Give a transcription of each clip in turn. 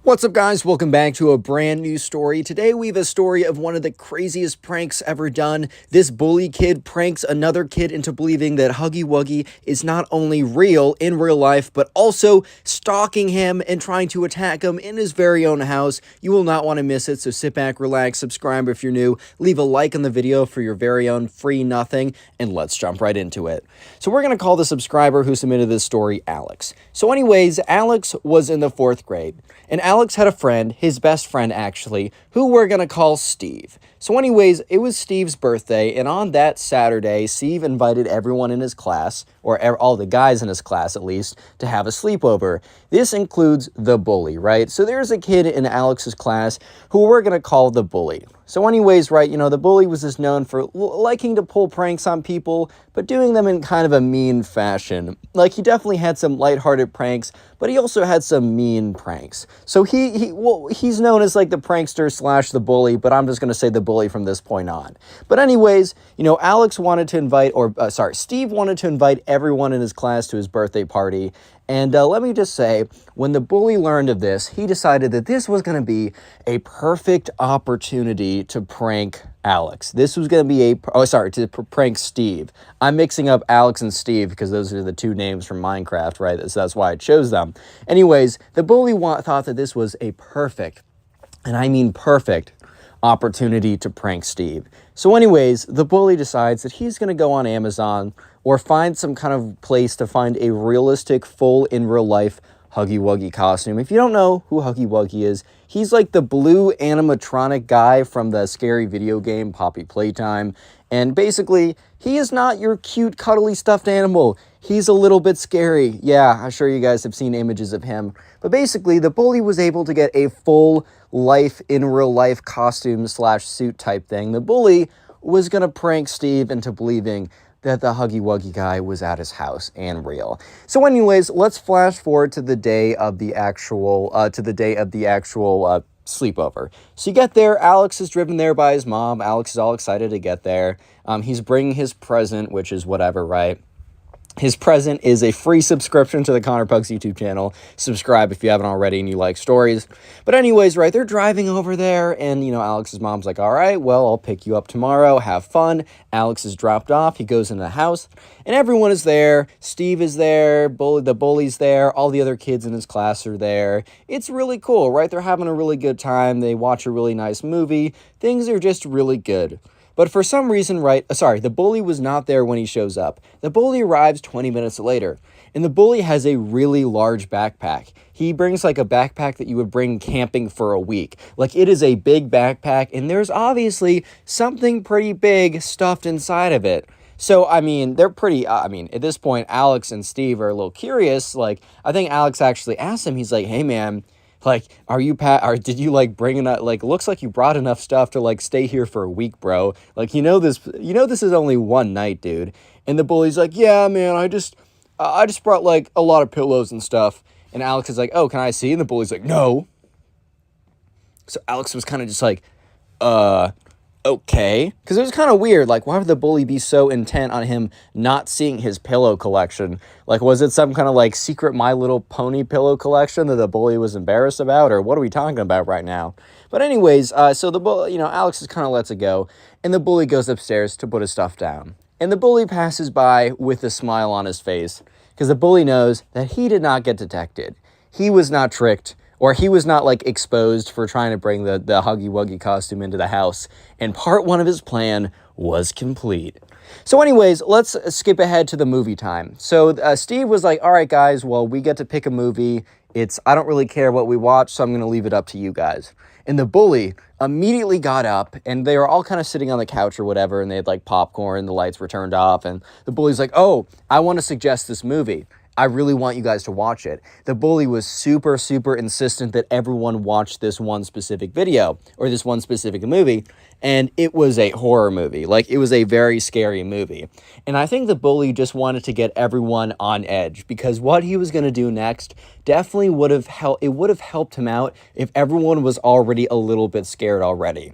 What's up, guys? Welcome back to a brand new story. Today we have a story of one of the craziest pranks ever done. This bully kid pranks another kid into believing that Huggy Wuggy is not only real in real life, but also stalking him and trying to attack him in his very own house. You will not want to miss it, so sit back, relax, subscribe if you're new, leave a like on the video for your very own free nothing, and let's jump right into it. So we're going to call the subscriber who submitted this story Alex. So anyways, Alex was in the 4th grade, and Alex had a friend, his best friend actually, who we're going to call Steve. So anyways, it was Steve's birthday, and on that Saturday, Steve invited everyone in his class, or all the guys in his class at least, to have a sleepover. This includes the bully, right? So there's a kid in Alex's class who we're going to call the bully. So anyways, right, the bully was just known for liking to pull pranks on people, but doing them in kind of a mean fashion. Like, he definitely had some lighthearted pranks, but he also had some mean pranks. So he's known as like the prankster slash the bully, but I'm just going to say the bully from this point on. But anyways, Alex wanted to invite, Steve wanted to invite everyone in his class to his birthday party. And let me just say, when the bully learned of this, he decided that this was going to be a perfect opportunity to prank Alex. This was going to be to prank Steve. I'm mixing up Alex and Steve because those are the two names from Minecraft, right? So that's why I chose them. Anyways, the bully thought that this was a perfect, and I mean perfect, opportunity to prank Steve. So anyways, the bully decides that he's going to go on Amazon or find some kind of place to find a realistic, full in real life Huggy Wuggy costume. If you don't know who Huggy Wuggy is, he's like the blue animatronic guy from the scary video game Poppy Playtime. And basically, he is not your cute, cuddly stuffed animal. He's a little bit scary. Yeah, I'm sure you guys have seen images of him. But basically, the bully was able to get a full life in real life costume slash suit type thing. The bully was going to prank Steve into believing that the Huggy Wuggy guy was at his house and real. So anyways, let's flash forward to the day of the actual, sleepover. So you get there, Alex is driven there by his mom. Alex is all excited to get there. He's bringing his present, which is whatever, right? His present is a free subscription to the Pugs YouTube channel. Subscribe if you haven't already and you like stories. But anyways, right, they're driving over there, and, Alex's mom's like, all right, well, I'll pick you up tomorrow. Have fun. Alex is dropped off. He goes into the house, and everyone is there. Steve is there. The bully's there. All the other kids in his class are there. It's really cool, right? They're having a really good time. They watch a really nice movie. Things are just really good. But for some reason, the bully was not there when he shows up. The bully arrives 20 minutes later, and the bully has a really large backpack. He brings like a backpack that you would bring camping for a week. Like, it is a big backpack, and there's obviously something pretty big stuffed inside of it. So, they're pretty, at this point, Alex and Steve are a little curious. Like, I think Alex actually asked him, he's like, hey, man, like, did you, like, bring enough, like, looks like you brought enough stuff to, like, stay here for a week, bro. Like, this is only one night, dude. And the bully's like, yeah, man, I just brought, like, a lot of pillows and stuff. And Alex is like, oh, can I see? And the bully's like, no. So Alex was kind of just like, okay. Because it was kind of weird. Like, why would the bully be so intent on him not seeing his pillow collection? Like, was it some kind of, like, secret My Little Pony pillow collection that the bully was embarrassed about? Or what are we talking about right now? But anyways, so the bully, Alex just kind of lets it go. And the bully goes upstairs to put his stuff down. And the bully passes by with a smile on his face. Because the bully knows that he did not get detected. He was not tricked. Or he was not, like, exposed for trying to bring the Huggy Wuggy costume into the house. And part one of his plan was complete. So anyways, let's skip ahead to the movie time. So Steve was like, all right, guys, well, we get to pick a movie. I don't really care what we watch, so I'm going to leave it up to you guys. And the bully immediately got up, and they were all kind of sitting on the couch or whatever, and they had, like, popcorn, the lights were turned off, and the bully's like, oh, I want to suggest this movie. I really want you guys to watch it. The bully was super, super insistent that everyone watch this one specific video or this one specific movie, and it was a horror movie. Like, it was a very scary movie. And I think the bully just wanted to get everyone on edge because what he was going to do next definitely would have helped him out if everyone was already a little bit scared already.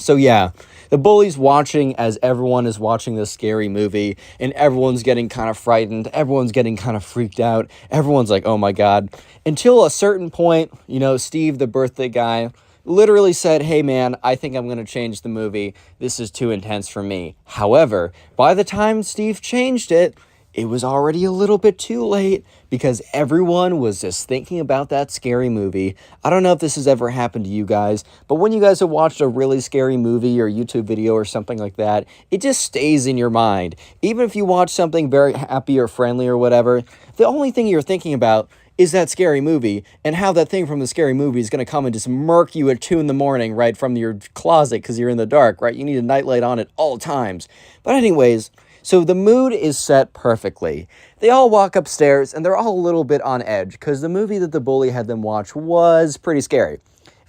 So yeah, the bully's watching as everyone is watching this scary movie, and everyone's getting kind of frightened, everyone's getting kind of freaked out, everyone's like, oh my god. Until a certain point, you know, Steve, the birthday guy, literally said, hey man, I think I'm going to change the movie. This is too intense for me. However, by the time Steve changed it, it was already a little bit too late because everyone was just thinking about that scary movie. I don't know if this has ever happened to you guys, but when you guys have watched a really scary movie or YouTube video or something like that, it just stays in your mind. Even if you watch something very happy or friendly or whatever, the only thing you're thinking about is that scary movie and how that thing from the scary movie is going to come and just murk you at 2 in the morning right from your closet because you're in the dark, right? You need a nightlight on at all times. But anyways, so the mood is set perfectly. They all walk upstairs, and they're all a little bit on edge, because the movie that the bully had them watch was pretty scary.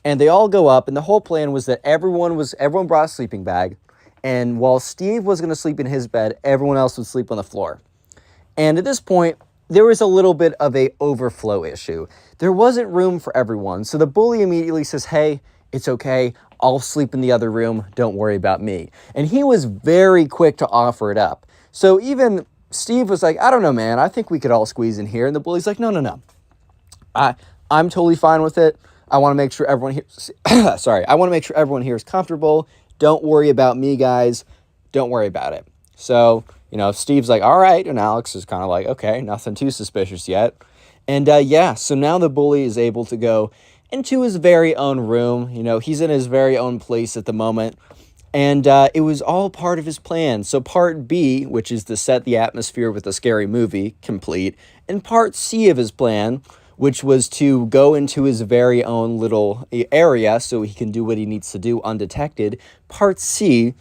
And they all go up, and the whole plan was that everyone brought a sleeping bag, and while Steve was going to sleep in his bed, everyone else would sleep on the floor. And at this point, there was a little bit of a overflow issue. There wasn't room for everyone, so the bully immediately says, hey, it's okay, I'll sleep in the other room, don't worry about me. And he was very quick to offer it up. So even Steve was like, I don't know, man, I think we could all squeeze in here. And the bully's like, no. I'm totally fine with it. I want to make sure everyone here, I want to make sure everyone here is comfortable. Don't worry about me, guys. Don't worry about it. So, you know, Steve's like, all right. And Alex is kind of like, okay, nothing too suspicious yet. And yeah, so now the bully is able to go into his very own room. You know, he's in his very own place at the moment. And it was all part of his plan. So part B, which is to set the atmosphere with a scary movie, complete. And part C of his plan, which was to go into his very own little area so he can do what he needs to do undetected. Part C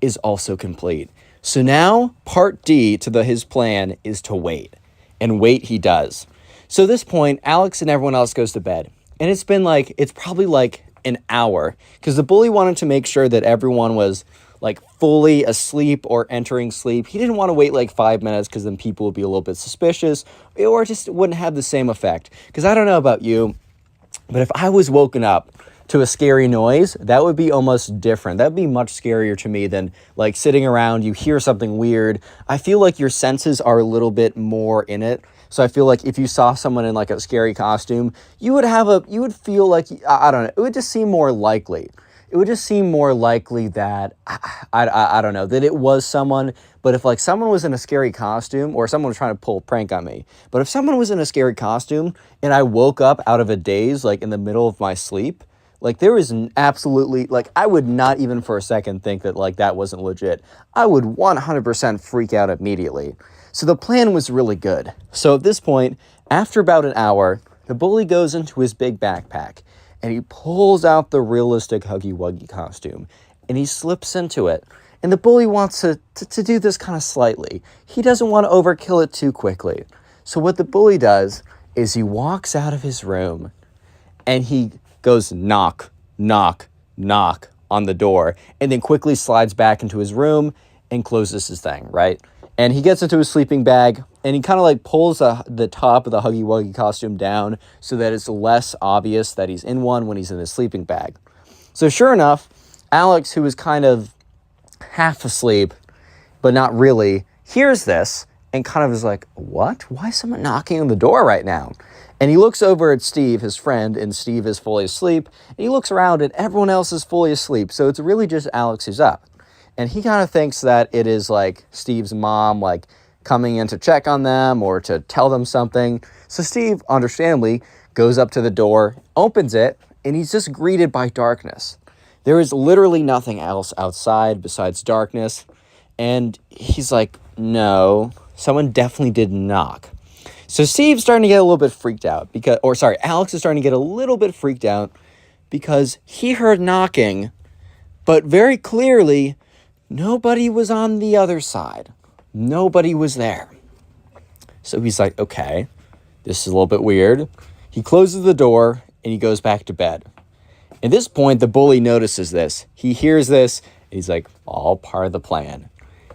is also complete. So now part D to his plan is to wait. And wait he does. So at this point, Alex and everyone else goes to bed. And it's probably like an hour because the bully wanted to make sure that everyone was like fully asleep or entering sleep. He didn't want to wait like 5 minutes because then people would be a little bit suspicious or just wouldn't have the same effect. Because I don't know about you, but if I was woken up to a scary noise, that would be almost different. That'd be much scarier to me than like sitting around, you hear something weird. I feel like your senses are a little bit more in it. So I feel like if you saw someone in like a scary costume, you would feel like, I don't know, it would just seem more likely. It would just seem more likely that, I don't know, that it was someone. But if like someone was in a scary costume or someone was trying to pull a prank on me, but if someone was in a scary costume and I woke up out of a daze, like in the middle of my sleep, like there is absolutely, like I would not even for a second think that like that wasn't legit. I would 100% freak out immediately. So the plan was really good. So at this point, after about an hour, the bully goes into his big backpack and he pulls out the realistic Huggy Wuggy costume and he slips into it. And the bully wants to do this kind of slightly. He doesn't want to overkill it too quickly. So what the bully does is he walks out of his room and he goes knock, knock, knock on the door and then quickly slides back into his room and closes his thing, right? And he gets into his sleeping bag and he kind of like pulls the top of the Huggy Wuggy costume down so that it's less obvious that he's in one when he's in his sleeping bag. So sure enough, Alex, who is kind of half asleep, but not really, hears this and kind of is like, what? Why is someone knocking on the door right now? And he looks over at Steve, his friend, and Steve is fully asleep. And he looks around and everyone else is fully asleep. So it's really just Alex who's up. And he kind of thinks that it is like Steve's mom, like coming in to check on them or to tell them something. So Steve, understandably, goes up to the door, opens it, and he's just greeted by darkness. There is literally nothing else outside besides darkness. And he's like, no, someone definitely did knock. So Steve's starting to get a little bit freaked out Alex is starting to get a little bit freaked out because he heard knocking, but very clearly, nobody was on the other side. Nobody was there. So he's like, okay, this is a little bit weird. He closes the door and he goes back to bed. At this point, the bully notices this. He hears this and he's like, all part of the plan.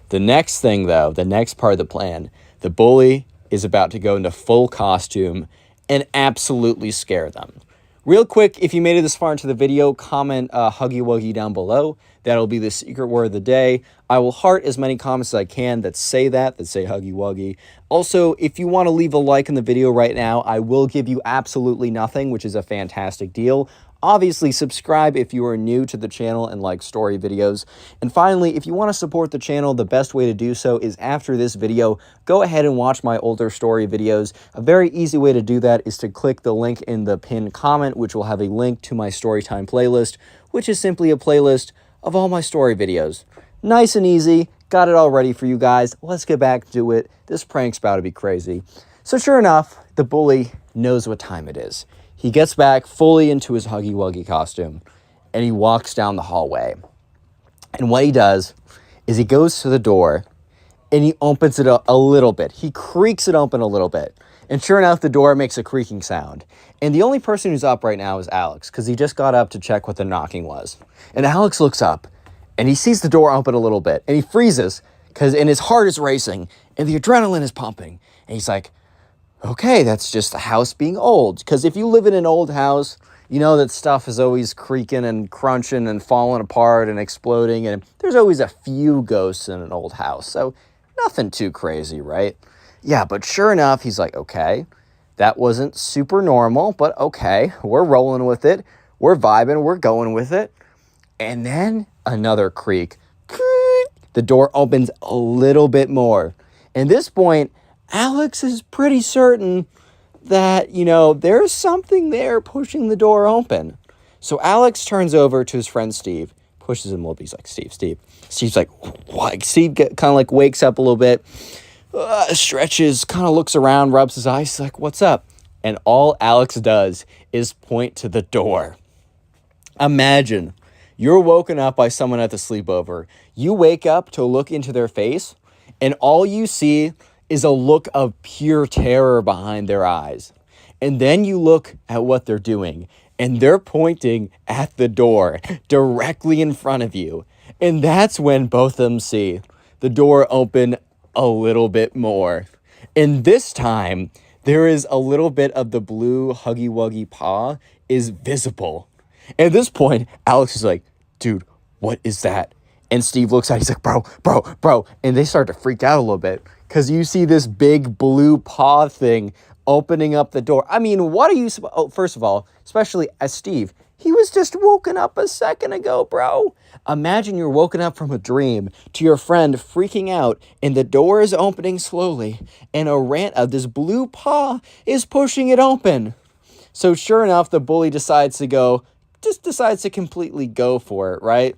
The next thing though, the next part of the plan, the bully is about to go into full costume and absolutely scare them. Real quick, if you made it this far into the video, comment Huggy Wuggy down below. That'll be the secret word of the day. I will heart as many comments as I can that say Huggy Wuggy. Also, if you want to leave a like in the video right now, I will give you absolutely nothing, which is a fantastic deal. Obviously, subscribe if you are new to the channel and like story videos. And finally, if you want to support the channel, the best way to do so is after this video, go ahead and watch my older story videos. A very easy way to do that is to click the link in the pinned comment, which will have a link to my Storytime playlist, which is simply a playlist of all my story videos. Nice and easy. Got it all ready for you guys. Let's get back to it. This prank's about to be crazy. So sure enough, the bully knows what time it is. He gets back fully into his Huggy Wuggy costume, and he walks down the hallway. And what he does is he goes to the door, and he opens it a little bit. He creaks it open a little bit. And sure enough, the door makes a creaking sound. And the only person who's up right now is Alex, because he just got up to check what the knocking was. And Alex looks up, and he sees the door open a little bit, and he freezes, and his heart is racing, and the adrenaline is pumping. And he's like, okay, that's just the house being old. Because if you live in an old house, you know that stuff is always creaking and crunching and falling apart and exploding. And there's always a few ghosts in an old house. So nothing too crazy, right? Yeah, but sure enough, he's like, okay, that wasn't super normal, but okay, we're rolling with it. We're vibing. We're going with it. And then another creak. The door opens a little bit more. At this point, Alex is pretty certain that, there's something there pushing the door open. So Alex turns over to his friend Steve, pushes him a little bit. He's like, Steve. Steve's like, what? Steve kind of like wakes up a little bit, stretches, kind of looks around, rubs his eyes. He's like, what's up? And all Alex does is point to the door. Imagine you're woken up by someone at the sleepover. You wake up to look into their face, and all you see is a look of pure terror behind their eyes. And then you look at what they're doing, and they're pointing at the door directly in front of you. And that's when both of them see the door open a little bit more. And this time, there is a little bit of the blue Huggy Wuggy paw is visible. At this point, Alex is like, dude, what is that? And Steve looks at it, he's like, bro. And they start to freak out a little bit because you see this big blue paw thing opening up the door. I mean, what are you, first of all, especially as Steve, he was just woken up a second ago, bro. Imagine you're woken up from a dream to your friend freaking out and the door is opening slowly and this blue paw is pushing it open. So sure enough, the bully decides to completely go for it, right?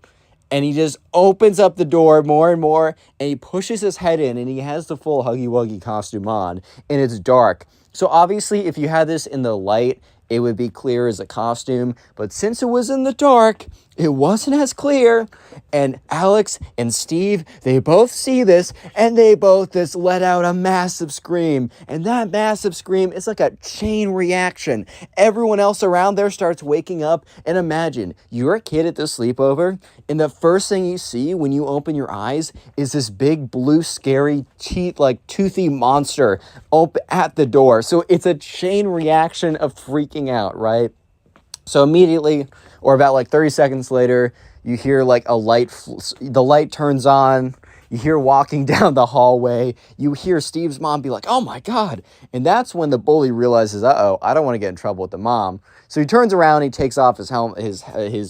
And he just opens up the door more and more, and he pushes his head in, and he has the full Huggy Wuggy costume on, and it's dark. So obviously, if you had this in the light, it would be clear as a costume. But since it was in the dark, it wasn't as clear. And Alex and Steve, they both see this, and they both just let out a massive scream. And that massive scream is like a chain reaction. Everyone else around there starts waking up. And imagine, you're a kid at the sleepover, and the first thing you see when you open your eyes is this big blue scary toothy monster at the door. So it's a chain reaction of freaking out, right? So immediately, or about like 30 seconds later, you hear like a light, the light turns on, you hear walking down the hallway, you hear Steve's mom be like, oh my God. And that's when the bully realizes, uh-oh, I don't want to get in trouble with the mom. So he turns around, he takes off his helmet,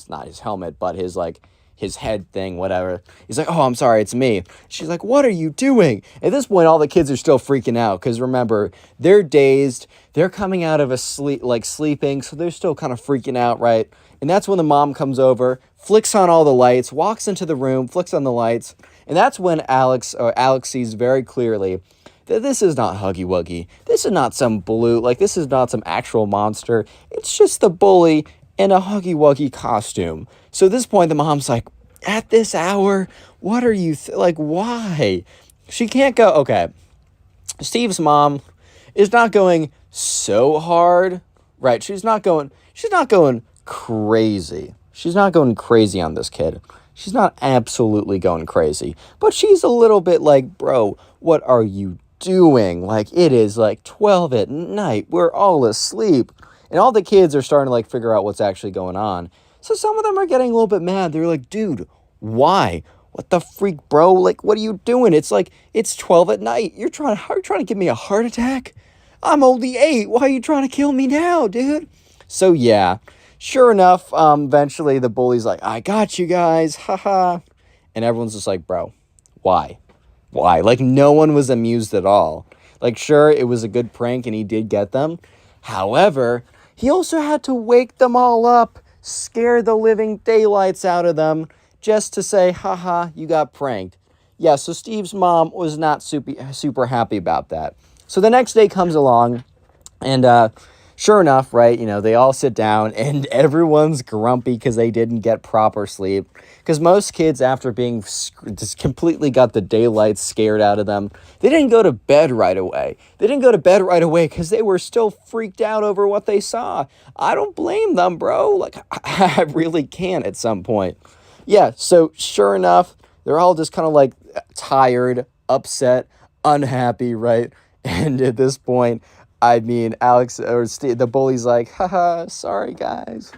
not his helmet, but his head thing, whatever. He's like, oh, I'm sorry, it's me. She's like, what are you doing? At this point, all the kids are still freaking out because remember, they're dazed. They're coming out of sleeping, so they're still kind of freaking out, right? And that's when the mom comes over, flicks on all the lights, walks into the room, flicks on the lights, and that's when Alex sees very clearly that this is not Huggy Wuggy. This is not some this is not some actual monster. It's just the bully in a Huggy Wuggy costume. So at this point, the mom's like, at this hour, what are you, why? She can't go, okay. Steve's mom is not going so hard, right? She's not going crazy. She's not going crazy on this kid. She's not absolutely going crazy. But she's a little bit like, bro, what are you doing? Like, it is like 12 at night. We're all asleep. And all the kids are starting to figure out what's actually going on. So some of them are getting a little bit mad. They're like, dude, Why? What the freak, bro? Like, what are you doing? It's like, it's 12 at night. You're trying to give me a heart attack? I'm only 8. Why are you trying to kill me now, dude? So, yeah. Sure enough, eventually the bully's like, I got you guys, haha. And everyone's just like, bro, why? Why? Like, no one was amused at all. Like, sure, it was a good prank and he did get them. However, he also had to wake them all up, scare the living daylights out of them, just to say, haha, you got pranked. Yeah, so Steve's mom was not super happy about that. So the next day comes along, and sure enough, right, they all sit down, and everyone's grumpy because they didn't get proper sleep. Because most kids, after being just completely got the daylight scared out of them, they didn't go to bed right away. They didn't go to bed right away because they were still freaked out over what they saw. I don't blame them, bro. Like, I really can't at some point. Yeah, so sure enough, they're all just kind of like tired, upset, unhappy, right? And at this point, I mean, Alex or Steve, the bully's like, haha, sorry, guys.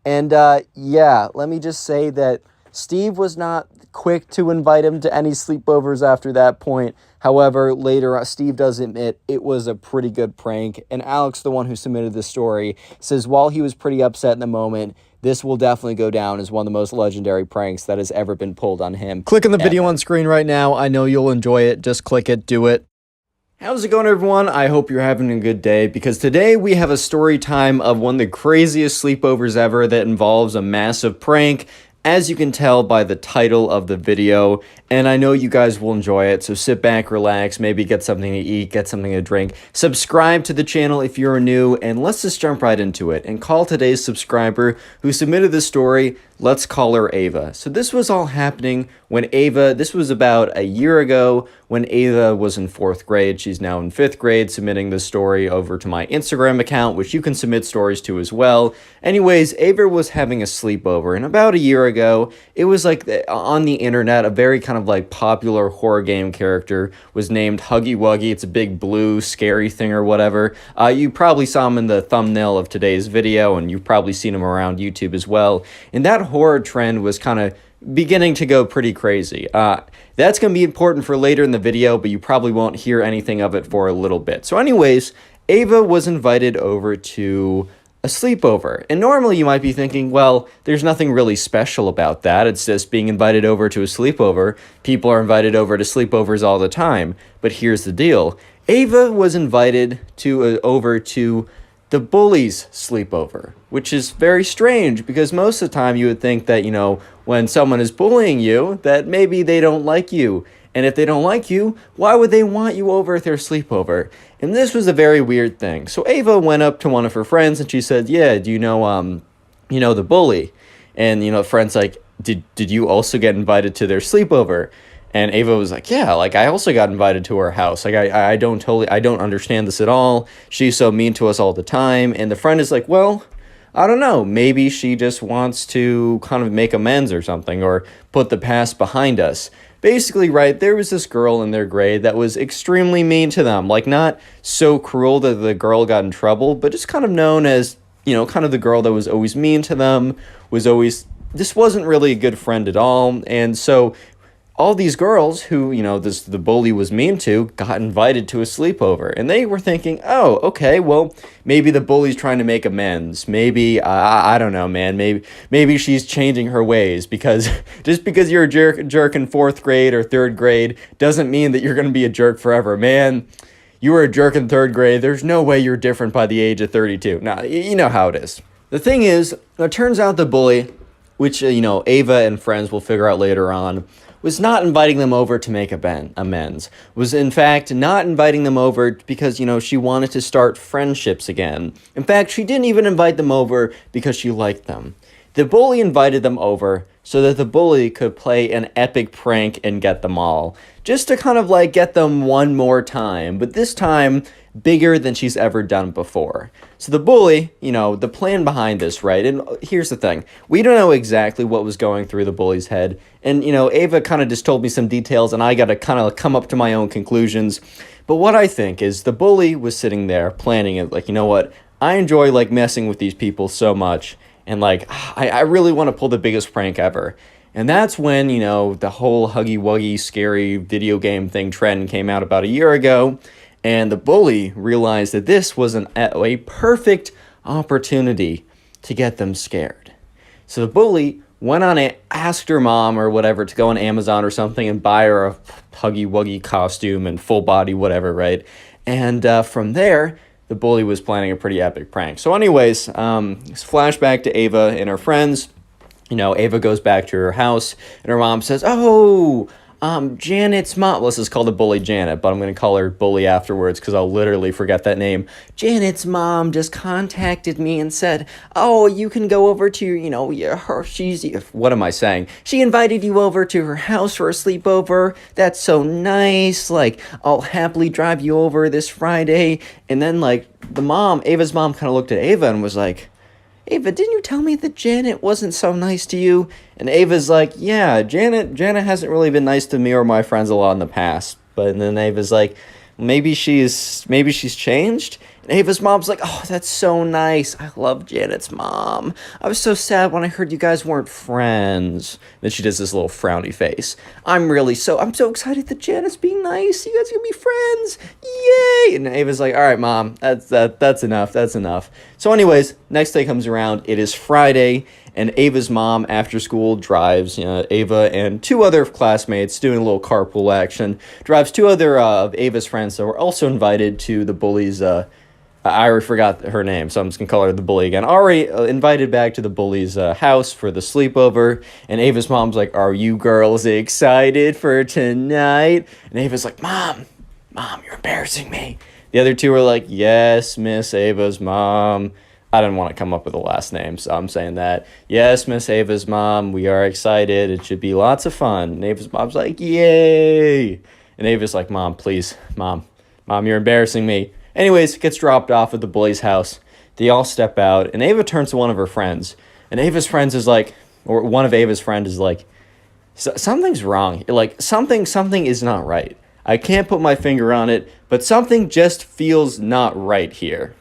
And yeah, let me just say that Steve was not quick to invite him to any sleepovers after that point. However, later, Steve does admit it was a pretty good prank. And Alex, the one who submitted the story, says while he was pretty upset in the moment, this will definitely go down as one of the most legendary pranks that has ever been pulled on him. Click on the video on screen right now. I know you'll enjoy it. Just click it. Do it. How's it going, everyone? I hope you're having a good day, because today we have a story time of one of the craziest sleepovers ever that involves a massive prank, as you can tell by the title of the video, and I know you guys will enjoy it, so sit back, relax, maybe get something to eat, get something to drink, subscribe to the channel if you're new, and let's just jump right into it, and call today's subscriber who submitted this story. Let's call her Ava. So this was all happening when this was about a year ago when Ava was in 4th grade. She's now in 5th grade, submitting this story over to my Instagram account, which you can submit stories to as well. Anyways, Ava was having a sleepover, and about a year ago, it was like on the internet, a very kind of like popular horror game character was named Huggy Wuggy. It's a big blue scary thing or whatever. You probably saw him in the thumbnail of today's video, and you've probably seen him around YouTube as well. And that horror trend was kind of beginning to go pretty crazy. That's going to be important for later in the video, but you probably won't hear anything of it for a little bit. So anyways, Ava was invited over to a sleepover. And normally you might be thinking, well, there's nothing really special about that. It's just being invited over to a sleepover. People are invited over to sleepovers all the time. But here's the deal. Ava was invited over to the bully's sleepover, which is very strange because most of the time you would think that, when someone is bullying you, that maybe they don't like you. And if they don't like you, why would they want you over at their sleepover? And this was a very weird thing. So Ava went up to one of her friends and she said, yeah, do you know the bully? And, the friend's like, did you also get invited to their sleepover? And Ava was like, yeah, like I also got invited to her house. Like I don't understand this at all. She's so mean to us all the time. And the friend is like, well, I don't know. Maybe she just wants to kind of make amends or something, or put the past behind us. Basically, right, there was this girl in their grade that was extremely mean to them. Like, not so cruel that the girl got in trouble, but just kind of known as, kind of the girl that was always mean to them, this wasn't really a good friend at all. And so all these girls who, the bully was mean to, got invited to a sleepover. And they were thinking, oh, okay, well, maybe the bully's trying to make amends. Maybe, I don't know, man. Maybe she's changing her ways, because just because you're a jerk in 4th grade or 3rd grade doesn't mean that you're going to be a jerk forever. Man, you were a jerk in 3rd grade. There's no way you're different by the age of 32. Now, you know how it is. The thing is, it turns out the bully, which, Ava and friends will figure out later on, was not inviting them over to make amends. Was, in fact, not inviting them over because, she wanted to start friendships again. In fact, she didn't even invite them over because she liked them. The bully invited them over so that the bully could play an epic prank and get them all. Just to kind of like get them one more time, but this time bigger than she's ever done before. So the bully, the plan behind this, right? And here's the thing. We don't know exactly what was going through the bully's head. And, Ava kind of just told me some details, and I got to kind of come up to my own conclusions. But what I think is the bully was sitting there planning it, like, you know what? I enjoy, like, messing with these people so much. And, like, I really want to pull the biggest prank ever. And that's when, the whole Huggy Wuggy scary video game thing trend came out about a year ago. And the bully realized that this was a perfect opportunity to get them scared. So the bully went on it, asked her mom or whatever to go on Amazon or something and buy her a Huggy Wuggy costume and full body whatever, right? And from there, the bully was planning a pretty epic prank. So anyways, flashback to Ava and her friends. Ava goes back to her house, and her mom says, "Oh, Janet's mom." Let's just call the bully Janet, but I'm going to call her Bully afterwards because I'll literally forget that name. "Janet's mom just contacted me and said, oh, you can go over to, what am I saying? She invited you over to her house for a sleepover. That's so nice. Like, I'll happily drive you over this Friday." And then, Ava's mom kind of looked at Ava and was like, "Ava, didn't you tell me that Janet wasn't so nice to you?" And Ava's like, "Yeah, Janet hasn't really been nice to me or my friends a lot in the past." But then Ava's like, maybe she's changed. And Ava's mom's like, "Oh, that's so nice. I love Janet's mom. I was so sad when I heard you guys weren't friends." Then she does this little frowny face. I'm so excited that Janet's being nice. You guys are gonna be friends. Yay!" And Ava's like, "All right, mom, that's enough. That's enough." So anyways, next day comes around. It is Friday, and Ava's mom, after school, drives Ava and two other classmates doing a little carpool action, drives two other of Ava's friends that were also invited to the bully's, I already forgot her name, so I'm just going to call her the bully again. Already invited back to the bully's house for the sleepover, and Ava's mom's like, "Are you girls excited for tonight?" And Ava's like, Mom, you're embarrassing me." The other two were like, "Yes, Miss Ava's mom." I didn't want to come up with a last name, so I'm saying that. "Yes, Miss Ava's mom, we are excited. It should be lots of fun." And Ava's mom's like, "Yay!" And Ava's like, "Mom, please, Mom, you're embarrassing me." Anyways, gets dropped off at the bully's house. They all step out, and Ava turns to one of her friends. And Ava's friends is like, or one of Ava's friends is like, "Something's wrong. Like, something is not right. I can't put my finger on it, but something just feels not right here."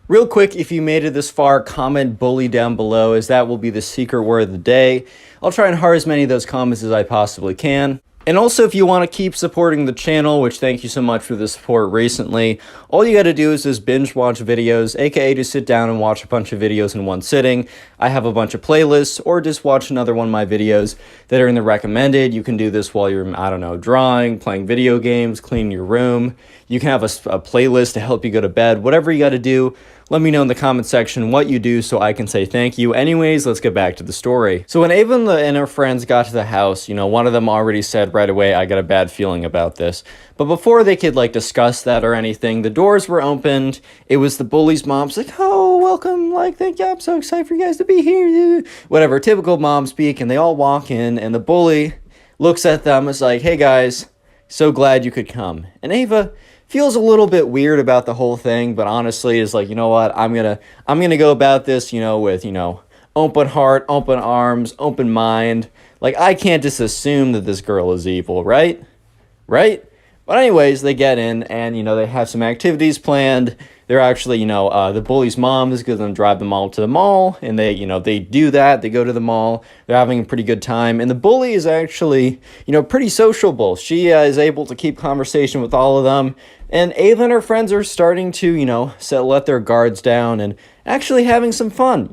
Real quick, if you made it this far, comment bully down below, as that will be the secret word of the day. I'll try and heart as many of those comments as I possibly can. And also, if you want to keep supporting the channel, which thank you so much for the support recently, all you got to do is just binge watch videos, aka just sit down and watch a bunch of videos in one sitting. I have a bunch of playlists, or just watch another one of my videos that are in the recommended. You can do this while you're, drawing, playing video games, cleaning your room. You can have a playlist to help you go to bed. Whatever you got to do, let me know in the comment section what you do so I can say thank you. Anyways, let's get back to the story. So when Ava and her friends got to the house, one of them already said right away, "I got a bad feeling about this." But before they could discuss that or anything, the doors were opened. It was the bully's mom's like, "Oh, welcome, thank you, I'm so excited for you guys to be here." Whatever, typical mom speak, and they all walk in, and the bully looks at them, is like, "Hey guys, so glad you could come." And Ava feels a little bit weird about the whole thing, but honestly is like, you know what, I'm gonna go about this, with, open heart, open arms, open mind. I can't just assume that this girl is evil, right? But anyways, they get in, and, they have some activities planned. They're actually, the bully's mom is going to drive them all to the mall, and they, they do that. They go to the mall. They're having a pretty good time, and the bully is actually, pretty sociable. She is able to keep conversation with all of them, and Ava and her friends are starting to, let their guards down and actually having some fun,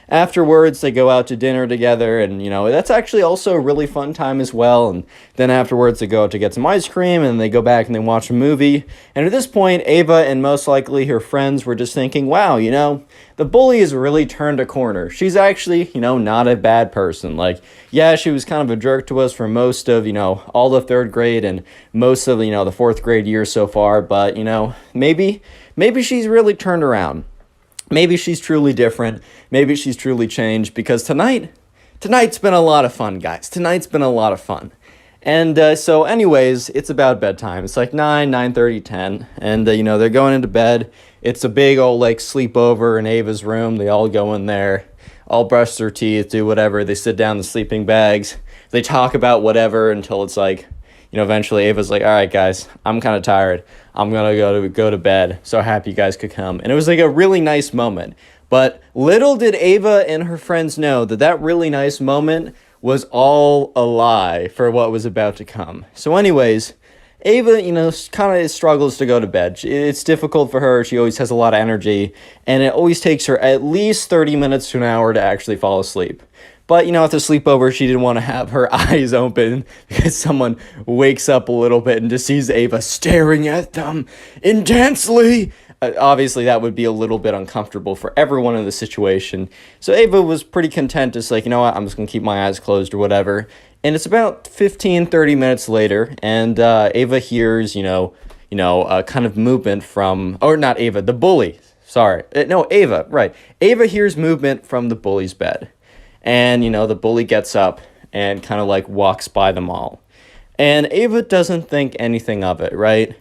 Afterwards, they go out to dinner together, and, that's actually also a really fun time as well. And then afterwards, they go out to get some ice cream, and they go back and they watch a movie. And at this point, Ava and most likely her friends were just thinking, wow, the bully has really turned a corner. She's actually, not a bad person. Yeah, she was kind of a jerk to us for most of, all the third grade and most of, the fourth grade year so far. But, maybe she's really turned around. Maybe she's truly different. Maybe she's truly changed, because tonight's been a lot of fun, guys. Tonight's been a lot of fun. And so anyways, it's about bedtime. It's 9:30, 10. And, they're going into bed. It's a big old sleepover in Ava's room. They all go in there, all brush their teeth, do whatever. They sit down in the sleeping bags. They talk about whatever until it's eventually Ava's like, "All right, guys, I'm kind of tired. I'm going to go to bed. So happy you guys could come." And it was a really nice moment. But little did Ava and her friends know that that really nice moment was all a lie for what was about to come. So anyways, Ava, kind of struggles to go to bed. It's difficult for her. She always has a lot of energy, and it always takes her at least 30 minutes to an hour to actually fall asleep. But, at the sleepover, she didn't want to have her eyes open because someone wakes up a little bit and just sees Ava staring at them intensely. Obviously, that would be a little bit uncomfortable for everyone in the situation. So Ava was pretty content, just like, you know what, I'm just going to keep my eyes closed or whatever. And it's about 15-30 minutes later, and Ava hears, kind of movement from, or not Ava, the bully. Sorry. No, Ava, right. Ava hears movement from the bully's bed. And, the bully gets up and kind of like walks by them all. And Ava doesn't think anything of it, right?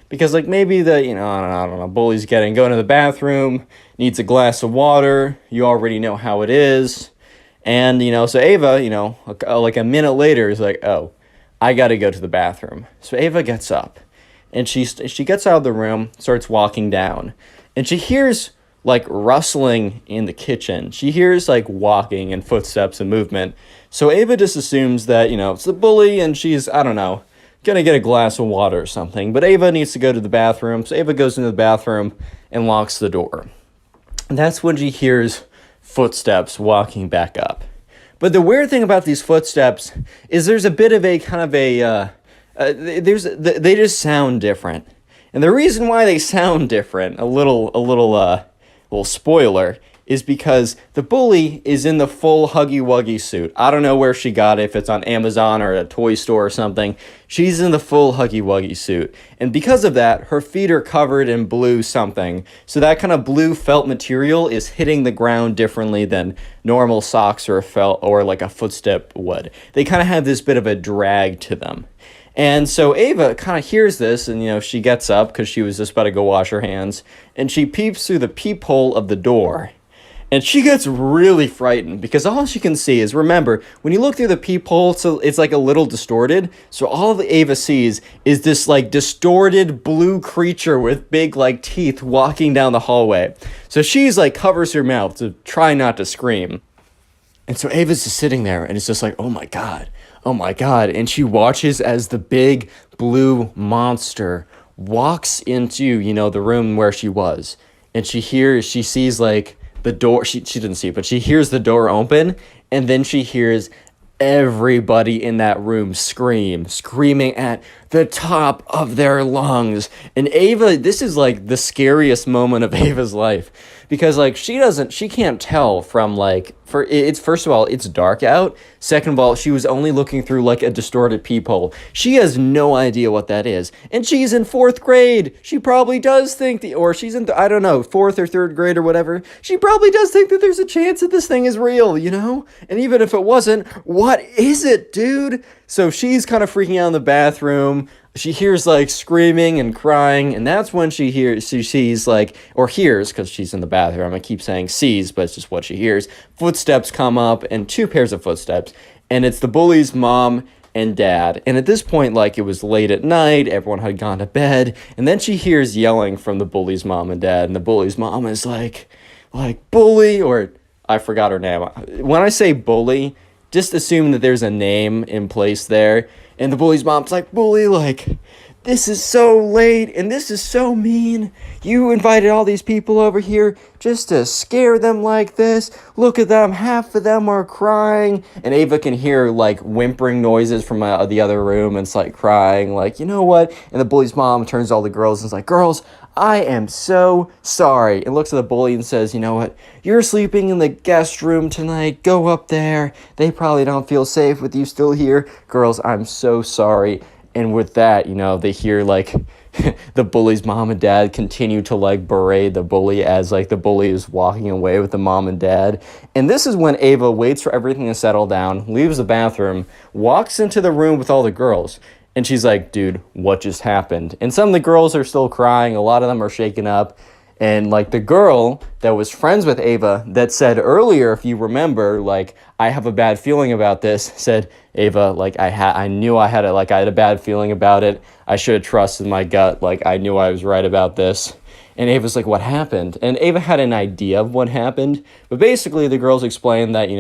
Because like maybe the, I don't know, bully's going to the bathroom, needs a glass of water. You already know how it is. And, so Ava, like a minute later is like, oh, I got to go to the bathroom. So Ava gets up and she gets out of the room, starts walking down, and she hears like rustling in the kitchen. She hears like walking and footsteps and movement. So Ava just assumes that, it's the bully and she's, I don't know, gonna get a glass of water or something. But Ava needs to go to the bathroom. So Ava goes into the bathroom and locks the door. And that's when she hears footsteps walking back up. But the weird thing about these footsteps is there's a bit of a kind of they just sound different. And the reason why they sound different, a little spoiler, is because the bully is in the full Huggy Wuggy suit. I don't know where she got it, if it's on Amazon or a toy store or something. She's in the full Huggy Wuggy suit. And because of that, her feet are covered in blue something. So that kind of blue felt material is hitting the ground differently than normal socks or felt or like a footstep would. They kind of have this bit of a drag to them. And so Ava kind of hears this, and, she gets up because she was just about to go wash her hands, and she peeps through the peephole of the door. And she gets really frightened because all she can see is, remember, when you look through the peephole, so it's like a little distorted. So all that Ava sees is this like distorted blue creature with big like teeth walking down the hallway. So she's like covers her mouth to try not to scream. And so Ava's just sitting there and it's just like, oh my God. And she watches as the big blue monster walks into, the room where she was. And she sees like the door, she didn't see it, but she hears the door open, and then she hears everybody in that room screaming at the top of their lungs. And Ava, this is like the scariest moment of Ava's life, because like she can't tell from like, first of all, it's dark out. Second of all, she was only looking through like a distorted peephole. She has no idea what that is. And she's in 4th grade. She probably does think or she's in, I don't know, 4th or 3rd grade or whatever. She probably does think that there's a chance that this thing is real, And even if it wasn't, what is it, dude? So she's kind of freaking out in the bathroom. She hears like screaming and crying, and that's when she sees like, or hears, because she's in the bathroom. I keep saying sees, but it's just what she hears. Footsteps come up, and 2 pairs of footsteps, and it's the bully's mom and dad. And at this point, like, it was late at night, everyone had gone to bed, and then she hears yelling from the bully's mom and dad, and the bully's mom is like bully, or I forgot her name. When I say bully, just assume that there's a name in place there. And the bully's mom's like, bully, like, this is so late and this is so mean. You invited all these people over here just to scare them like this. Look at them. Half of them are crying. And Ava can hear like whimpering noises from the other room, and it's like crying, like, you know what? And the bully's mom turns to all the girls and is like, girls, I am so sorry. And looks at the bully and says, you know what? You're sleeping in the guest room tonight. Go up there. They probably don't feel safe with you still here. Girls, I'm so sorry. And with that, they hear like the bully's mom and dad continue to like berate the bully as like the bully is walking away with the mom and dad. And this is when Ava waits for everything to settle down, leaves the bathroom, walks into the room with all the girls. And she's like, dude, what just happened? And some of the girls are still crying. A lot of them are shaken up. And like the girl that was friends with Ava that said earlier, if you remember, like, I have a bad feeling about this, said, Ava, like, I knew I had a bad feeling about it. I should have trusted my gut. Like, I knew I was right about this. And Ava's like, what happened? And Ava had an idea of what happened. But basically, the girls explained that,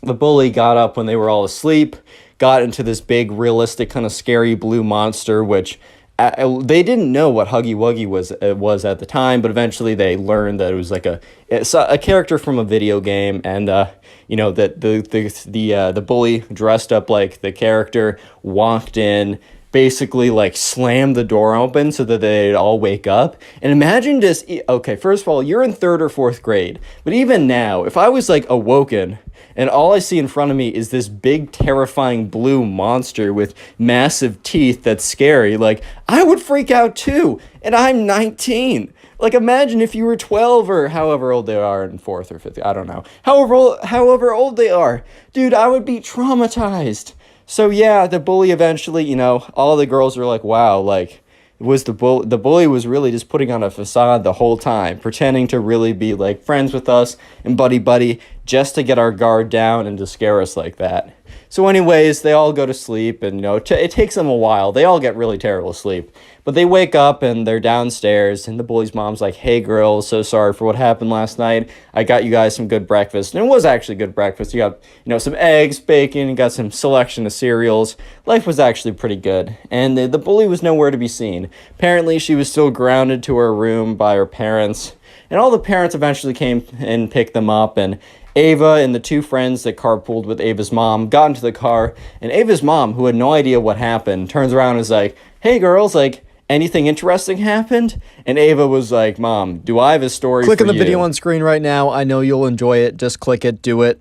the bully got up when they were all asleep, got into this big, realistic, kind of scary blue monster, which they didn't know what Huggy Wuggy was at the time, but eventually they learned that it was like a character from a video game, and that the bully dressed up like the character walked in, basically like slammed the door open so that they'd all wake up. And imagine just, okay, first of all, you're in 3rd or 4th grade, but even now, if I was like awoken and all I see in front of me is this big, terrifying blue monster with massive teeth that's scary, like, I would freak out too. And I'm 19. Like, imagine if you were 12 or however old they are in 4th or 5th. I don't know. However old they are. Dude, I would be traumatized. So, yeah, the bully eventually, all the girls were like, wow, like, the bully was really just putting on a facade the whole time, pretending to really be like friends with us and buddy just to get our guard down and to scare us like that. So anyways, they all go to sleep, and it takes them a while. They all get really terrible sleep, but they wake up and they're downstairs, and the bully's mom's like, hey girls, so sorry for what happened last night. I got you guys some good breakfast. And it was actually good breakfast. You got some eggs, bacon, you got some selection of cereals. Life was actually pretty good, and the bully was nowhere to be seen. Apparently she was still grounded to her room by her parents, and all the parents eventually came and picked them up, and Ava and the 2 friends that carpooled with Ava's mom got into the car, and Ava's mom, who had no idea what happened, turns around and is like, hey girls, like, anything interesting happened? And Ava was like, Mom, do I have a story for you? Click on the video on screen right now. I know you'll enjoy it. Just click it. Do it.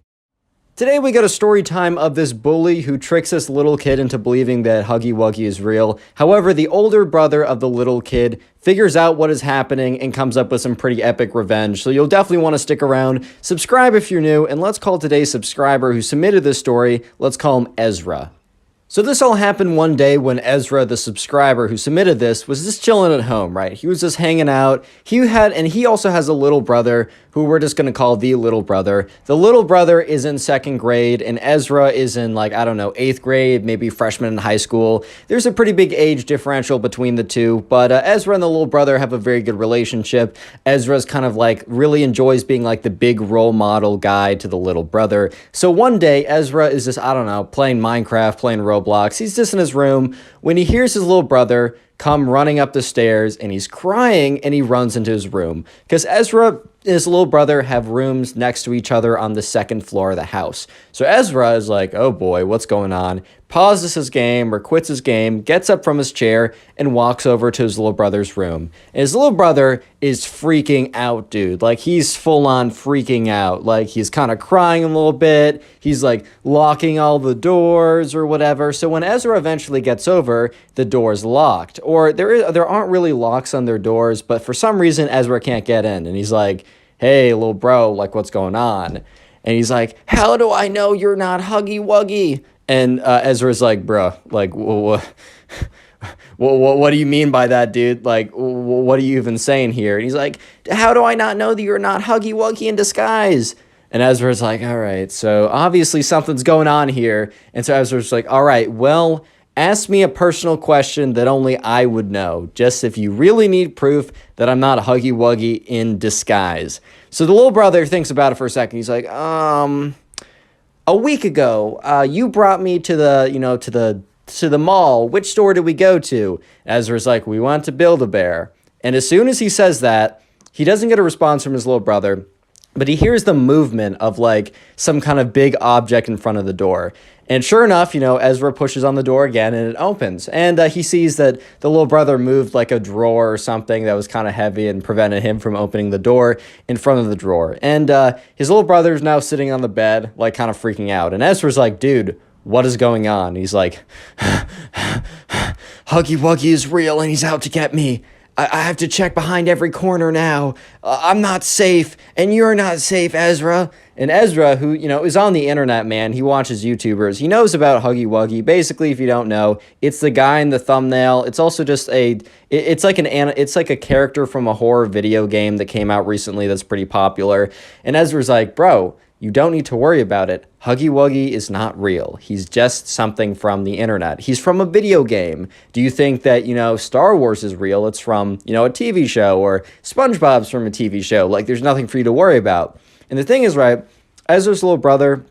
Today we got a story time of this bully who tricks this little kid into believing that Huggy Wuggy is real. However, the older brother of the little kid figures out what is happening and comes up with some pretty epic revenge. So you'll definitely want to stick around. Subscribe if you're new, and let's call today's subscriber who submitted this story, let's call him Ezra. So this all happened one day when Ezra, the subscriber who submitted this, was just chilling at home, right? He was just hanging out. And he also has a little brother who we're just going to call the little brother. The little brother is in 2nd grade, and Ezra is in, like, I don't know, 8th grade, maybe freshman in high school. There's a pretty big age differential between the two, but Ezra and the little brother have a very good relationship. Ezra's kind of like really enjoys being like the big role model guy to the little brother. So one day, Ezra is just, I don't know, playing Minecraft, playing Roblox. He's just in his room when he hears his little brother come running up the stairs, and he's crying, and he runs into his room because Ezra and his little brother have rooms next to each other on the 2nd floor of the house. So Ezra is like, oh boy, what's going on? Pauses his game or quits his game, gets up from his chair, and walks over to his little brother's room. And his little brother is freaking out, dude. Like, he's full on freaking out. Like, he's kind of crying a little bit. He's like locking all the doors or whatever. So when Ezra eventually gets over, the door's locked. Or there aren't really locks on their doors, but for some reason Ezra can't get in. And he's like, hey, little bro, like, what's going on? And he's like, how do I know you're not Huggy Wuggy? And Ezra's like, bro, like, what do you mean by that, dude? Like, what are you even saying here? And he's like, how do I not know that you're not Huggy Wuggy in disguise? And Ezra's like, all right, so obviously something's going on here. And so Ezra's like, all right, well, ask me a personal question that only I would know, just if you really need proof that I'm not a Huggy Wuggy in disguise. So the little brother thinks about it for a second. He's like, a week ago, you brought me to the mall. Which store did we go to? Ezra's like, we went to Build-A-Bear. And as soon as he says that, he doesn't get a response from his little brother, but he hears the movement of like some kind of big object in front of the door. And sure enough, Ezra pushes on the door again and it opens. And he sees that the little brother moved like a drawer or something that was kind of heavy and prevented him from opening the door in front of the drawer. And his little brother's now sitting on the bed, like kind of freaking out. And Ezra's like, dude, what is going on? He's like, Huggy Wuggy is real and he's out to get me. I have to check behind every corner now. I'm not safe, and you're not safe, Ezra. And Ezra, who, is on the internet, man, he watches YouTubers. He knows about Huggy Wuggy. Basically, if you don't know, it's the guy in the thumbnail. It's also just it's like a character from a horror video game that came out recently that's pretty popular. And Ezra's like, bro, You don't need to worry about it. Huggy Wuggy is not real. He's just something from the internet. He's from a video game. Do you think that, Star Wars is real? It's from, a TV show, or SpongeBob's from a TV show. Like, there's nothing for you to worry about. And the thing is, right, Ezra's little brother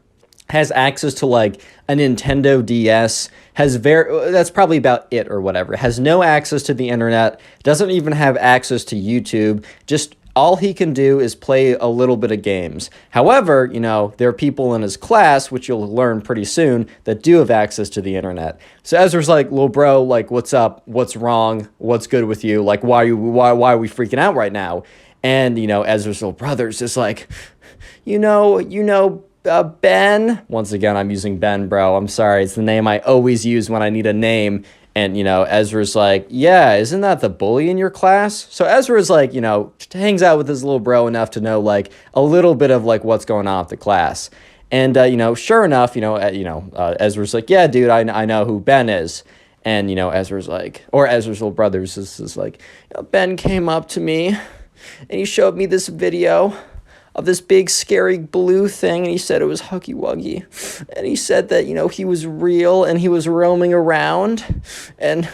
has access to like a Nintendo DS, that's probably about it or whatever, has no access to the internet, doesn't even have access to YouTube, just all he can do is play a little bit of games. However, there are people in his class, which you'll learn pretty soon, that do have access to the internet. So Ezra's like, little bro, like, what's up? What's wrong? What's good with you? Like, why are we freaking out right now? And, Ezra's little brother's just like, Ben. Once again, I'm using Ben, bro. I'm sorry. It's the name I always use when I need a name. And, Ezra's like, yeah, isn't that the bully in your class? So Ezra's like, hangs out with his little bro enough to know, like, a little bit of, like, what's going on with the class. And, sure enough, Ezra's like, yeah, dude, I know who Ben is. And, Ezra's like, or Ezra's little brother's is like, Ben came up to me and he showed me this video of this big scary blue thing, and he said it was Huggy Wuggy, and he said that he was real and he was roaming around, and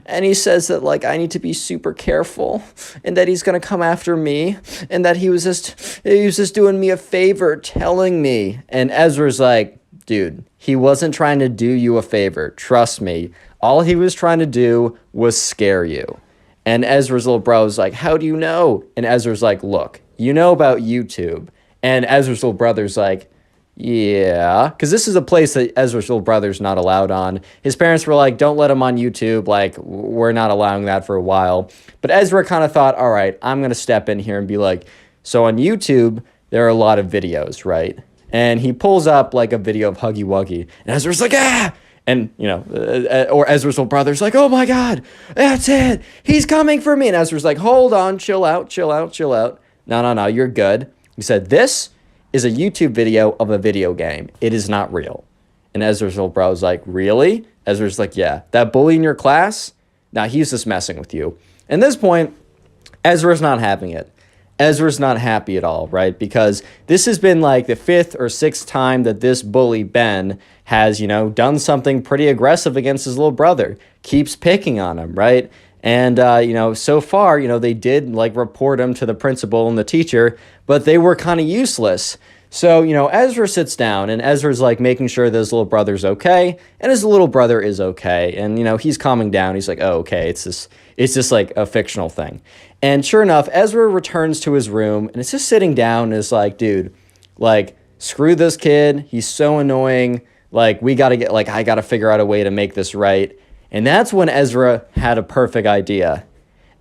he says that like I need to be super careful, and that he's gonna come after me, and that he was just doing me a favor telling me. And Ezra's like, dude, he wasn't trying to do you a favor, trust me, all he was trying to do was scare you. And Ezra's little bro's like, how do you know? And Ezra's like, look, you know about YouTube. And Ezra's little brother's like, yeah. Because this is a place that Ezra's little brother's not allowed on. His parents were like, don't let him on YouTube. Like, we're not allowing that for a while. But Ezra kind of thought, all right, I'm going to step in here and be like, so on YouTube, there are a lot of videos, right? And he pulls up like a video of Huggy Wuggy. And Ezra's like, ah! And, or Ezra's little brother's like, oh my God, that's it. He's coming for me. And Ezra's like, hold on, chill out. No, you're good. He said, this is a YouTube video of a video game. It is not real. And Ezra's little bro's like, really? Ezra's like, yeah. That bully in your class? Nah, he's just messing with you. At this point, Ezra's not having it. Ezra's not happy at all, right? Because this has been like the 5th or 6th time that this bully, Ben, has, done something pretty aggressive against his little brother. Keeps picking on him, right? And, so far, they did, like, report him to the principal and the teacher, but they were kind of useless. So, Ezra sits down, and Ezra's, like, making sure that his little brother's okay, and his little brother is okay. And, he's calming down. He's like, oh, okay, it's just, like, a fictional thing. And sure enough, Ezra returns to his room, and it's just sitting down, and it's like, dude, like, screw this kid. He's so annoying. Like, I got to figure out a way to make this right. And that's when Ezra had a perfect idea.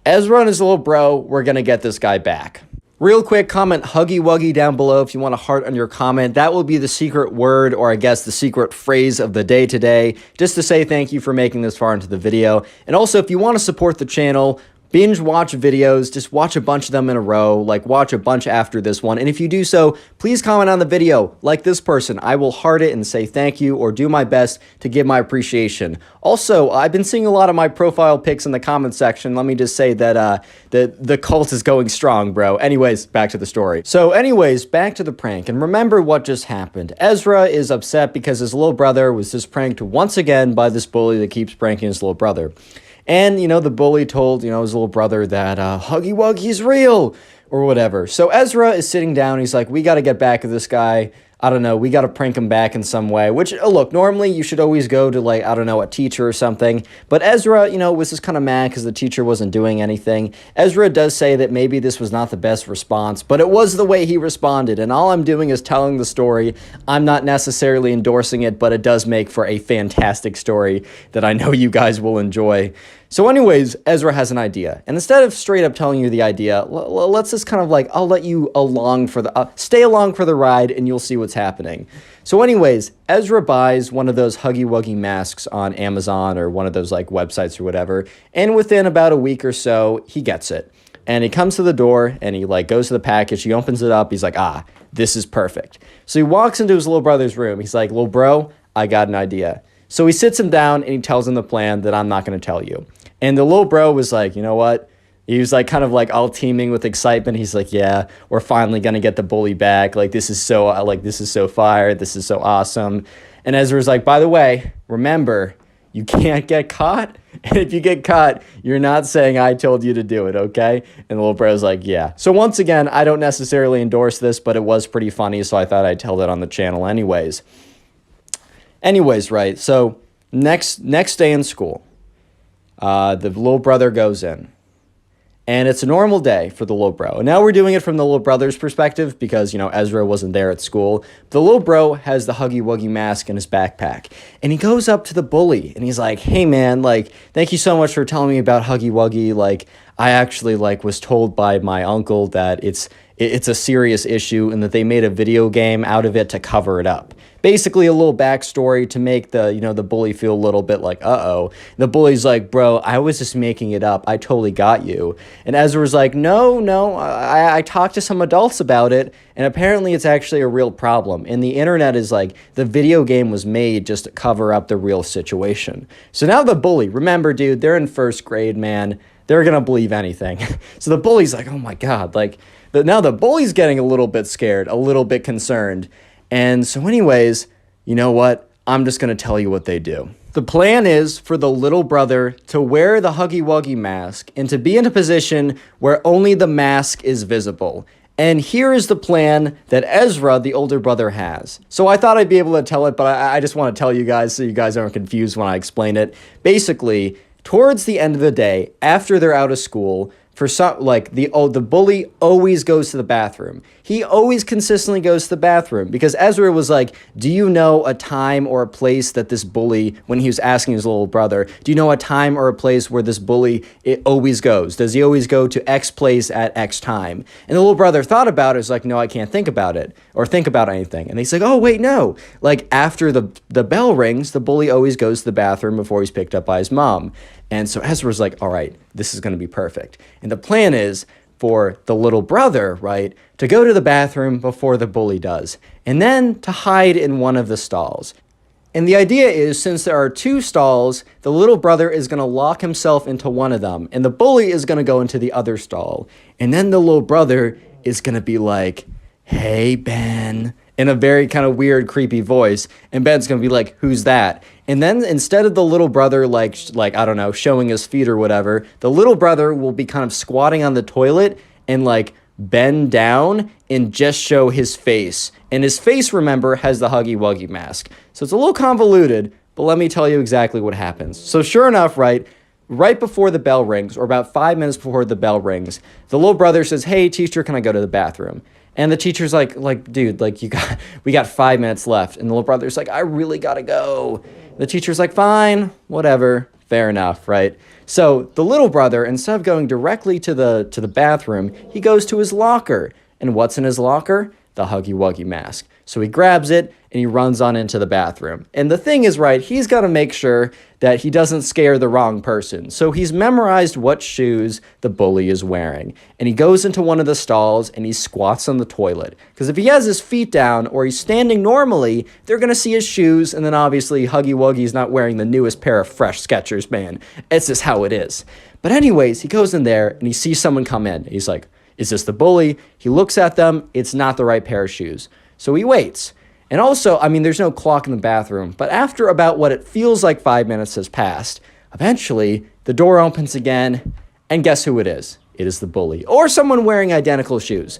Ezra and his little bro were going to get this guy back. Real quick, comment Huggy Wuggy down below if you want a heart on your comment. That will be the secret word, or I guess the secret phrase of the day today, just to say thank you for making this far into the video. And also, if you want to support the channel, binge watch videos, just watch a bunch of them in a row, like watch a bunch after this one. And if you do so, please comment on the video, like this person. I will heart it and say thank you, or do my best to give my appreciation. Also, I've been seeing a lot of my profile pics in the comment section. Let me just say that the cult is going strong, bro. Anyways, back to the story. So anyways, back to the prank. And remember what just happened. Ezra is upset because his little brother was just pranked once again by this bully that keeps pranking his little brother. And, the bully told, his little brother that Huggy Wuggy's real or whatever. So Ezra is sitting down. He's like, we got to get back at this guy. I don't know. We got to prank him back in some way, which, look, normally you should always go to, like, I don't know, a teacher or something. But Ezra, was just kind of mad because the teacher wasn't doing anything. Ezra does say that maybe this was not the best response, but it was the way he responded. And all I'm doing is telling the story. I'm not necessarily endorsing it, but it does make for a fantastic story that I know you guys will enjoy. So anyways, Ezra has an idea. And instead of straight up telling you the idea, let's just kind of like, I'll let you stay along for the ride and you'll see what's happening. So anyways, Ezra buys one of those Huggy Wuggy masks on Amazon or one of those like websites or whatever. And within about a week or so, he gets it. And he comes to the door and he like goes to the package. He opens it up. He's like, this is perfect. So he walks into his little brother's room. He's like, little bro, I got an idea. So he sits him down and he tells him the plan that I'm not going to tell you. And the little bro was like, you know what? He was like kind of like all teeming with excitement. He's like, yeah, we're finally gonna get the bully back. Like this is so fire. This is so awesome. And Ezra's like, by the way, remember, you can't get caught. And if you get caught, you're not saying I told you to do it, okay? And the little bro's like, yeah. So once again, I don't necessarily endorse this, but it was pretty funny, so I thought I'd tell that on the channel anyways. Anyways, right, so next day in school, the little brother goes in. And it's a normal day for the little bro. And now we're doing it from the little brother's perspective because, Ezra wasn't there at school. The little bro has the Huggy Wuggy mask in his backpack. And he goes up to the bully and he's like, hey, man, thank you so much for telling me about Huggy Wuggy. I actually, was told by my uncle that it's a serious issue and that they made a video game out of it to cover it up. Basically a little backstory to make the bully feel a little bit like, uh-oh. The bully's like, bro, I was just making it up. I totally got you. And Ezra's like, no, I talked to some adults about it, and apparently it's actually a real problem. And the internet is like, the video game was made just to cover up the real situation. So now the bully, remember, dude, they're in first grade, man. They're going to believe anything. So the bully's like, oh my God, now the bully's getting a little bit scared, a little bit concerned. And so anyways, you know what? I'm just going to tell you what they do. The plan is for the little brother to wear the Huggy Wuggy mask and to be in a position where only the mask is visible. And here is the plan that Ezra, the older brother, has. So I thought I'd be able to tell it, but I just want to tell you guys so you guys aren't confused when I explain it. Basically, towards the end of the day, after they're out of school, the bully always goes to the bathroom. He always consistently goes to the bathroom because Ezra was like, do you know a time or a place that this bully, when he was asking his little brother, do you know a time or a place where this bully always goes? Does he always go to X place at X time? And the little brother thought about it. Was like, no, I can't think about it or think about anything. And he's like, oh, wait, no. After the bell rings, the bully always goes to the bathroom before he's picked up by his mom. And so Ezra's like, all right, this is going to be perfect. And the plan is for the little brother, right, to go to the bathroom before the bully does, and then to hide in one of the stalls. And the idea is, since there are two stalls, the little brother is going to lock himself into one of them, and the bully is going to go into the other stall. And then the little brother is going to be like, hey, Ben, in a very kind of weird, creepy voice. And Ben's going to be like, who's that? And then instead of the little brother, I don't know, showing his feet or whatever, the little brother will be kind of squatting on the toilet and bend down and just show his face. And his face, remember, has the Huggy Wuggy mask. So it's a little convoluted, but let me tell you exactly what happens. So sure enough, right before the bell rings, or about 5 minutes before the bell rings, the little brother says, hey, teacher, can I go to the bathroom? And the teacher's like, dude, we got 5 minutes left. And the little brother's like, I really gotta go. The teacher's like, fine, whatever, fair enough, right? So the little brother, instead of going directly to the bathroom, he goes to his locker. And what's in his locker? The Huggy Wuggy mask. So he grabs it and he runs on into the bathroom. And the thing is, right, he's got to make sure that he doesn't scare the wrong person. So he's memorized what shoes the bully is wearing. And he goes into one of the stalls and he squats on the toilet. Because if he has his feet down or he's standing normally, they're going to see his shoes. And then obviously Huggy Wuggy's not wearing the newest pair of fresh Skechers, man. It's just how it is. But anyways, he goes in there and he sees someone come in. He's like, is this the bully? He looks at them. It's not the right pair of shoes. So he waits. And also, there's no clock in the bathroom, but after about what it feels like 5 minutes has passed, eventually the door opens again, and guess who it is? It is the bully, or someone wearing identical shoes.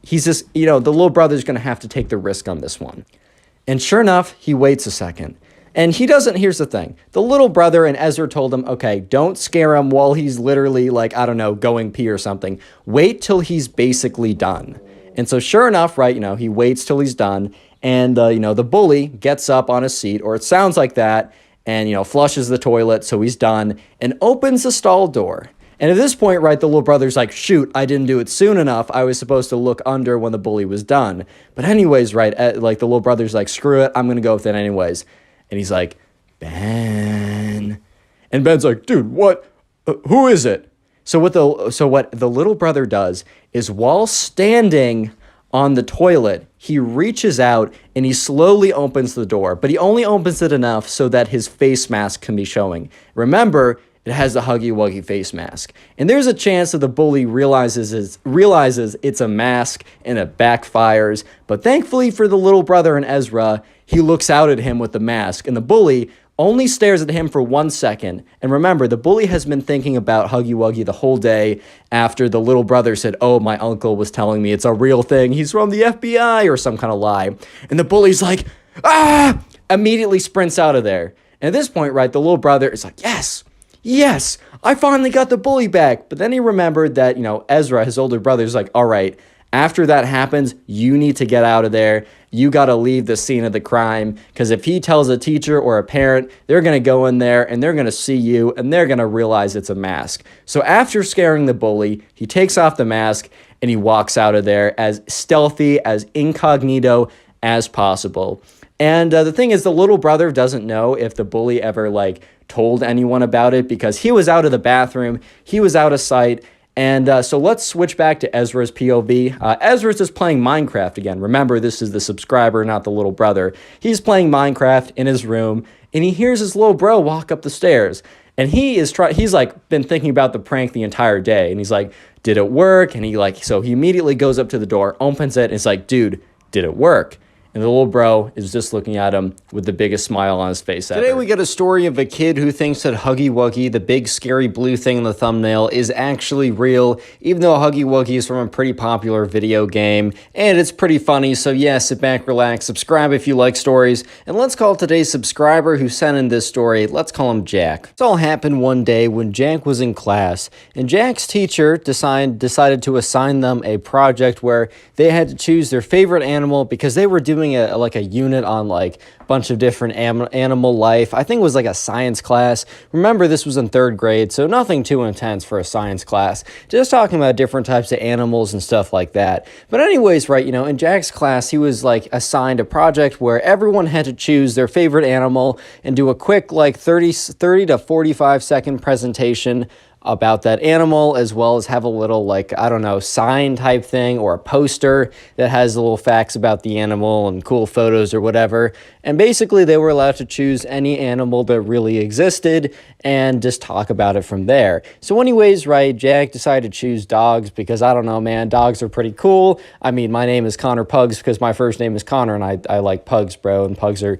He's just, the little brother's going to have to take the risk on this one. And sure enough, he waits a second. And he doesn't, here's the thing. The little brother and Ezra told him, okay, don't scare him while he's literally going pee or something. Wait till he's basically done. And so sure enough, right, he waits till he's done. And, the bully gets up on his seat, or it sounds like that, and, flushes the toilet, so he's done, and opens the stall door. And at this point, right, the little brother's like, shoot, I didn't do it soon enough. I was supposed to look under when the bully was done. But anyways, right, the little brother's like, screw it, I'm going to go with it anyways. And he's like, Ben. And Ben's like, dude, what? Who is it? So what the little brother does is, while standing on the toilet, he reaches out and he slowly opens the door, but he only opens it enough so that his face mask can be showing. Remember, It has the Huggy Wuggy face mask. And there's a chance that the bully realizes it's a mask and it backfires. But thankfully for the little brother and Ezra, he looks out at him with the mask. And the bully only stares at him for 1 second. And remember, the bully has been thinking about Huggy Wuggy the whole day after the little brother said, oh, my uncle was telling me it's a real thing. He's from the FBI or some kind of lie. And the bully's like, ah! Immediately sprints out of there. And at this point, right, the little brother is like, yes, I finally got the bully back. But then he remembered that, Ezra, his older brother, is like, all right, after that happens, you need to get out of there. You got to leave the scene of the crime, because if he tells a teacher or a parent, they're going to go in there and they're going to see you and they're going to realize it's a mask. So after scaring the bully, he takes off the mask and he walks out of there as stealthy, as incognito as possible. And the thing is, the little brother doesn't know if the bully ever told anyone about it, because he was out of the bathroom, he was out of sight. And so let's switch back to Ezra's POV. Ezra's just playing Minecraft again. Remember, this is the subscriber, not the little brother. He's playing Minecraft in his room, and he hears his little bro walk up the stairs. And he's been thinking about the prank the entire day. And he's like, did it work? And so he immediately goes up to the door, opens it, and it's like, dude, did it work? And the little bro is just looking at him with the biggest smile on his face ever. Today we get a story of a kid who thinks that Huggy Wuggy, the big scary blue thing in the thumbnail, is actually real, even though Huggy Wuggy is from a pretty popular video game, and it's pretty funny. So yeah, sit back, relax, subscribe if you like stories, and let's call today's subscriber who sent in this story, let's call him Jack. This all happened one day when Jack was in class, and Jack's teacher decided to assign them a project where they had to choose their favorite animal, because they were doing a unit on a bunch of different animal life. I think it was a science class. Remember, this was in 3rd grade, so nothing too intense for a science class. Just talking about different types of animals and stuff like that. But anyways, right, in Jack's class, he was assigned a project where everyone had to choose their favorite animal and do a quick 30 to 45 second presentation about that animal, as well as have a little sign type thing or a poster that has little facts about the animal and cool photos or whatever. And basically they were allowed to choose any animal that really existed and just talk about it from there. So anyways, right, Jack decided to choose dogs because, I don't know, man, dogs are pretty cool. I mean, my name is Connor Pugs because my first name is Connor, and I like pugs, bro, and pugs are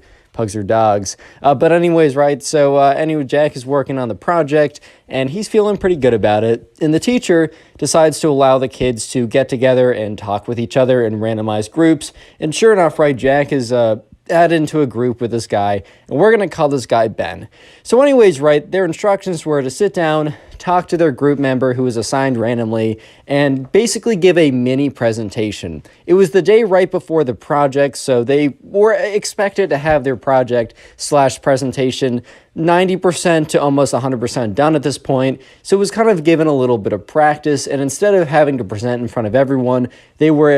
dogs. But anyways, right, so anyway, Jack is working on the project, and he's feeling pretty good about it. And the teacher decides to allow the kids to get together and talk with each other in randomized groups. And sure enough, right, Jack is added into a group with this guy, and we're going to call this guy Ben. So anyways, right, their instructions were to sit down, talk to their group member who was assigned randomly, and basically give a mini presentation. It was the day right before the project, so they were expected to have their project / presentation 90% to almost 100% done at this point. So it was kind of given a little bit of practice, and instead of having to present in front of everyone, they were,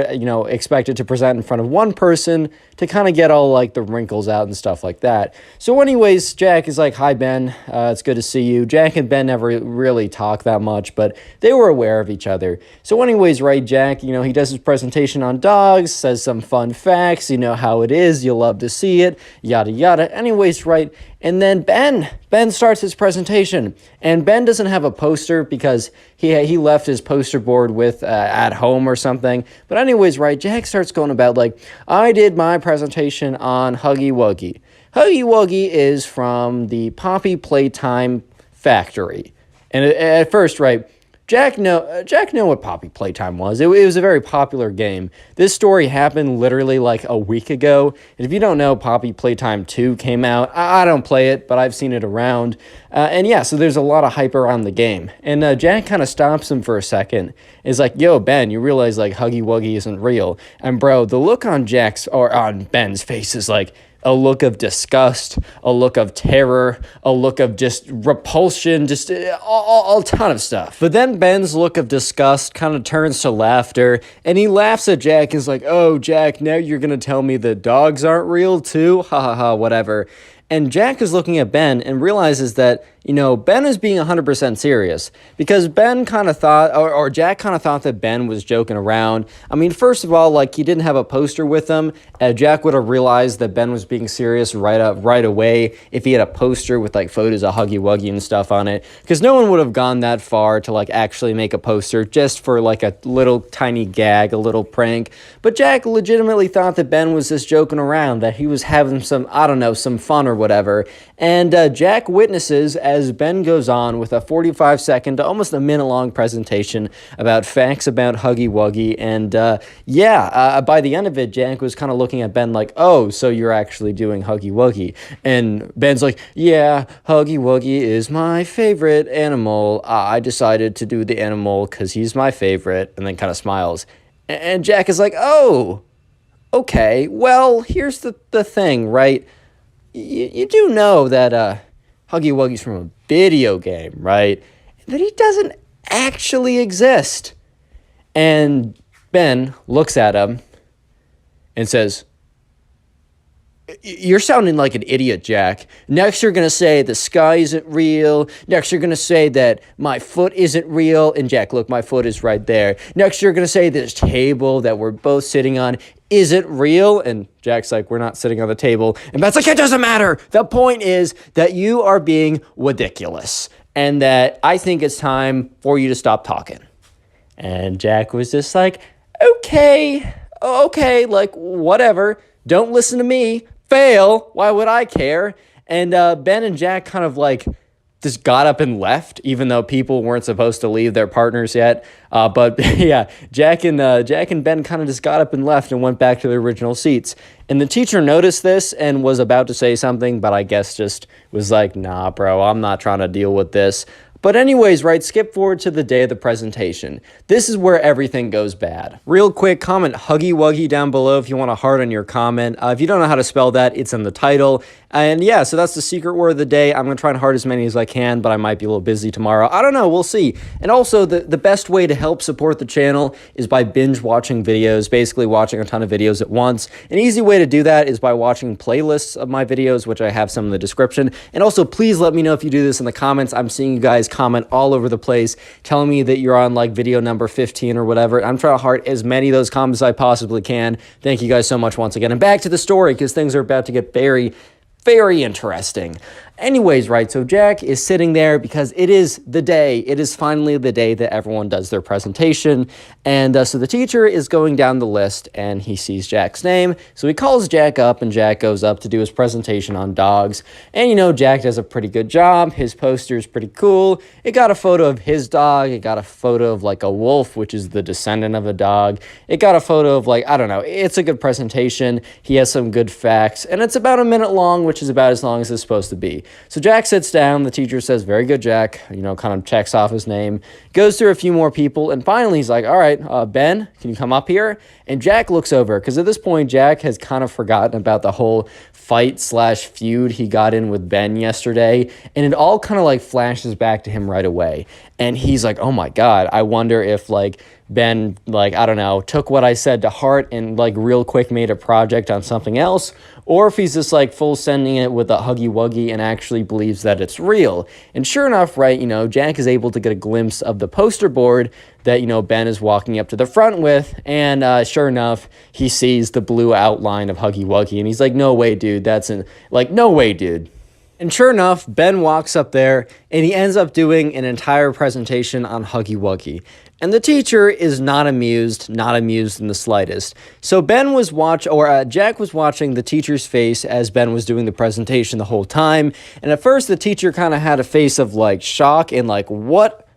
expected to present in front of one person to kind of get all the wrinkles out and stuff like that. So anyways, Jack is like, hi Ben, it's good to see you. Jack and Ben never really talk that much, but they were aware of each other. So anyways, right, Jack, he does his presentation on dogs, says some fun facts, how it is, you'll love to see it, yada yada. Anyways, right, and then Ben starts his presentation, and Ben doesn't have a poster because he left his poster board with at home or something. But anyways, right, Jack starts going about I did my presentation on Huggy Wuggy. Huggy Wuggy is from the Poppy Playtime factory. And at first, right, Jack knew what Poppy Playtime was. It was a very popular game. This story happened literally a week ago. And if you don't know, Poppy Playtime 2 came out. I don't play it, but I've seen it around. And yeah, so there's a lot of hype around the game. And Jack kind of stops him for a second. Is like, yo, Ben, you realize Huggy Wuggy isn't real. And bro, the look on on Ben's face is a look of disgust, a look of terror, a look of just repulsion, just a ton of stuff. But then Ben's look of disgust kind of turns to laughter, and he laughs at Jack and is like, oh, Jack, now you're going to tell me that dogs aren't real too? Ha ha ha, whatever. And Jack is looking at Ben and realizes that, Ben is being 100% serious, because Ben kind of thought, or Jack kind of thought that Ben was joking around. I mean, first of all, like, he didn't have a poster with him. Jack would have realized that Ben was being serious right away if he had a poster with like photos of Huggy Wuggy and stuff on it, because no one would have gone that far to like actually make a poster just for like a little tiny gag, a little prank. But Jack legitimately thought that Ben was just joking around, that he was having some, I don't know, some fun or whatever. And Jack witnesses as Ben goes on with a 45-second to almost a minute-long presentation about facts about Huggy Wuggy. And by the end of it, Jack was kind of looking at Ben like, oh, so you're actually doing Huggy Wuggy. And Ben's like, yeah, Huggy Wuggy is my favorite animal. I decided to do the animal because he's my favorite, and then kind of smiles. And Jack is like, oh, okay, well, here's the thing, right? You do know that Huggy Wuggy's from a video game, right? That he doesn't actually exist. And Ben looks at him and says, you're sounding like an idiot, Jack. Next, you're going to say the sky isn't real. Next, you're going to say that my foot isn't real. And Jack, look, my foot is right there. Next, you're going to say this table that we're both sitting on isn't real. And Jack's like, we're not sitting on the table. And Ben's like, it doesn't matter. The point is that you are being ridiculous, and that I think it's time for you to stop talking. And Jack was just like, okay, like, whatever. Don't listen to me. Fail. Why would I care? And Ben and Jack kind of like just got up and left, even though people weren't supposed to leave their partners yet. But yeah, Jack and Ben kind of just got up and left and went back to their original seats. And the teacher noticed this and was about to say something, but I guess just was like, nah, bro, I'm not trying to deal with this. But anyways, right, skip forward to the day of the presentation. This is where everything goes bad. Real quick, comment Huggy Wuggy down below if you want a heart on your comment. If you don't know how to spell that, it's in the title. And yeah, so that's the secret word of the day. I'm going to try and heart as many as I can, but I might be a little busy tomorrow. I don't know, we'll see. And also, the best way to help support the channel is by binge watching videos, basically watching a ton of videos at once. An easy way to do that is by watching playlists of my videos, which I have some in the description. And also, please let me know if you do this in the comments. I'm seeing you guys comment all over the place telling me that you're on like video number 15 or whatever. I'm trying to heart as many of those comments as I possibly can. Thank you guys so much once again. And back to the story, because things are about to get very interesting. Anyways, right, so Jack is sitting there because it is the day. It is finally the day that everyone does their presentation. And so the teacher is going down the list and he sees Jack's name. So he calls Jack up and Jack goes up to do his presentation on dogs. And Jack does a pretty good job. His poster is pretty cool. It got a photo of his dog. It got a photo of like a wolf, which is the descendant of a dog. It got a photo of like, I don't know. It's a good presentation. He has some good facts. And it's about a minute long, which is about as long as it's supposed to be. So Jack sits down, the teacher says, very good, Jack, kind of checks off his name, goes through a few more people, and finally he's like, all right, Ben, can you come up here? And Jack looks over, because at this point, Jack has kind of forgotten about the whole fight/feud he got in with Ben yesterday, and it all kind of like flashes back to him right away. And he's like, oh my God, I wonder if like Ben, like, I don't know, took what I said to heart and like real quick made a project on something else, or if he's just like full sending it with a Huggy Wuggy and actually believes that it's real. And sure enough, right, Jack is able to get a glimpse of the poster board that, Ben is walking up to the front with, and sure enough, he sees the blue outline of Huggy Wuggy, and he's like, no way, dude, no way, dude. And sure enough, Ben walks up there, and he ends up doing an entire presentation on Huggy Wuggy. And the teacher is not amused in the slightest. So Jack was watching the teacher's face as Ben was doing the presentation the whole time. And at first, the teacher kind of had a face of like shock and like, what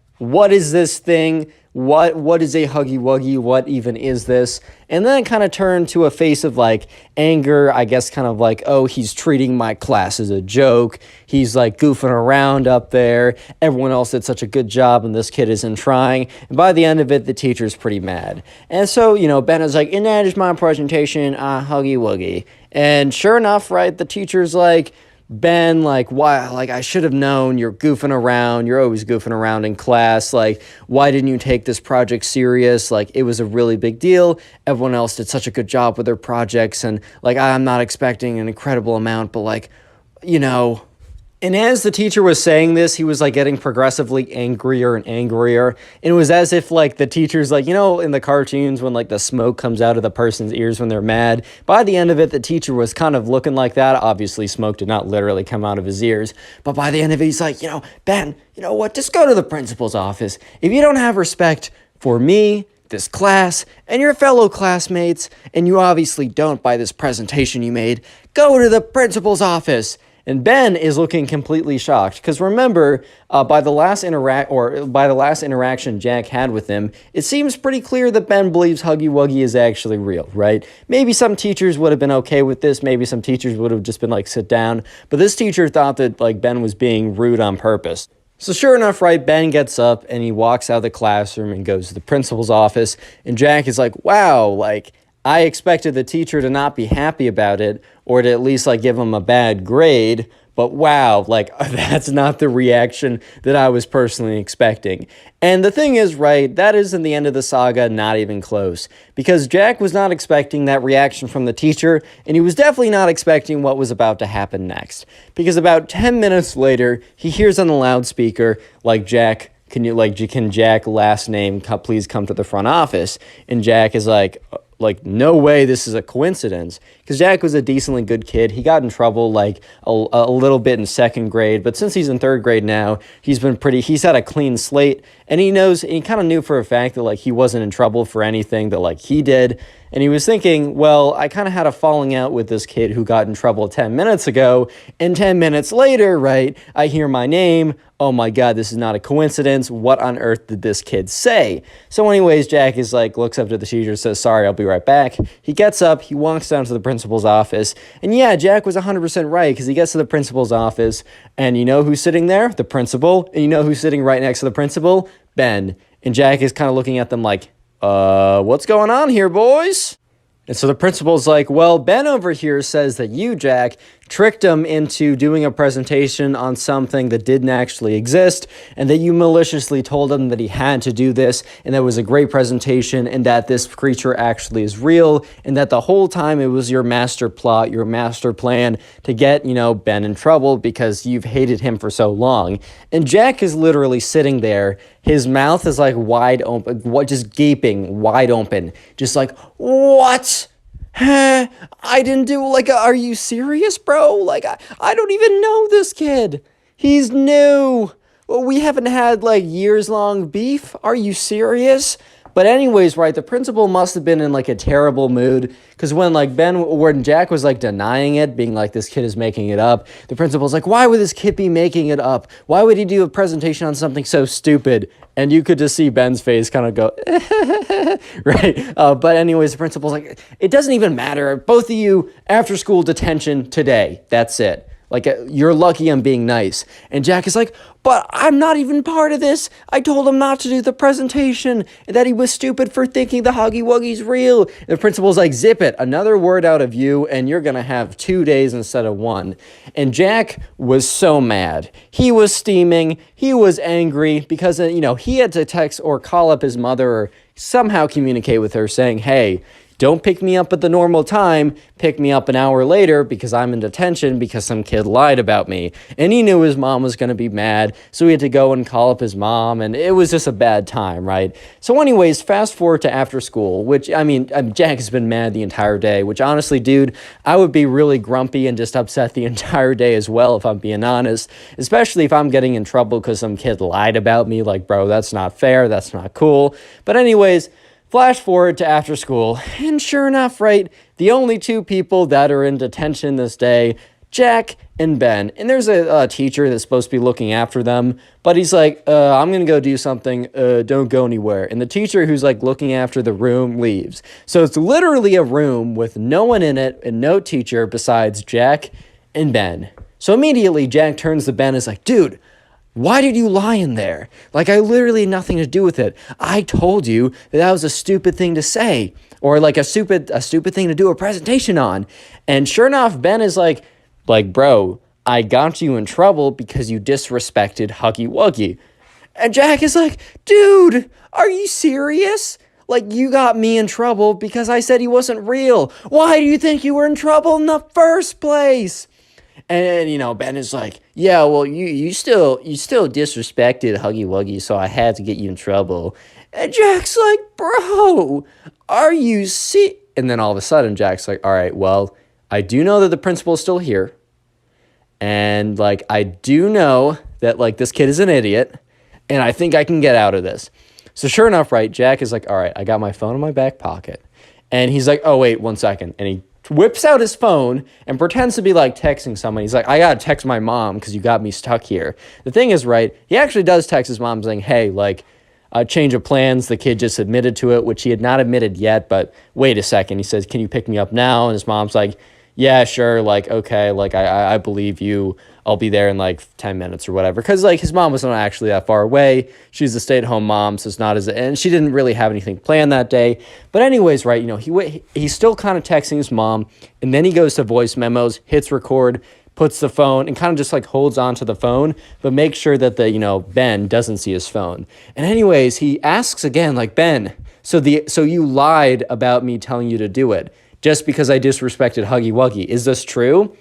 is this thing? What is a Huggy Wuggy? What even is this? And then it kind of turned to a face of like anger, I guess kind of like, oh, he's treating my class as a joke. He's like goofing around up there. Everyone else did such a good job and this kid isn't trying. And by the end of it, the teacher's pretty mad. And so, Ben is like, and that is my presentation, Huggy Wuggy. And sure enough, right, the teacher's like, Ben, like, why, like, I should have known you're goofing around. You're always goofing around in class. Like, why didn't you take this project serious? Like, it was a really big deal. Everyone else did such a good job with their projects. And, like, I'm not expecting an incredible amount, but, like, you know. And as the teacher was saying this, he was like getting progressively angrier and angrier. And it was as if like the teacher's like, in the cartoons when like the smoke comes out of the person's ears when they're mad. By the end of it, the teacher was kind of looking like that. Obviously, smoke did not literally come out of his ears. But by the end of it, he's like, Ben, you know what? Just go to the principal's office. If you don't have respect for me, this class, and your fellow classmates, and you obviously don't by this presentation you made, go to the principal's office. And Ben is looking completely shocked because remember, by the last interaction Jack had with him, it seems pretty clear that Ben believes Huggy Wuggy is actually real, right? Maybe some teachers would have been okay with this. Maybe some teachers would have just been like, sit down. But this teacher thought that like Ben was being rude on purpose. So sure enough, right, Ben gets up and he walks out of the classroom and goes to the principal's office. And Jack is like, wow, like, I expected the teacher to not be happy about it or to at least like give him a bad grade, but wow, like that's not the reaction that I was personally expecting. And the thing is, right, that isn't the end of the saga, not even close, because Jack was not expecting that reaction from the teacher, and he was definitely not expecting what was about to happen next, because about 10 minutes later, he hears on the loudspeaker, like, Jack, can Jack last name please come to the front office? And Jack is like, no way this is a coincidence, because Jack was a decently good kid. He got in trouble like a little bit in second grade, but since he's in third grade now, he's had a clean slate, and he kind of knew for a fact that like he wasn't in trouble for anything that like he did. And he was thinking, well, I kind of had a falling out with this kid who got in trouble 10 minutes ago, and 10 minutes later, right, I hear my name. Oh my God, this is not a coincidence. What on earth did this kid say? So anyways, Jack is like, looks up to the teacher, says, sorry, I'll be right back. He gets up, he walks down to the principal's office, and yeah, Jack was 100% right, because he gets to the principal's office, and you know who's sitting there? The principal. And you know who's sitting right next to the principal? Ben. And Jack is kind of looking at them like, what's going on here, boys? And so the principal's like, well, Ben over here says that you, Jack, tricked him into doing a presentation on something that didn't actually exist, and that you maliciously told him that he had to do this, and that it was a great presentation, and that this creature actually is real, and that the whole time it was your master plot, your master plan to get, Ben in trouble because you've hated him for so long. And Jack is literally sitting there. His mouth is like wide open, just gaping wide open, just like, what? Huh? I didn't do, are you serious, bro? Like, I don't even know this kid. He's new. Well, we haven't had, years-long beef. Are you serious? But anyways, right, the principal must have been in, a terrible mood, because when Jack was, denying it, being like, this kid is making it up, the principal's like, why would this kid be making it up? Why would he do a presentation on something so stupid? And you could just see Ben's face kind of go, right? But anyways, the principal's like, it doesn't even matter. Both of you, after school detention today. That's it. You're lucky I'm being nice. And Jack is like, but I'm not even part of this. I told him not to do the presentation, and that he was stupid for thinking the Huggy Wuggy's real. And the principal's like, zip it. Another word out of you, and you're going to have 2 days instead of 1. And Jack was so mad. He was steaming. He was angry because, he had to text or call up his mother or somehow communicate with her saying, hey, don't pick me up at the normal time, pick me up an hour later because I'm in detention because some kid lied about me. And he knew his mom was going to be mad, so he had to go and call up his mom, and it was just a bad time, right? So anyways, fast forward to after school, which, Jack has been mad the entire day, which honestly, dude, I would be really grumpy and just upset the entire day as well, if I'm being honest, especially if I'm getting in trouble because some kid lied about me, bro, that's not fair, that's not cool. But anyways, flash forward to after school, and sure enough, right, the only 2 people that are in detention this day, Jack and Ben. And there's a teacher that's supposed to be looking after them, but he's like, I'm going to go do something, don't go anywhere. And the teacher who's looking after the room leaves. So it's literally a room with no one in it and no teacher besides Jack and Ben. So immediately Jack turns to Ben and is like, dude, why did you lie in there? I literally had nothing to do with it. I told you that was a stupid thing to say, or a stupid thing to do a presentation on. And sure enough, Ben is like, bro, I got you in trouble because you disrespected Huggy Wuggy. And Jack is like, dude, are you serious? You got me in trouble because I said he wasn't real. Why do you think you were in trouble in the first place? And Ben is like, yeah, well, you still disrespected Huggy Wuggy, so I had to get you in trouble. And Jack's like, bro, are you see? And then all of a sudden, Jack's like, all right, well, I do know that the principal is still here. And like, I do know that like this kid is an idiot, and I think I can get out of this. So sure enough, right, Jack is like, all right, I got my phone in my back pocket. And he's like, oh, wait, 1 second. And he whips out his phone and pretends to be like texting someone. He's like, I got to text my mom because you got me stuck here. The thing is, right, he actually does text his mom saying, hey, like, change of plans. The kid just admitted to it, which he had not admitted yet. But wait a second. He says, can you pick me up now? And his mom's like, yeah, sure. Like, okay, like, I believe you. I'll be there in like 10 minutes or whatever. Because like his mom was not actually that far away. She's a stay-at-home mom, so it's not as, and she didn't really have anything planned that day. But anyways, right, he's still kind of texting his mom, and then he goes to voice memos, hits record, puts the phone, and kind of just like holds on to the phone, but makes sure that Ben doesn't see his phone. And anyways, he asks again, like, Ben, so you lied about me telling you to do it just because I disrespected Huggy Wuggy. Is this true?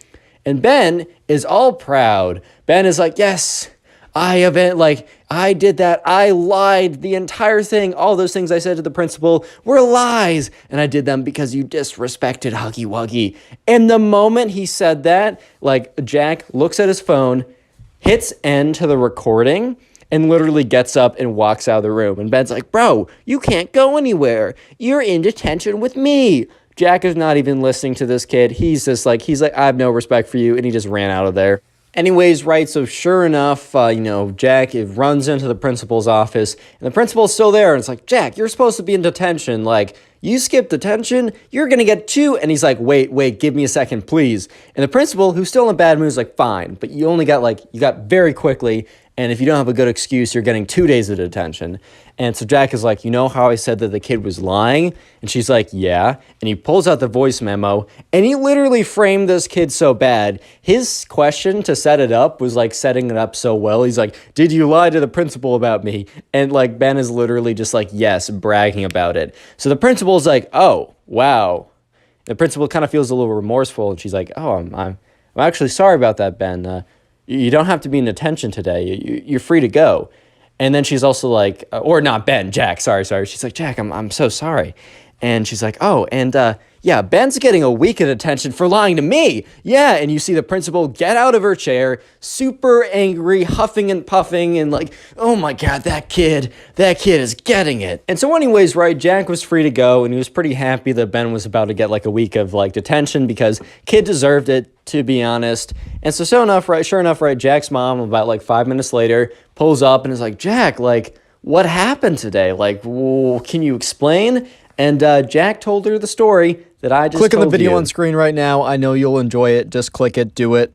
And Ben is all proud. Ben is like, yes, I did that. I lied. The entire thing, all those things I said to the principal were lies. And I did them because you disrespected Huggy Wuggy. And the moment he said that, like, Jack looks at his phone, hits end to the recording, and literally gets up and walks out of the room. And Ben's like, bro, you can't go anywhere. You're in detention with me. Jack is not even listening to this kid. He's like, I have no respect for you. And he just ran out of there. Anyways, right, so sure enough, Jack runs into the principal's office, and the principal's still there, and it's like, Jack, you're supposed to be in detention. Like, you skipped detention, you're going to get 2. And he's like, wait, give me a second, please. And the principal, who's still in a bad mood, is like, fine, but you got very quickly, and if you don't have a good excuse, you're getting 2 days of detention. And so Jack is like, you know how I said that the kid was lying? And she's like, yeah. And he pulls out the voice memo, and he literally framed this kid so bad. His question to set it up was like setting it up so well. He's like, did you lie to the principal about me? And like Ben is literally just like, yes, bragging about it. So the principal's like, oh, wow. The principal kind of feels a little remorseful, and she's like, oh, I'm actually sorry about that, Ben. You don't have to be in detention today. You're free to go. And then she's also like, or not Ben, Jack, sorry. She's like, Jack, I'm so sorry. And she's like, oh, and yeah, Ben's getting a week of detention for lying to me. Yeah, and you see the principal get out of her chair, super angry, huffing and puffing, and like, oh my God, that kid is getting it. And so anyways, right, Jack was free to go, and he was pretty happy that Ben was about to get like a week of like detention because kid deserved it, to be honest. And so sure enough, right, Jack's mom, about like 5 minutes later, pulls up and is like, Jack, like, what happened today? Like, can you explain? And Jack told her the story that I just Click on the told video you. on screen right now. I know you'll enjoy it. Just click it. Do it.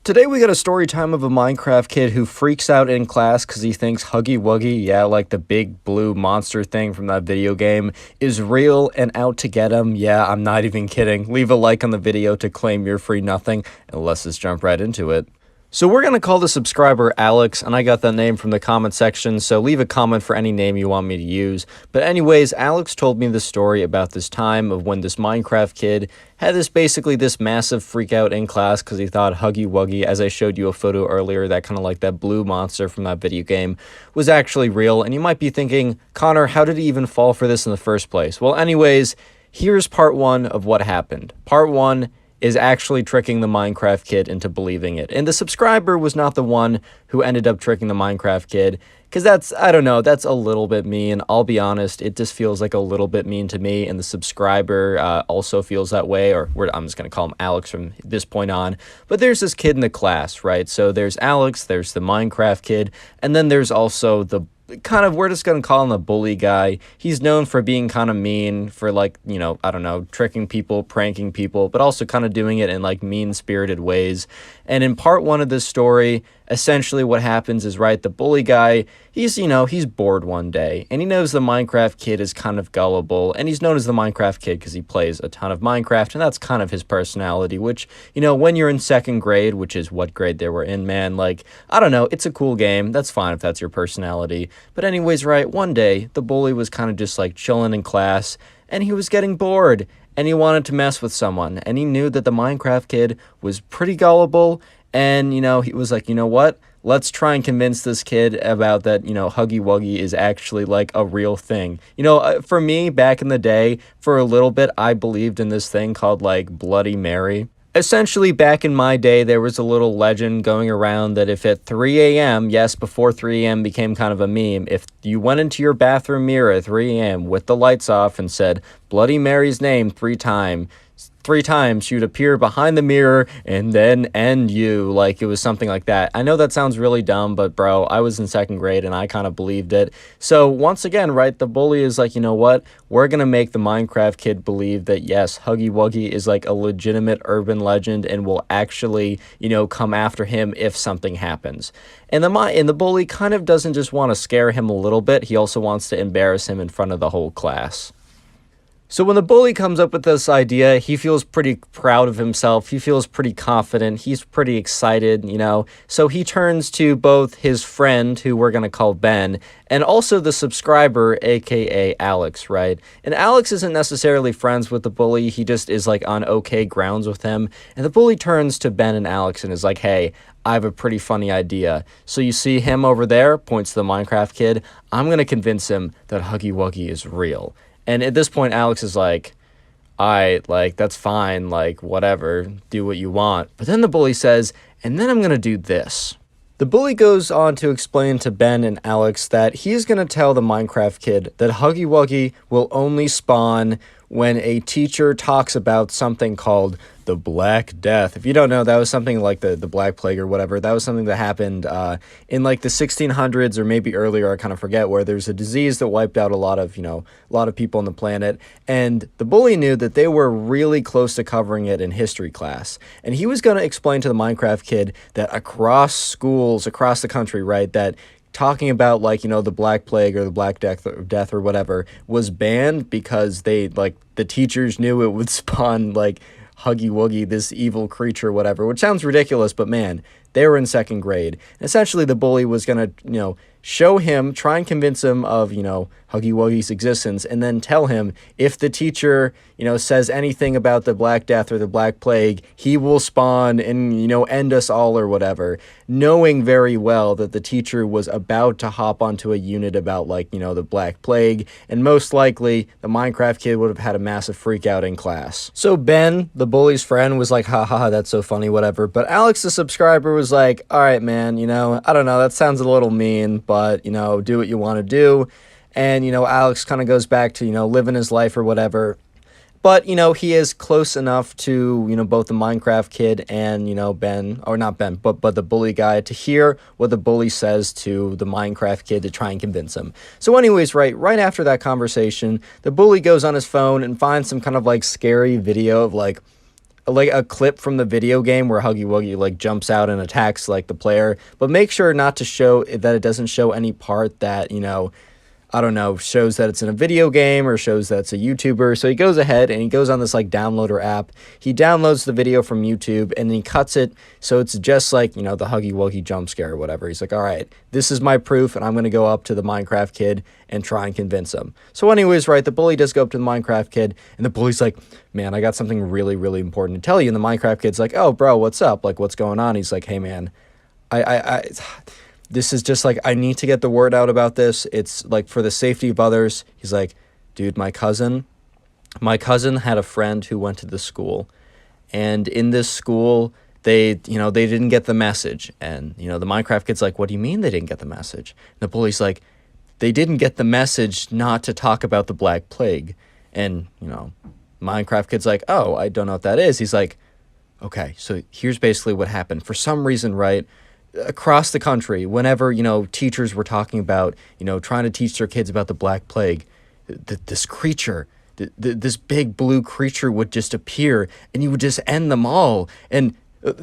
Today we got a story time of a Minecraft kid who freaks out in class because he thinks Huggy Wuggy, yeah, like the big blue monster thing from that video game, is real and out to get him. Yeah, I'm not even kidding. Leave a like on the video to claim your free nothing, and let's just jump right into it. So we're going to call the subscriber Alex, and I got that name from the comment section, so leave a comment for any name you want me to use. But anyways, Alex told me the story about this time of when this Minecraft kid had basically this massive freak out in class because he thought Huggy Wuggy, as I showed you a photo earlier, that kind of like that blue monster from that video game, was actually real. And you might be thinking, Connor, how did he even fall for this in the first place? Well, anyways, here's part 1 of what happened. Part 1 is actually tricking the Minecraft kid into believing it. And the subscriber was not the one who ended up tricking the Minecraft kid, because that's a little bit mean. I'll be honest, it just feels like a little bit mean to me, and the subscriber also feels that way, I'm just going to call him Alex from this point on. But there's this kid in the class, right? So there's Alex, there's the Minecraft kid, and then there's also the we're just going to call him the bully guy. He's known for being kind of mean, for like, tricking people, pranking people, but also kind of doing it in like mean-spirited ways. And in part 1 of this story, essentially what happens is, right, the bully guy, he's bored one day, and he knows the Minecraft kid is kind of gullible, and he's known as the Minecraft kid because he plays a ton of Minecraft, and that's kind of his personality, which, when you're in 2nd grade, which is what grade they were in, man, like, I don't know, it's a cool game. That's fine if that's your personality. But anyways, right, one day, the bully was kind of just like chilling in class, and he was getting bored, and he wanted to mess with someone, and he knew that the Minecraft kid was pretty gullible, and, he was like, you know what? Let's try and convince this kid about that, Huggy Wuggy is actually like a real thing. For me, back in the day, for a little bit, I believed in this thing called like Bloody Mary. Essentially, back in my day, there was a little legend going around that if at 3 a.m., yes, before 3 a.m. became kind of a meme, if you went into your bathroom mirror at 3 a.m. with the lights off and said Bloody Mary's name 3 times, she'd appear behind the mirror and then end you. Like, it was something like that. I know that sounds really dumb, but bro, I was in second grade and I kind of believed it. So once again, right, the bully is like, you know what? We're going to make the Minecraft kid believe that, yes, Huggy Wuggy is like a legitimate urban legend and will actually, come after him if something happens. And the bully kind of doesn't just want to scare him a little bit. He also wants to embarrass him in front of the whole class. So when the bully comes up with this idea, he feels pretty proud of himself. He feels pretty confident. He's pretty excited, So he turns to both his friend, who we're going to call Ben, and also the subscriber, aka Alex, right? And Alex isn't necessarily friends with the bully. He just is like on okay grounds with him. And the bully turns to Ben and Alex and is like, hey, I have a pretty funny idea. So you see him over there, points to the Minecraft kid. I'm going to convince him that Huggy Wuggy is real. And at this point, Alex is like, that's fine, whatever, do what you want. But then the bully says, and then I'm going to do this. The bully goes on to explain to Ben and Alex that he's going to tell the Minecraft kid that Huggy Wuggy will only spawn when a teacher talks about something called the Black Death. If you don't know, that was something like the Black Plague or whatever. That was something that happened in like the 1600s or maybe earlier, I kind of forget, where there's a disease that wiped out a lot of people on the planet. And the bully knew that they were really close to covering it in history class. And he was going to explain to the Minecraft kid that across schools, across the country, right, that talking about the Black Plague or the Black Death or whatever was banned because the teachers knew it would spawn Huggy Wuggy, this evil creature, whatever, which sounds ridiculous, but man, they were in second grade. And essentially, the bully was going to, show him, try and convince him of, Huggy Wuggy's existence, and then tell him if the teacher, says anything about the Black Death or the Black Plague, he will spawn and, end us all or whatever, knowing very well that the teacher was about to hop onto a unit about, the Black Plague, and most likely, the Minecraft kid would have had a massive freak out in class. So Ben, the bully's friend, was like, ha, that's so funny, whatever, but Alex, the subscriber, was like, all right, man, I don't know, that sounds a little mean, but, do what you want to do. And, Alex kind of goes back to, living his life or whatever. But, he is close enough to, both the Minecraft kid and, Ben, or not Ben, but the bully guy, to hear what the bully says to the Minecraft kid to try and convince him. So anyways, right after that conversation, the bully goes on his phone and finds some kind of scary video of a clip from the video game where Huggy Wuggy jumps out and attacks the player, but make sure not to show that it doesn't show any part that, I don't know, shows that it's in a video game or shows that it's a YouTuber. So he goes ahead and he goes on this downloader app. He downloads the video from YouTube and he cuts it so it's just the Huggy Wuggy jump scare or whatever. He's like, all right, this is my proof and I'm going to go up to the Minecraft kid and try and convince him. So anyways, right, the bully does go up to the Minecraft kid and the bully's like, man, I got something really, really important to tell you. And the Minecraft kid's like, oh, bro, what's up? What's going on? He's like, hey, man, this is just I need to get the word out about this. It's for the safety of others. He's like, dude, my cousin had a friend who went to this school, and in this school, they didn't get the message. And, the Minecraft kid's like, what do you mean they didn't get the message? And the bully's like, they didn't get the message not to talk about the Black Plague. And, Minecraft kid's like, oh, I don't know what that is. He's like, okay, so here's basically what happened. For some reason, right, across the country, whenever, teachers were talking about, trying to teach their kids about the Black Plague, this creature, this big blue creature would just appear and you would just end them all. And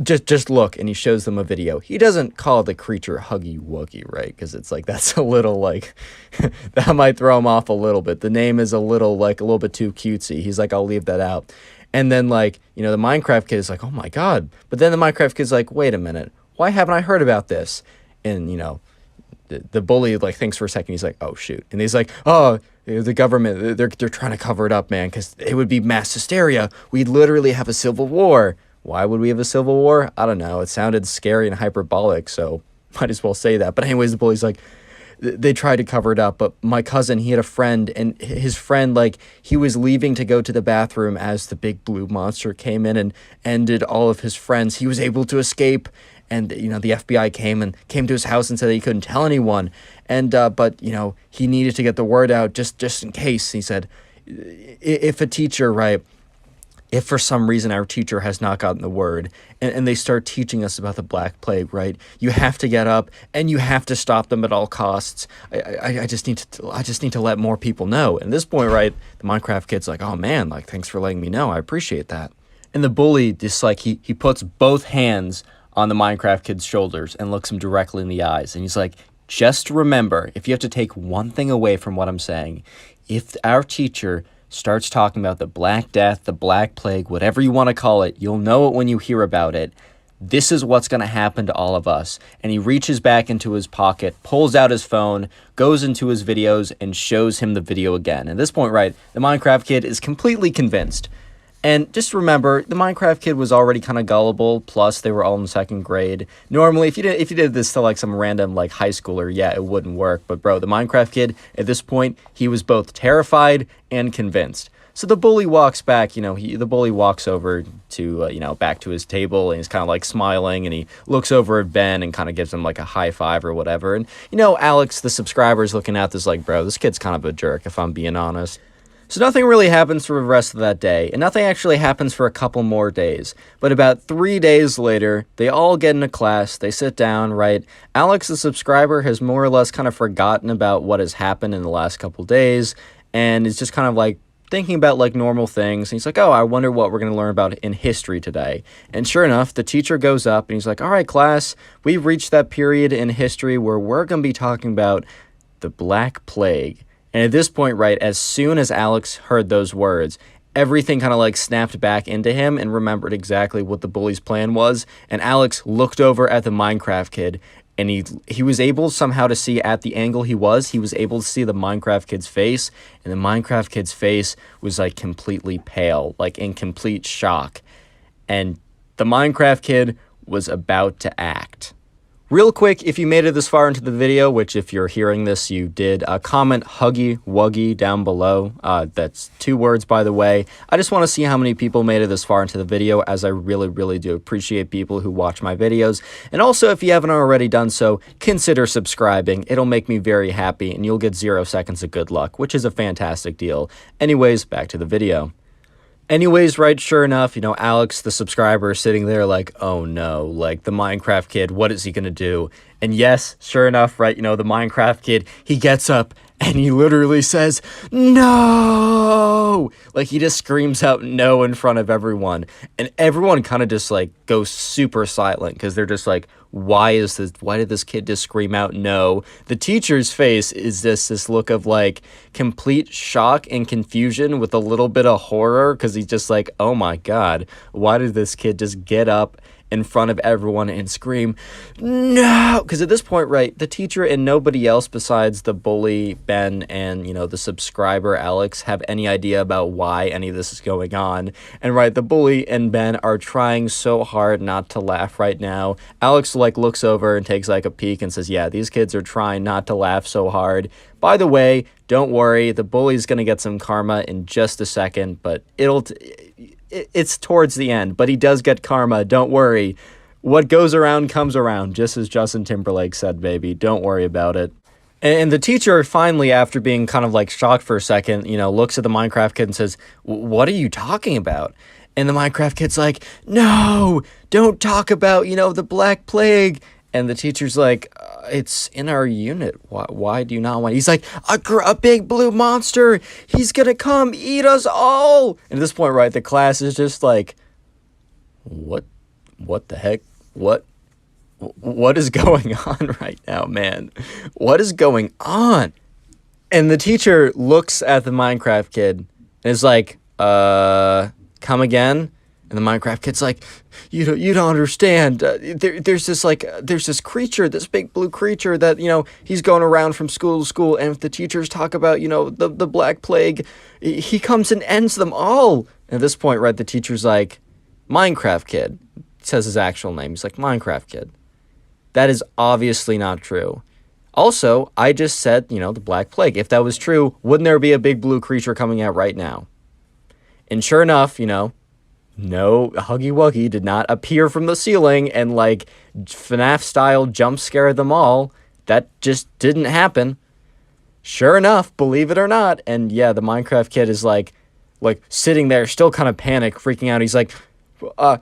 just look, and he shows them a video. He doesn't call the creature Huggy Wuggy, right? Because it's that's a little that might throw him off a little bit. The name is a little bit too cutesy. He's like, I'll leave that out. And then the Minecraft kid is like, oh my God. But then the Minecraft kid's like, wait a minute. Why haven't I heard about this? And, the bully, thinks for a second. He's like, oh, shoot. And he's like, oh, The government, they're trying to cover it up, man, because it would be mass hysteria. We'd literally have a civil war. Why would we have a civil war? I don't know. It sounded scary and hyperbolic, so might as well say that. But anyways, the bully's like, they tried to cover it up, but my cousin, he had a friend, and his friend, like, he was leaving to go to the bathroom as the big blue monster came in and ended all of his friends. He was able to escape, and, the FBI came to his house and said that he couldn't tell anyone. And, but, he needed to get the word out just in case. He said, if a teacher, right, if for some reason our teacher has not gotten the word and they start teaching us about the Black Plague, right, you have to get up and you have to stop them at all costs. I just need to let more people know. And at this point, right, the Minecraft kid's like, oh man, like, thanks for letting me know. I appreciate that. And the bully just like, he puts both hands on the Minecraft kid's shoulders and looks him directly in the eyes. And he's like, just remember, if you have to take one thing away from what I'm saying, if our teacher starts talking about the Black Death, the Black Plague, whatever you want to call it, you'll know it when you hear about it. This is what's going to happen to all of us. And he reaches back into his pocket, pulls out his phone, goes into his videos, and shows him the video again. At this point, right, the Minecraft kid is completely convinced. And just remember, the Minecraft kid was already kind of gullible, plus they were all in second grade. Normally, if you did this to like some random like high schooler, yeah, it wouldn't work. But bro, the Minecraft kid, at this point, he was both terrified and convinced. So the bully walks back, the bully walks over to, back to his table, and he's kind of like smiling, and he looks over at Ben and kind of gives him like a high five or whatever. And, Alex, the subscriber's looking at this like, bro, this kid's kind of a jerk, if I'm being honest. So nothing really happens for the rest of that day, and nothing actually happens for a couple more days. But about 3 days later, they all get into class, they sit down, right? Alex, the subscriber, has more or less kind of forgotten about what has happened in the last couple days, and is just kind of like thinking about like normal things. And he's like, oh, I wonder what we're going to learn about in history today. And sure enough, the teacher goes up and he's like, all right, class, we've reached that period in history where we're going to be talking about the Black Plague. And at this point, right, as soon as Alex heard those words, everything kind of like snapped back into him and remembered exactly what the bully's plan was. And Alex looked over at the Minecraft kid, and he was able somehow to see at the angle he was able to see the Minecraft kid's face. And the Minecraft kid's face was like completely pale, like in complete shock. And the Minecraft kid was about to act. Real quick, if you made it this far into the video, which if you're hearing this, you did, comment Huggy Wuggy down below. That's 2 words, by the way. I just want to see how many people made it this far into the video, as I really, really do appreciate people who watch my videos. And also, if you haven't already done so, consider subscribing. It'll make me very happy, and you'll get 0 seconds of good luck, which is a fantastic deal. Anyways, back to the video. Anyways, right, sure enough, Alex, the subscriber, is sitting there like, oh no, like, the Minecraft kid, what is he gonna do? And yes, sure enough, right, the Minecraft kid, he gets up and he literally says, no! Like, he just screams out no in front of everyone. And everyone kind of just, like, goes super silent, because they're just like, why did this kid just scream out no? The teacher's face is this look of like complete shock and confusion with a little bit of horror, because he's just like, oh my god, why did this kid just get up in front of everyone and scream no? Because at this point, right, the teacher and nobody else besides the bully Ben and the subscriber Alex have any idea about why any of this is going on. And right, the bully and Ben are trying so hard not to laugh right now. Alex like looks over and takes like a peek and says, yeah, these kids are trying not to laugh so hard. By the way, don't worry, the bully's gonna get some karma in just a second, but it's towards the end, but he does get karma, don't worry. What goes around comes around, just as Justin Timberlake said, baby. Don't worry about it. And the teacher finally, after being kind of like shocked for a second, looks at the Minecraft kid and says, what are you talking about? And the Minecraft kid's like, no, don't talk about, the Black Plague. And the teacher's like, it's in our unit. Why do you not want? He's like, a big blue monster. He's gonna come eat us all. And at this point, right, the class is just like, what the heck? What is going on right now, man? What is going on? And the teacher looks at the Minecraft kid and is like, come again? And the Minecraft kid's like, you don't understand. There's this creature, this big blue creature that, he's going around from school to school. And if the teachers talk about, the Black Plague, he comes and ends them all. And at this point, right, the teacher's like, Minecraft kid. He says his actual name. He's like, Minecraft kid. That is obviously not true. Also, I just said, the Black Plague. If that was true, wouldn't there be a big blue creature coming out right now? And sure enough, no, Huggy Wuggy did not appear from the ceiling and, FNAF-style jump scare them all. That just didn't happen. Sure enough, believe it or not, and yeah, the Minecraft kid is, sitting there, still kind of panicked, freaking out. He's like, and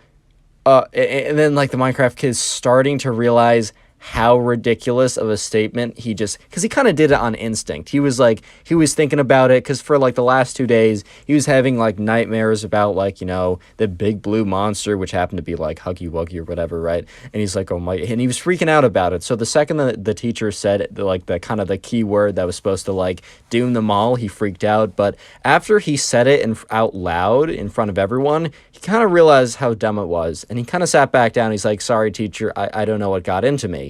then, the Minecraft kid is starting to realize how ridiculous of a statement because he kind of did it on instinct. He was thinking about it because for the last 2 days he was having nightmares about the big blue monster, which happened to be Huggy Wuggy or whatever, right? And he's like, oh my, and he was freaking out about it. So the second that the teacher said the kind of the key word that was supposed to doom them all, he freaked out. But after he said it out loud in front of everyone, he kind of realized how dumb it was, and he kind of sat back down. He's like, sorry teacher, I don't know what got into me.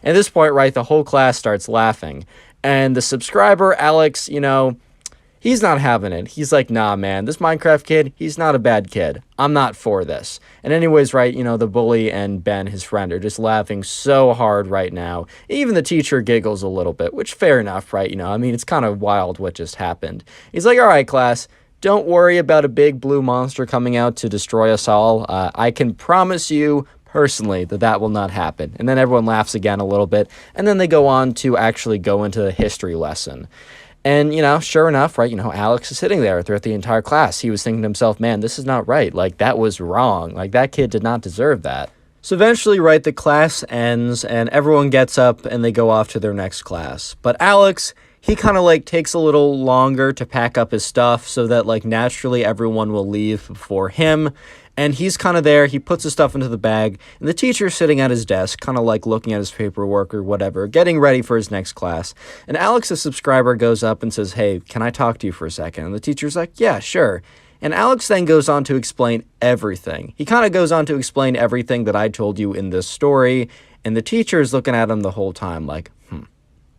At this point, right, the whole class starts laughing. And the subscriber, Alex, he's not having it. He's like, nah, man, this Minecraft kid, he's not a bad kid. I'm not for this. And anyways, right, the bully and Ben, his friend, are just laughing so hard right now. Even the teacher giggles a little bit, which fair enough, right? It's kind of wild what just happened. He's like, all right, class, don't worry about a big blue monster coming out to destroy us all. I can promise you personally that will not happen. And then everyone laughs again a little bit, and then they go on to actually go into the history lesson. And, sure enough, right, Alex is sitting there throughout the entire class. He was thinking to himself, man, this is not right. That was wrong. That kid did not deserve that. So eventually, right, the class ends, and everyone gets up, and they go off to their next class. But Alex, he kind of takes a little longer to pack up his stuff so that naturally everyone will leave before him. And he's kind of there, he puts his stuff into the bag, and the teacher's sitting at his desk, kind of looking at his paperwork or whatever, getting ready for his next class. And Alex, the subscriber, goes up and says, hey, can I talk to you for a second? And the teacher's like, yeah, sure. And Alex then goes on to explain everything. He kind of goes on to explain everything that I told you in this story, and the teacher is looking at him the whole time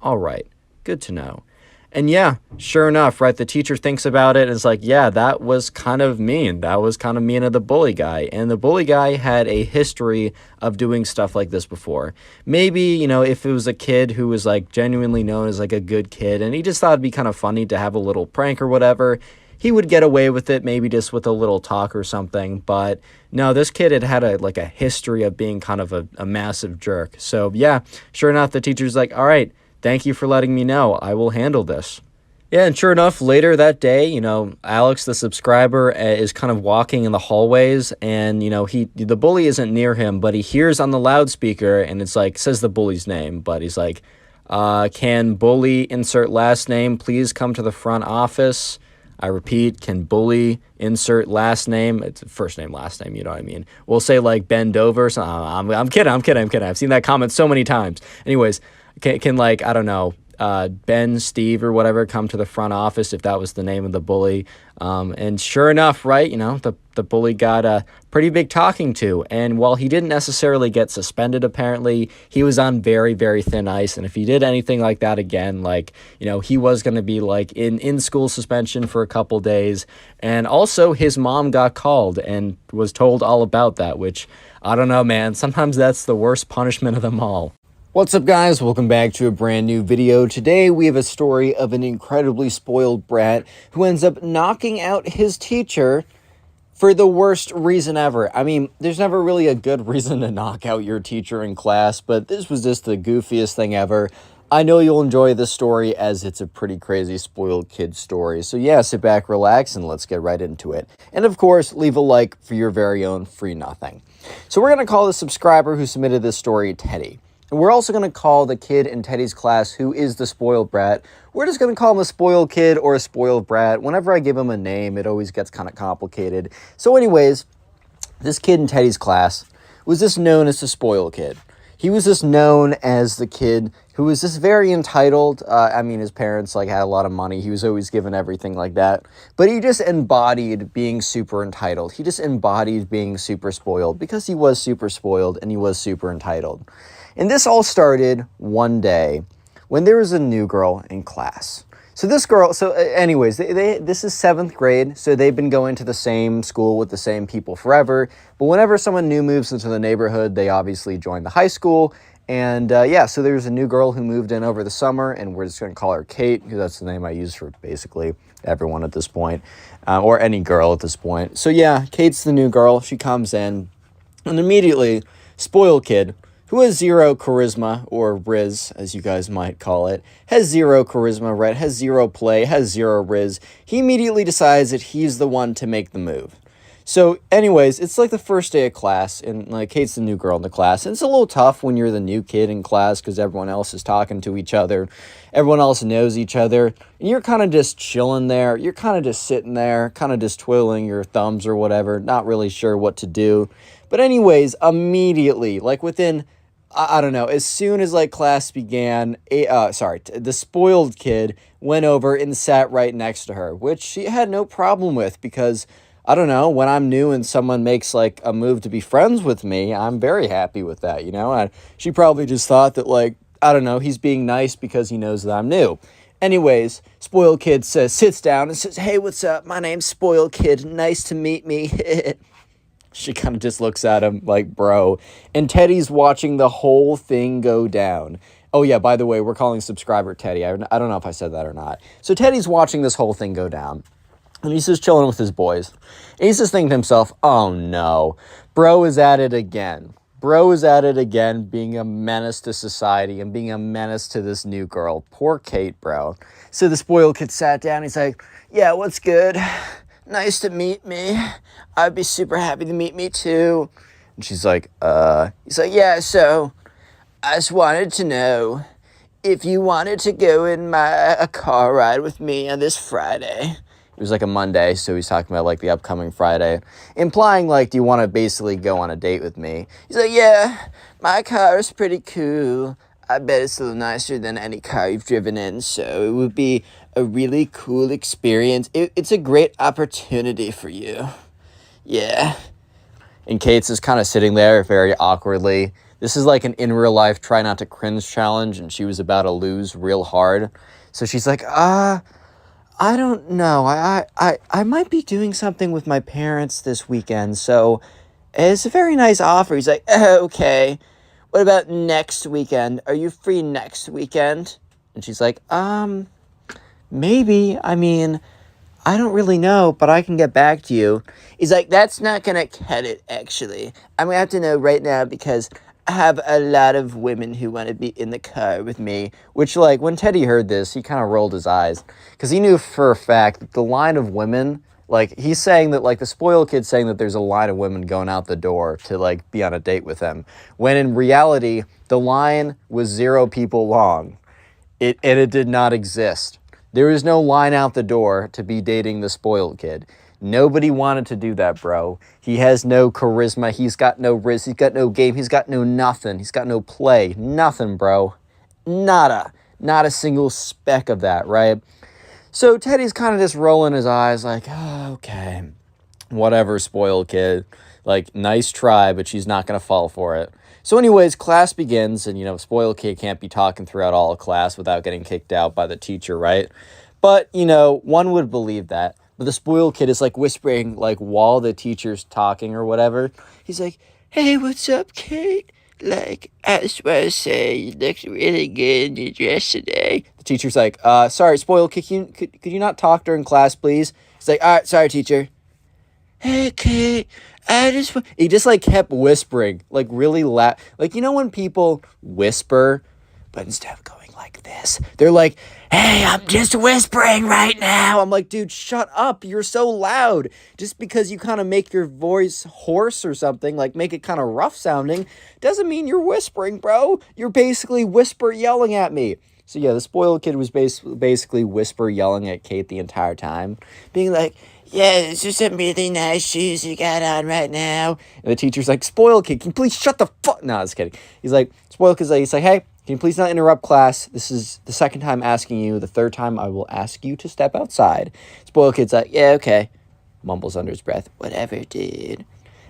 all right, good to know. And yeah, sure enough, right, the teacher thinks about it and is like, yeah, that was kind of mean. That was kind of mean of the bully guy. And the bully guy had a history of doing stuff like this before. Maybe, if it was a kid who was genuinely known as a good kid and he just thought it'd be kind of funny to have a little prank or whatever, he would get away with it, maybe just with a little talk or something. But no, this kid had a history of being kind of a massive jerk. So yeah, sure enough, the teacher's like, all right, thank you for letting me know. I will handle this. Yeah, and sure enough, later that day, Alex, the subscriber, is kind of walking in the hallways, and, the bully isn't near him, but he hears on the loudspeaker, and it's says the bully's name, but he's like, can bully insert last name please come to the front office? I repeat, can bully insert last name? It's first name, last name, you know what I mean? We'll say bend over. So, I'm kidding. I've seen that comment so many times. Anyways, can I don't know, Ben, Steve, or whatever come to the front office if that was the name of the bully. And sure enough, right, the bully got a pretty big talking to. And while he didn't necessarily get suspended, apparently, he was on very, very thin ice. And if he did anything like that again, he was going to be in school suspension for a couple days. And also his mom got called and was told all about that, which I don't know, man. Sometimes that's the worst punishment of them all. What's up, guys? Welcome back to a brand new video. Today we have a story of an incredibly spoiled brat who ends up knocking out his teacher for the worst reason ever. I mean, there's never really a good reason to knock out your teacher in class, but this was just the goofiest thing ever. I know you'll enjoy this story as it's a pretty crazy spoiled kid story. So yeah, sit back, relax, and let's get right into it. And of course, leave a like for your very own free nothing. So we're going to call the subscriber who submitted this story Teddy. And we're also going to call the kid in Teddy's class who is the spoiled brat. We're just going to call him a spoiled kid or a spoiled brat. Whenever I give him a name, it always gets kind of complicated. So anyways, this kid in Teddy's class was just known as the spoiled kid. He was just known as the kid who was just very entitled. I mean, his parents like had a lot of money. He was always given everything like that. But he just embodied being super entitled. He just embodied being super spoiled because he was super spoiled and he was super entitled. And this all started one day when there was a new girl in class. So this girl, anyways, this is 7th grade, so they've been going to the same school with the same people forever. But whenever someone new moves into the neighborhood, they obviously join the high school. And yeah, so there's a new girl who moved in over the summer, and we're just going to call her Kate, because that's the name I use for basically everyone at this point, or any girl at this point. So yeah, Kate's the new girl. She comes in, and immediately, spoiled kid, who has zero charisma, or riz, as you guys might call it, has zero charisma, right? Has zero play, has zero riz. He immediately decides that he's the one to make the move. So anyways, it's like the first day of class, and like Kate's the new girl in the class, and it's a little tough when you're the new kid in class because everyone else is talking to each other, everyone else knows each other, and you're kind of just chilling there, you're kind of just sitting there, kind of just twiddling your thumbs or whatever, not really sure what to do. But anyways, immediately, like within, I don't know, as soon as like class began, the spoiled kid went over and sat right next to her, which she had no problem with because, I don't know, when I'm new and someone makes like a move to be friends with me, I'm very happy with that, you know? And she probably just thought that like, I don't know, he's being nice because he knows that I'm new. Anyways, spoiled kid sits down and says, "Hey, what's up? My name's Spoiled Kid. Nice to meet me." She kind of just looks at him like, bro. And Teddy's watching the whole thing go down. Oh, yeah, by the way, we're calling subscriber Teddy. I don't know if I said that or not. So Teddy's watching this whole thing go down. And he's just chilling with his boys. And he's just thinking to himself, oh, no. Bro is at it again. Bro is at it again, being a menace to society and being a menace to this new girl. Poor Kate, bro. So the spoiled kid sat down. He's like, "Yeah, what's good? Nice to meet me. I'd be super happy to meet me too." And she's like, He's like, "Yeah, so I just wanted to know if you wanted to go in a car ride with me on this Friday." It was like a Monday, so he's talking about like the upcoming Friday, implying like, do you want to basically go on a date with me? He's like, "Yeah, my car is pretty cool. I bet it's a little nicer than any car you've driven in, so it would be a really cool experience. It's a great opportunity for you. Yeah." And Kate's just kind of sitting there very awkwardly. This is like an in real life try not to cringe challenge, and she was about to lose real hard. So she's like, I don't know. I might be doing something with my parents this weekend, so it's a very nice offer. He's like, "Okay. What about next weekend? Are you free next weekend?" And she's like, maybe. I mean, I don't really know, but I can get back to you." He's like, "That's not gonna cut it, actually. I'm gonna have to know right now because I have a lot of women who want to be in the car with me." Which, like, when Teddy heard this, he kind of rolled his eyes because he knew for a fact that the line of women, like, he's saying that, like, the spoiled kid's saying that there's a line of women going out the door to, like, be on a date with him. When in reality, the line was 0 people long. It did not exist. There is no line out the door to be dating the spoiled kid. Nobody wanted to do that, bro. He has no charisma. He's got no risk. He's got no game. He's got no nothing. He's got no play. Nothing, bro. Nada. Not a single speck of that, right? So Teddy's kind of just rolling his eyes like, "Oh, okay. Whatever, spoiled kid. Like, nice try, but she's not going to fall for it." So anyways, class begins, and, you know, spoiled kid can't be talking throughout all of class without getting kicked out by the teacher, right? But, you know, one would believe that. But the spoiled kid is, like, whispering, like, while the teacher's talking or whatever. He's like, "Hey, what's up, Kate? Like, I just want to say you looked really good in your dress today." The teacher's like, "Sorry, spoiled kid, could you not talk during class, please?" He's like, "All right, sorry, teacher." "Hey, Kate, He just, like, kept whispering, like, really loud. Like, you know when people whisper, but instead of going like this, they're like, "Hey, I'm just whispering right now." I'm like, dude, shut up. You're so loud. Just because you kind of make your voice hoarse or something, like make it kind of rough sounding, doesn't mean you're whispering, bro. You're basically whisper yelling at me. So yeah, the spoiled kid was basically whisper yelling at Kate the entire time, being like, yeah, this is some really nice shoes you got on right now. And the teacher's like, spoiled kid, can you please shut the fuck? No, I was kidding. He's like, spoiled kid's like, he's like, hey, can you please not interrupt class? This is the second time asking you. The third time I will ask you to step outside. Spoiled kid's like, yeah, okay. Mumbles under his breath, whatever, dude.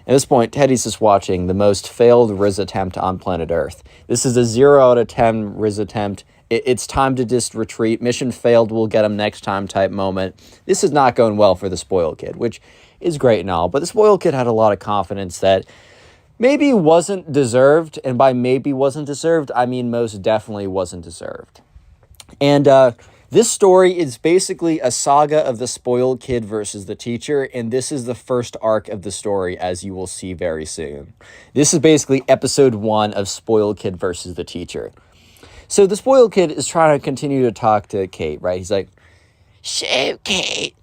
At this point, Teddy's just watching the most failed Riz attempt on planet Earth. This is a 0 out of 10 Riz attempt. It's time to just retreat. Mission failed, we'll get him next time type moment. This is not going well for the spoiled kid, which is great and all. But the spoiled kid had a lot of confidence that maybe wasn't deserved. And by maybe wasn't deserved, I mean most definitely wasn't deserved. And this story is basically a saga of the spoiled kid versus the teacher, and this is the first arc of the story, as you will see very soon. This is basically episode 1 of Spoiled Kid versus the teacher. So the spoiled kid is trying to continue to talk to Kate, right? He's like, so Kate,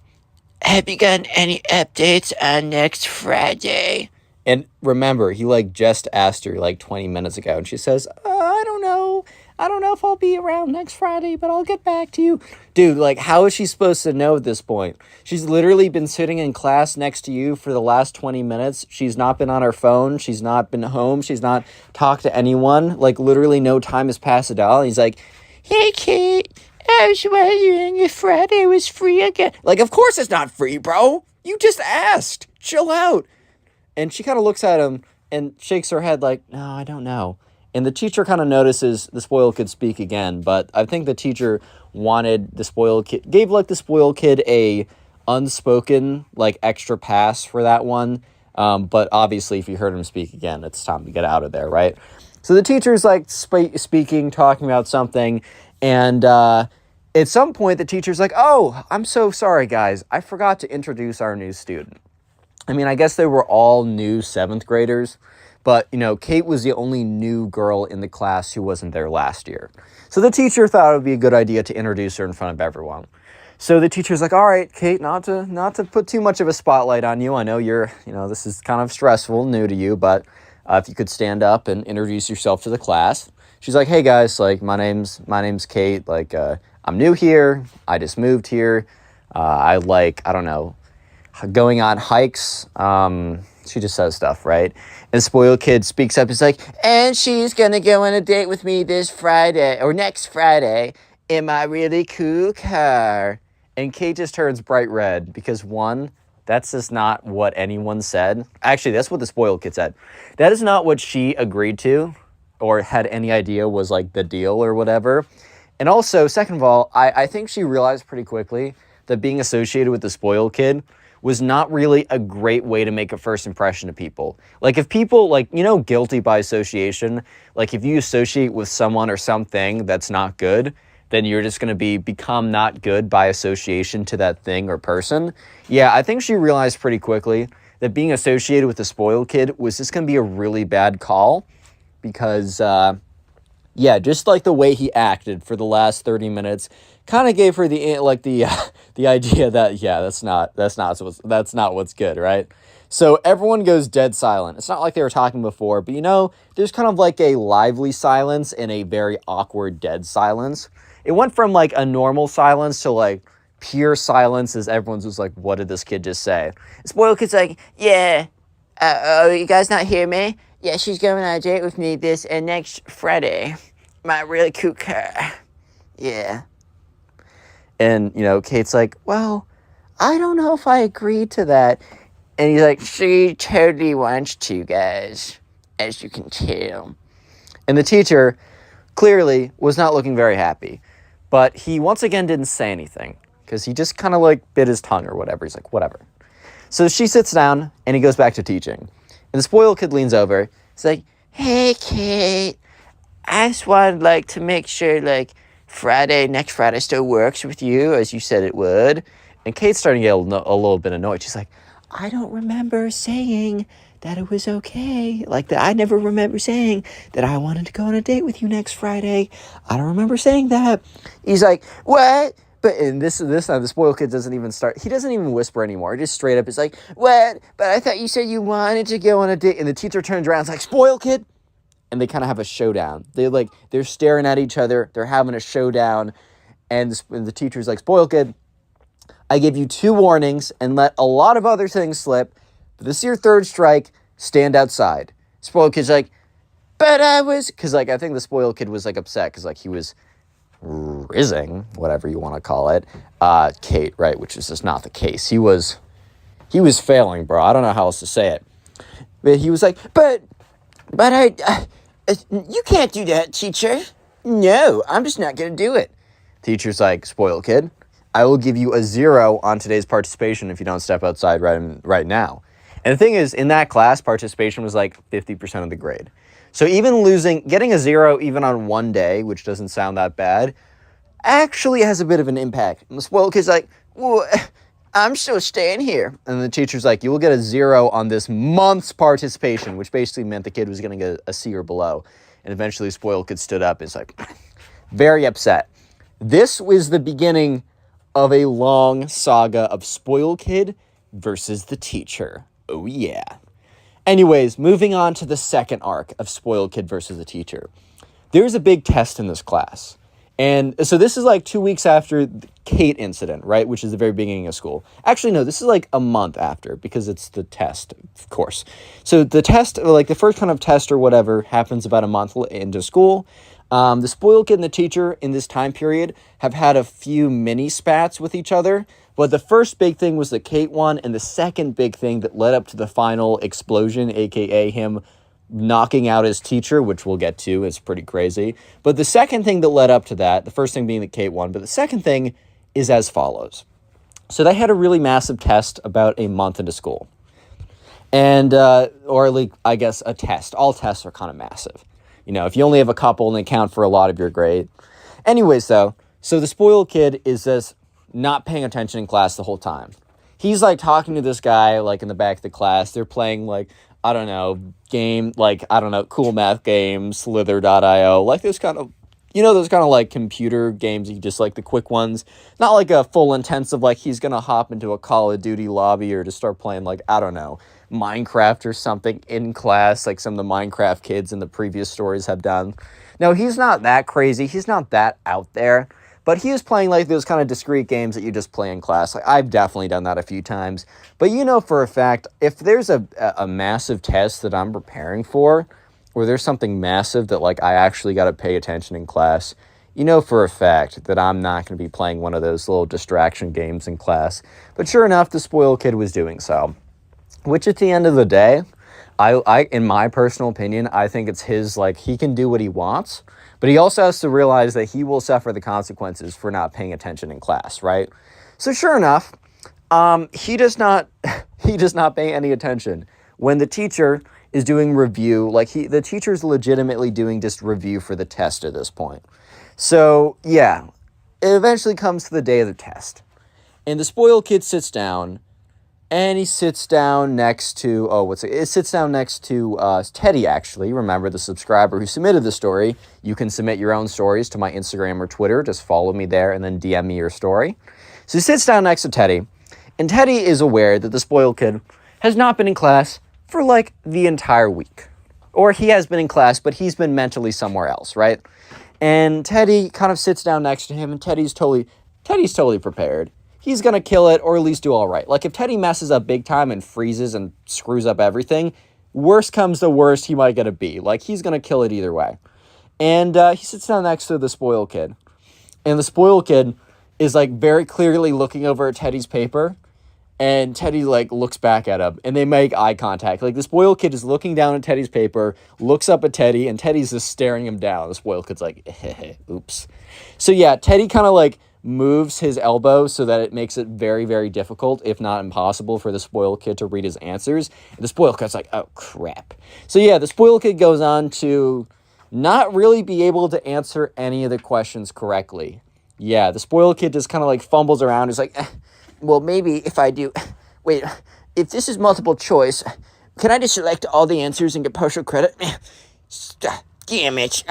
have you gotten any updates on next Friday? And remember, he just asked her 20 minutes ago, and she says, I don't know. I don't know if I'll be around next Friday, but I'll get back to you. Dude, how is she supposed to know at this point? She's literally been sitting in class next to you for the last 20 minutes. She's not been on her phone. She's not been home. She's not talked to anyone. Literally no time has passed at all. And he's like, hey, Kate, I was wondering if Friday was free again. Of course it's not free, bro. You just asked. Chill out. And she kind of looks at him and shakes her head no, I don't know. And the teacher kind of notices the spoiled kid speak again, but I think the teacher wanted the spoiled kid, gave the spoiled kid a unspoken extra pass for that one. But obviously if you heard him speak again, it's time to get out of there, right? So the teacher's speaking, talking about something, and at some point the teacher's like, oh, I'm so sorry guys, I forgot to introduce our new student. I mean, I guess they were all new 7th graders. But, Kate was the only new girl in the class who wasn't there last year. So the teacher thought it would be a good idea to introduce her in front of everyone. So the teacher's like, all right, Kate, not to put too much of a spotlight on you. I know you're, this is kind of stressful, new to you, but if you could stand up and introduce yourself to the class. She's like, hey guys, my name's Kate. I'm new here. I just moved here. I don't know, going on hikes. She just says stuff, right? And the spoiled kid speaks up. He's like, and she's going to go on a date with me this Friday or next Friday in my really cool car. And Kate just turns bright red because, one, that's just not what anyone said. Actually, that's what the spoiled kid said. That is not what she agreed to or had any idea was the deal or whatever. And also, second of all, I think she realized pretty quickly that being associated with the spoiled kid was not really a great way to make a first impression to people. If people, guilty by association, if you associate with someone or something that's not good, then you're just going to become not good by association to that thing or person. Yeah, I think she realized pretty quickly that being associated with the spoiled kid was just going to be a really bad call because, yeah, just the way he acted for the last 30 minutes kind of gave her the idea that, yeah, that's not what's good, right? So everyone goes dead silent. It's not like they were talking before, but there's kind of a lively silence and a very awkward dead silence. It went from a normal silence to pure silence as everyone's just what did this kid just say? The spoiled kid's like, yeah, you guys not hear me? Yeah, she's going on a date with me this and next Friday. My really cool car. Yeah. And, Kate's like, well, I don't know if I agree to that. And he's like, she totally wants to, guys, as you can tell. And the teacher clearly was not looking very happy. But he once again didn't say anything because he just kind of bit his tongue or whatever. He's like, whatever. So she sits down and he goes back to teaching. And the spoiled kid leans over. He's like, hey, Kate, I just wanted to make sure next Friday still works with you as you said it would. And Kate's starting to get a little bit annoyed. She's like, I don't remember saying that it was okay. I never remember saying that I wanted to go on a date with you next Friday. I don't remember saying that. He's like, what? But in this time, the spoiled kid doesn't even start. He doesn't even whisper anymore. Just straight up is like, what? But I thought you said you wanted to go on a date. And the teacher turns around and is like, spoiled kid. And they kind of have a showdown. They're staring at each other. They're having a showdown. And the teacher's like, spoiled kid, I gave you 2 warnings and let a lot of other things slip. But this is your 3rd strike. Stand outside. Spoiled kid's like, but I was... Because, like, I think the spoiled kid was, like, upset because, like, he was rizzing, whatever you want to call it, Kate, right? Which is just not the case. He was failing, bro. I don't know how else to say it. But he was like, but you can't do that, teacher. No, I'm just not going to do it. Teacher's like, spoiled kid, I will give you a 0 on today's participation if you don't step outside right now. And the thing is, in that class, participation was like 50% of the grade. So even getting a 0 even on one day, which doesn't sound that bad, actually has a bit of an impact. And the spoiled kid's like, well, I'm still staying here. And the teacher's like, you will get a 0 on this month's participation, which basically meant the kid was going to get a C or below. And eventually spoiled kid stood up and is like, very upset. This was the beginning of a long saga of spoiled kid versus the teacher. Oh yeah. Anyways, moving on to the second arc of spoiled kid versus the teacher. There's a big test in this class. And so this is like 2 weeks after the Kate incident, right? Which is the very beginning of school. Actually, no, this is like a month after because it's the test, of course. So the test, like the first kind of test or whatever, happens about a month into school. The spoiled kid and the teacher in this time period have had a few mini spats with each other. But the first big thing was the Kate one. And the second big thing that led up to the final explosion, aka him knocking out his teacher, which we'll get to, is pretty crazy. But the second thing that led up to that, the first thing being the Kate one, but the second thing is as follows. So they had a really massive test about a month into school. And, or like, I guess a test. All tests are kind of massive. You know, if you only have a couple and they count for a lot of your grade. Anyways, though, so the spoiled kid is just not paying attention in class the whole time. He's like talking to this guy, like in the back of the class. They're playing like, I don't know, cool math games, slither.io, like those kind of, those kind of like computer games, you just like the quick ones, not like a full intensive, like he's going to hop into a Call of Duty lobby or to start playing like, I don't know, Minecraft or something in class, like some of the Minecraft kids in the previous stories have done. No, he's not that crazy. He's not that out there. But he is playing like those kind of discrete games that you just play in class. Like I've definitely done that a few times. But you know for a fact, if there's a massive test that I'm preparing for, or there's something massive that like I actually got to pay attention in class, you know for a fact that I'm not going to be playing one of those little distraction games in class. But sure enough, the spoiled kid was doing so. Which at the end of the day, I in my personal opinion, I think it's his, like, he can do what he wants, but he also has to realize that he will suffer the consequences for not paying attention in class, right? So sure enough, he does not pay any attention when the teacher is doing review. Like the teacher's legitimately doing just review for the test at this point. So yeah, it eventually comes to the day of the test, and the spoiled kid sits down. And he sits down next to, Teddy, actually. Remember, the subscriber who submitted the story. You can submit your own stories to my Instagram or Twitter. Just follow me there and then DM me your story. So he sits down next to Teddy. And Teddy is aware that the spoiled kid has not been in class for like the entire week. Or he has been in class, but he's been mentally somewhere else, right? And Teddy kind of sits down next to him, and Teddy's totally prepared. He's going to kill it, or at least do all right. Like, if Teddy messes up big time and freezes and screws up everything, worst comes to worst, he might get a B. Like, he's going to kill it either way. And he sits down next to the spoiled kid. And the spoiled kid is, like, very clearly looking over at Teddy's paper. And Teddy, like, looks back at him. And they make eye contact. Like, the spoiled kid is looking down at Teddy's paper, looks up at Teddy, and Teddy's just staring him down. The spoiled kid's like, oops. So, yeah, Teddy kind of, like, moves his elbow so that it makes it very, very difficult, if not impossible, for the spoiled kid to read his answers. And the spoiled kid's like, oh, crap. So yeah, the spoiled kid goes on to not really be able to answer any of the questions correctly. Yeah, the spoiled kid just kind of like fumbles around. He's like, well, maybe if I do... Wait, if this is multiple choice, can I just select all the answers and get partial credit? Damn it.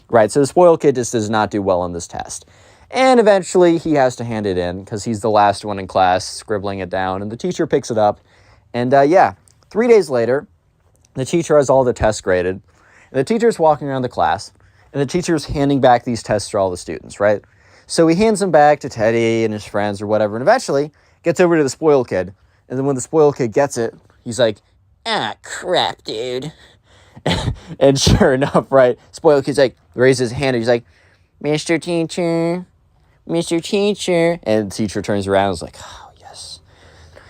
Right, so the spoiled kid just does not do well on this test. And eventually he has to hand it in because he's the last one in class scribbling it down. And the teacher picks it up. And 3 days later, the teacher has all the tests graded. And the teacher's walking around the class. And the teacher's handing back these tests to all the students, right? So he hands him back to Teddy and his friends or whatever, and eventually gets over to the spoiled kid. And then when the spoiled kid gets it, he's like, ah, crap, dude. And sure enough, right, spoiled kid's like, raises his hand, and he's like, Mr. Teacher, Mr. Teacher. And the teacher turns around and is like, oh, yes.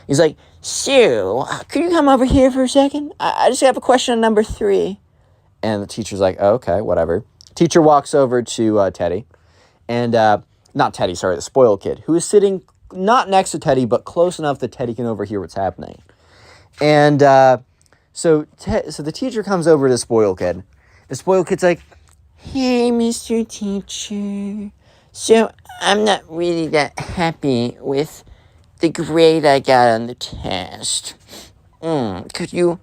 He's like, Sue, could you come over here for a second? I just have a question on number 3. And the teacher's like, oh, okay, whatever. Teacher walks over to Teddy. And, not Teddy, sorry, the spoiled kid, who is sitting not next to Teddy, but close enough that Teddy can overhear what's happening. And so the teacher comes over to the spoiled kid. The spoiled kid's like, hey, Mr. Teacher. So I'm not really that happy with the grade I got on the test. Could you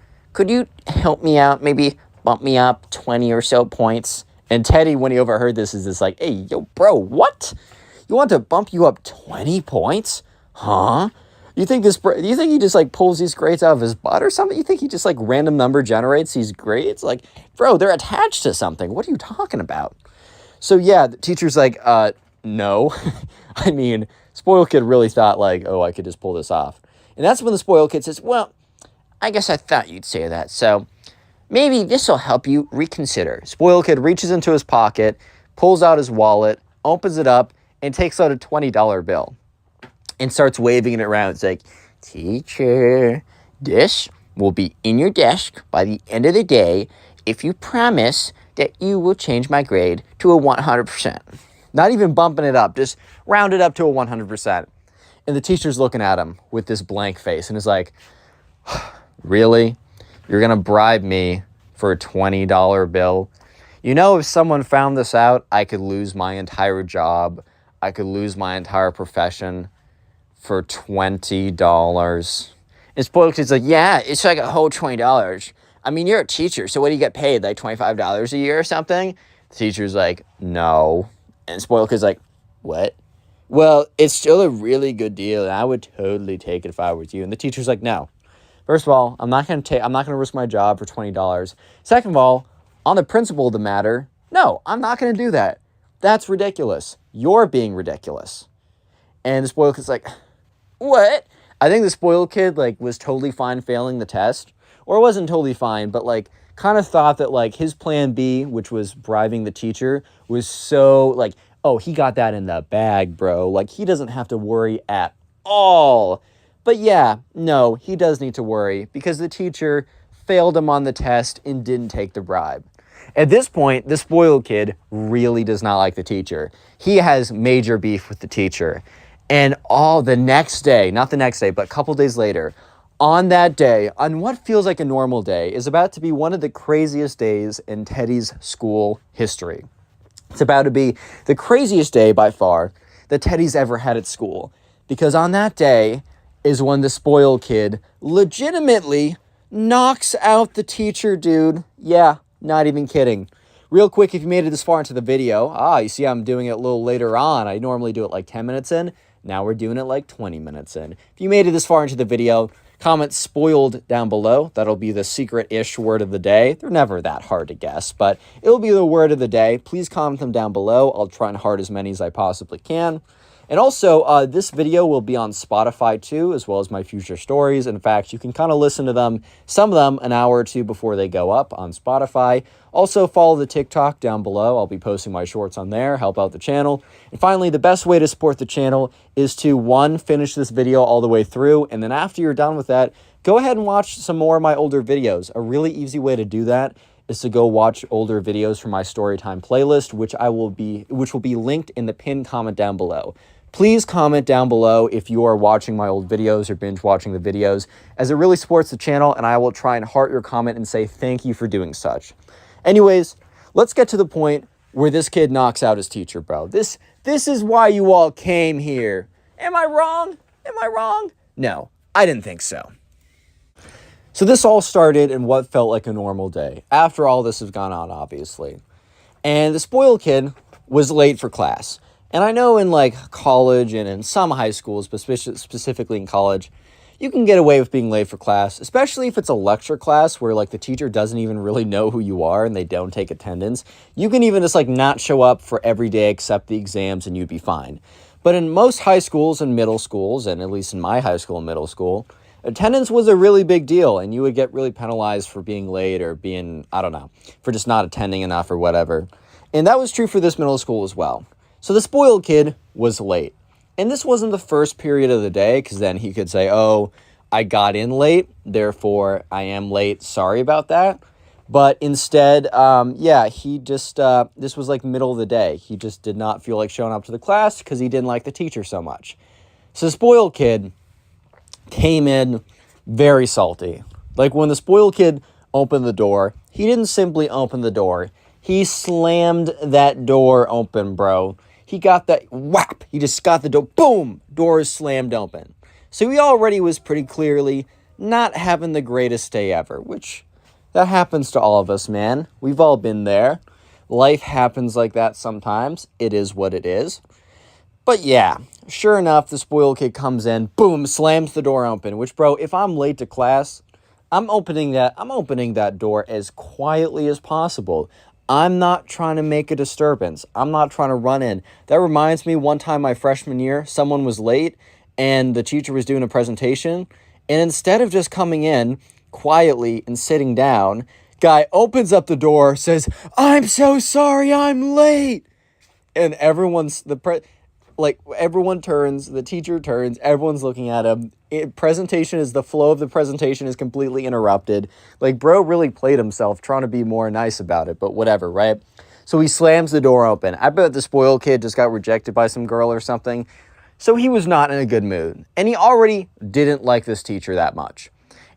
help me out? Maybe bump me up 20 or so points? And Teddy, when he overheard this, is just like, hey, yo, bro, what? You want to bump you up 20 points? Huh? You think he just like pulls these grades out of his butt or something? You think he just like random number generates these grades? Like, bro, they're attached to something. What are you talking about? So yeah, the teacher's like, no. I mean, spoiled kid really thought like, oh, I could just pull this off. And that's when the spoiled kid says, well, I guess I thought you'd say that. So maybe this will help you reconsider. Spoiled kid reaches into his pocket, pulls out his wallet, opens it up, and takes out a $20 bill and starts waving it around. It's like, teacher, this will be in your desk by the end of the day if you promise that you will change my grade to a 100%. Not even bumping it up, just round it up to a 100%. And the teacher's looking at him with this blank face and is like, really? You're going to bribe me for a $20 bill? You know, if someone found this out, I could lose my entire job. I could lose my entire profession for $20. And spoiled kid's like, yeah, it's like a whole $20. I mean, you're a teacher, so what do you get paid? Like $25 a year or something? The teacher's like, no. And spoiled kid's like, what? Well, it's still a really good deal, and I would totally take it if I was you. And the teacher's like, no. First of all, I'm not gonna risk my job for $20. Second of all, on the principle of the matter, no, I'm not gonna do that. That's ridiculous. You're being ridiculous. And the spoiled kid's like, what? I think the spoiled kid like was totally fine failing the test, or it wasn't totally fine, but like kind of thought that like his plan B, which was bribing the teacher, was so like, oh, he got that in the bag, bro. Like he doesn't have to worry at all. But yeah, no, he does need to worry because the teacher failed him on the test and didn't take the bribe. At this point, the spoiled kid really does not like the teacher. He has major beef with the teacher. And all the next day, not the next day, but a couple days later, on that day, on what feels like a normal day, is about to be one of the craziest days in Teddy's school history. It's about to be the craziest day by far that Teddy's ever had at school. Because on that day is when the spoiled kid legitimately knocks out the teacher, dude. Yeah, not even kidding. Real quick, if you made it this far into the video, you see I'm doing it a little later on. I normally do it like 10 minutes in. Now we're doing it like 20 minutes in. If you made it this far into the video, comment spoiled down below. That'll be the secret-ish word of the day. They're never that hard to guess, but it'll be the word of the day. Please comment them down below. I'll try and heart as many as I possibly can. And also, this video will be on Spotify too, as well as my future stories. In fact, you can kind of listen to them, some of them, an hour or two before they go up on Spotify. Also, follow the TikTok down below. I'll be posting my shorts on there, help out the channel. And finally, the best way to support the channel is to, 1, finish this video all the way through, and then after you're done with that, go ahead and watch some more of my older videos. A really easy way to do that is to go watch older videos from my Storytime playlist, which will be linked in the pinned comment down below. Please comment down below if you are watching my old videos or binge watching the videos, as it really supports the channel, and I will try and heart your comment and say thank you for doing such. Anyways, let's get to the point where this kid knocks out his teacher, bro. This is why you all came here. Am I wrong? Am I wrong? No, I didn't think so. So this all started in what felt like a normal day, after all this has gone on, obviously. And the spoiled kid was late for class. And I know in like college and in some high schools, but specifically in college, you can get away with being late for class, especially if it's a lecture class where like the teacher doesn't even really know who you are and they don't take attendance. You can even just like not show up for every day except the exams and you'd be fine. But in most high schools and middle schools, and at least in my high school and middle school, attendance was a really big deal and you would get really penalized for being late or being, I don't know, for just not attending enough or whatever. And that was true for this middle school as well. So the spoiled kid was late. And this wasn't the first period of the day, because then he could say, oh, I got in late, therefore I am late, sorry about that. But instead, he just, this was like middle of the day. He just did not feel like showing up to the class because he didn't like the teacher so much. So the spoiled kid came in very salty. Like when the spoiled kid opened the door, he didn't simply open the door. He slammed that door open, bro. He got that whap. He just got the door. Boom. Door is slammed open. So he already was pretty clearly not having the greatest day ever, which that happens to all of us, man. We've all been there. Life happens like that sometimes. It is what it is. But yeah, sure enough, the spoiled kid comes in, boom, slams the door open, which, bro, if I'm late to class, I'm opening that door as quietly as possible. I'm not trying to make a disturbance. I'm not trying to run in. That reminds me, one time my freshman year, someone was late and the teacher was doing a presentation. And instead of just coming in quietly and sitting down, guy opens up the door, says, I'm so sorry, I'm late. And everyone turns, the teacher turns, everyone's looking at him. The flow of the presentation is completely interrupted. Like, bro really played himself trying to be more nice about it, but whatever, right? So he slams the door open. I bet the spoiled kid just got rejected by some girl or something. So he was not in a good mood. And he already didn't like this teacher that much.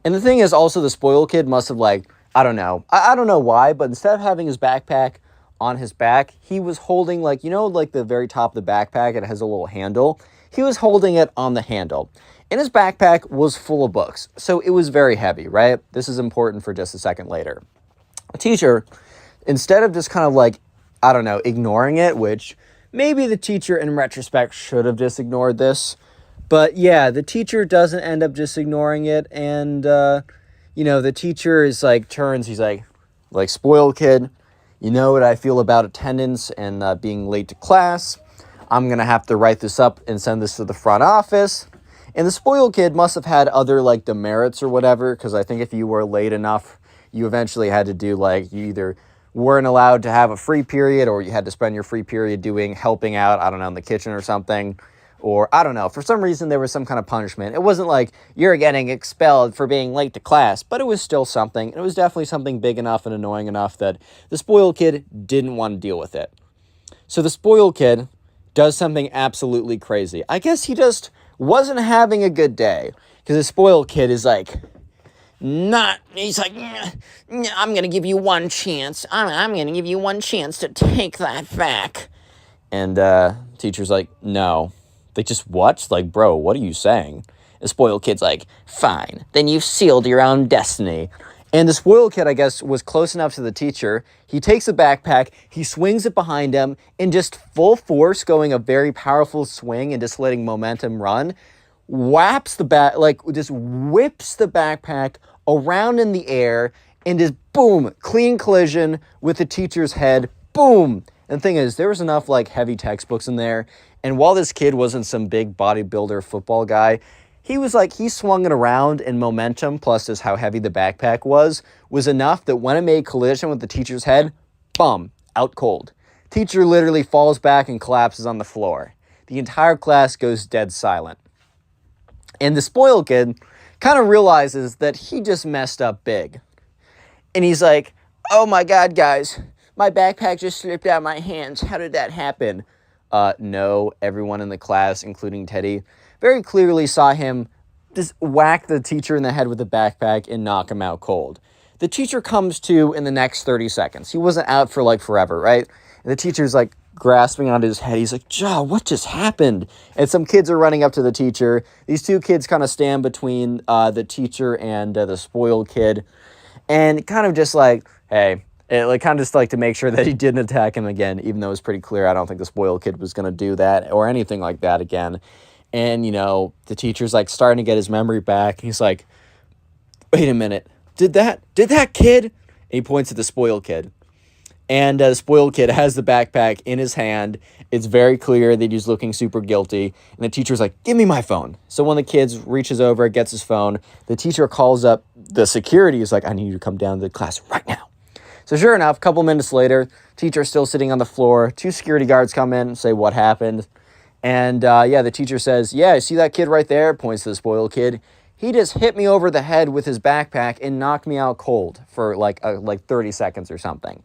And the thing is also the spoiled kid must have I don't know. I don't know why, but instead of having his backpack on his back, he was holding the very top of the backpack, it has a little handle. He was holding it on the handle. And his backpack was full of books. So it was very heavy, right? This is important for just a second later. The teacher, instead of just kind of ignoring it, which maybe the teacher in retrospect should have just ignored this. But yeah, the teacher doesn't end up just ignoring it. And, the teacher is turns, he's like, spoiled kid, you know what I feel about attendance and being late to class. I'm going to have to write this up and send this to the front office. And the spoiled kid must have had other demerits or whatever, because I think if you were late enough, you eventually had to do you either weren't allowed to have a free period or you had to spend your free period helping out, I don't know, in the kitchen or something. Or I don't know, for some reason there was some kind of punishment. It wasn't like you're getting expelled for being late to class, but it was still something. It was definitely something big enough and annoying enough that the spoiled kid didn't want to deal with it. So the spoiled kid does something absolutely crazy. I guess he just wasn't having a good day, because the spoiled kid is I'm going to give you one chance. I'm going to give you one chance to take that back. And teacher's no. They just, what? Bro, what are you saying? The spoiled kid's fine, then you've sealed your own destiny. And the spoiled kid, I guess, was close enough to the teacher. He takes a backpack, he swings it behind him, and just full force, going a very powerful swing and just letting momentum run, whaps the just whips the backpack around in the air, and just boom, clean collision with the teacher's head, boom. And the thing is, there was enough heavy textbooks in there, and while this kid wasn't some big bodybuilder football guy, he swung it around, and momentum, plus just how heavy the backpack was enough that when it made collision with the teacher's head, bum, out cold. Teacher literally falls back and collapses on the floor. The entire class goes dead silent. And the spoiled kid kind of realizes that he just messed up big. And he's like, oh my God, guys, my backpack just slipped out of my hands. How did that happen? No, everyone in the class, including Teddy, very clearly saw him just whack the teacher in the head with the backpack and knock him out cold. The teacher comes to in the next 30 seconds. He wasn't out for forever, right? And the teacher's grasping onto his head. He's Joe, what just happened? And some kids are running up to the teacher. These two kids kind of stand between the teacher and the spoiled kid. And kind of just hey, to make sure that he didn't attack him again, even though it was pretty clear I don't think the spoiled kid was going to do that or anything like that again. And, you know, the teacher's like starting to get his memory back. He's like, wait a minute, did that kid? And he points at the spoiled kid. And the spoiled kid has the backpack in his hand. It's very clear that he's looking super guilty. And the teacher's like, give me my phone. So one of the kids reaches over, gets his phone. The teacher calls up the security. He's like, I need you to come down to the class right now. So sure enough, a couple minutes later, teacher's still sitting on the floor. 2 security guards come in and say what happened. And yeah, the teacher says, yeah, see that kid right there? Points to the spoiled kid. He just hit me over the head with his backpack and knocked me out cold for like 30 seconds or something.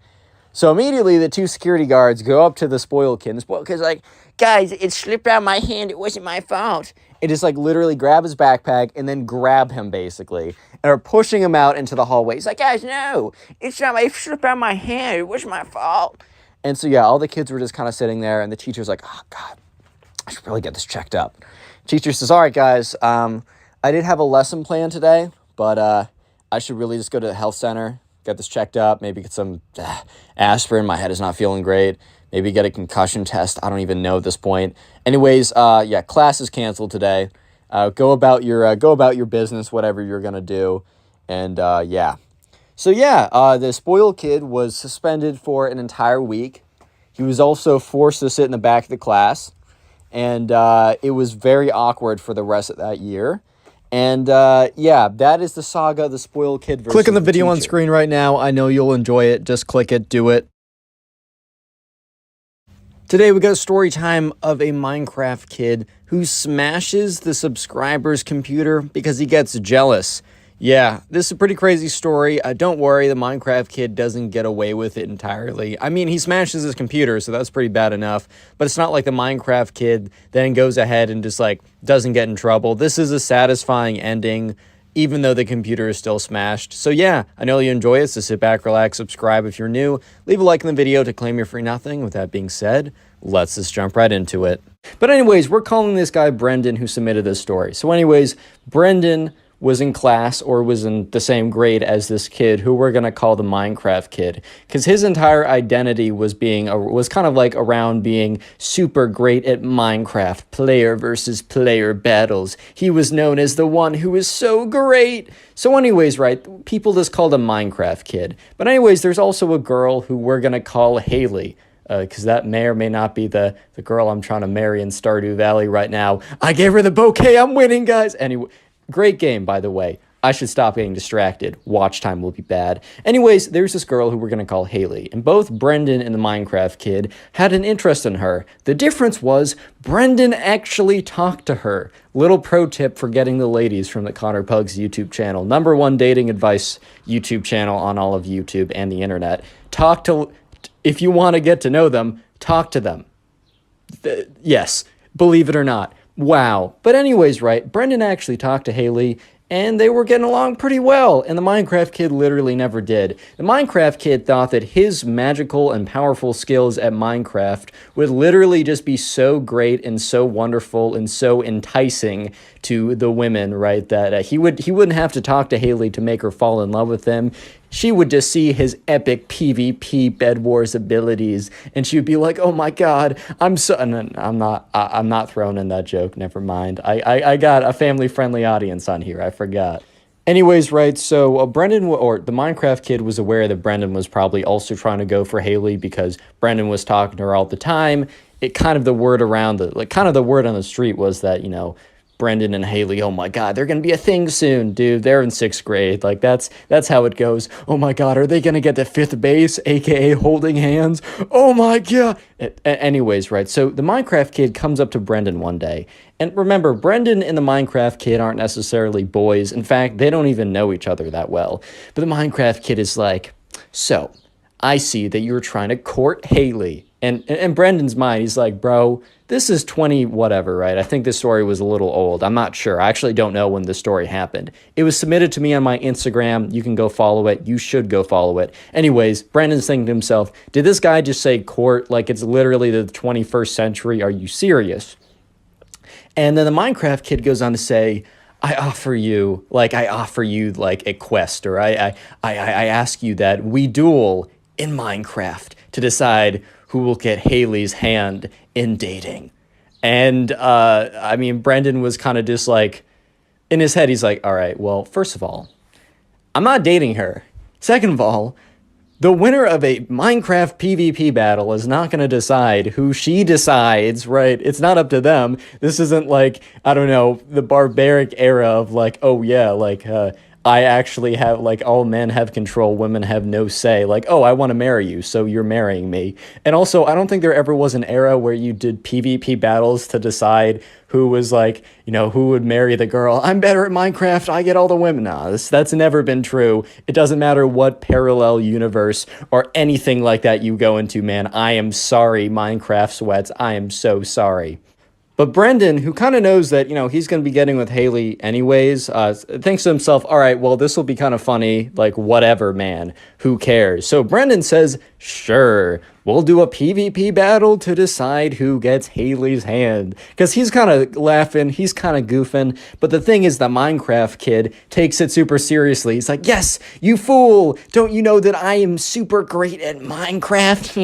So immediately the 2 security guards go up to the spoiled kid. And the spoiled kid's like, guys, it slipped out of my hand. It wasn't my fault. And just like literally grab his backpack and then grab him basically. And are pushing him out into the hallway. He's like, guys, no, it slipped out of my hand. It wasn't my fault. And so yeah, all the kids were just kind of sitting there. And the teacher's like, oh God, I should really get this checked up. Teacher says, all right, guys, I did have a lesson plan today, but I should really just go to the health center, get this checked up, maybe get some aspirin. My head is not feeling great. Maybe get a concussion test. I don't even know at this point. Anyways, yeah, class is canceled today. Go about your business, whatever you're gonna do, and yeah. So yeah, the spoiled kid was suspended for an entire week. He was also forced to sit in the back of the class, and it was very awkward for the rest of that year. And yeah, that is the saga of the spoiled kid versus Click on the video on teacher. screen right now. I know you'll enjoy it. Just click it, do it. Today we got a story time of a Minecraft kid who smashes the subscriber's computer because he gets jealous. Yeah, this is a pretty crazy story. Don't worry, the Minecraft kid doesn't get away with it entirely. I mean, he smashes his computer, so that's pretty bad enough. But it's not like the Minecraft kid then goes ahead and just, like, doesn't get in trouble. This is a satisfying ending, even though the computer is still smashed. So yeah, I know you enjoy it, so sit back, relax, subscribe if you're new. Leave a like in the video to claim your free nothing. With that being said, let's just jump right into it. But anyways, we're calling this guy Brendan who submitted this story. So anyways, Brendan was in class or was in the same grade as this kid who we're going to call the Minecraft kid, because his entire identity was kind of like around being super great at Minecraft, player versus player battles. He was known as the one who is so great. So anyways, right, people just called him Minecraft kid. But anyways, there's also a girl who we're going to call Haley, because that may or may not be the girl I'm trying to marry in Stardew Valley right now. I gave her the bouquet. I'm winning, guys. Anyway, great game, by the way. I should stop getting distracted. Watch time will be bad. Anyways, there's this girl who we're going to call Haley, and both Brendan and the Minecraft kid had an interest in her. The difference was Brendan actually talked to her. Little pro tip for getting the ladies from the Connor Pugs YouTube channel. #1 dating advice YouTube channel on all of YouTube and the internet. If you want to get to know them, talk to them. Yes, believe it or not. Wow. But anyways, right, Brendan actually talked to Haley, and they were getting along pretty well, and the Minecraft kid literally never did. The Minecraft kid thought that his magical and powerful skills at Minecraft would literally just be so great and so wonderful and so enticing to the women, right, that he wouldn't have to talk to Haley to make her fall in love with him. She would just see his epic PvP Bed Wars abilities, and she would be like, "Oh my God, I'm not throwing in that joke. Never mind. I got a family-friendly audience on here. I forgot." Anyways, right, so Brendan, or the Minecraft kid, was aware that Brendan was probably also trying to go for Haley because Brendan was talking to her all the time. The word on the street was that, you know, Brendan and Haley, oh my God, they're going to be a thing soon, dude. They're in 6th grade. Like, that's how it goes. Oh my God, are they going to get to 5th base, aka holding hands? Oh my God. Anyways, right, so the Minecraft kid comes up to Brendan one day. And remember, Brendan and the Minecraft kid aren't necessarily boys. In fact, they don't even know each other that well. But the Minecraft kid is like, so, I see that you're trying to court Haley. And in Brendan's mind, he's like, bro, this is 20 whatever, right? I think this story was a little old. I'm not sure. I actually don't know when this story happened. It was submitted to me on my Instagram. You can go follow it. You should go follow it. Anyways, Brendan's thinking to himself, did this guy just say court like it's literally the 21st century? Are you serious? And then the Minecraft kid goes on to say, I offer you like a quest, or I ask you that we duel in Minecraft to decide who will get Haley's hand in dating. And I mean, Brendan was kind of just like, in his head, he's like, all right, well, first of all, I'm not dating her. Second of all, the winner of a Minecraft PvP battle is not going to decide who she decides, right? It's not up to them. This isn't like, I don't know, the barbaric era of like, oh yeah, like, I actually have, like, all men have control, women have no say. Like, oh, I want to marry you, so you're marrying me. And also, I don't think there ever was an era where you did PvP battles to decide who was like, you know, who would marry the girl. I'm better at Minecraft, I get all the women. Nah, that's never been true. It doesn't matter what parallel universe or anything like that you go into, man. I am sorry, Minecraft sweats. I am so sorry. But Brendan, who kind of knows that, you know, he's going to be getting with Haley anyways, thinks to himself, all right, well, this will be kind of funny, like, whatever, man, who cares? So Brendan says, sure, we'll do a PvP battle to decide who gets Haley's hand. Because he's kind of laughing, he's kind of goofing, but the thing is, the Minecraft kid takes it super seriously. He's like, yes, you fool, don't you know that I am super great at Minecraft?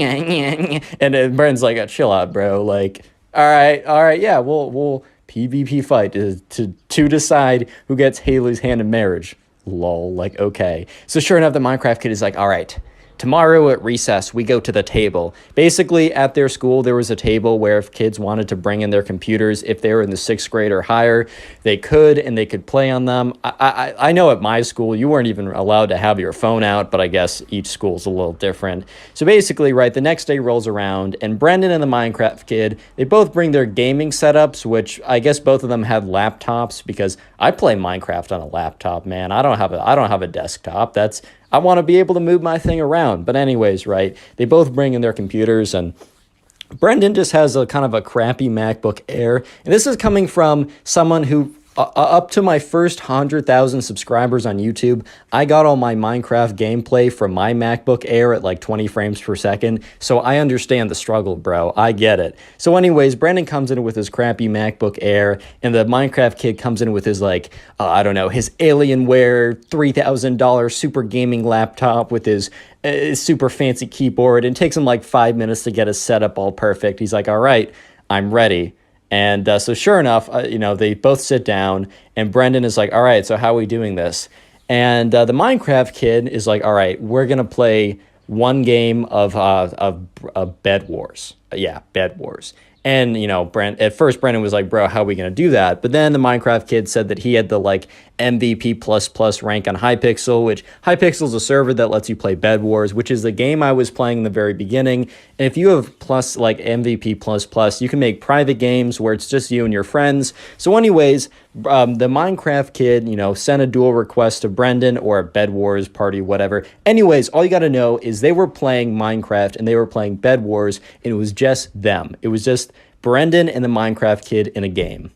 And Brendan's like, chill out, bro, like... All right, yeah, we'll PvP fight to decide who gets Haley's hand in marriage. Lol, like, okay. So sure enough, the Minecraft kid is like, all right, tomorrow at recess, we go to the table. Basically, at their school, there was a table where if kids wanted to bring in their computers, if they were in the 6th grade or higher, they could, and they could play on them. I know at my school, you weren't even allowed to have your phone out, but I guess each school's a little different. So basically, right, the next day rolls around, and Brendan and the Minecraft kid, they both bring their gaming setups, which I guess both of them had laptops, because I play Minecraft on a laptop, man. I don't have a desktop. I want to be able to move my thing around. But anyways, right, they both bring in their computers, and Brendan just has a kind of a crappy MacBook Air. And this is coming from someone who, up to my first 100,000 subscribers on YouTube, I got all my Minecraft gameplay from my MacBook Air at like 20 frames per second. So I understand the struggle, bro. I get it. So anyways, Brandon comes in with his crappy MacBook Air, and the Minecraft kid comes in with his like, I don't know, his Alienware $3,000 super gaming laptop with his super fancy keyboard. And it takes him like 5 minutes to get his setup all perfect. He's like, all right, I'm ready. And so sure enough, you know, they both sit down, and Brendan is like, all right, so how are we doing this? And the Minecraft kid is like, all right, we're going to play one game of Bed Wars. Yeah, Bed Wars. And, you know, at first Brendan was like, bro, how are we going to do that? But then the Minecraft kid said that he had the, like, MVP++ rank on Hypixel, which Hypixel is a server that lets you play Bed Wars, which is the game I was playing in the very beginning. And if you have plus, like, MVP++, you can make private games where it's just you and your friends. So anyways, the Minecraft kid, you know, sent a duel request to Brendan or a Bed Wars party, whatever. Anyways, all you got to know is they were playing Minecraft and they were playing Bed Wars, and it was just them. It was just Brendan and the Minecraft kid in a game.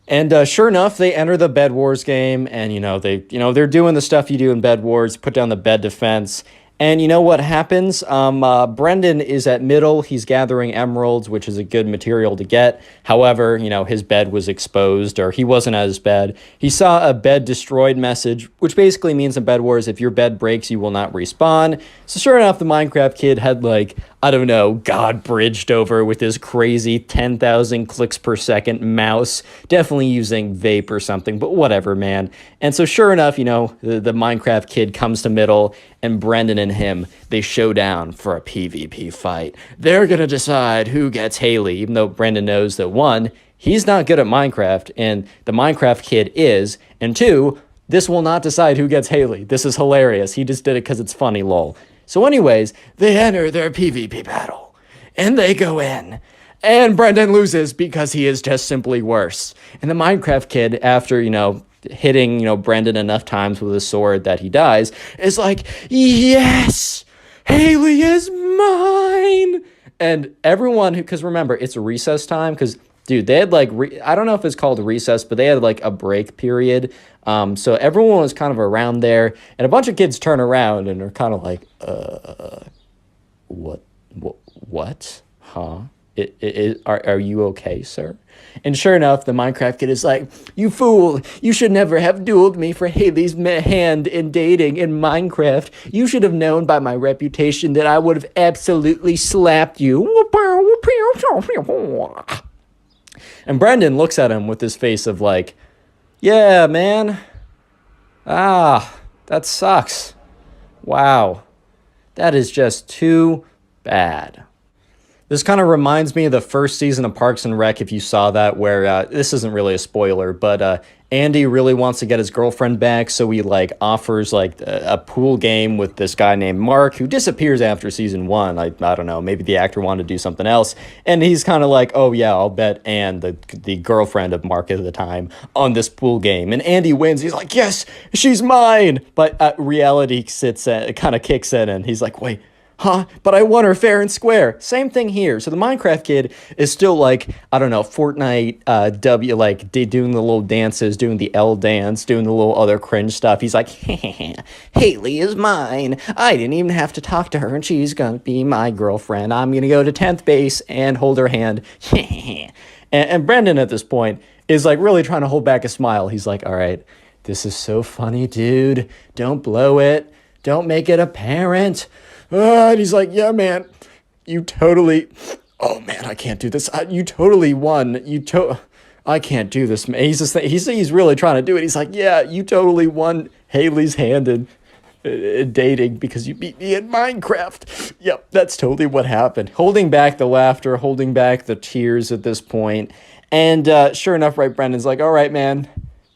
And sure enough, they enter the Bed Wars game, and they're doing the stuff you do in Bed Wars, put down the bed defense. And you know what happens? Brendan is at middle. He's gathering emeralds, which is a good material to get. However, you know, his bed was exposed, or he wasn't at his bed. He saw a bed destroyed message, which basically means in Bed Wars, if your bed breaks, you will not respawn. So sure enough, the Minecraft kid had, like, I don't know, God bridged over with his crazy 10,000 clicks per second mouse, definitely using vape or something, but whatever, man. And so sure enough, you know, the Minecraft kid comes to middle, and Brendan and him, they show down for a PvP fight. They're gonna decide who gets Haley, even though Brendan knows that one, he's not good at Minecraft, and the Minecraft kid is, and two, this will not decide who gets Haley. This is hilarious. He just did it because it's funny, lol. So anyways, they enter their PvP battle, and they go in, and Brendan loses because he is just simply worse. And the Minecraft kid, after, you know, hitting, you know, Brendan enough times with a sword that he dies, is like, yes, Haley is mine. And everyone, because remember, it's recess time, because dude, they had like, I don't know if it's called recess, but they had like a break period. So everyone was kind of around there, and a bunch of kids turn around and are kind of like, what? Huh? Are you okay, sir? And sure enough, the Minecraft kid is like, you fool, you should never have dueled me for Haley's hand in dating in Minecraft. You should have known by my reputation that I would have absolutely slapped you. And Brendan looks at him with this face of like, yeah, man. Ah, that sucks. Wow. That is just too bad. This kind of reminds me of the first season of Parks and Rec, if you saw that, where this isn't really a spoiler, but Andy really wants to get his girlfriend back, so he like offers like a pool game with this guy named Mark, who disappears after season 1. I don't know, maybe the actor wanted to do something else, and he's kind of like, oh yeah, I'll bet Anne, the girlfriend of Mark at the time, on this pool game, and Andy wins. He's like, yes, she's mine, but reality kind of kicks in, and he's like, wait. Huh? But I won her fair and square. Same thing here. So the Minecraft kid is still like, I don't know, Fortnite like doing the little dances, doing the L dance, doing the little other cringe stuff. He's like, Haley is mine. I didn't even have to talk to her, and she's gonna be my girlfriend. I'm gonna go to 10th base and hold her hand. and Brendan at this point is like really trying to hold back a smile. He's like, all right, this is so funny, dude. Don't blow it. Don't make it apparent. And he's like, yeah, man, you totally, oh man, I can't do this. You totally won. I can't do this, man. He's really trying to do it. He's like, yeah, you totally won Haley's hand in dating because you beat me in Minecraft. Yep, that's totally what happened. Holding back the laughter, holding back the tears at this point. And sure enough, right, Brendan's like, all right, man,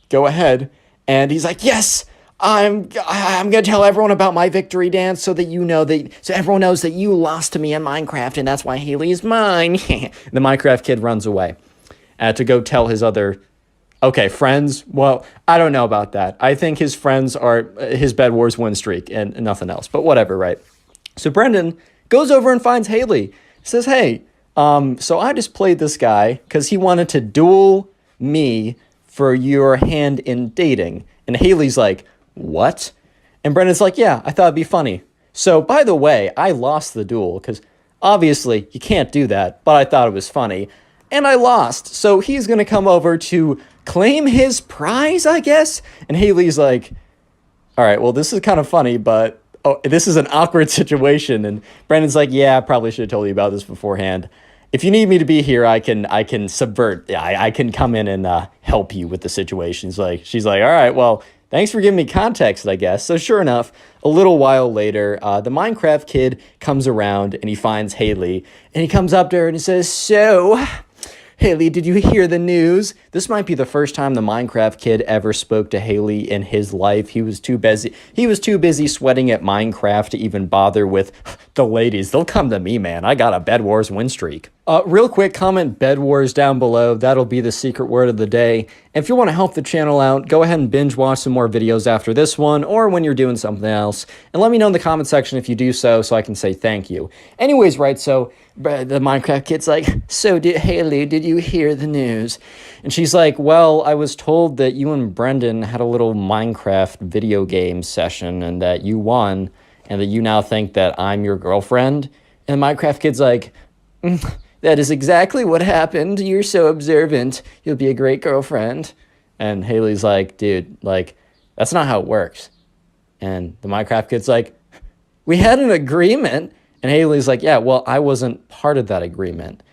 go ahead. And he's like, yes, I'm gonna tell everyone about my victory dance so everyone knows that you lost to me in Minecraft, and that's why Haley is mine. The Minecraft kid runs away to go tell his other friends. Well, I don't know about that. I think his friends are his Bed Wars win streak and nothing else. But whatever, right? So Brendan goes over and finds Haley. Says, hey, so I just played this guy because he wanted to duel me for your hand in dating. And Haley's like, what? And Brendan's like, yeah, I thought it'd be funny. So, by the way, I lost the duel because obviously you can't do that, but I thought it was funny. And I lost. So he's going to come over to claim his prize, I guess? And Haley's like, all right, well, this is kind of funny, but this is an awkward situation. And Brendan's like, yeah, I probably should have told you about this beforehand. If you need me to be here, I can subvert. Yeah, I can come in and help you with the situation. She's like, all right, well, thanks for giving me context, I guess. So sure enough, a little while later, the Minecraft kid comes around and he finds Haley. And he comes up to her and he says, so, Haley, did you hear the news? This might be the first time the Minecraft kid ever spoke to Haley in his life. He was too busy sweating at Minecraft to even bother with the ladies. They'll come to me, man. I got a Bed Wars win streak. Real quick, comment Bed Wars down below. That'll be the secret word of the day. And if you want to help the channel out, go ahead and binge watch some more videos after this one or when you're doing something else. And let me know in the comment section if you do so I can say thank you. Anyways, right, so the Minecraft kid's like, so Haley, did you hear the news? And she's like, well, I was told that you and Brendan had a little Minecraft video game session and that you won and that you now think that I'm your girlfriend. And the Minecraft kid's like, that is exactly what happened. You're so observant. You'll be a great girlfriend. And Haley's like, dude, like, that's not how it works. And the Minecraft kid's like, we had an agreement. And Haley's like, yeah, well, I wasn't part of that agreement.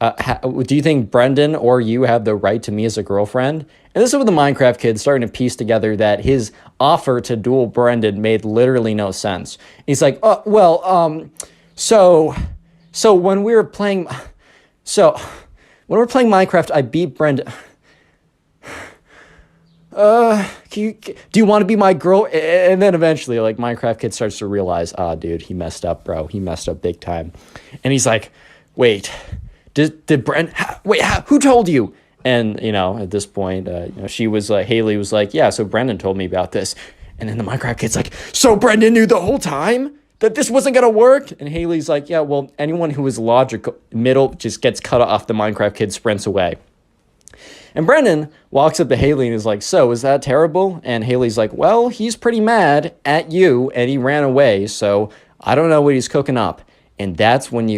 Do you think Brendan or you have the right to me as a girlfriend? And this is when the Minecraft kid starting to piece together that his offer to duel Brendan made literally no sense. He's like, oh, well, so when we were playing Minecraft, I beat Brendan. Do you want to be my girl? And then eventually, like, Minecraft kid starts to realize, dude, he messed up, bro. He messed up big time. And he's like, wait, did Brendan, wait, who told you? And, at this point, Haley was like, yeah, so Brendan told me about this. And then the Minecraft kid's like, so Brendan knew the whole time that this wasn't going to work? And Haley's like, yeah, well, anyone who is logical, middle, just gets cut off. The Minecraft kid sprints away. And Brendan walks up to Haley and is like, so, is that terrible? And Haley's like, well, he's pretty mad at you, and he ran away, so I don't know what he's cooking up. And that's when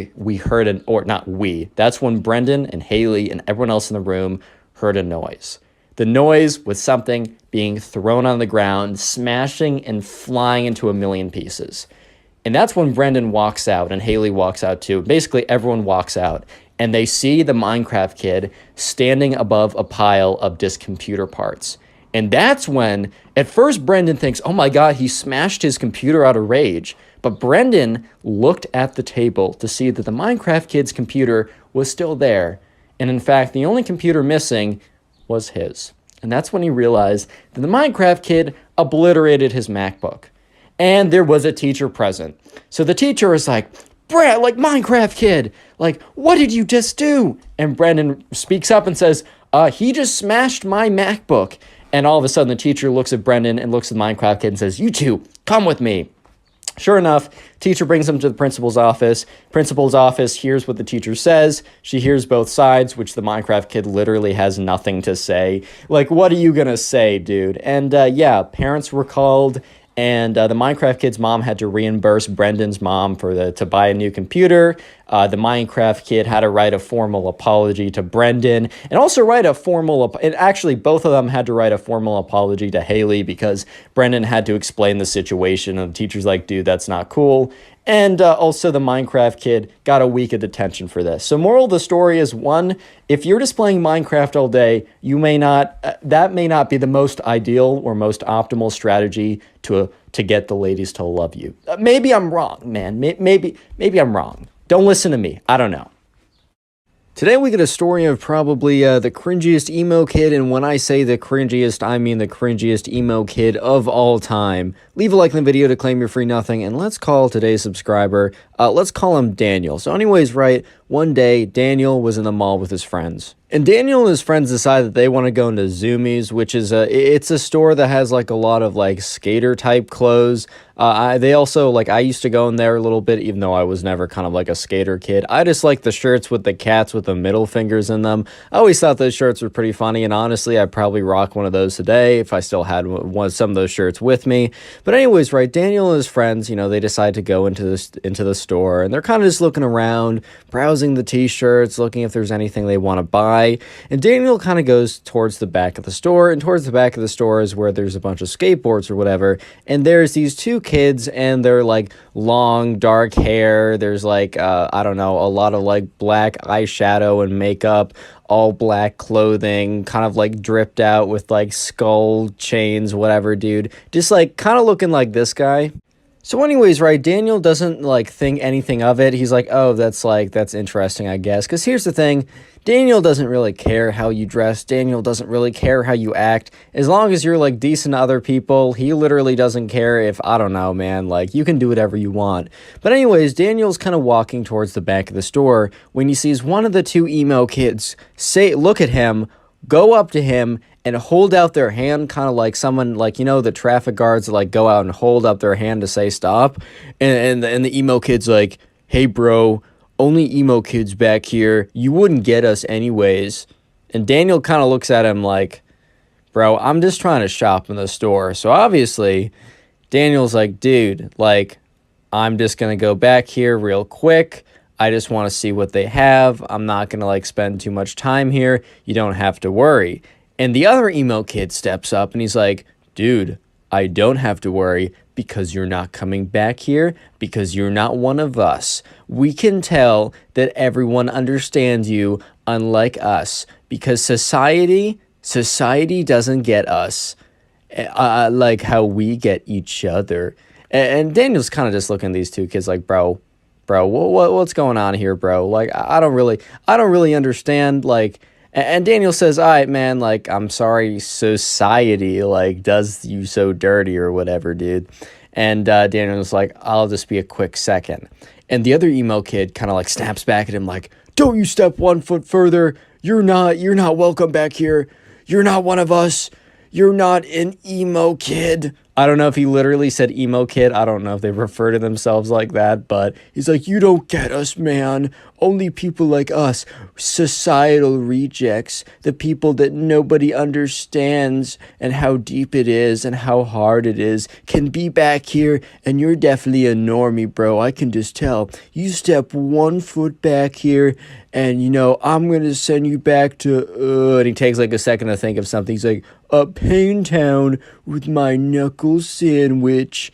that's when Brendan and Haley and everyone else in the room heard a noise. The noise was something being thrown on the ground, smashing and flying into a million pieces. And that's when Brendan walks out and Haley walks out too. Basically, everyone walks out. and they see the Minecraft kid standing above a pile of disk computer parts. And that's when, at first, Brendan thinks, oh my God, he smashed his computer out of rage. But Brendan looked at the table to see that the Minecraft kid's computer was still there. And in fact, the only computer missing was his. And that's when he realized that the Minecraft kid obliterated his MacBook. And there was a teacher present. So the teacher is like, Brad, like, Minecraft kid, like, what did you just do? And Brendan speaks up and says, he just smashed my MacBook. And all of a sudden, the teacher looks at Brendan and looks at the Minecraft kid and says, you two, come with me. Sure enough, teacher brings him to the principal's office. Principal's office hears what the teacher says. She hears both sides, which the Minecraft kid literally has nothing to say. Like, what are you gonna say, dude? And yeah, parents were called, and the Minecraft kid's mom had to reimburse Brendan's mom to buy a new computer. The Minecraft kid had to write a formal apology to Brendan, and also write a formal, and actually both of them had to write a formal apology to Haley because Brendan had to explain the situation, and the teacher's like, dude, that's not cool. And also the Minecraft kid got a week of detention for this. So moral of the story is, one, if you're just playing Minecraft all day, you may not, that may not be the most ideal or most optimal strategy to get the ladies to love you. Maybe I'm wrong, man. Maybe I'm wrong. Don't listen to me. I don't know. Today we get a story of probably the cringiest emo kid, and when I say the cringiest, I mean the cringiest emo kid of all time. Leave a like in the video to claim your free nothing, and let's call today's subscriber, let's call him Daniel. So anyways, right, one day Daniel was in the mall with his friends. And Daniel and his friends decide that they want to go into Zoomies, which is it's a store that has like a lot of like skater type clothes. They also, like, I used to go in there a little bit, even though I was never kind of like a skater kid. I just like the shirts with the cats with the middle fingers in them. I always thought those shirts were pretty funny, and honestly, I'd probably rock one of those today if I still had some of those shirts with me. But anyways, right, Daniel and his friends, you know, they decide to go into the store, and they're kind of just looking around, browsing the t-shirts, looking if there's anything they want to buy. And Daniel kind of goes towards the back of the store, and towards the back of the store is where there's a bunch of skateboards or whatever, and there's these two kids, and they're like long dark hair. There's like I don't know, a lot of like black eyeshadow and makeup, all black clothing, kind of like dripped out with like skull chains, whatever, dude, just like kind of looking like this guy. So anyways, right, Daniel doesn't like think anything of it. He's like, oh, that's interesting, I guess. Because here's the thing, Daniel doesn't really care how you dress. Daniel doesn't really care how you act. As long as you're like decent to other people, he literally doesn't care if, I don't know, man, like you can do whatever you want. But anyways, Daniel's kind of walking towards the back of the store when he sees one of the two emo kids look at him, go up to him, and hold out their hand, kind of like someone, like, you know, the traffic guards like go out and hold up their hand to say stop, and the emo kid's like, hey bro, only emo kids back here, you wouldn't get us anyways. And Daniel kind of looks at him like, bro, I'm just trying to shop in the store. So obviously Daniel's like, dude, like, I'm just gonna go back here real quick, I just want to see what they have, I'm not gonna like spend too much time here, you don't have to worry. And the other emo kid steps up and he's like, dude, I don't have to worry because you're not coming back here, because you're not one of us. We can tell that everyone understands you, unlike us, because society doesn't get us like how we get each other. And Daniel's kind of just looking at these two kids like, bro, what's going on here, bro? Like, I don't really understand, like. And Daniel says, all right, man, like, I'm sorry society, like, does you so dirty or whatever, dude. And Daniel's like, I'll just be a quick second. And the other emo kid kind of, like, snaps back at him like, don't you step 1 foot further. You're not welcome back here. You're not one of us. You're not an emo kid. I don't know if he literally said emo kid. I don't know if they refer to themselves like that, but he's like, you don't get us, man. Only people like us, societal rejects, the people that nobody understands and how deep it is and how hard it is, can be back here, and you're definitely a normie, bro. I can just tell. You step 1 foot back here, and, you know, I'm going to send you back to, and he takes like a second to think of something. He's like, Pain Town with my knuckle sandwich.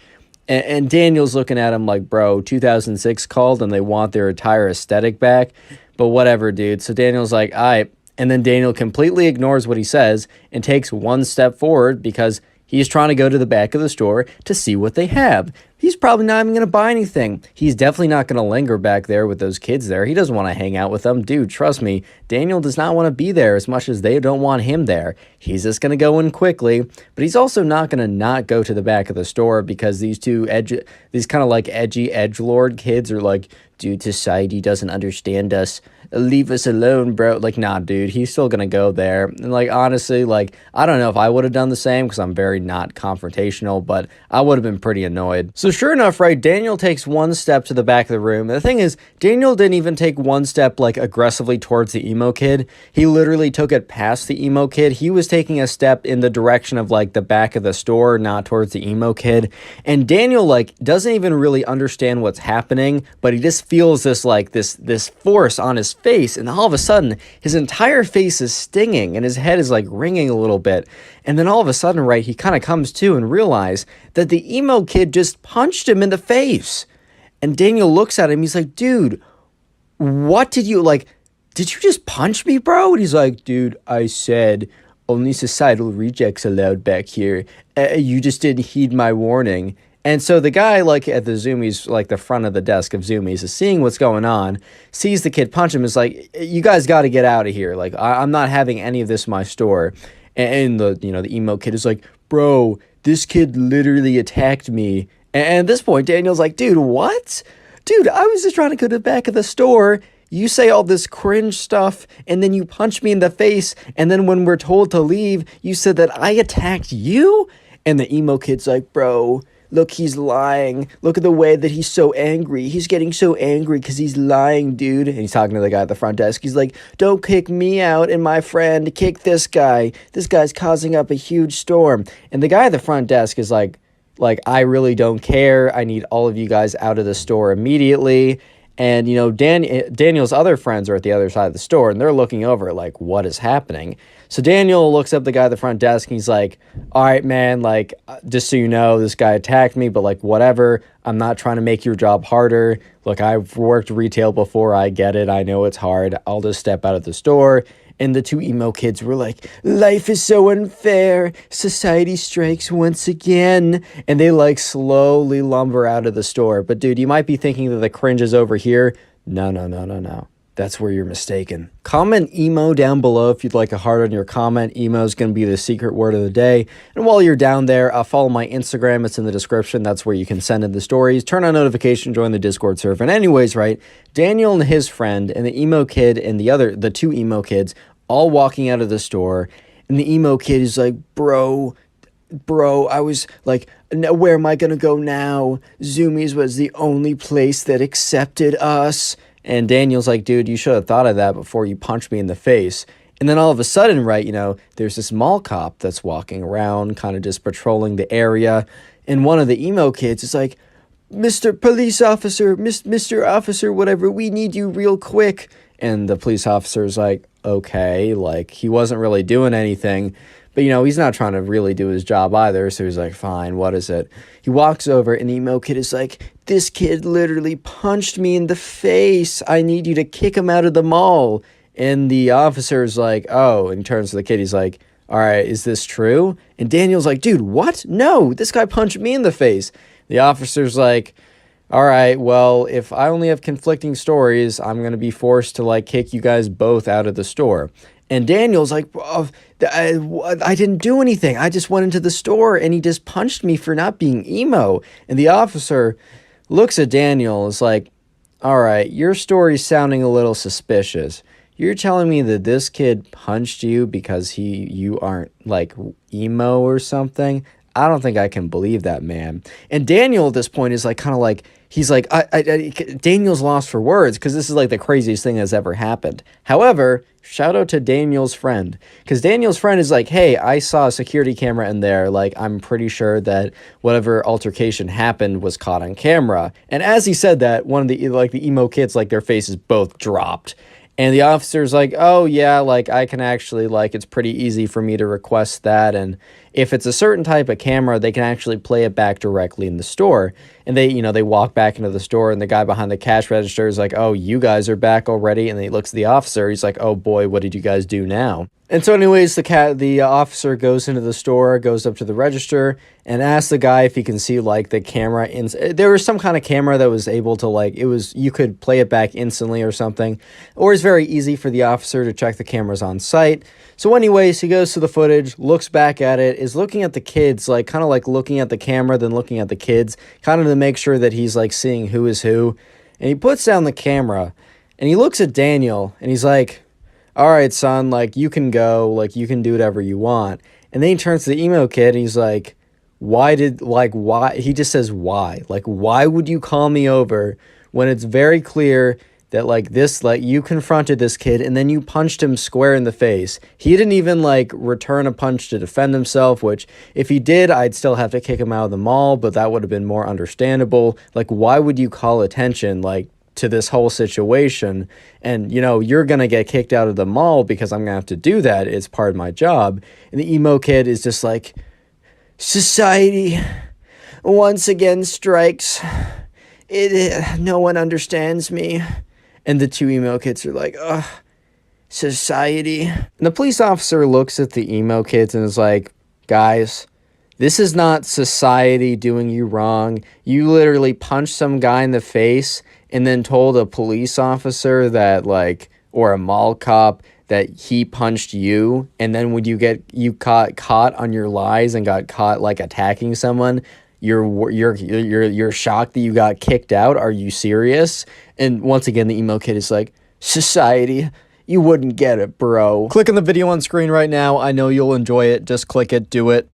And Daniel's looking at him like, bro, 2006 called and they want their entire aesthetic back. But whatever, dude. So Daniel's like, all right. And then Daniel completely ignores what he says and takes one step forward because he's trying to go to the back of the store to see what they have. He's probably not even going to buy anything. He's definitely not going to linger back there with those kids there. He doesn't want to hang out with them. Dude, trust me, Daniel does not want to be there as much as they don't want him there. He's just going to go in quickly, but he's also not going to not go to the back of the store because these these kind of like edgy edgelord kids are like, dude, society doesn't understand us. Leave us alone, bro. Like, nah, dude, he's still gonna go there. And like, honestly, like, I don't know if I would have done the same because I'm very not confrontational, but I would have been pretty annoyed. So sure enough, right, Daniel takes one step to the back of the room. And the thing is, Daniel didn't even take one step like aggressively towards the emo kid. He literally took it past the emo kid. He was taking a step in the direction of like the back of the store, not towards the emo kid. And Daniel like doesn't even really understand what's happening, but he just feels this like this force on his face, and all of a sudden his entire face is stinging and his head is like ringing a little bit. And then all of a sudden, right, he kind of comes to and realize that the emo kid just punched him in the face. And Daniel looks at him, he's like, dude, what did you like, did you just punch me, bro? And he's like, dude, I said only societal rejects allowed back here. You just didn't heed my warning. And so the guy, like, at the Zoomies, like, the front of the desk of Zoomies is seeing what's going on, sees the kid punch him, is like, you guys got to get out of here. Like, I'm not having any of this in my store. And the emo kid is like, bro, this kid literally attacked me. And at this point, Daniel's like, dude, what? Dude, I was just trying to go to the back of the store. You say all this cringe stuff, and then you punch me in the face. And then when we're told to leave, you said that I attacked you? And the emo kid's like, bro, look, he's lying. Look at the way that he's so angry. He's getting so angry because he's lying, dude. And he's talking to the guy at the front desk. He's like, don't kick me out and my friend. Kick this guy. This guy's causing up a huge storm. And the guy at the front desk is like, I really don't care. I need all of you guys out of the store immediately. And, Daniel's other friends are at the other side of the store, and they're looking over like, what is happening? So Daniel looks up the guy at the front desk, and he's like, all right, man, like, just so you know, this guy attacked me, but, like, whatever. I'm not trying to make your job harder. Look, I've worked retail before. I get it. I know it's hard. I'll just step out of the store. And the two emo kids were like, life is so unfair. Society strikes once again. And they like slowly lumber out of the store. But dude, you might be thinking that the cringe is over here. No. That's where you're mistaken. Comment emo down below if you'd like a heart on your comment. Emo is going to be the secret word of the day. And while you're down there, follow my Instagram. It's in the description. That's where you can send in the stories. Turn on notification, join the Discord server. And anyways, right, Daniel and his friend and the emo kid and the two emo kids all walking out of the store. And the emo kid is like, bro, I was like, no, where am I going to go now? Zoomies was the only place that accepted us. And Daniel's like, dude, you should have thought of that before you punched me in the face. And then all of a sudden, right, there's this mall cop that's walking around, kind of just patrolling the area. And one of the emo kids is like, Mr. Police Officer, Mr. Officer, whatever, we need you real quick. And the police officer's like, okay, like, he wasn't really doing anything. But, he's not trying to really do his job either. So he's like, fine, what is it? He walks over and the emo kid is like, this kid literally punched me in the face. I need you to kick him out of the mall. And the officer's like, oh, and he turns to the kid. He's like, all right, is this true? And Daniel's like, dude, what? No, this guy punched me in the face. The officer's like, all right, well, if I only have conflicting stories, I'm going to be forced to, like, kick you guys both out of the store. And Daniel's like, oh, I didn't do anything. I just went into the store and he just punched me for not being emo. And the officer looks at Daniel and is like, all right, your story's sounding a little suspicious. You're telling me that this kid punched you because you aren't, like, emo or something? I don't think I can believe that, man. And Daniel at this point is like, kind of like, he's like, Daniel's lost for words because this is like the craziest thing that's ever happened. However, shout out to Daniel's friend, because Daniel's friend is like, hey, I saw a security camera in there. Like, I'm pretty sure that whatever altercation happened was caught on camera. And as he said that, one of the emo kids, like, their faces both dropped. And the officer's like, oh, yeah, like, I can actually, like, it's pretty easy for me to request that. And if it's a certain type of camera, they can actually play it back directly in the store. And they walk back into the store, and the guy behind the cash register is like, oh, you guys are back already? And then he looks at the officer. He's like, oh boy, what did you guys do now? And so anyways, the officer goes into the store, goes up to the register, and asks the guy if he can see, like, the camera. There was some kind of camera that was able to, like, you could play it back instantly or something. Or it's very easy for the officer to check the cameras on site. So anyways, he goes to the footage, looks back at it, is looking at the kids, like, kind of like looking at the camera, then looking at the kids, kind of to make sure that he's, like, seeing who is who. And he puts down the camera, and he looks at Daniel, and he's like, all right, son, like, you can go, like, you can do whatever you want. And then he turns to the emo kid, and he's like, why? He just says, why? Like, why would you call me over when it's very clear that, like, you confronted this kid, and then you punched him square in the face? He didn't even, like, return a punch to defend himself, which, if he did, I'd still have to kick him out of the mall, but that would have been more understandable. Like, why would you call attention, like, to this whole situation? And, you're going to get kicked out of the mall because I'm going to have to do that. It's part of my job. And the emo kid is just like, society once again strikes. No one understands me. And the two emo kids are like, ugh, society. And the police officer looks at the emo kids and is like, guys, this is not society doing you wrong. You literally punched some guy in the face and then told a police officer that, like, or a mall cop that he punched you. And then when you got caught on your lies and got caught, like, attacking someone, you're shocked that you got kicked out. Are you serious? And once again, the emo kid is like, society, you wouldn't get it, bro. Click on the video on screen right now. I know you'll enjoy it. Just click it. Do it.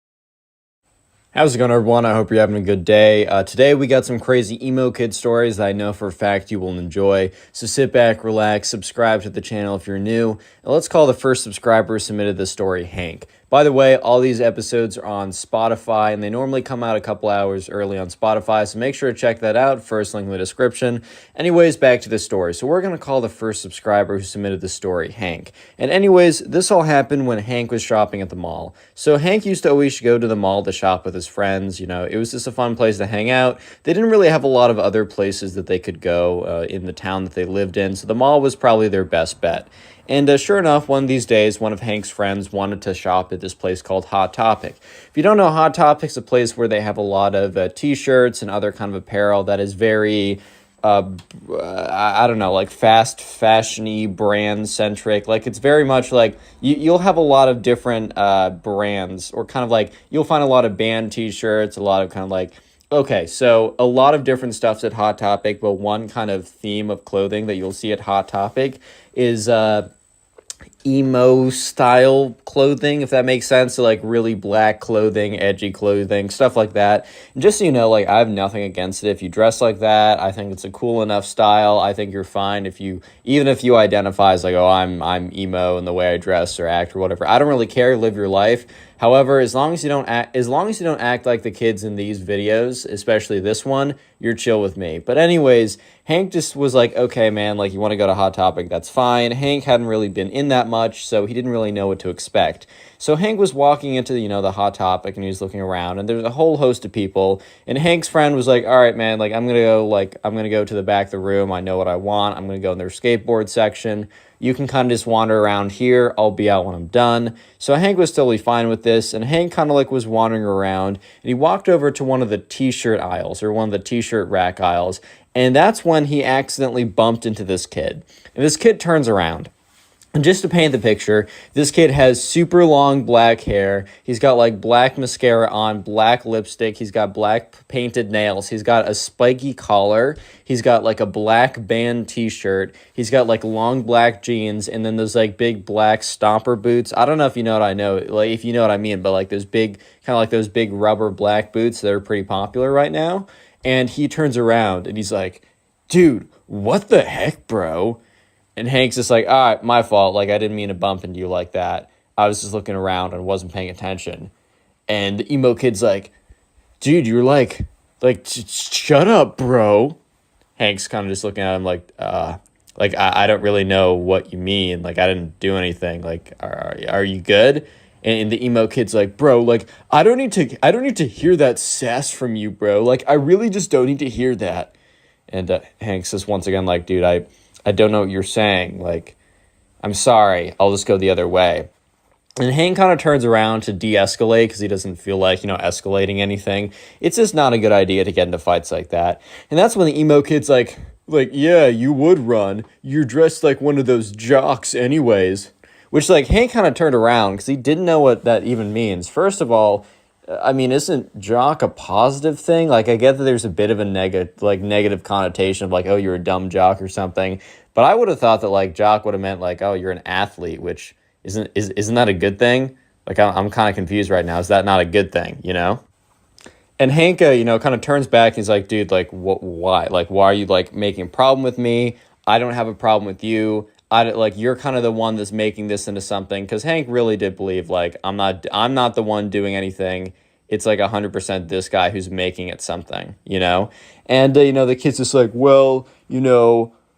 How's it going, everyone? I hope you're having a good day. Today we got some crazy emo kid stories that I know for a fact you will enjoy. So sit back, relax, subscribe to the channel if you're new, and let's call the first subscriber who submitted this story Hank. By the way, all these episodes are on Spotify, and they normally come out a couple hours early on Spotify, so make sure to check that out. First link in the description. Anyways, back to the story. So we're going to call the first subscriber who submitted the story Hank. And anyways, this all happened when Hank was shopping at the mall. So Hank used to always go to the mall to shop with his friends. It was just a fun place to hang out. They didn't really have a lot of other places that they could go in the town that they lived in, so the mall was probably their best bet. And sure enough, one of these days, one of Hank's friends wanted to shop at this place called Hot Topic. If you don't know, Hot Topic's a place where they have a lot of t-shirts and other kind of apparel that is very, I don't know, like fast fashion-y, brand-centric. Like, it's very much like, you'll have a lot of different brands, or kind of like, you'll find a lot of band t-shirts, a lot of kind of like, okay, so a lot of different stuff's at Hot Topic, but one kind of theme of clothing that you'll see at Hot Topic is emo style clothing, if that makes sense. So, like, really black clothing, edgy clothing, stuff like that. And just so you know, like, I have nothing against it if you dress like that. I think it's a cool enough style. I think you're fine even if you identify as like, oh, I'm emo in the way I dress or act or whatever. I don't really care. Live your life. However, as long as you don't act like the kids in these videos, especially this one, you're chill with me. But anyways, Hank just was like, okay, man, like, you want to go to Hot Topic, that's fine. Hank hadn't really been in that much, so he didn't really know what to expect. So Hank was walking into, the Hot Topic, and he was looking around, and there's a whole host of people, and Hank's friend was like, all right, man, like, I'm going to go to the back of the room. I know what I want. I'm going to go in their skateboard section. You can kind of just wander around here. I'll be out when I'm done. So Hank was totally fine with this, and Hank kind of like was wandering around, and he walked over to one of the t-shirt aisles, or one of the t-shirt rack aisles, and that's when he accidentally bumped into this kid. And this kid turns around. And just to paint the picture, this kid has super long black hair. He's got like black mascara on, black lipstick. He's got black painted nails. He's got a spiky collar. He's got like a black band t-shirt. He's got like long black jeans, and then those like big black stomper boots. I don't know if you know what I know, like if you know what I mean, but like those big, kind of like those big rubber black boots that are pretty popular right now. And he turns around and he's like, dude, what the heck, bro? And Hank's just like, all right, my fault. Like, I didn't mean to bump into you like that. I was just looking around and wasn't paying attention. And the emo kid's like, dude, you're like, shut up, bro. Hank's kind of just looking at him like, I don't really know what you mean. Like, I didn't do anything. Like, are you good? And the emo kid's like, bro, like, I don't need to hear that sass from you, bro. Like, I really just don't need to hear that. And Hank says once again, like, dude, I don't know what you're saying. Like, I'm sorry. I'll just go the other way. And Hank kind of turns around to de-escalate because he doesn't feel like, escalating anything. It's just not a good idea to get into fights like that. And that's when the emo kid's like, yeah, you would run. You're dressed like one of those jocks anyways. Which, like, Hank kind of turned around because he didn't know what that even means. First of all, I mean, isn't jock a positive thing? Like, I get that there's a bit of a negative connotation of, like, oh, you're a dumb jock or something. But I would have thought that, like, jock would have meant, like, oh, you're an athlete, which isn't that a good thing? Like, I'm kind of confused right now. Is that not a good thing, And Hank, kind of turns back and he's like, dude, like, why? Like, why are you, like, making a problem with me? I don't have a problem with you. You're kind of the one that's making this into something, because Hank really did believe, like, I'm not the one doing anything. It's like 100% this guy who's making it something, And, the kid's just like, well,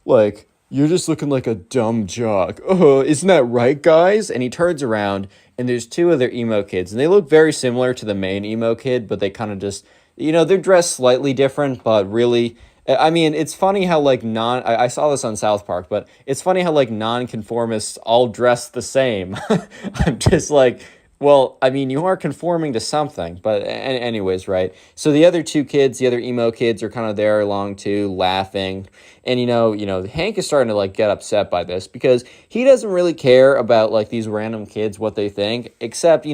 like, you're just looking like a dumb jock. Isn't that right, guys? And he turns around and there's two other emo kids, and they look very similar to the main emo kid, but they kind of just, they're dressed slightly different, but really, I mean, it's funny how, like, I saw this on South Park, but it's funny how, like, nonconformists all dress the same. I'm just like, well, I mean, you are conforming to something, but anyways, right? So the other two kids, the other emo kids, are kind of there along too, laughing. And, Hank is starting to, like, get upset by this because he doesn't really care about, like, these random kids, what they think, except,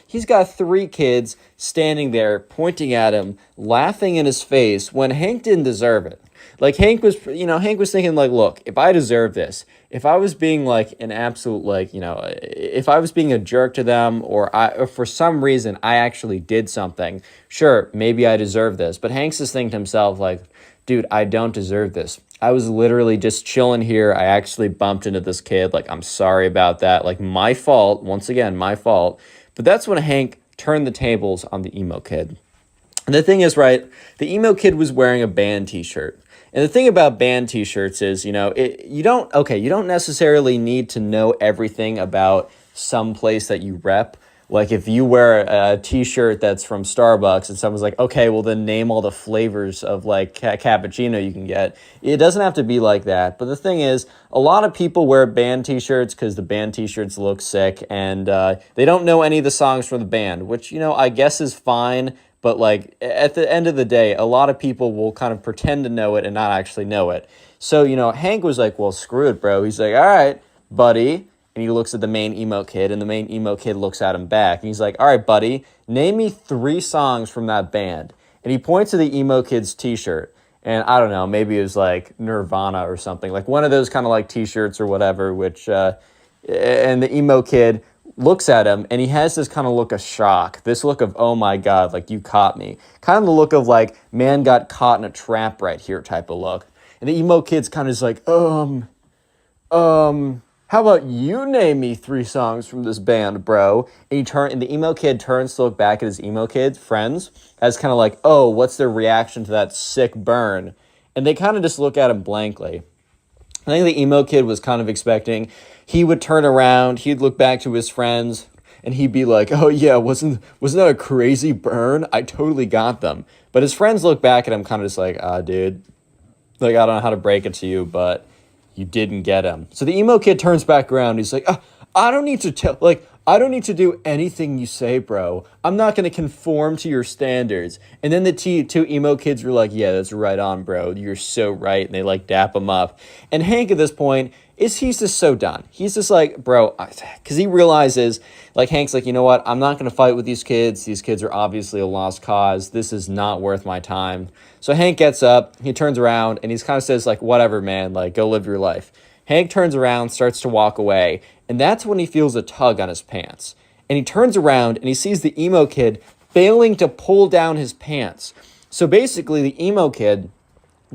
he's got three kids standing there pointing at him, laughing in his face when Hank didn't deserve it. Like, Hank was thinking, like, look, if I deserve this, if I was being, like, an absolute, like, if I was being a jerk to them, or for some reason I actually did something, sure, maybe I deserve this. But Hank's just thinking to himself, like, dude, I don't deserve this. I was literally just chilling here. I actually bumped into this kid. Like, I'm sorry about that. Like, my fault. Once again, my fault. But that's when Hank turned the tables on the emo kid. And the thing is, right, the emo kid was wearing a band t-shirt. And the thing about band t-shirts is, you don't necessarily need to know everything about some place that you rep. Like, if you wear a t-shirt that's from Starbucks and someone's like, okay, well, then name all the flavors of, like, cappuccino you can get. It doesn't have to be like that. But the thing is, a lot of people wear band t-shirts because the band t-shirts look sick, and they don't know any of the songs from the band, which, I guess is fine. But, like, at the end of the day, a lot of people will kind of pretend to know it and not actually know it. So, Hank was like, well, screw it, bro. He's like, all right, buddy. And he looks at the main emo kid, and the main emo kid looks at him back. And he's like, all right, buddy, name me 3 songs from that band. And he points to the emo kid's t-shirt. And I don't know, maybe it was like Nirvana or something. Like one of those kind of like t-shirts or whatever, which, and the emo kid looks at him, and he has this kind of look of shock. This look of, oh my God, like, you caught me. Kind of the look of, like, man got caught in a trap right here type of look. And the emo kid's kind of just like, how about you name me 3 songs from this band, bro? And the emo kid turns to look back at his emo kid friends as kind of like, oh, what's their reaction to that sick burn? And they kind of just look at him blankly. I think the emo kid was kind of expecting he would turn around, he'd look back to his friends, and he'd be like, oh yeah, wasn't that a crazy burn? I totally got them. But his friends look back at him kind of just like, dude, like, I don't know how to break it to you, but you didn't get him. So the emo kid turns back around. He's like, I don't need to do anything you say, bro. I'm not going to conform to your standards. And then the two emo kids were like, yeah, that's right on, bro. You're so right. And they, like, dap him up. And Hank at this point he's just so done. He's just like, bro, because he realizes, like, Hank's like, you know what? I'm not going to fight with these kids. These kids are obviously a lost cause. This is not worth my time. So Hank gets up, he turns around, and he kind of says, like, whatever, man, like, go live your life. Hank turns around, starts to walk away, and that's when he feels a tug on his pants. And he turns around, and he sees the emo kid failing to pull down his pants. So basically, the emo kid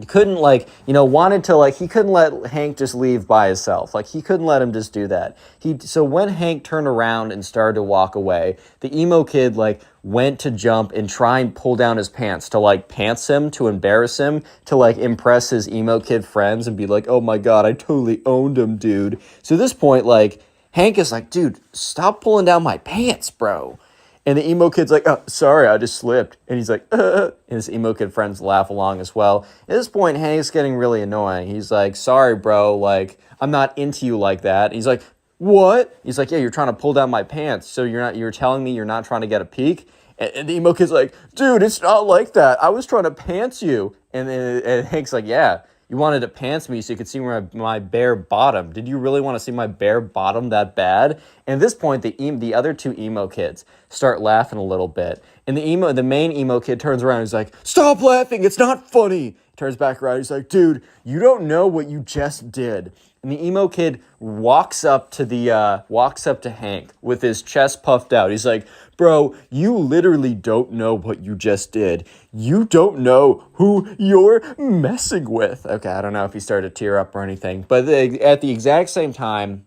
couldn't, like, wanted to, like, he couldn't let Hank just leave by himself. Like, he couldn't let him just do that. So when Hank turned around and started to walk away, the emo kid, like, went to jump and try and pull down his pants to, like, pants him, to embarrass him, to, like, impress his emo kid friends and be like, oh my God, I totally owned him, dude. So at this point, like, Hank is like, dude, stop pulling down my pants, bro. And the emo kid's like, oh, sorry, I just slipped. And he's like, and his emo kid friends laugh along as well. At this point, Hank's getting really annoying. He's like, sorry, bro, like, I'm not into you like that. And he's like, what? He's like, yeah, you're trying to pull down my pants. So you're telling me you're not trying to get a peek? And the emo kid's like, dude, it's not like that. I was trying to pants you. And Hank's like, yeah, you wanted to pants me so you could see my bare bottom. Did you really want to see my bare bottom that bad? And at this point, the other two emo kids start laughing a little bit. And the main emo kid turns around and he's like, stop laughing, it's not funny. He turns back around, he's like, dude, you don't know what you just did. And the emo kid walks up to Hank with his chest puffed out. He's like, bro, you literally don't know what you just did. You don't know who you're messing with. Okay, I don't know if he started to tear up or anything. But at the exact same time,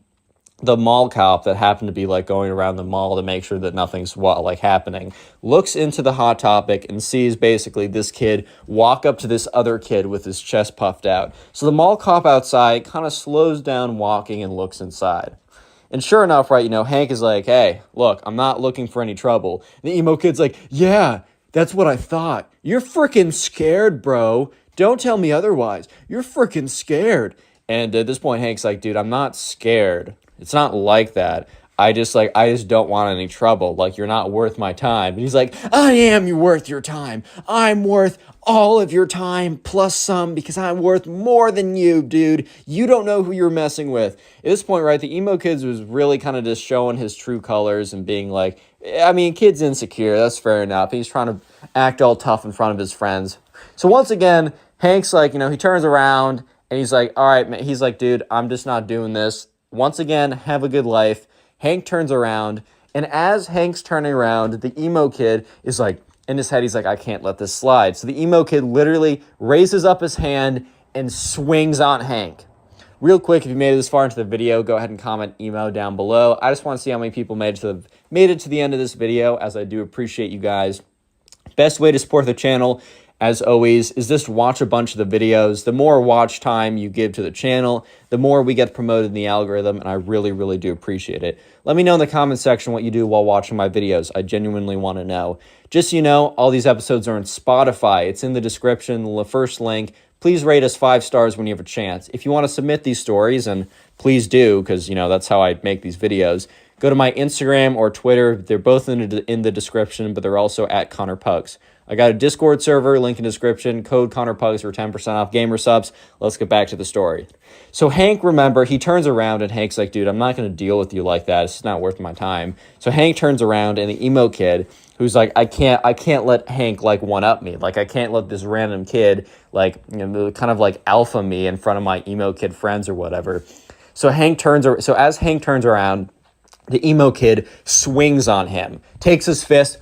the mall cop that happened to be like going around the mall to make sure that nothing's like happening looks into the Hot Topic and sees basically this kid walk up to this other kid with his chest puffed out. So the mall cop outside kind of slows down walking and looks inside. And sure enough, right, Hank is like, hey, look, I'm not looking for any trouble. And the emo kid's like, yeah, that's what I thought. You're freaking scared, bro. Don't tell me otherwise. You're freaking scared. And at this point, Hank's like, dude, I'm not scared. It's not like that. I just don't want any trouble. Like, you're not worth my time. And he's like, I am worth your time. I'm worth all of your time plus some because I'm worth more than you, dude. You don't know who you're messing with. At this point, right, the emo kids was really kind of just showing his true colors and being like, I mean, kid's insecure. That's fair enough. He's trying to act all tough in front of his friends. So once again, Hank's like, he turns around and he's like, all right, man. He's like, dude, I'm just not doing this. Once again, have a good life. Hank turns around, and as Hank's turning around, the emo kid is like, in his head, he's like, I can't let this slide. So the emo kid literally raises up his hand and swings on Hank. Real quick, if you made it this far into the video, go ahead and comment emo down below. I just want to see how many people made it to the end of this video, as I do appreciate you guys. Best way to support the channel, as always, is just watch a bunch of the videos. The more watch time you give to the channel, the more we get promoted in the algorithm, and I really, really do appreciate it. Let me know in the comment section what you do while watching my videos. I genuinely want to know. Just so you know, all these episodes are on Spotify. It's in the description, the first link. Please rate us 5 stars when you have a chance. If you want to submit these stories, and please do, because, that's how I make these videos, go to my Instagram or Twitter. They're both in the description, but they're also at Connor Pugs. I got a Discord server, link in description, code ConnorPugs for 10% off gamer subs. Let's get back to the story. So Hank, remember, he turns around and Hank's like, dude, I'm not going to deal with you like that. It's just not worth my time. So Hank turns around and the emo kid, who's like, I can't let Hank like one up me. Like, I can't let this random kid like, kind of like alpha me in front of my emo kid friends or whatever. So as Hank turns around, the emo kid swings on him, takes his fist.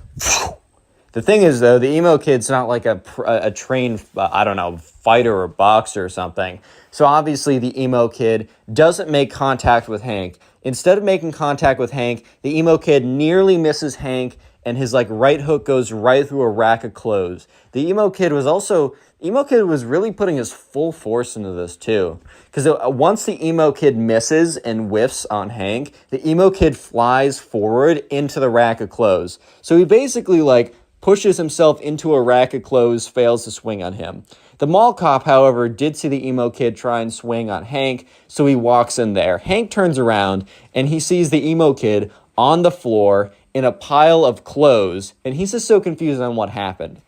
The thing is, though, the emo kid's not like a trained, fighter or boxer or something. So obviously the emo kid doesn't make contact with Hank. Instead of making contact with Hank, the emo kid nearly misses Hank, and his right hook goes right through a rack of clothes. The emo kid was really putting his full force into this too. Because once the emo kid misses and whiffs on Hank, the emo kid flies forward into the rack of clothes. So he basically pushes himself into a rack of clothes, fails to swing on him. The mall cop, however, did see the emo kid try and swing on Hank, so he walks in there. Hank turns around, and he sees the emo kid on the floor in a pile of clothes, and he's just so confused on what happened.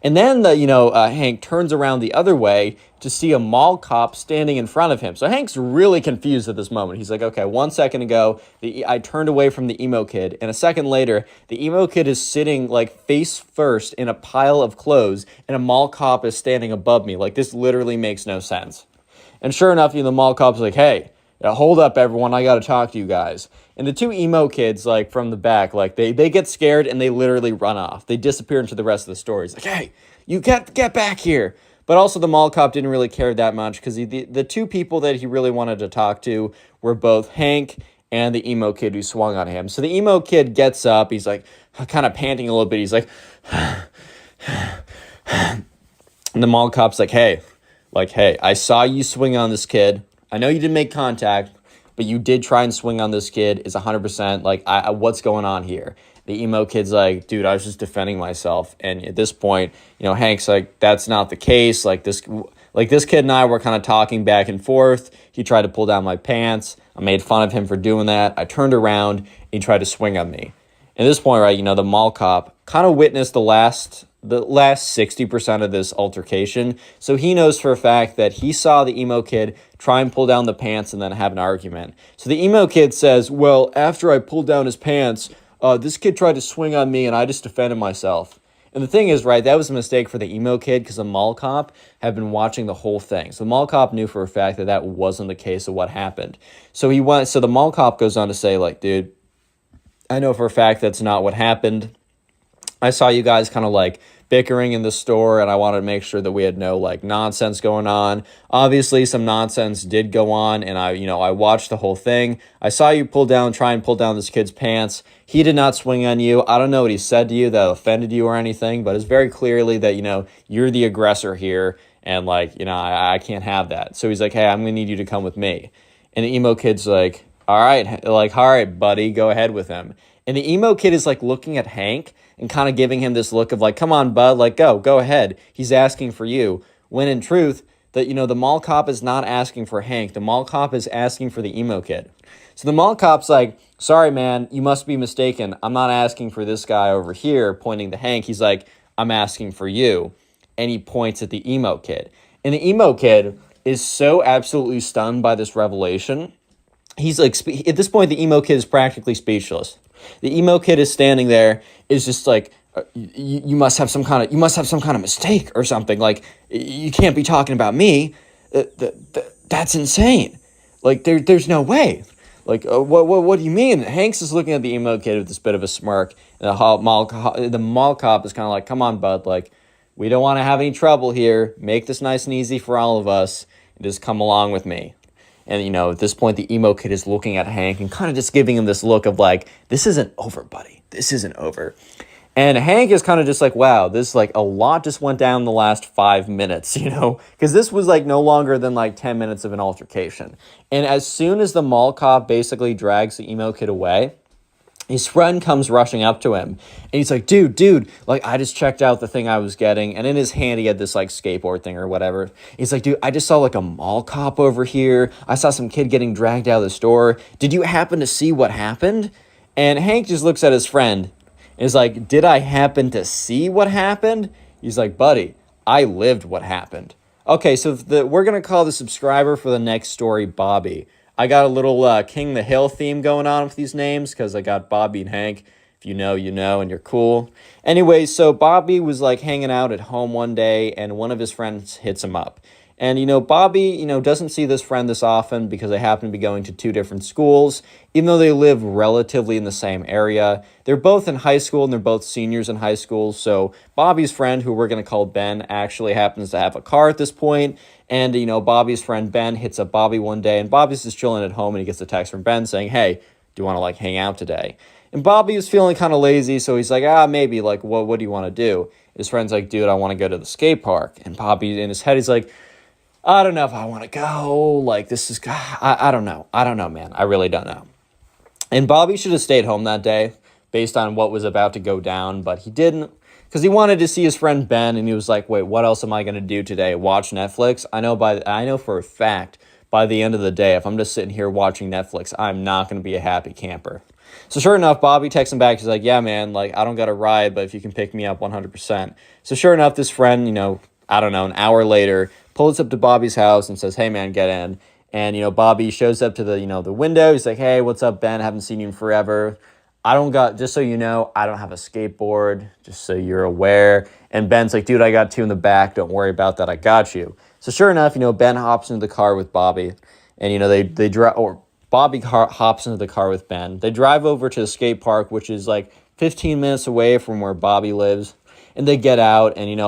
And then, Hank turns around the other way to see a mall cop standing in front of him. So Hank's really confused at this moment. He's like, okay, 1 second ago, I turned away from the emo kid. And a second later, the emo kid is sitting face first in a pile of clothes, and a mall cop is standing above me. This literally makes no sense. And sure enough, the mall cop's like, hey, hold up, everyone. I got to talk to you guys. And the two emo kids, from the back, they get scared and they literally run off. They disappear into the rest of the story. It's like, hey, you get back here. But also the mall cop didn't really care that much because the two people that he really wanted to talk to were both Hank and the emo kid who swung on him. So the emo kid gets up. He's kind of panting a little bit. He's like, and the mall cop's like, hey, I saw you swing on this kid. I know you didn't make contact, but you did try and swing on this kid is 100%, like, what's going on here? The emo kid's like, dude, I was just defending myself. And at this point, Hank's like, that's not the case. Like this kid and I were kind of talking back and forth. He tried to pull down my pants. I made fun of him for doing that. I turned around and he tried to swing on me. At this point, right, the mall cop kind of witnessed the last 60% of this altercation. So he knows for a fact that he saw the emo kid try and pull down the pants and then have an argument. So the emo kid says, well, after I pulled down his pants, this kid tried to swing on me and I just defended myself. And the thing is, right, that was a mistake for the emo kid because the mall cop had been watching the whole thing. So the mall cop knew for a fact that that wasn't the case of what happened. So the mall cop goes on to say, like, dude, I know for a fact that's not what happened. I saw you guys kind of like bickering in the store and I wanted to make sure that we had no like nonsense going on. Obviously some nonsense did go on and I watched the whole thing. I saw you try and pull down this kid's pants. He did not swing on you. I don't know what he said to you that offended you or anything, but it's very clearly that, you're the aggressor here and like, I can't have that. So he's like, hey, I'm going to need you to come with me. And the emo kid's like, all right, buddy, go ahead with him. And the emo kid is like looking at Hank and kind of giving him this look of like, come on, bud, like go ahead. He's asking for you. When in truth, that the mall cop is not asking for Hank. The mall cop is asking for the emo kid. So the mall cop's like, sorry, man, you must be mistaken. I'm not asking for this guy over here, pointing to Hank. He's like, I'm asking for you. And he points at the emo kid. And the emo kid is so absolutely stunned by this revelation. He's like, at this point, the emo kid is practically speechless. The emo kid is standing there, is just like, you must have some kind of mistake or something. Like, you can't be talking about me. That's insane. Like, there's no way. Like, what do you mean? Hanks is looking at the emo kid with this bit of a smirk, and the mall cop is kind of like, come on, bud, like, we don't want to have any trouble here. Make this nice and easy for all of us, and just come along with me. And, at this point, the emo kid is looking at Hank and kind of just giving him this look of like, this isn't over, buddy. This isn't over. And Hank is kind of just like, wow, this like a lot just went down the last 5 minutes, because this was like no longer than like 10 minutes of an altercation. And as soon as the mall cop basically drags the emo kid away, his friend comes rushing up to him and he's like, dude, like I just checked out the thing I was getting. And in his hand, he had this like skateboard thing or whatever. He's like, dude, I just saw like a mall cop over here. I saw some kid getting dragged out of the store. Did you happen to see what happened? And Hank just looks at his friend and is like, did I happen to see what happened? He's like, buddy, I lived what happened. Okay, so we're going to call the subscriber for the next story Bobby. I got a little King the Hill theme going on with these names because I got Bobby and Hank. If you know, and you're cool. Anyway, so Bobby was like hanging out at home one day and one of his friends hits him up. And, Bobby, doesn't see this friend this often because they happen to be going to two different schools, even though they live relatively in the same area. They're both in high school and they're both seniors in high school. So Bobby's friend, who we're going to call Ben, actually happens to have a car at this point. And, Bobby's friend Ben hits up Bobby one day and Bobby's just chilling at home and he gets a text from Ben saying, hey, do you want to like hang out today? And Bobby is feeling kind of lazy. So he's like, maybe, like, what do you want to do? His friend's like, dude, I want to go to the skate park. And Bobby in his head, he's like, I don't know if I want to go. Like, this is, I don't know. I don't know, man. I really don't know. And Bobby should have stayed home that day based on what was about to go down, but he didn't because he wanted to see his friend Ben, and he was like, wait, what else am I going to do today? Watch Netflix? I know for a fact by the end of the day, if I'm just sitting here watching Netflix, I'm not going to be a happy camper. So sure enough, Bobby texts him back. He's like, yeah, man, like, I don't got a ride, but if you can pick me up 100%. So sure enough, this friend, I don't know, an hour later, pulls up to Bobby's house and says, hey, man, get in. And, Bobby shows up to the window. He's like, hey, what's up, Ben? Haven't seen you in forever. Just so you know, I don't have a skateboard, just so you're aware. And Ben's like, dude, I got two in the back. Don't worry about that. I got you. So sure enough, Ben hops into the car with Bobby. And, they drive, or Bobby hops into the car with Ben. They drive over to the skate park, which is like 15 minutes away from where Bobby lives. And they get out, and,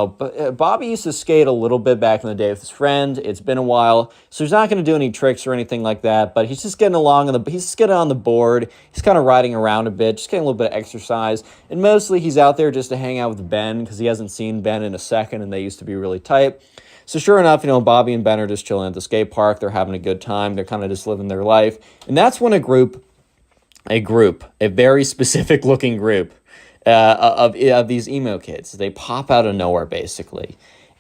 Bobby used to skate a little bit back in the day with his friend. It's been a while, so he's not going to do any tricks or anything like that, but he's just getting along, he's just getting on the board. He's kind of riding around a bit, just getting a little bit of exercise, and mostly he's out there just to hang out with Ben, because he hasn't seen Ben in a second, and they used to be really tight. So sure enough, Bobby and Ben are just chilling at the skate park. They're having a good time. They're kind of just living their life. And that's when a very specific looking group of these emo kids, they pop out of nowhere basically.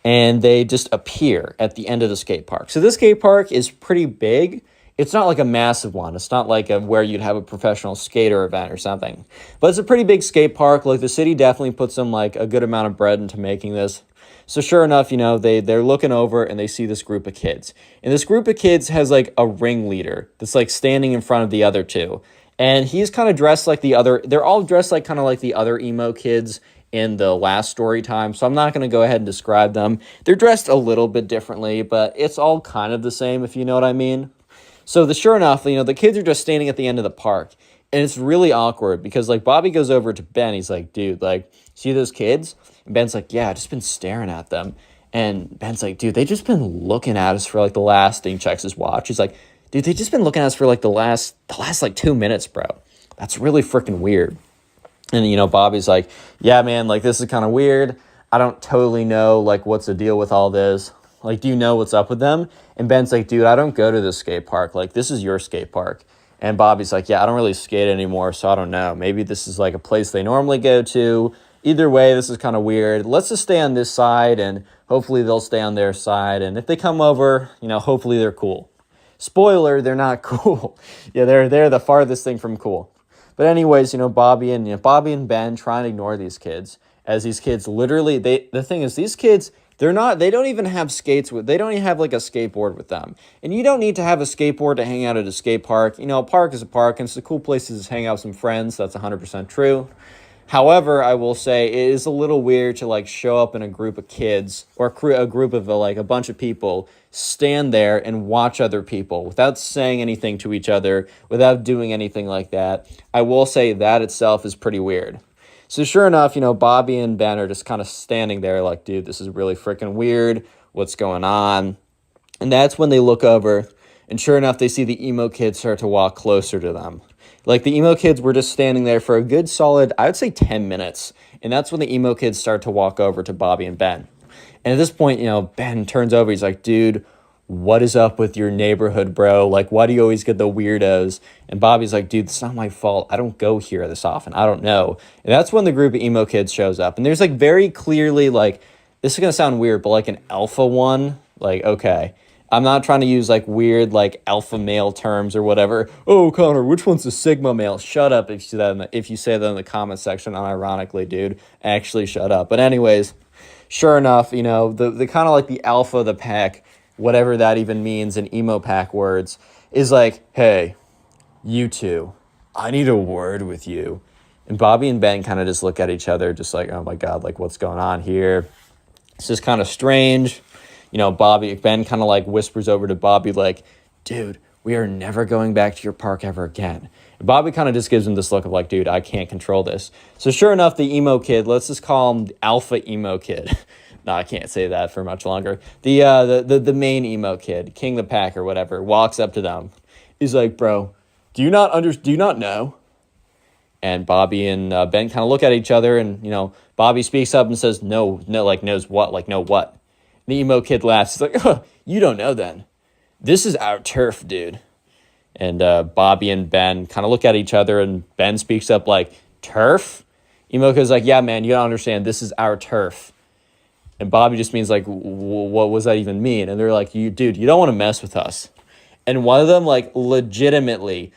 And they just appear at the end of the skate park. So this skate park is pretty big. It's not like a massive one. It's not like where you'd have a professional skater event or something. But it's a pretty big skate park. Like the city definitely puts some like a good amount of bread into making this. So sure enough, they're looking over and they see this group of kids. And this group of kids has like a ringleader that's like standing in front of the other two. And he's kind of dressed like they're all dressed like kind of like the other emo kids in the last story time. So I'm not going to go ahead and describe them. They're dressed a little bit differently, but it's all kind of the same, if you know what I mean. So sure enough, the kids are just standing at the end of the park, and it's really awkward because like Bobby goes over to Ben. He's like, dude, like, see those kids? And Ben's like, yeah, I just been staring at them. And Ben's like, dude, they just been looking at us for like the last, and he checks his watch. He's like, dude, they just been looking at us for like the last like 2 minutes, bro. That's really freaking weird. And, Bobby's like, yeah, man, like this is kind of weird. I don't totally know like what's the deal with all this. Like, do you know what's up with them? And Ben's like, dude, I don't go to this skate park. Like, this is your skate park. And Bobby's like, yeah, I don't really skate anymore, so I don't know. Maybe this is like a place they normally go to. Either way, this is kind of weird. Let's just stay on this side, and hopefully they'll stay on their side. And if they come over, hopefully they're cool. Spoiler, they're not cool. Yeah, they're the farthest thing from cool. But anyways, Bobby and Ben try and ignore these kids, as these kids literally, the thing is, these kids, they don't even have they don't even have like a skateboard with them. And you don't need to have a skateboard to hang out at a skate park. A park is a park, and it's a cool place to just hang out with some friends. That's 100% true. However, I will say it is a little weird to like show up in a group of kids or a group of like a bunch of people, stand there and watch other people without saying anything to each other, without doing anything like that. I will say that itself is pretty weird. So sure enough, Bobby and Ben are just kind of standing there like, dude, this is really freaking weird. What's going on? And that's when they look over, and sure enough, they see the emo kids start to walk closer to them. Like the emo kids were just standing there for a good solid, I would say 10 minutes. And that's when the emo kids start to walk over to Bobby and Ben. And at this point, Ben turns over. He's like, dude, what is up with your neighborhood, bro? Like, why do you always get the weirdos? And Bobby's like, dude, it's not my fault. I don't go here this often. I don't know. And that's when the group of emo kids shows up. And there's like very clearly like, this is going to sound weird, but like an alpha one. Like, okay. I'm not trying to use like weird like alpha male terms or whatever. Oh, Connor, which one's the sigma male? Shut up if you say that in the comment section unironically, dude. Actually, shut up. But anyways, sure enough, the kind of like the alpha of the pack, whatever that even means in emo pack words, is like, hey, you two, I need a word with you. And Bobby and Ben kind of just look at each other just like, oh my God, like what's going on here? It's just kind of strange. Ben kind of like whispers over to Bobby like, dude, we are never going back to your park ever again. And Bobby kind of just gives him this look of like, dude, I can't control this. So sure enough, the emo kid, let's just call him the alpha emo kid. No, I can't say that for much longer. The main emo kid, King the Pack or whatever, walks up to them. He's like, bro, do you not know? And Bobby and Ben kind of look at each other, and Bobby speaks up and says, no, like knows what, like no what. The emo kid laughs. He's like, oh, you don't know then. This is our turf, dude. And Bobby and Ben kind of look at each other, and Ben speaks up like, turf? Emo kid's like, yeah, man, you don't understand. This is our turf. And Bobby just means like, what does that even mean? And they're like, dude, you don't want to mess with us. And one of them like legitimately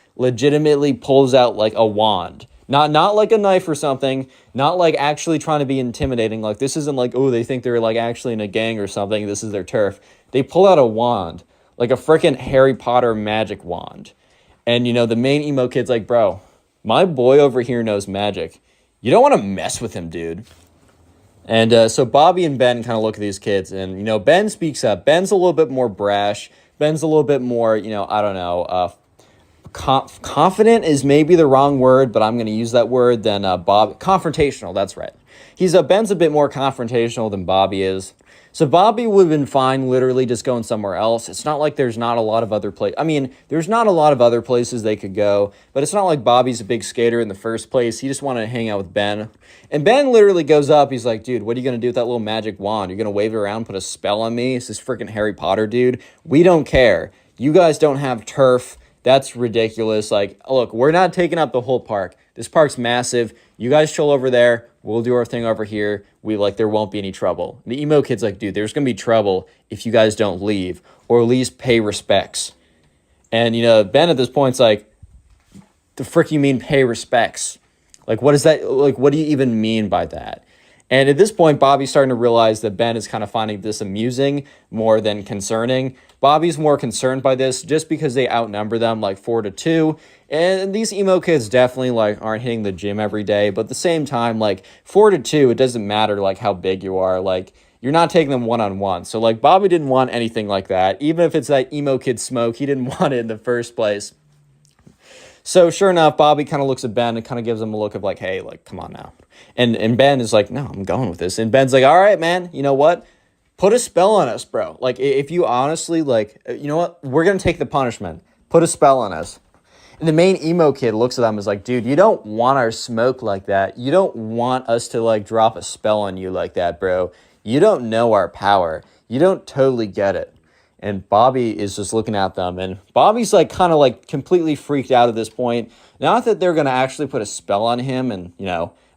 pulls out like a wand. Not like a knife or something, not like actually trying to be intimidating. Like this isn't like, oh, they think they're like actually in a gang or something. This is their turf. They pull out a wand, like a freaking Harry Potter magic wand. And the main emo kid's like, bro, my boy over here knows magic. You don't want to mess with him, dude. And so Bobby and Ben kind of look at these kids, and Ben speaks up. Ben's a little bit more brash. Ben's a little bit more, I don't know, confident is maybe the wrong word, but I'm going to use that word than Bob. Confrontational, that's right. Ben's a bit more confrontational than Bobby is. So Bobby would have been fine literally just going somewhere else. It's not like there's not a lot of other places. I mean, there's not a lot of other places they could go, but it's not like Bobby's a big skater in the first place. He just wanted to hang out with Ben. And Ben literally goes up. He's like, dude, what are you going to do with that little magic wand? You're going to wave it around, put a spell on me? It's this freaking Harry Potter dude. We don't care. You guys don't have turf. That's ridiculous. Like, look, we're not taking up the whole park. This park's massive. You guys chill over there. We'll do our thing over here. There won't be any trouble. The emo kid's like, dude, there's going to be trouble if you guys don't leave or at least pay respects. And, Ben at this point's like, the frick you mean pay respects? Like, what is that? Like, what do you even mean by that? And at this point, Bobby's starting to realize that Ben is kind of finding this amusing more than concerning. Bobby's more concerned by this just because they outnumber them like 4-2. And these emo kids definitely like aren't hitting the gym every day. But at the same time, like 4-2, it doesn't matter like how big you are. Like you're not taking them one-on-one. So like Bobby didn't want anything like that. Even if it's that emo kid smoke, he didn't want it in the first place. So sure enough, Bobby kind of looks at Ben and kind of gives him a look of like, hey, like, come on now. And Ben is like, no, I'm going with this. And Ben's like, all right, man, you know what? Put a spell on us, bro. Like, if you honestly, like, you know what? We're going to take the punishment. Put a spell on us. And the main emo kid looks at them and is like, dude, you don't want our smoke like that. You don't want us to, like, drop a spell on you like that, bro. You don't know our power. You don't totally get it. And Bobby is just looking at them. And Bobby's, like, kind of, like, completely freaked out at this point. Not that they're going to actually put a spell on him and,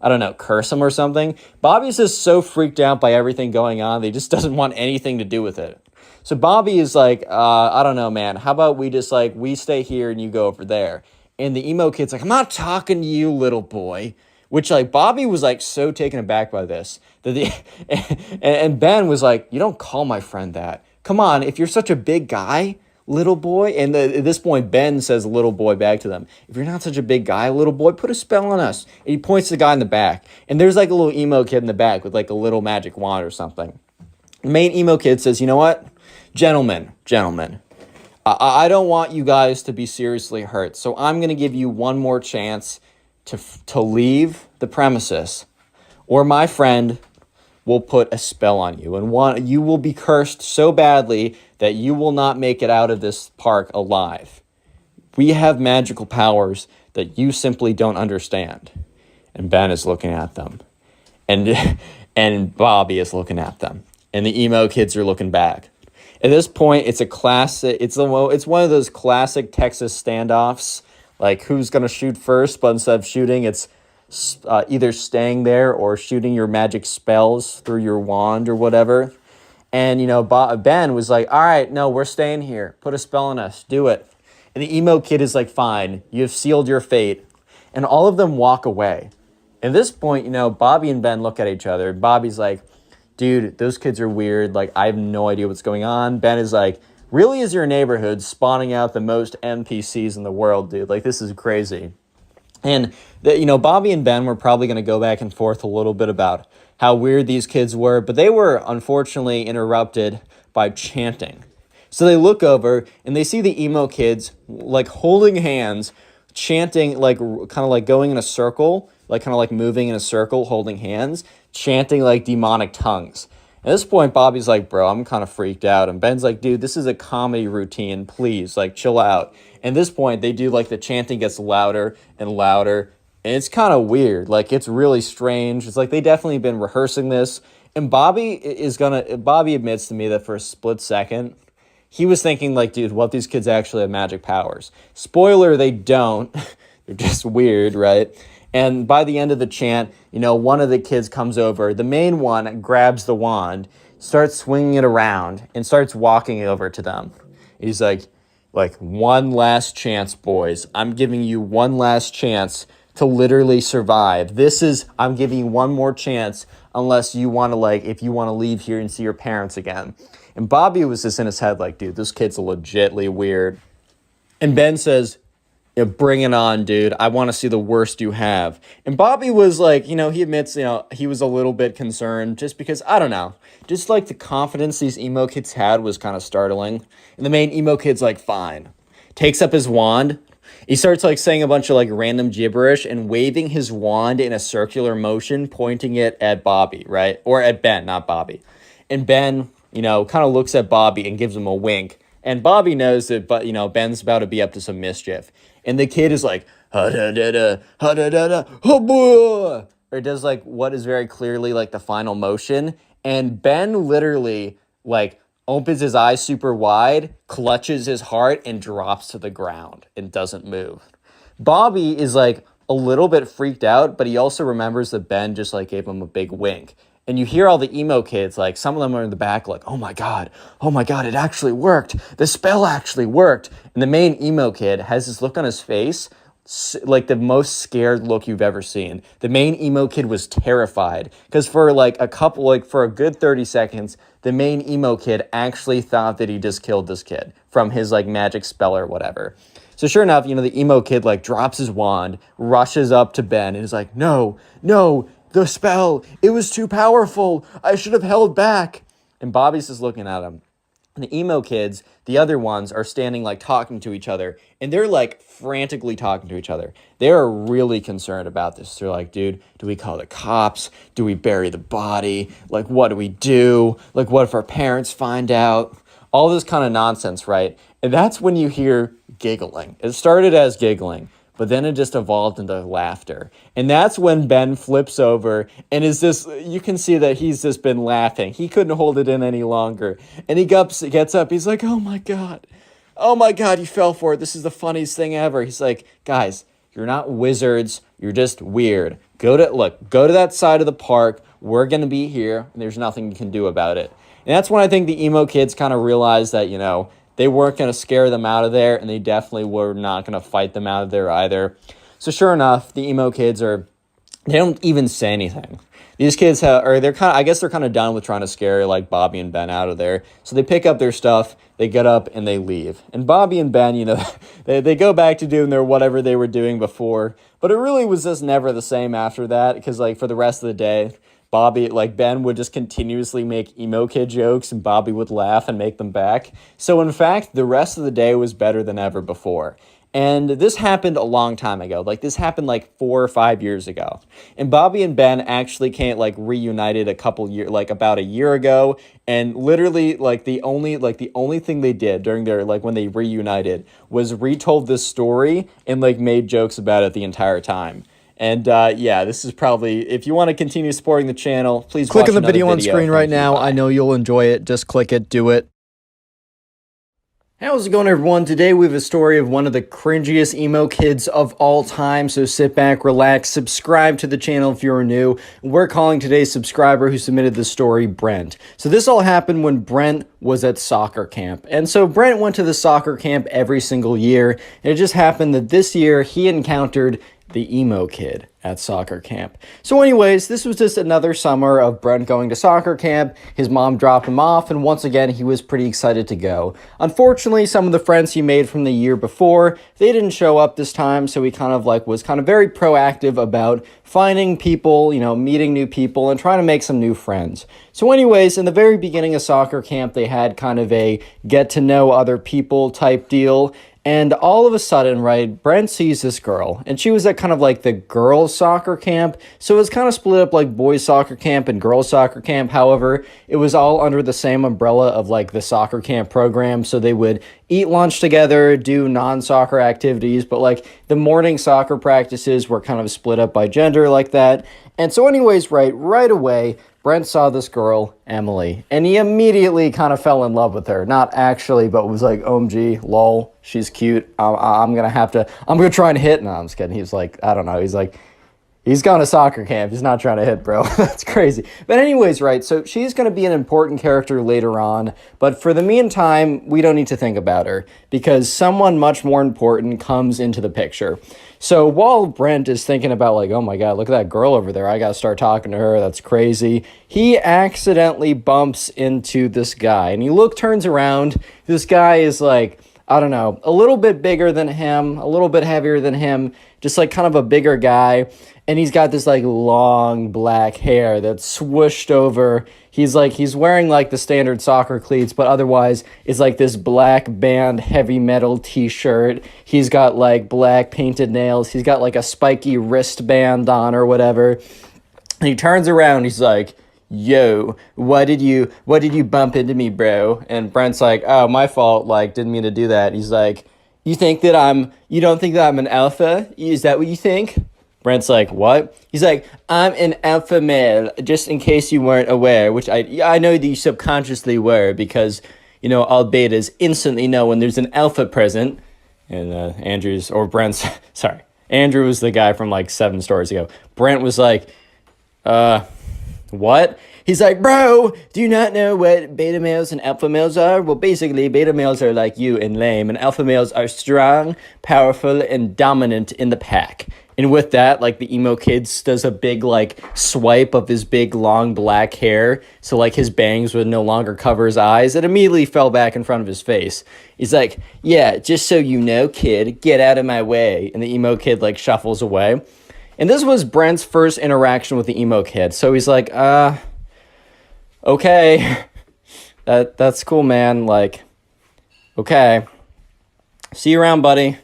I don't know, curse him or something. Bobby's just so freaked out by everything going on, that he just doesn't want anything to do with it. So Bobby is like, I don't know, man. How about we just, like, we stay here and you go over there? And the emo kid's like, I'm not talking to you, little boy. Which, like, Bobby was, like, so taken aback by this. And Ben was like, you don't call my friend that. Come on, if you're such a big guy, little boy. And at this point, Ben says little boy back to them. If you're not such a big guy, little boy, put a spell on us. And he points to the guy in the back. And there's like a little emo kid in the back with like a little magic wand or something. The main emo kid says, you know what? Gentlemen, I don't want you guys to be seriously hurt. So I'm going to give you one more chance to leave the premises. Or my friend will put a spell on you. And you will be cursed so badly that you will not make it out of this park alive. We have magical powers that you simply don't understand. And Ben is looking at them. And Bobby is looking at them. And the emo kids are looking back. At this point, it's one of those classic Texas standoffs. Like, who's going to shoot first? But instead of shooting, it's either staying there or shooting your magic spells through your wand or whatever. And, Ben was like, all right, no, we're staying here. Put a spell on us. Do it. And the emo kid is like, fine, you've sealed your fate. And all of them walk away. At this point, Bobby and Ben look at each other. Bobby's like, dude, those kids are weird. Like, I have no idea what's going on. Ben is like, really is your neighborhood spawning out the most NPCs in the world, dude? Like, this is crazy. And, Bobby and Ben were probably going to go back and forth a little bit about how weird these kids were, but they were unfortunately interrupted by chanting. So they look over and they see the emo kids like holding hands, chanting, like kind of like going in a circle, like kind of like moving in a circle, holding hands, chanting like demonic tongues. At this point, Bobby's like, bro, I'm kind of freaked out. And Ben's like, dude, this is a comedy routine. Please, like, chill out. And at this point, they do, like, the chanting gets louder and louder. And it's kind of weird. Like, it's really strange. It's like they definitely been rehearsing this. And Bobby admits to me that for a split second, he was thinking, like, dude, what if these kids actually have magic powers? Spoiler, they don't. They're just weird, right? And by the end of the chant, one of the kids comes over. The main one grabs the wand, starts swinging it around, and starts walking over to them. He's like, one last chance, boys. I'm giving you one last chance to literally survive. I'm giving you one more chance unless you want to, if you want to leave here and see your parents again. And Bobby was just in his head like, dude, this kid's legitly weird. And Ben says, bring it on, dude. I want to see the worst you have. And Bobby was like, he admits, he was a little bit concerned just because, I don't know, just like the confidence these emo kids had was kind of startling. And the main emo kid's like, fine. Takes up his wand. He starts like saying a bunch of like random gibberish and waving his wand in a circular motion, pointing it at Bobby, right? Or at Ben, not Bobby. And Ben, kind of looks at Bobby and gives him a wink. And Bobby knows that, but Ben's about to be up to some mischief. And the kid is like, ha-da-da-da, ha-da-da-da, ha-boo, or it does like what is very clearly like the final motion. And Ben literally like opens his eyes super wide, clutches his heart, and drops to the ground and doesn't move. Bobby is like a little bit freaked out, but he also remembers that Ben just like gave him a big wink. And you hear all the emo kids, like some of them are in the back like, oh my God, it actually worked. The spell actually worked. And the main emo kid has this look on his face, like the most scared look you've ever seen. The main emo kid was terrified because for a good 30 seconds, the main emo kid actually thought that he just killed this kid from his like magic spell or whatever. So sure enough, the emo kid like drops his wand, rushes up to Ben and is like, no, the spell, it was too powerful. I should have held back. And Bobby's just looking at him. And the emo kids, the other ones, are standing like talking to each other. And they're like frantically talking to each other. They're really concerned about this. They're like, dude, do we call the cops? Do we bury the body? Like, what do we do? Like, what if our parents find out? All this kind of nonsense, right? And that's when you hear giggling. It started as giggling, but then it just evolved into laughter. And that's when Ben flips over and you can see that he's just been laughing. He couldn't hold it in any longer. And he gets up. He's like, oh my God, you fell for it. This is the funniest thing ever. He's like, guys, you're not wizards. You're just weird. Go to that side of the park. We're going to be here. And there's nothing you can do about it. And that's when I think the emo kids kind of realized that, they weren't going to scare them out of there, and they definitely were not going to fight them out of there either. So sure enough, the emo kids they don't even say anything. These kids they're kind of done with trying to scare like Bobby and Ben out of there. So they pick up their stuff, they get up, and they leave. And Bobby and Ben, they go back to doing their whatever they were doing before. But it really was just never the same after that, because like for the rest of the day, Ben would just continuously make emo kid jokes and Bobby would laugh and make them back. So in fact, the rest of the day was better than ever before. And this happened a long time ago. Like this happened like 4 or 5 years ago. And Bobby and Ben actually reunited about a year ago. And literally the only thing they did during their when they reunited was retold this story and made jokes about it the entire time. And this is probably, if you want to continue supporting the channel, please click watch on the another video on screen right now. Bye. I know you'll enjoy it. Just click it, do it. How's it going, everyone? Today we have a story of one of the cringiest emo kids of all time. So sit back, relax, subscribe to the channel if you're new. We're calling today's subscriber who submitted the story Brent. So this all happened when Brent was at soccer camp. And so Brent went to the soccer camp every single year. And it just happened that this year he encountered the emo kid at soccer camp. So anyways, this was just another summer of Brent going to soccer camp. His mom dropped him off, and once again, he was pretty excited to go. Unfortunately, some of the friends he made from the year before, they didn't show up this time, so he was very proactive about finding people, meeting new people, and trying to make some new friends. So anyways, in the very beginning of soccer camp, they had kind of a get to know other people type deal. And all of a sudden, right, Brent sees this girl, and she was at kind of the girls' soccer camp. So it was kind of split up like boys' soccer camp and girls' soccer camp. However, it was all under the same umbrella of the soccer camp program. So they would eat lunch together, do non-soccer activities, but the morning soccer practices were kind of split up by gender like that. And so anyways, right away, Brent saw this girl, Emily, and he immediately kind of fell in love with her. Not actually, but was like, OMG, lol, she's cute. I'm going to try and hit. No, I'm just kidding. He's like, I don't know. He's gone to soccer camp. He's not trying to hit, bro. That's crazy. But anyways, right, so she's going to be an important character later on. But for the meantime, we don't need to think about her because someone much more important comes into the picture. So while Brent is thinking about oh my God, look at that girl over there. I got to start talking to her. That's crazy. He accidentally bumps into this guy and he turns around. This guy is I don't know, a little bit bigger than him, a little bit heavier than him, just kind of a bigger guy. And he's got this long black hair that's swooshed over. He's wearing the standard soccer cleats, but otherwise it's this black band heavy metal t-shirt. He's got black painted nails. He's got a spiky wristband on or whatever. And he turns around. He's like, yo, what did you bump into me, bro? And Brent's like, oh, my fault, like, didn't mean to do that. He's like, you don't think that I'm an alpha? Is that what you think? Brent's like, what? He's like, I'm an alpha male, just in case you weren't aware, which I know that you subconsciously were, because, all betas instantly know when there's an alpha present. And Andrew was the guy from like 7 stories ago. Brent was like, what? He's like, bro, do you not know what beta males and alpha males are? Well, basically, beta males are like you and lame, and alpha males are strong, powerful, and dominant in the pack. And with that, like, the emo kid does a big, like, swipe of his big, long, black hair, so, like, his bangs would no longer cover his eyes. It immediately fell back in front of his face. He's like, yeah, just so you know, kid, get out of my way. And the emo kid, like, shuffles away. And this was Brent's first interaction with the emo kid. So he's like, okay, that's cool, man. Like, okay, see you around, buddy.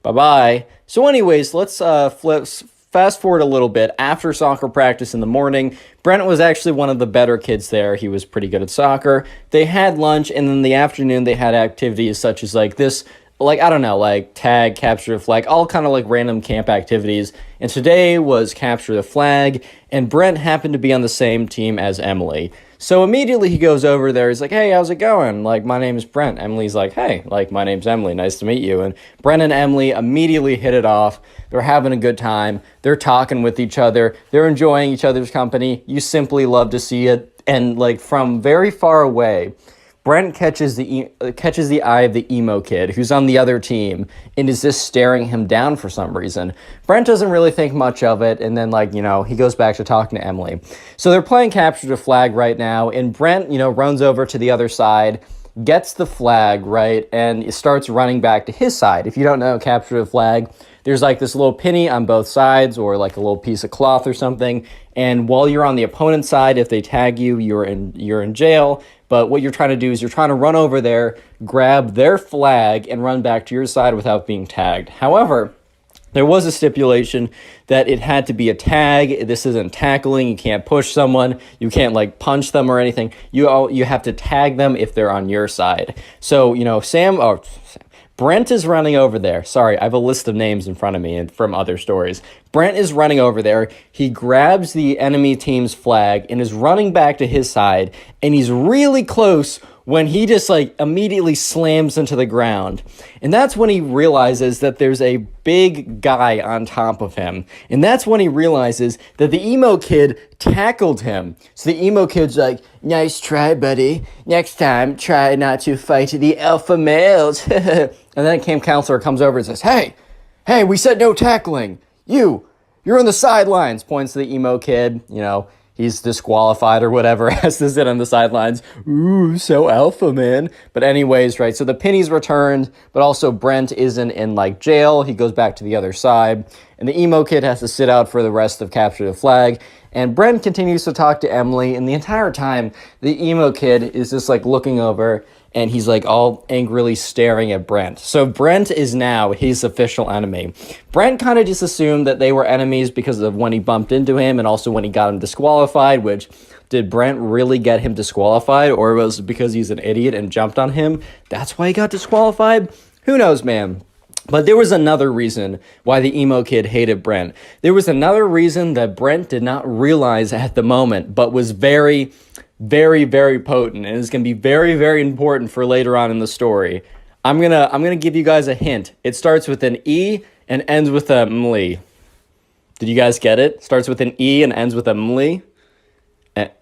Bye-bye. So anyways, let's fast forward a little bit. After soccer practice in the morning, Brent was actually one of the better kids there. He was pretty good at soccer. They had lunch, and in the afternoon, they had activities such as like this, like, I don't know, like tag, capture the flag, all kind of like random camp activities. And today was capture the flag, and Brent happened to be on the same team as Emily. So immediately he goes over there. He's like, hey, how's it going? Like, my name is Brent. Emily's like, hey, like, my name's Emily. Nice to meet you. And Brent and Emily immediately hit it off. They're having a good time. They're talking with each other. They're enjoying each other's company. You simply love to see it. And, like, from very far away, Brent catches the eye of the emo kid who's on the other team and is just staring him down for some reason. Brent doesn't really think much of it, and then, like, he goes back to talking to Emily. So they're playing capture the flag right now, and Brent, runs over to the other side, gets the flag, right, and starts running back to his side. If you don't know capture the flag, there's like this little penny on both sides, or like a little piece of cloth or something, and while you're on the opponent's side, if they tag you, you're in jail. But what you're trying to do is you're trying to run over there, grab their flag, and run back to your side without being tagged. However, there was a stipulation that it had to be a tag. This isn't tackling. You can't push someone. You can't, like, punch them or anything. You have to tag them if they're on your side. So, Brent is running over there. Sorry, I have a list of names in front of me and from other stories. Brent is running over there. He grabs the enemy team's flag and is running back to his side. And he's really close when he just, like, immediately slams into the ground. And that's when he realizes that there's a big guy on top of him. And that's when he realizes that the emo kid tackled him. So the emo kid's like, nice try, buddy. Next time, try not to fight the alpha males. And then camp counselor comes over and says, hey, we said no tackling. You're on the sidelines, points to the emo kid, he's disqualified or whatever, has to sit on the sidelines. Ooh, so alpha, man. But anyways, right, so the penny's returned, but also Brent isn't in, like, jail. He goes back to the other side, and the emo kid has to sit out for the rest of capture the flag. And Brent continues to talk to Emily, and the entire time, the emo kid is just, like, looking over, and he's, like, all angrily staring at Brent. So Brent is now his official enemy. Brent kind of just assumed that they were enemies because of when he bumped into him and also when he got him disqualified, which, did Brent really get him disqualified, or was it because he's an idiot and jumped on him? That's why he got disqualified? Who knows, man? But there was another reason why the emo kid hated Brent. There was another reason that Brent did not realize at the moment, but was very, very, very potent, and is going to be very, very important for later on in the story. I'm gonna give you guys a hint. It starts with an E and ends with a Emily. Did you guys get it? Starts with an E and ends with a Emily.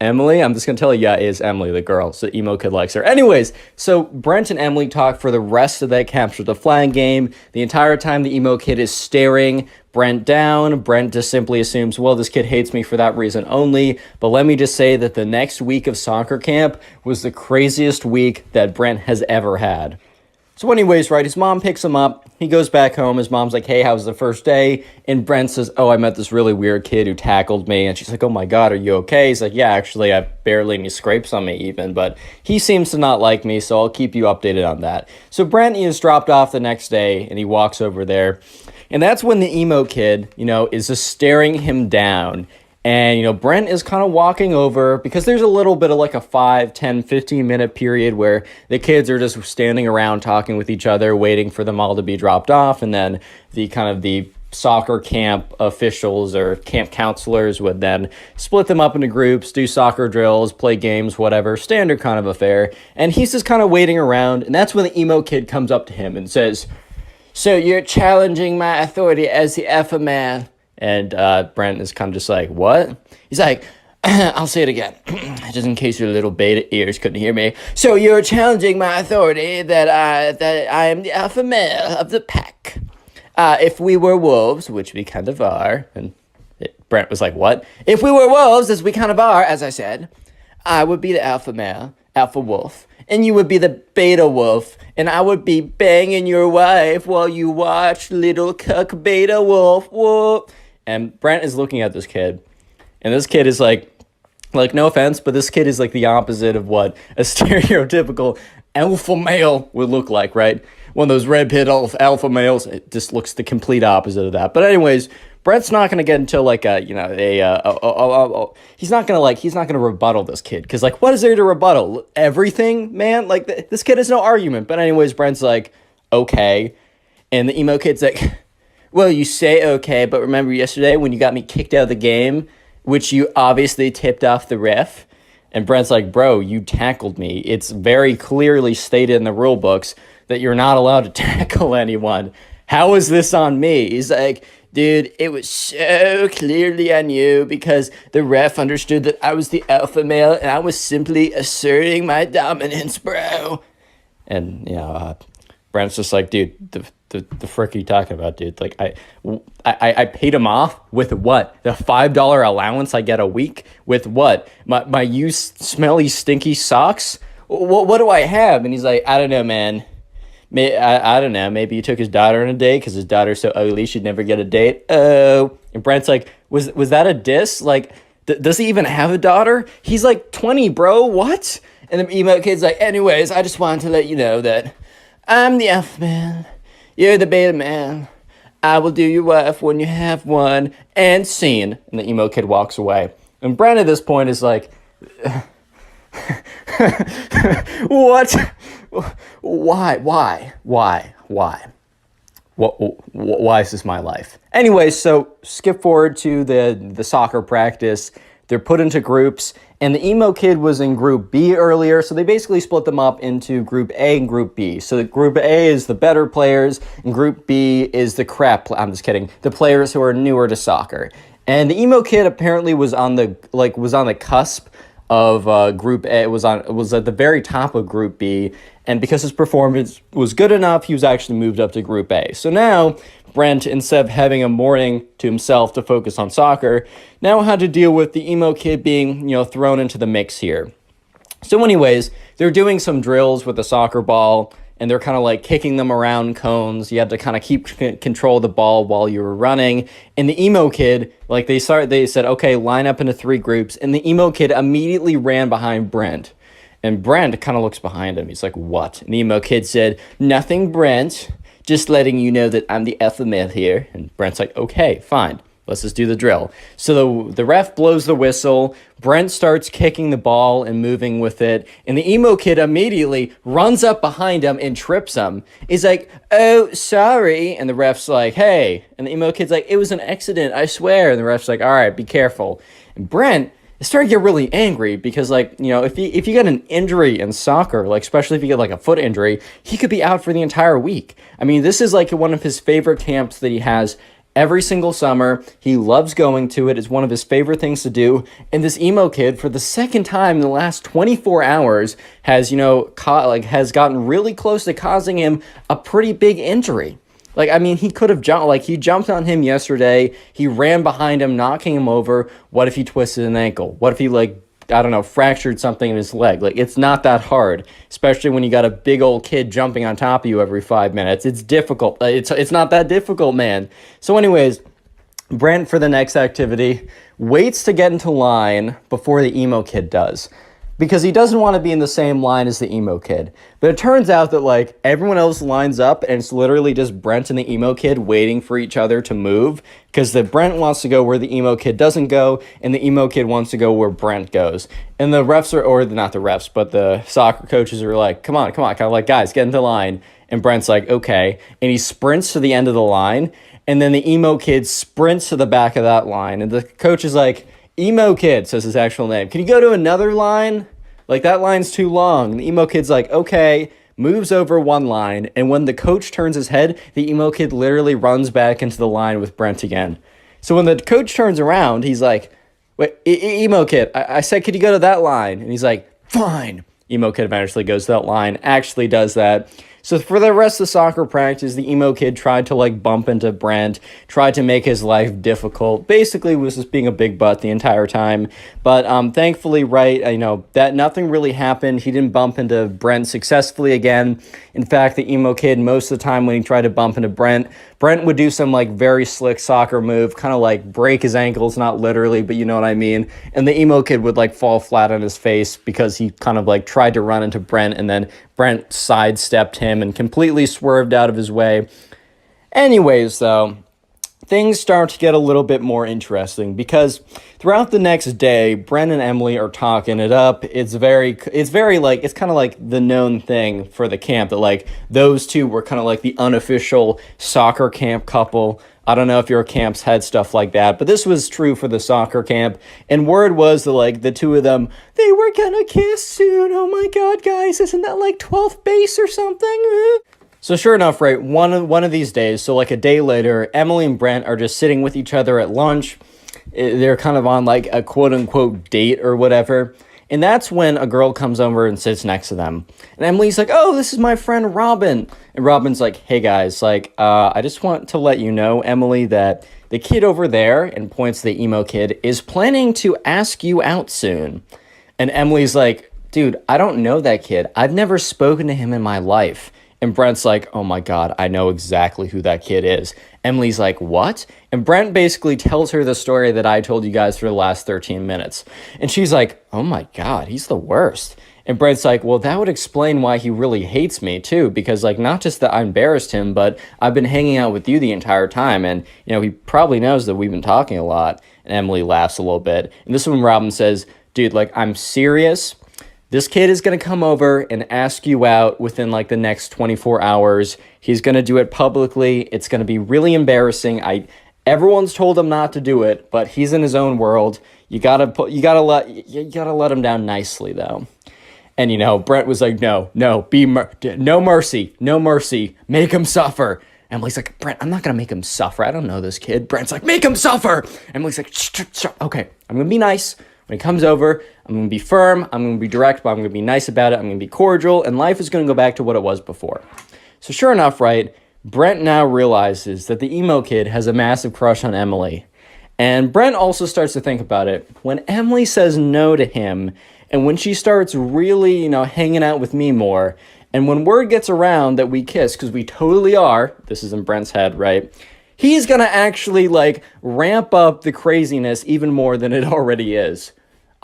Emily? I'm just going to tell you, yeah, it is Emily, the girl. So emo kid likes her. Anyways, so Brent and Emily talk for the rest of that capture the flag game. The entire time the emo kid is staring Brent down. Brent just simply assumes, well, this kid hates me for that reason only. But let me just say that the next week of soccer camp was the craziest week that Brent has ever had. So anyways, right, his mom picks him up. He goes back home. His mom's like, hey, how was the first day? And Brent says, oh, I met this really weird kid who tackled me. And she's like, oh my God, are you okay? He's like, yeah, actually, I have barely any scrapes on me even. But he seems to not like me, so I'll keep you updated on that. So Brent is dropped off the next day, and he walks over there. And that's when the emo kid, is just staring him down. And, Brent is kind of walking over because there's a little bit of like a 5, 10, 15-minute period where the kids are just standing around talking with each other, waiting for them all to be dropped off. And then the soccer camp officials or camp counselors would then split them up into groups, do soccer drills, play games, whatever, standard kind of affair. And he's just kind of waiting around. And that's when the emo kid comes up to him and says, "So you're challenging my authority as the alpha male?" And Brent is kind of just like, "What?" He's like, "I'll say it again, just in case your little beta ears couldn't hear me. So you're challenging my authority that I am the alpha male of the pack. If we were wolves, which we kind of are," and Brent was like, "What?" "If we were wolves, as we kind of are, as I said, I would be the alpha male, alpha wolf, and you would be the beta wolf, and I would be banging your wife while you watch little cuck beta wolf. Whoop." And Brent is looking at this kid, and this kid is like, no offense, but this kid is like the opposite of what a stereotypical alpha male would look like, right? One of those red-pilled alpha males. It just looks the complete opposite of that. But anyways, Brent's not gonna get into like he's not gonna rebuttal this kid, because like, what is there to rebuttal? Everything, man. Like this kid has no argument. But anyways, Brent's like, "Okay," and the emo kid's like, "Well, you say okay, but remember yesterday when you got me kicked out of the game, which you obviously tipped off the ref?" And Brent's like, "Bro, you tackled me. It's very clearly stated in the rule books that you're not allowed to tackle anyone. How is this on me?" He's like, "Dude, it was so clearly on you because the ref understood that I was the alpha male and I was simply asserting my dominance, bro." And, Brent's just like, "Dude, the frick are you talking about, dude? Like, I paid him off with what? The $5 allowance I get a week? With what? My used smelly, stinky socks? What do I have?" And he's like, "I don't know, man. I don't know. Maybe you took his daughter on a date because his daughter's so ugly she'd never get a date." Oh. And Brent's like, was that a diss? Like, does he even have a daughter? He's like 20, bro. What? And the emo kid's like, "Anyways, I just wanted to let you know that I'm the alpha man. You're the beta man. I will do your wife when you have one." And scene. And the emo kid walks away. And Brent at this point is like, "What? Why? Why is this my life?" Anyway, so skip forward to the soccer practice. They're put into groups, and the emo kid was in Group B earlier, so they basically split them up into Group A and Group B. So the Group A is the better players, and Group B is the I'm just kidding, the players who are newer to soccer. And the emo kid apparently was on the cusp of Group A. It was at the very top of Group B, and because his performance was good enough, he was actually moved up to Group A. So now Brent, instead of having a morning to himself to focus on soccer, now had to deal with the emo kid being, thrown into the mix here. So anyways, they're doing some drills with the soccer ball, and they're kind of like kicking them around cones. You had to kind of keep control of the ball while you were running. And the emo kid, like they said, "Okay, line up into 3 groups." And the emo kid immediately ran behind Brent. And Brent kind of looks behind him. He's like, "What?" And the emo kid said, "Nothing, Brent. Just letting you know that I'm the alpha male here." And Brent's like, "Okay, fine. Let's just do the drill." So the ref blows the whistle. Brent starts kicking the ball and moving with it. And the emo kid immediately runs up behind him and trips him. He's like, "Oh, sorry." And the ref's like, "Hey." And the emo kid's like, "It was an accident, I swear." And the ref's like, "All right, be careful." And Brent is starting to get really angry because, like, if you get an injury in soccer, like especially if you get like a foot injury, he could be out for the entire week. I mean, this is like one of his favorite camps that he has every single summer. He loves going to it. It's one of his favorite things to do. And this emo kid, for the second time in the last 24 hours, has, has gotten really close to causing him a pretty big injury. Like, I mean, he could have jumped, like, he jumped on him yesterday. He ran behind him, knocking him over. What if he twisted an ankle? What if he, fractured something in his leg? Like, it's not that hard, especially when you got a big old kid jumping on top of you every 5 minutes. It's difficult. It's not that difficult, man. So anyways, Brent, for the next activity, waits to get into line before the emo kid does. because he doesn't want to be in the same line as the emo kid. But it turns out that like everyone else lines up and it's literally just Brent and the emo kid waiting for each other to move, because the Brent wants to go where the emo kid doesn't go and the emo kid wants to go where Brent goes. And the refs are, or not the refs, but the soccer coaches are like, come on, kind of like, guys, get into line. And Brent's like, okay. And he sprints to the end of the line. And then the emo kid sprints to the back of that line. And the coach is like, emo kid, says his actual name, can you go to another line? Like, that line's too long. And the emo kid's like, okay, moves over one line. And when the coach turns his head, the emo kid literally runs back into the line with Brent again. So when the coach turns around, he's like, wait, emo kid, I said, could you go to that line? And he's like, fine. Emo kid eventually goes to that line, actually does that. So for the rest of the soccer practice, the emo kid tried to like bump into Brent, tried to make his life difficult, basically was just being a big butt the entire time. But thankfully, right, that nothing really happened. He didn't bump into Brent successfully again. In fact, the emo kid, most of the time when he tried to bump into Brent would do some like very slick soccer move, kind of like break his ankles, not literally, but you know what I mean. And the emo kid would like fall flat on his face because he kind of like tried to run into Brent, and then Brent sidestepped him and completely swerved out of his way. Anyways, though, things start to get a little bit more interesting because throughout the next day, Brent and Emily are talking it up. It's kind of like the known thing for the camp that like those two were kind of like the unofficial soccer camp couple. I don't know if your camps had stuff like that, but this was true for the soccer camp. And word was that like the two of them, they were gonna kiss soon. Oh my God, guys, isn't that like 12th base or something? So sure enough, right, one of these days, so like a day later, Emily and Brent are just sitting with each other at lunch. They're kind of on like a quote unquote date or whatever. And that's when a girl comes over and sits next to them. And Emily's like, oh, this is my friend Robin. And Robin's like, hey guys, like, I just want to let you know, Emily, that the kid over there, and points to the emo kid, is planning to ask you out soon. And Emily's like, dude, I don't know that kid. I've never spoken to him in my life. And Brent's like, oh my God, I know exactly who that kid is. Emily's like, what? And Brent basically tells her the story that I told you guys for the last 13 minutes. And she's like, oh my God, he's the worst. And Brent's like, well, that would explain why he really hates me too. Because like, not just that I embarrassed him, but I've been hanging out with you the entire time. And, he probably knows that we've been talking a lot. And Emily laughs a little bit. And this is when Robin says, dude, like, I'm serious. This kid is going to come over and ask you out within like the next 24 hours. He's going to do it publicly. It's going to be really embarrassing. Everyone's told him not to do it, but he's in his own world. You gotta let him down nicely though. And Brent was like, no mercy, make him suffer. Emily's like, Brent, I'm not gonna make him suffer. I don't know this kid. Brent's like, make him suffer. Emily's like, shh. Okay, I'm gonna be nice. When he comes over, I'm going to be firm, I'm going to be direct, but I'm going to be nice about it, I'm going to be cordial, and life is going to go back to what it was before. So sure enough, right, Brent now realizes that the emo kid has a massive crush on Emily. And Brent also starts to think about it. When Emily says no to him, and when she starts really, hanging out with me more, and when word gets around that we kiss, because we totally are, this is in Brent's head, right, he's going to actually, like, ramp up the craziness even more than it already is.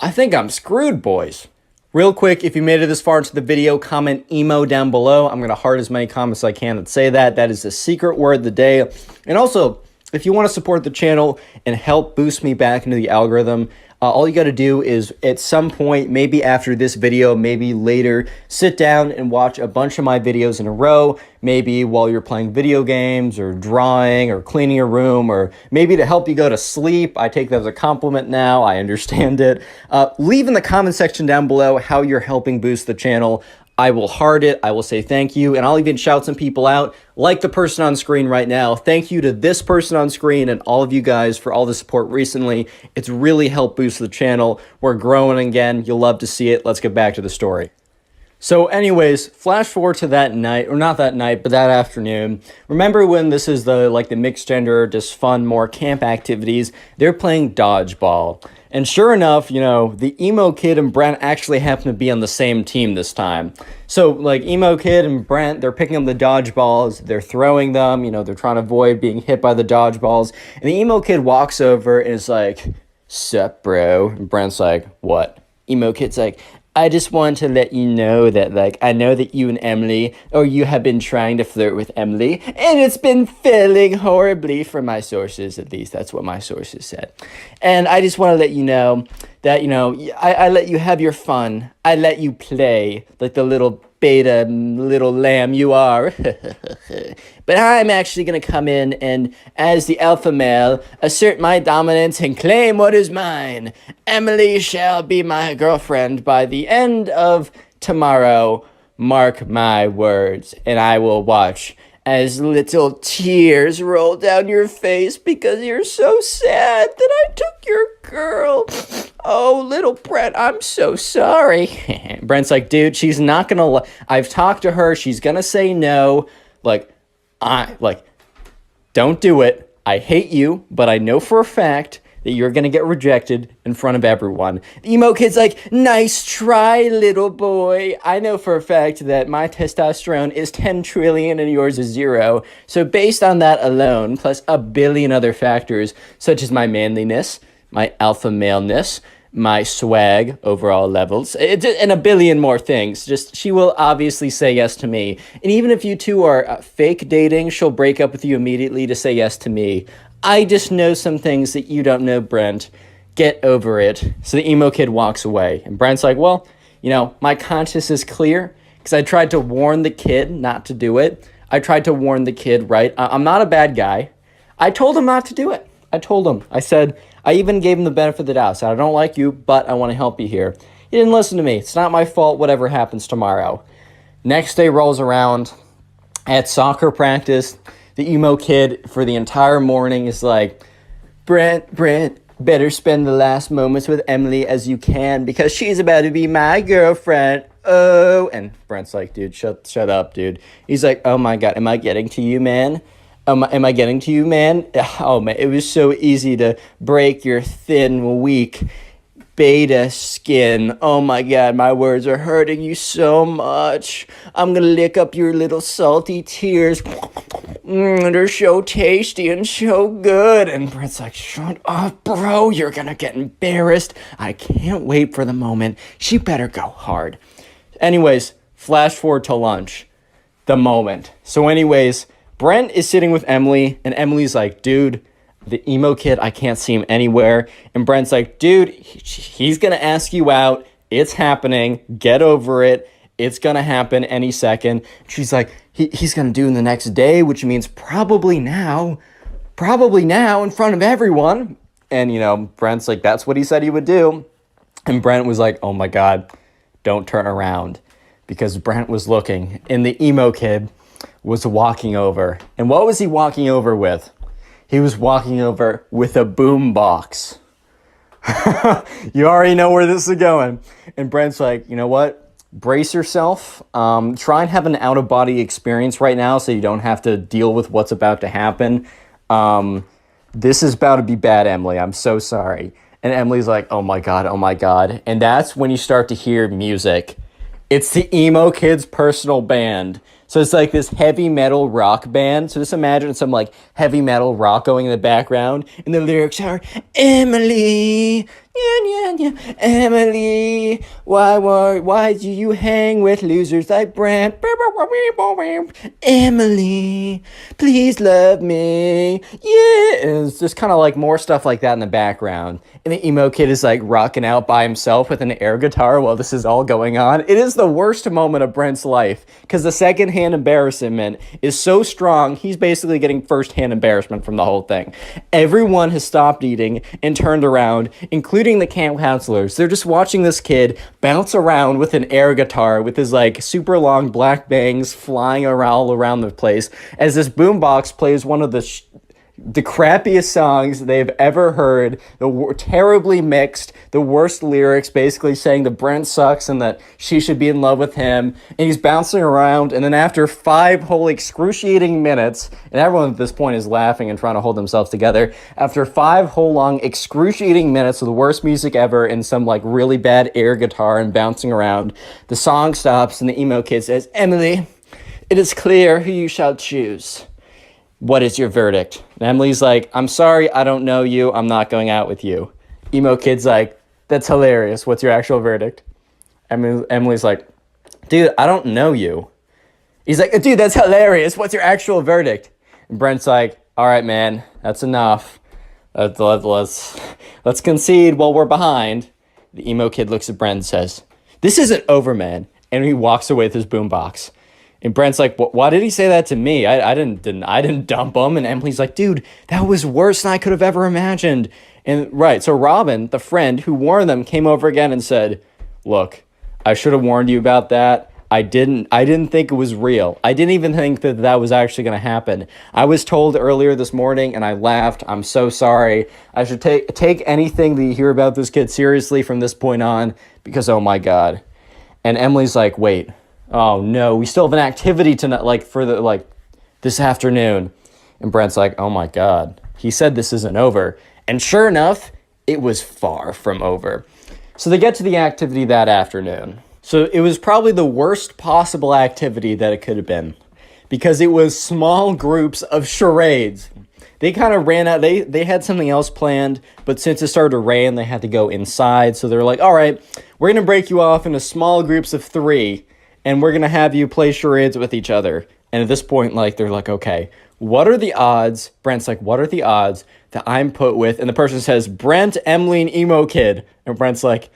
I think I'm screwed, boys. Real quick, if you made it this far into the video, comment emo down below. I'm going to heart as many comments as I can that say that. That is the secret word of the day. And also, if you want to support the channel and help boost me back into the algorithm, all you got to do is at some point, maybe after this video, maybe later, sit down and watch a bunch of my videos in a row, maybe while you're playing video games or drawing or cleaning your room, or maybe to help you go to sleep. I take that as a compliment now. I understand it. Leave in the comment section down below how you're helping boost the channel. I will heart it, I will say thank you, and I'll even shout some people out, like the person on screen right now. Thank you to this person on screen and all of you guys for all the support recently. It's really helped boost the channel. We're growing again. You'll love to see it. Let's get back to the story. So anyways, flash forward to that night, or not that night, but that afternoon. Remember when this is the mixed gender, just fun, more camp activities, they're playing dodgeball. And sure enough, the emo kid and Brent actually happen to be on the same team this time. So, emo kid and Brent, they're picking up the dodgeballs, they're throwing them, they're trying to avoid being hit by the dodgeballs. And the emo kid walks over and is like, sup, bro? And Brent's like, what? Emo kid's like, I just want to let you know that, like, I know that you and Emily, or you have been trying to flirt with Emily, and it's been failing horribly from my sources, at least. That's what my sources said. And I just want to let you know that, I let you have your fun. I let you play like the little beta little lamb you are. But I'm actually going to come in and, as the alpha male, assert my dominance and claim what is mine. Emily shall be my girlfriend by the end of tomorrow. Mark my words. And I will watch as little tears roll down your face because you're so sad that I took your girl. Oh, little Brent, I'm so sorry. Brent's like, dude, she's not gonna. I've talked to her. She's gonna say no. Don't do it. I hate you, but I know for a fact that you're gonna get rejected in front of everyone. The emo kid's like, nice try, little boy. I know for a fact that my testosterone is 10 trillion and yours is 0. So based on that alone, plus a billion other factors, such as my manliness, my alpha maleness, my swag overall levels, and a billion more things. Just, she will obviously say yes to me. And even if you two are fake dating, she'll break up with you immediately to say yes to me. I just know some things that you don't know, Brent. Get over it. So the emo kid walks away. And Brent's like, well, my conscience is clear because I tried to warn the kid not to do it. I tried to warn the kid, right? I'm not a bad guy. I told him not to do it. I told him. I said, I even gave him the benefit of the doubt. I said, I don't like you, but I want to help you here. He didn't listen to me. It's not my fault, whatever happens tomorrow. Next day rolls around. At soccer practice, the emo kid for the entire morning is like, Brent, better spend the last moments with Emily as you can because she's about to be my girlfriend. Oh, and Brent's like, dude, shut up, dude. He's like, oh my God, am I getting to you, man? Am I getting to you, man? Oh, man, it was so easy to break your thin, weak beta skin. Oh, my God, my words are hurting you so much. I'm going to lick up your little salty tears. They're so tasty and so good. And Brent's like, shut up, bro. You're going to get embarrassed. I can't wait for the moment. She better go hard. Anyways, flash forward to lunch. The moment. So anyways, Brent is sitting with Emily, and Emily's like, dude, the emo kid, I can't see him anywhere. And Brent's like, dude, he's going to ask you out. It's happening. Get over it. It's going to happen any second. She's like, he's going to do it the next day, which means probably now in front of everyone. And, Brent's like, that's what he said he would do. And Brent was like, oh my God, don't turn around. Because Brent was looking, and the emo kid was walking over. And what was he walking over with? He was walking over with a boom box. You already know where this is going. And Brent's like, you know what? Brace yourself. Try and have an out-of-body experience right now so you don't have to deal with what's about to happen. This is about to be bad, Emily. I'm so sorry. And Emily's like, oh my God, oh my God. And that's when you start to hear music. It's the emo kid's personal band. So it's like this heavy metal rock band. So just imagine some like heavy metal rock going in the background. And the lyrics are, Emily, Emily, why do you hang with losers like Brent? Emily, please love me. Yeah. And it's just kind of like more stuff like that in the background. And the emo kid is like rocking out by himself with an air guitar while this is all going on. It is the worst moment of Brent's life because the secondhand embarrassment is so strong, he's basically getting firsthand embarrassment from the whole thing. Everyone has stopped eating and turned around, including the camp counselors. They're just watching this kid bounce around with an air guitar with his like super long black bangs flying all around the place as this boombox plays one of the crappiest songs they've ever heard, terribly mixed, the worst lyrics, basically saying that Brent sucks and that she should be in love with him, and he's bouncing around, and then after 5 whole excruciating minutes, and everyone at this point is laughing and trying to hold themselves together, after 5 whole long excruciating minutes of the worst music ever and some like really bad air guitar and bouncing around, the song stops and the emo kid says, Emily, it is clear who you shall choose. What is your verdict? And Emily's like, I'm sorry, I don't know you. I'm not going out with you. Emo kid's like, that's hilarious. What's your actual verdict? Emily's like, dude, I don't know you. He's like, dude, that's hilarious. What's your actual verdict? And Brent's like, all right, man, that's enough. Let's concede while we're behind. The emo kid looks at Brent and says, this isn't over, man. And he walks away with his boombox. And Brent's like, why did he say that to me? I didn't dump him. And Emily's like, dude, that was worse than I could have ever imagined. And right, so Robin, the friend who warned them, came over again and said, look, I should have warned you about that. I didn't think it was real. I didn't even think that was actually going to happen. I was told earlier this morning and I laughed. I'm so sorry. I should take anything that you hear about this kid seriously from this point on, because oh my God. And Emily's like, wait, oh no, we still have an activity tonight, this afternoon. And Brent's like, oh my God, he said this isn't over. And sure enough, it was far from over. So they get to the activity that afternoon. So it was probably the worst possible activity that it could have been, because it was small groups of charades. They kind of ran out. They had something else planned, but since it started to rain, they had to go inside. So they're like, all right, we're going to break you off into small groups of 3, and we're going to have you play charades with each other. And at this point, they're like, okay, what are the odds? Brent's like, what are the odds that I'm put with? And the person says, Brent, Emily, and emo kid. And Brent's like,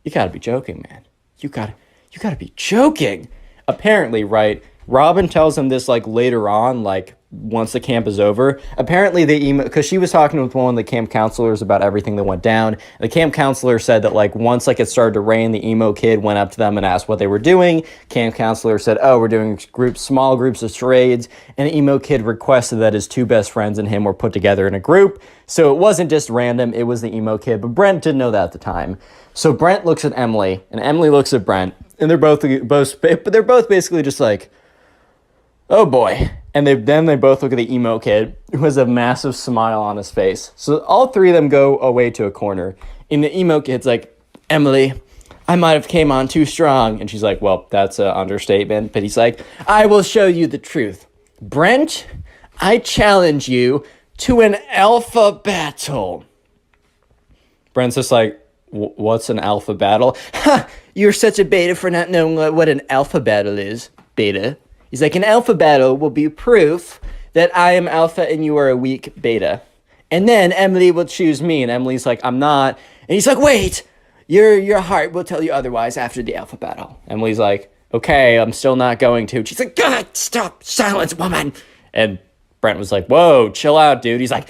you got to be joking, man. You gotta be joking. Apparently, right, Robin tells him this later on, once the camp is over. Apparently because she was talking with one of the camp counselors about everything that went down. The camp counselor said that once it started to rain, the emo kid went up to them and asked what they were doing. Camp counselor said, oh, we're doing small groups of charades. And the emo kid requested that his 2 best friends and him were put together in a group. So it wasn't just random, it was the emo kid, but Brent didn't know that at the time. So Brent looks at Emily, and Emily looks at Brent, and they're both basically just like, oh boy. And they both look at the emo kid, who has a massive smile on his face. So all 3 of them go away to a corner, and the emo kid's like, Emily, I might have came on too strong. And she's like, well, that's an understatement. But he's like, I will show you the truth. Brent, I challenge you to an alpha battle. Brent's just like, what's an alpha battle? Ha! You're such a beta for not knowing what an alpha battle is, beta. He's like, an alpha battle will be proof that I am alpha and you are a weak beta. And then Emily will choose me, and Emily's like, I'm not. And he's like, wait, your heart will tell you otherwise after the alpha battle. Emily's like, okay, I'm still not going to. She's like, God, stop, silence, woman. And Brent was like, whoa, chill out, dude. He's like,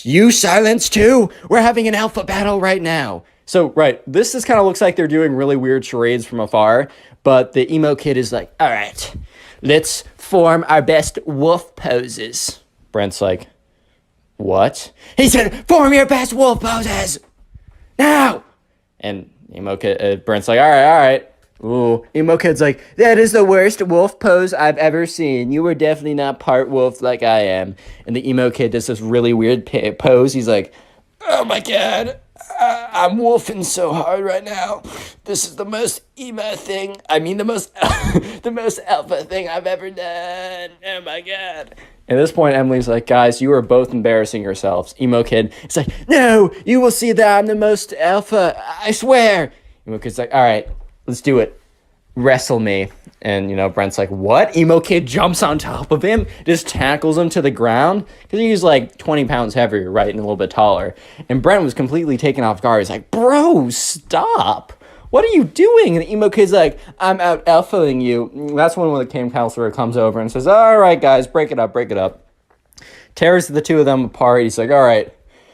you silence too? We're having an alpha battle right now. So, right, this just kind of looks like they're doing really weird charades from afar, but the emo kid is like, all right, let's form our best wolf poses. Brent's like, what? He said, form your best wolf poses now. And emo kid, Brent's like, all right. Ooh, emo kid's like, that is the worst wolf pose I've ever seen. You were definitely not part wolf like I am. And the emo kid does this really weird pose. He's like, oh my God, I'm wolfing so hard right now. This is the most emo thing. I mean, the most alpha thing I've ever done. Oh my God. At this point, Emily's like, guys, you are both embarrassing yourselves. Emo kid, it's like, no, you will see that I'm the most alpha. I swear. Emo kid's like, all right, let's do it. Wrestle me. And, Brent's like, what? Emo kid jumps on top of him, just tackles him to the ground. Because he's 20 pounds heavier, right? And a little bit taller. And Brent was completely taken off guard. He's like, bro, stop. What are you doing? And the emo kid's like, I'm out alphaing you. And that's when the camp counselor comes over and says, all right, guys, break it up. Tears the 2 of them apart. He's like, all right,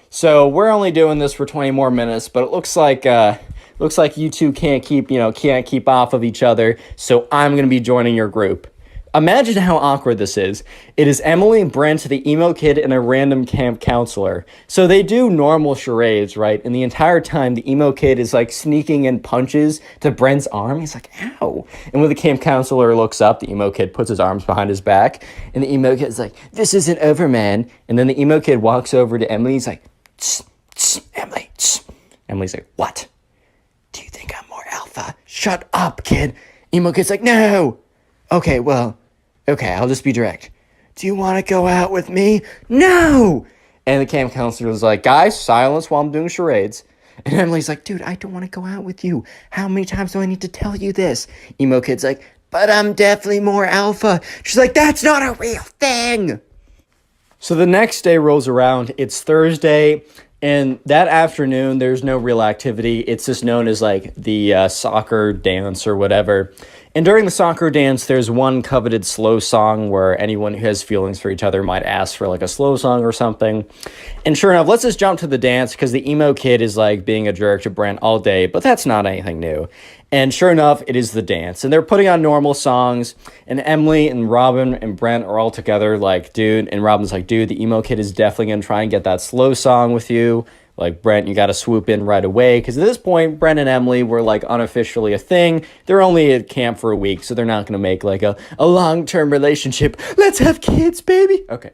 so we're only doing this for 20 more minutes, but it looks like you 2 can't keep off of each other, so I'm going to be joining your group. Imagine how awkward this is. It is Emily, Brent, the emo kid, and a random camp counselor. So they do normal charades, right? And the entire time, the emo kid is sneaking in punches to Brent's arm. He's like, ow. And when the camp counselor looks up, the emo kid puts his arms behind his back. And the emo kid's like, this isn't over, man. And then the emo kid walks over to Emily. He's like, tss, tss, Emily, tss. Emily's like, what? Do you think I'm more alpha? Shut up, kid. Emo kid's like, no. Okay, I'll just be direct. Do you want to go out with me? No! And the camp counselor was like, guys, silence while I'm doing charades. And Emily's like, dude, I don't want to go out with you. How many times do I need to tell you this? Emo kid's like, but I'm definitely more alpha. She's like, that's not a real thing. So the next day rolls around. It's Thursday. And that afternoon, there's no real activity. It's just known as like the soccer dance or whatever. And during the soccer dance, there's one coveted slow song where anyone who has feelings for each other might ask for like a slow song or something. And sure enough, let's just jump to the dance because the emo kid is like being a jerk to Brent all day, but that's not anything new. And sure enough, it is the dance. And they're putting on normal songs. And Emily and Robin and Brent are all together like, dude. And Robin's like, dude, the emo kid is definitely going to try and get that slow song with you. Like, Brent, you got to swoop in right away. Because at this point, Brent and Emily were, like, unofficially a thing. They're only at camp for a week, so they're not going to make, like, a long-term relationship. Let's have kids, baby. Okay,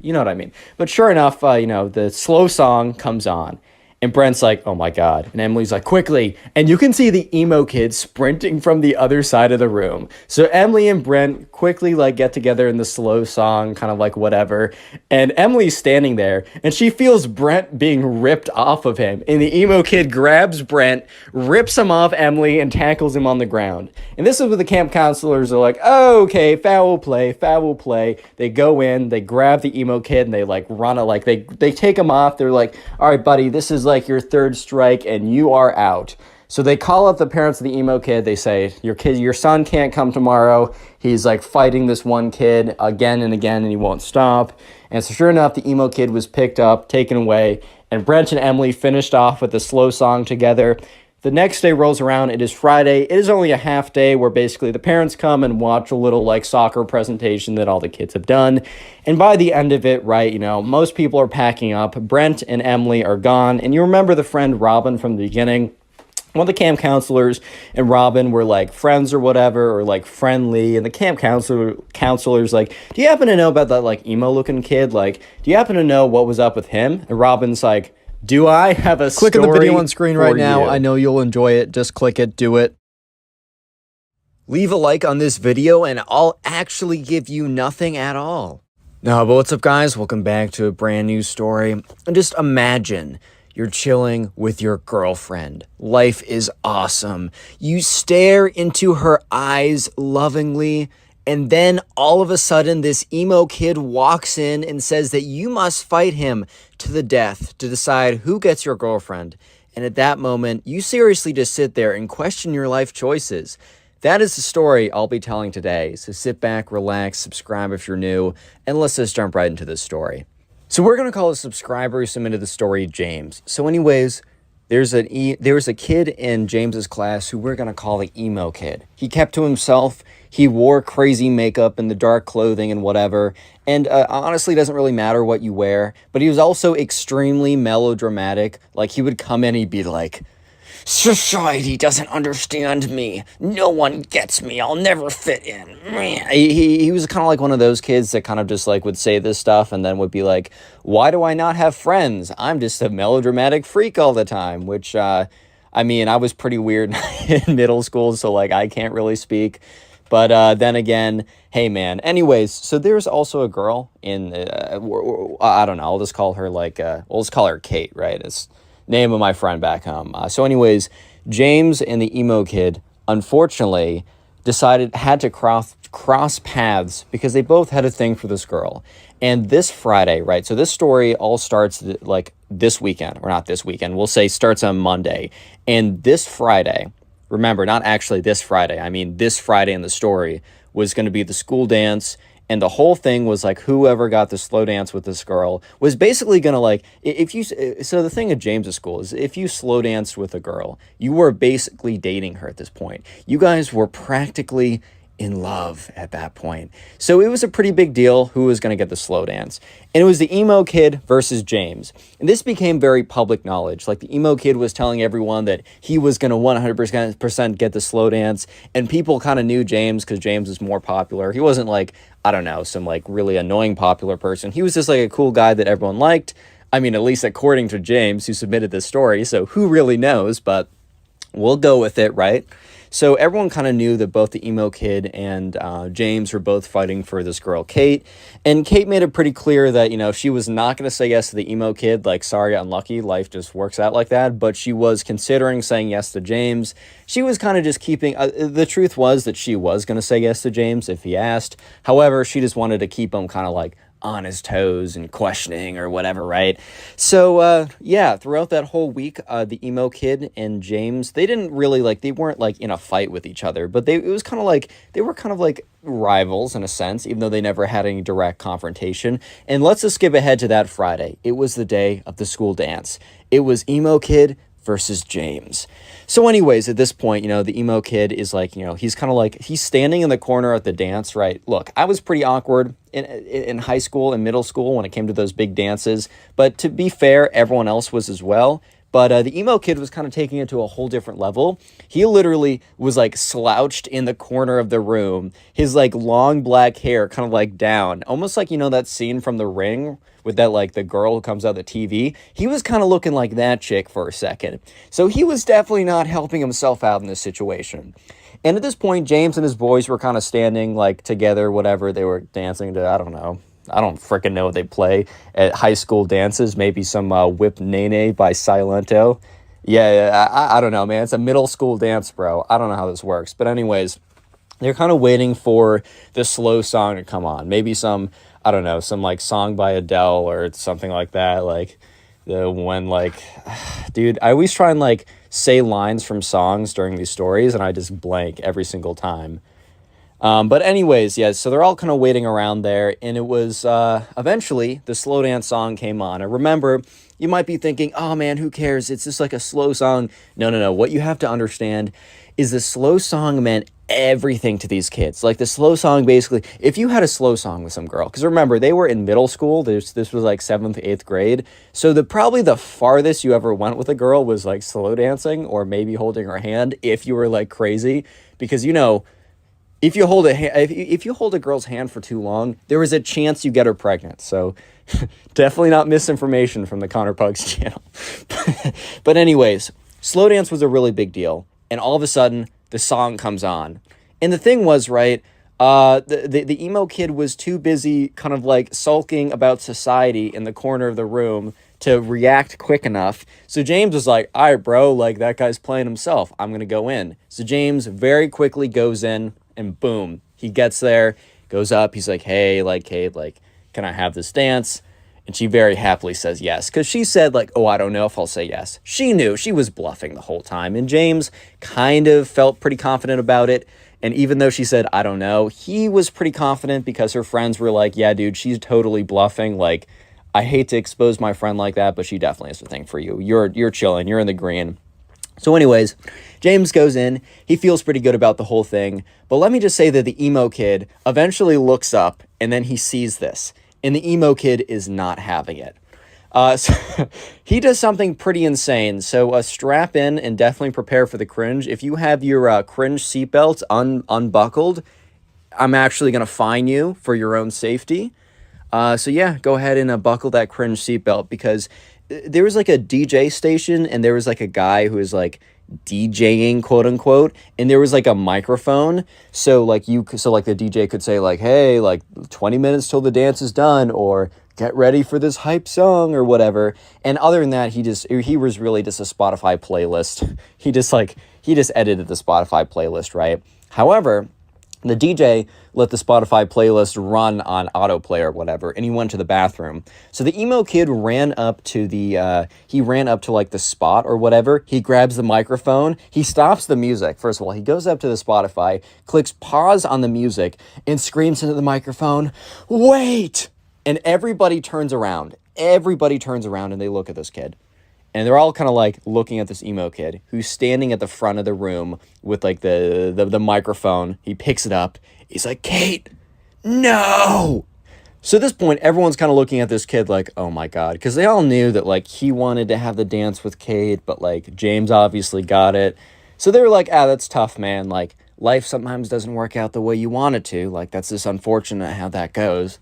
you know what I mean. But sure enough, the slow song comes on. And Brent's like, oh my God. And Emily's like, quickly. And you can see the emo kid sprinting from the other side of the room. So Emily and Brent quickly like get together in the slow song, kind of like whatever. And Emily's standing there and she feels Brent being ripped off of him. And the emo kid grabs Brent, rips him off Emily and tackles him on the ground. And this is what the camp counselors are like, oh, okay, foul play, foul play. They go in, they grab the emo kid and they like run it, like they take him off. They're like, all right, buddy, this is like your third strike and you are out. So they call up the parents of the emo kid. They say, your son can't come tomorrow. He's like fighting this one kid again and again and he won't stop. And so sure enough, the emo kid was picked up, taken away, and Brent and Emily finished off with a slow song together. The next day rolls around. It is Friday. It is only a half day where basically the parents come and watch a little like soccer presentation that all the kids have done. And by the end of it, right, most people are packing up. Brent and Emily are gone. And you remember the friend Robin from the beginning? One of the camp counselors and Robin were like friends or whatever, or like friendly. And the camp counselor's like, do you happen to know about that like emo looking kid? Like, do you happen to know what was up with him? And Robin's like, do I have a story? Click on the video on screen right now. You? I know you'll enjoy it. Just click it. Do it. Leave a like on this video and I'll actually give you nothing at all. No, but what's up, guys? Welcome back to a brand new story. And just imagine you're chilling with your girlfriend. Life is awesome. You stare into her eyes lovingly. And then all of a sudden, this emo kid walks in and says that you must fight him to the death to decide who gets your girlfriend. And at that moment, you seriously just sit there and question your life choices. That is the story I'll be telling today. So sit back, relax, subscribe if you're new, and let's just jump right into this story. So we're going to call a subscriber who submitted the story James. So anyways, there was a kid in James's class who we're going to call the emo kid. He kept to himself. He wore crazy makeup and the dark clothing and whatever. And honestly, it doesn't really matter what you wear. But he was also extremely melodramatic. Like, he would come in and he'd be like, society doesn't understand me. No one gets me. I'll never fit in. He was kind of like one of those kids that kind of just like would say this stuff and then would be like, why do I not have friends? I'm just a melodramatic freak all the time, which, I was pretty weird in middle school, so like I can't really speak. But then again, hey man. Anyways, so there's also a girl in, I don't know, I'll just call her we'll just call her Kate, right? It's name of my friend back home. So anyways, James and the emo kid, unfortunately, had to cross paths because they both had a thing for this girl. And this Friday, right? So this story all starts like this weekend, or not this weekend, we'll say starts on Monday. And this Friday, remember, not actually this Friday, I mean this Friday in the story, was going to be the school dance. And the whole thing was like whoever got the slow dance with this girl was basically going to like, so the thing at James's school is if you slow danced with a girl, you were basically dating her at this point. You guys were practically in love at that point. So it was a pretty big deal who was going to get the slow dance. And it was the emo kid versus James. And this became very public knowledge. Like the emo kid was telling everyone that he was going to 100% get the slow dance. And people kind of knew James because James was more popular. He wasn't like, I don't know, some like really annoying popular person. He was just like a cool guy that everyone liked. I mean, at least according to James, who submitted this story. So who really knows? But We'll go with it, right? So everyone kind of knew that both the emo kid and James were both fighting for this girl, Kate. And Kate made it pretty clear that, she was not going to say yes to the emo kid. Like, sorry, unlucky. Life just works out like that. But she was considering saying yes to James. She was kind of just keeping... the truth was that she was going to say yes to James if he asked. However, she just wanted to keep him kind of like on his toes and questioning or whatever, right? So, yeah, throughout that whole week, the emo kid and James, they didn't really, they weren't, in a fight with each other, but it was kind of like, they were kind of like rivals in a sense, even though they never had any direct confrontation. And let's just skip ahead to that Friday. It was the day of the school dance. It was emo kid versus James. So anyways, at this point, the emo kid is he's kind of he's standing in the corner at the dance, right? Look, I was pretty awkward in high school and middle school when it came to those big dances, but to be fair, everyone else was as well. But the emo kid was kind of taking it to a whole different level. He literally was slouched in the corner of the room, his long black hair kind of down, almost that scene from The Ring with that the girl who comes out of the TV. He was kind of looking like that chick for a second. So he was definitely not helping himself out in this situation. And at this point, James and his boys were kind of standing together, whatever. They were dancing to, I don't know. I don't freaking know what they play at high school dances. Maybe some Whip Nene by Silento. Yeah, I don't know, man. It's a middle school dance, bro. I don't know how this works. But anyways, they're kind of waiting for the slow song to come on. Maybe some, I don't know, some song by Adele or something like that. Dude, I always try and say lines from songs during these stories and I just blank every single time. But anyways, yeah, so they're all kind of waiting around there, and it was, eventually, the slow dance song came on. And remember, you might be thinking, oh man, who cares? It's just a slow song. No. What you have to understand is the slow song meant everything to these kids. The slow song, basically, if you had a slow song with some girl, because remember, they were in middle school, this was 7th, 8th grade, so probably the farthest you ever went with a girl was slow dancing, or maybe holding her hand, if you were crazy, because if you hold a girl's hand for too long, there is a chance you get her pregnant. So definitely not misinformation from the Connor Pugs channel. But anyways, slow dance was a really big deal. And all of a sudden, the song comes on. And the thing was, right, the emo kid was too busy kind of sulking about society in the corner of the room to react quick enough. So James was like, all right, bro, that guy's playing himself. I'm going to go in. So James very quickly goes in. And boom, he gets there, goes up. He's like, hey, Kate, can I have this dance? And she very happily says yes. Because she said, oh, I don't know if I'll say yes. She knew. She was bluffing the whole time. And James kind of felt pretty confident about it. And even though she said, I don't know, he was pretty confident because her friends were like, yeah, dude, she's totally bluffing. I hate to expose my friend like that, but she definitely has a thing for you. You're chilling. You're in the green. So anyways, James goes in. He feels pretty good about the whole thing. But let me just say that the emo kid eventually looks up and then he sees this. And the emo kid is not having it. So he does something pretty insane. So strap in and definitely prepare for the cringe. If you have your cringe seatbelt unbuckled, I'm actually going to fine you for your own safety. So yeah, go ahead and buckle that cringe seatbelt, because there was a DJ station and there was a guy who was DJing, quote unquote, and there was a microphone. So the DJ could say hey, 20 minutes till the dance is done, or get ready for this hype song or whatever. And other than that, he was really just a Spotify playlist. He just edited the Spotify playlist, right? However, the DJ let the Spotify playlist run on autoplay or whatever, and he went to the bathroom. So the emo kid ran up to the spot or whatever. He grabs the microphone. He stops the music. First of all, he goes up to the Spotify, clicks pause on the music, and screams into the microphone, "Wait!" And everybody turns around. Everybody turns around and they look at this kid. And they're all kind of looking at this emo kid who's standing at the front of the room with the microphone. He picks it up. He's like, "Kate, no!" So at this point, everyone's kind of looking at this kid oh my God. Because they all knew that he wanted to have the dance with Kate, but James obviously got it. So they were like, that's tough, man. Life sometimes doesn't work out the way you want it to. That's just unfortunate how that goes.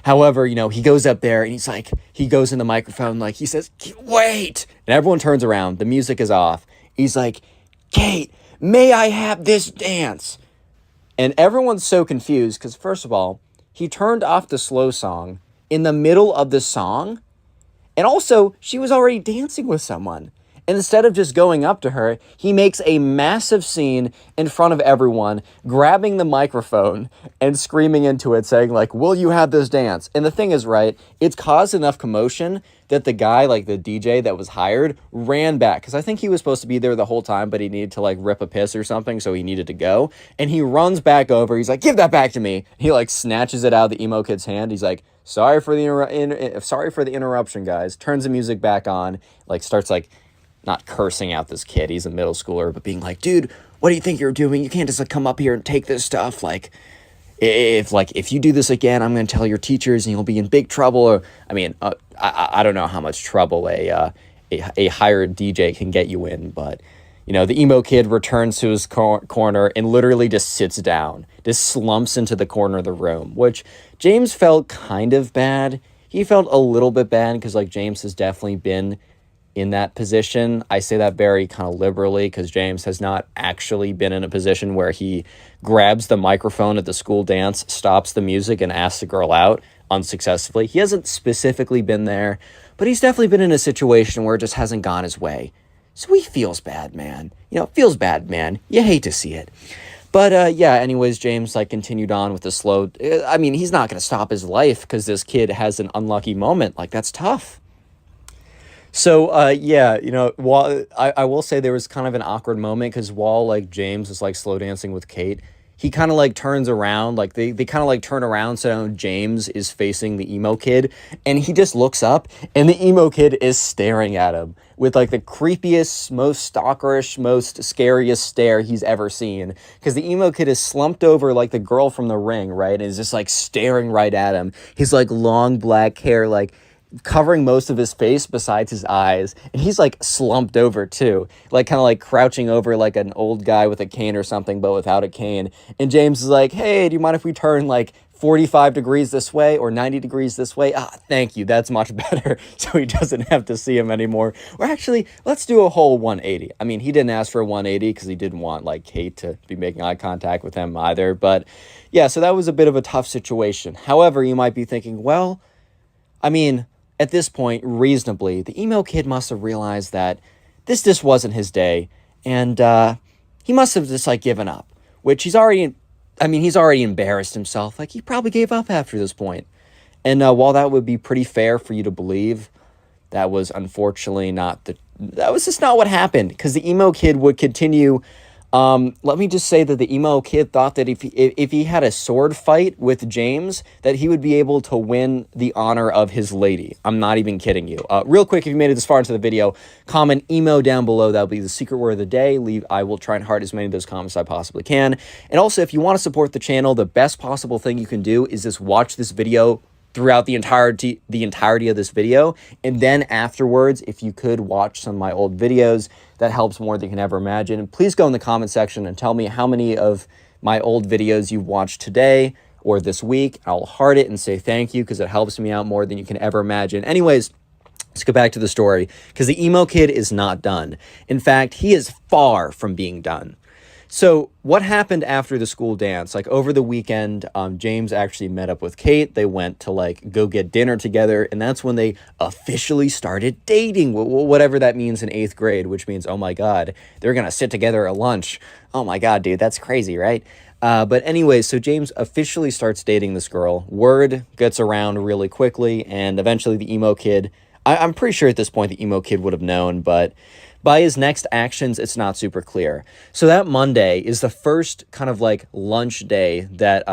However, he goes up there and he goes in the microphone, he says, "Wait!" And everyone turns around. The music is off. He's like, Kate, may I have this dance? And everyone's so confused because, first of all, he turned off the slow song in the middle of the song. And also, she was already dancing with someone. And instead of just going up to her, he makes a massive scene in front of everyone, grabbing the microphone and screaming into it, saying, like, will you have this dance? And the thing is, right, it's caused enough commotion that the guy, like the DJ that was hired, ran back. Because I think he was supposed to be there the whole time, but he needed to, like, rip a piss or something, so he needed to go. And he runs back over. He's like, give that back to me. He, like, snatches it out of the emo kid's hand. He's like, sorry for the interruption, guys. Turns the music back on, like, starts, like, not cursing out this kid, he's a middle schooler, but being like, dude, what do you think you're doing? You can't just like come up here and take this stuff. Like, if you do this again, I'm going to tell your teachers and you'll be in big trouble. Or, I don't know how much trouble a hired DJ can get you in, but, you know, the emo kid returns to his corner and literally just sits down, just slumps into the corner of the room, which James felt kind of bad. He felt a little bit bad because, like, James has definitely been in that position. I say that very kind of liberally because James has not actually been in a position where he grabs the microphone at the school dance, stops the music, and asks the girl out unsuccessfully. He hasn't specifically been there, but he's definitely been in a situation where it just hasn't gone his way. So he feels bad, man. You know, feels bad, man. You hate to see it. But, yeah, anyways, James, like, continued on with the slow... I mean, he's not going to stop his life because this kid has an unlucky moment. Like, that's tough. So, yeah, you know, while I will say there was kind of an awkward moment because while, like, James is, like, slow dancing with Kate, he kind of, like, turns around, like, they kind of, like, turn around so James is facing the emo kid, and he just looks up, and the emo kid is staring at him with, like, the creepiest, most stalkerish, most scariest stare he's ever seen, because the emo kid is slumped over, like, the girl from The Ring, right, and is just, like, staring right at him. His, like, long black hair, like, covering most of his face besides his eyes, and he's like slumped over too, like kind of like crouching over like an old guy with a cane or something but without a cane. And James is like, hey, do you mind if we turn like 45 degrees this way or 90 degrees this way? Thank you, that's much better. So he doesn't have to see him anymore. Or actually, let's do a whole 180. I mean, he didn't ask for a 180 because he didn't want like Kate to be making eye contact with him either. But yeah, so that was a bit of a tough situation. However, you might be thinking, well, I mean, at this point, reasonably, the emo kid must have realized that this just wasn't his day, and he must have just, like, given up, which he's already embarrassed himself. Like, he probably gave up after this point. And while that would be pretty fair for you to believe, that was unfortunately that was just not what happened, because the emo kid would continue. Let me just say that the emo kid thought that if he had a sword fight with James, that he would be able to win the honor of his lady. I'm not even kidding you. Real quick, if you made it this far into the video, comment emo down below. That'll be the secret word of the day. I will try and heart as many of those comments as I possibly can. And also, if you want to support the channel, the best possible thing you can do is just watch this video throughout the entirety of this video, and then afterwards, if you could watch some of my old videos, that helps more than you can ever imagine. And please go in the comment section and tell me how many of my old videos you've watched today or this week. I'll heart it and say thank you because it helps me out more than you can ever imagine. Anyways, let's get back to the story, because the emo kid is not done. In fact, he is far from being done. So what happened after the school dance? Like, over the weekend, James actually met up with Kate. They went to, like, go get dinner together, and that's when they officially started dating, whatever that means in 8th grade, which means, oh my god, they're gonna sit together at lunch. Oh my god, dude, that's crazy, right? But anyway, so James officially starts dating this girl. Word gets around really quickly, and eventually the emo kid, I'm pretty sure at this point the emo kid would have known, but by his next actions, it's not super clear. So that Monday is the first kind of like lunch day that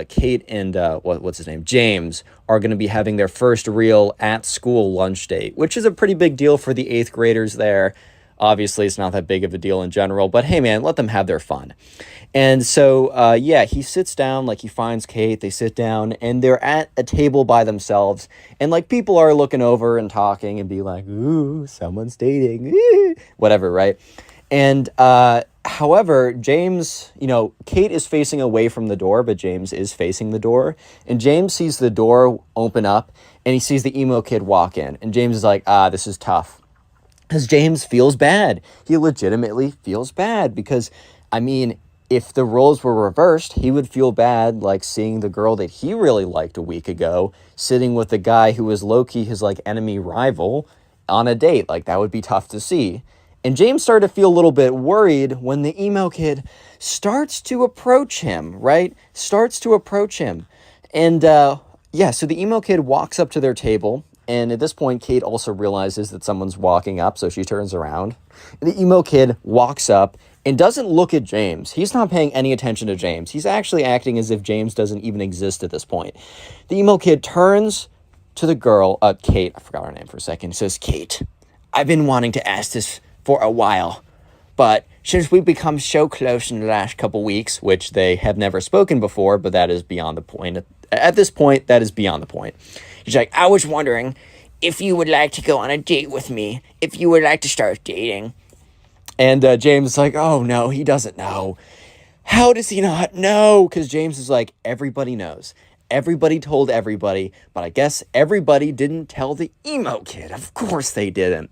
Kate and what's his name, James, are going to be having their first real at-school lunch date, which is a pretty big deal for the 8th graders there. Obviously, it's not that big of a deal in general, but hey, man, let them have their fun. And so, yeah, he sits down, like, he finds Kate, they sit down, and they're at a table by themselves, and, like, people are looking over and talking and be like, ooh, someone's dating, whatever, right? And, however, James, you know, Kate is facing away from the door, but James is facing the door, and James sees the door open up, and he sees the emo kid walk in, and James is like, this is tough. Because James feels bad. He legitimately feels bad because, I mean, if the roles were reversed, he would feel bad, like, seeing the girl that he really liked a week ago sitting with the guy who was low-key his, like, enemy rival on a date. Like, that would be tough to see. And James started to feel a little bit worried when the emo kid starts to approach him, right? Starts to approach him. And, yeah, so the emo kid walks up to their table. And at this point, Kate also realizes that someone's walking up, so she turns around. And the emo kid walks up and doesn't look at James. He's not paying any attention to James. He's actually acting as if James doesn't even exist at this point. The emo kid turns to the girl, Kate, I forgot her name for a second, says, "Kate, I've been wanting to ask this for a while, but since we've become so close in the last couple weeks," which they have never spoken before, but that is beyond the point. At this point, that is beyond the point. He's like, "I was wondering if you would like to go on a date with me, if you would like to start dating." And James is like, "Oh, no, he doesn't know. How does he not know?" Because James is like, everybody knows. Everybody told everybody, but I guess everybody didn't tell the emo kid. Of course they didn't.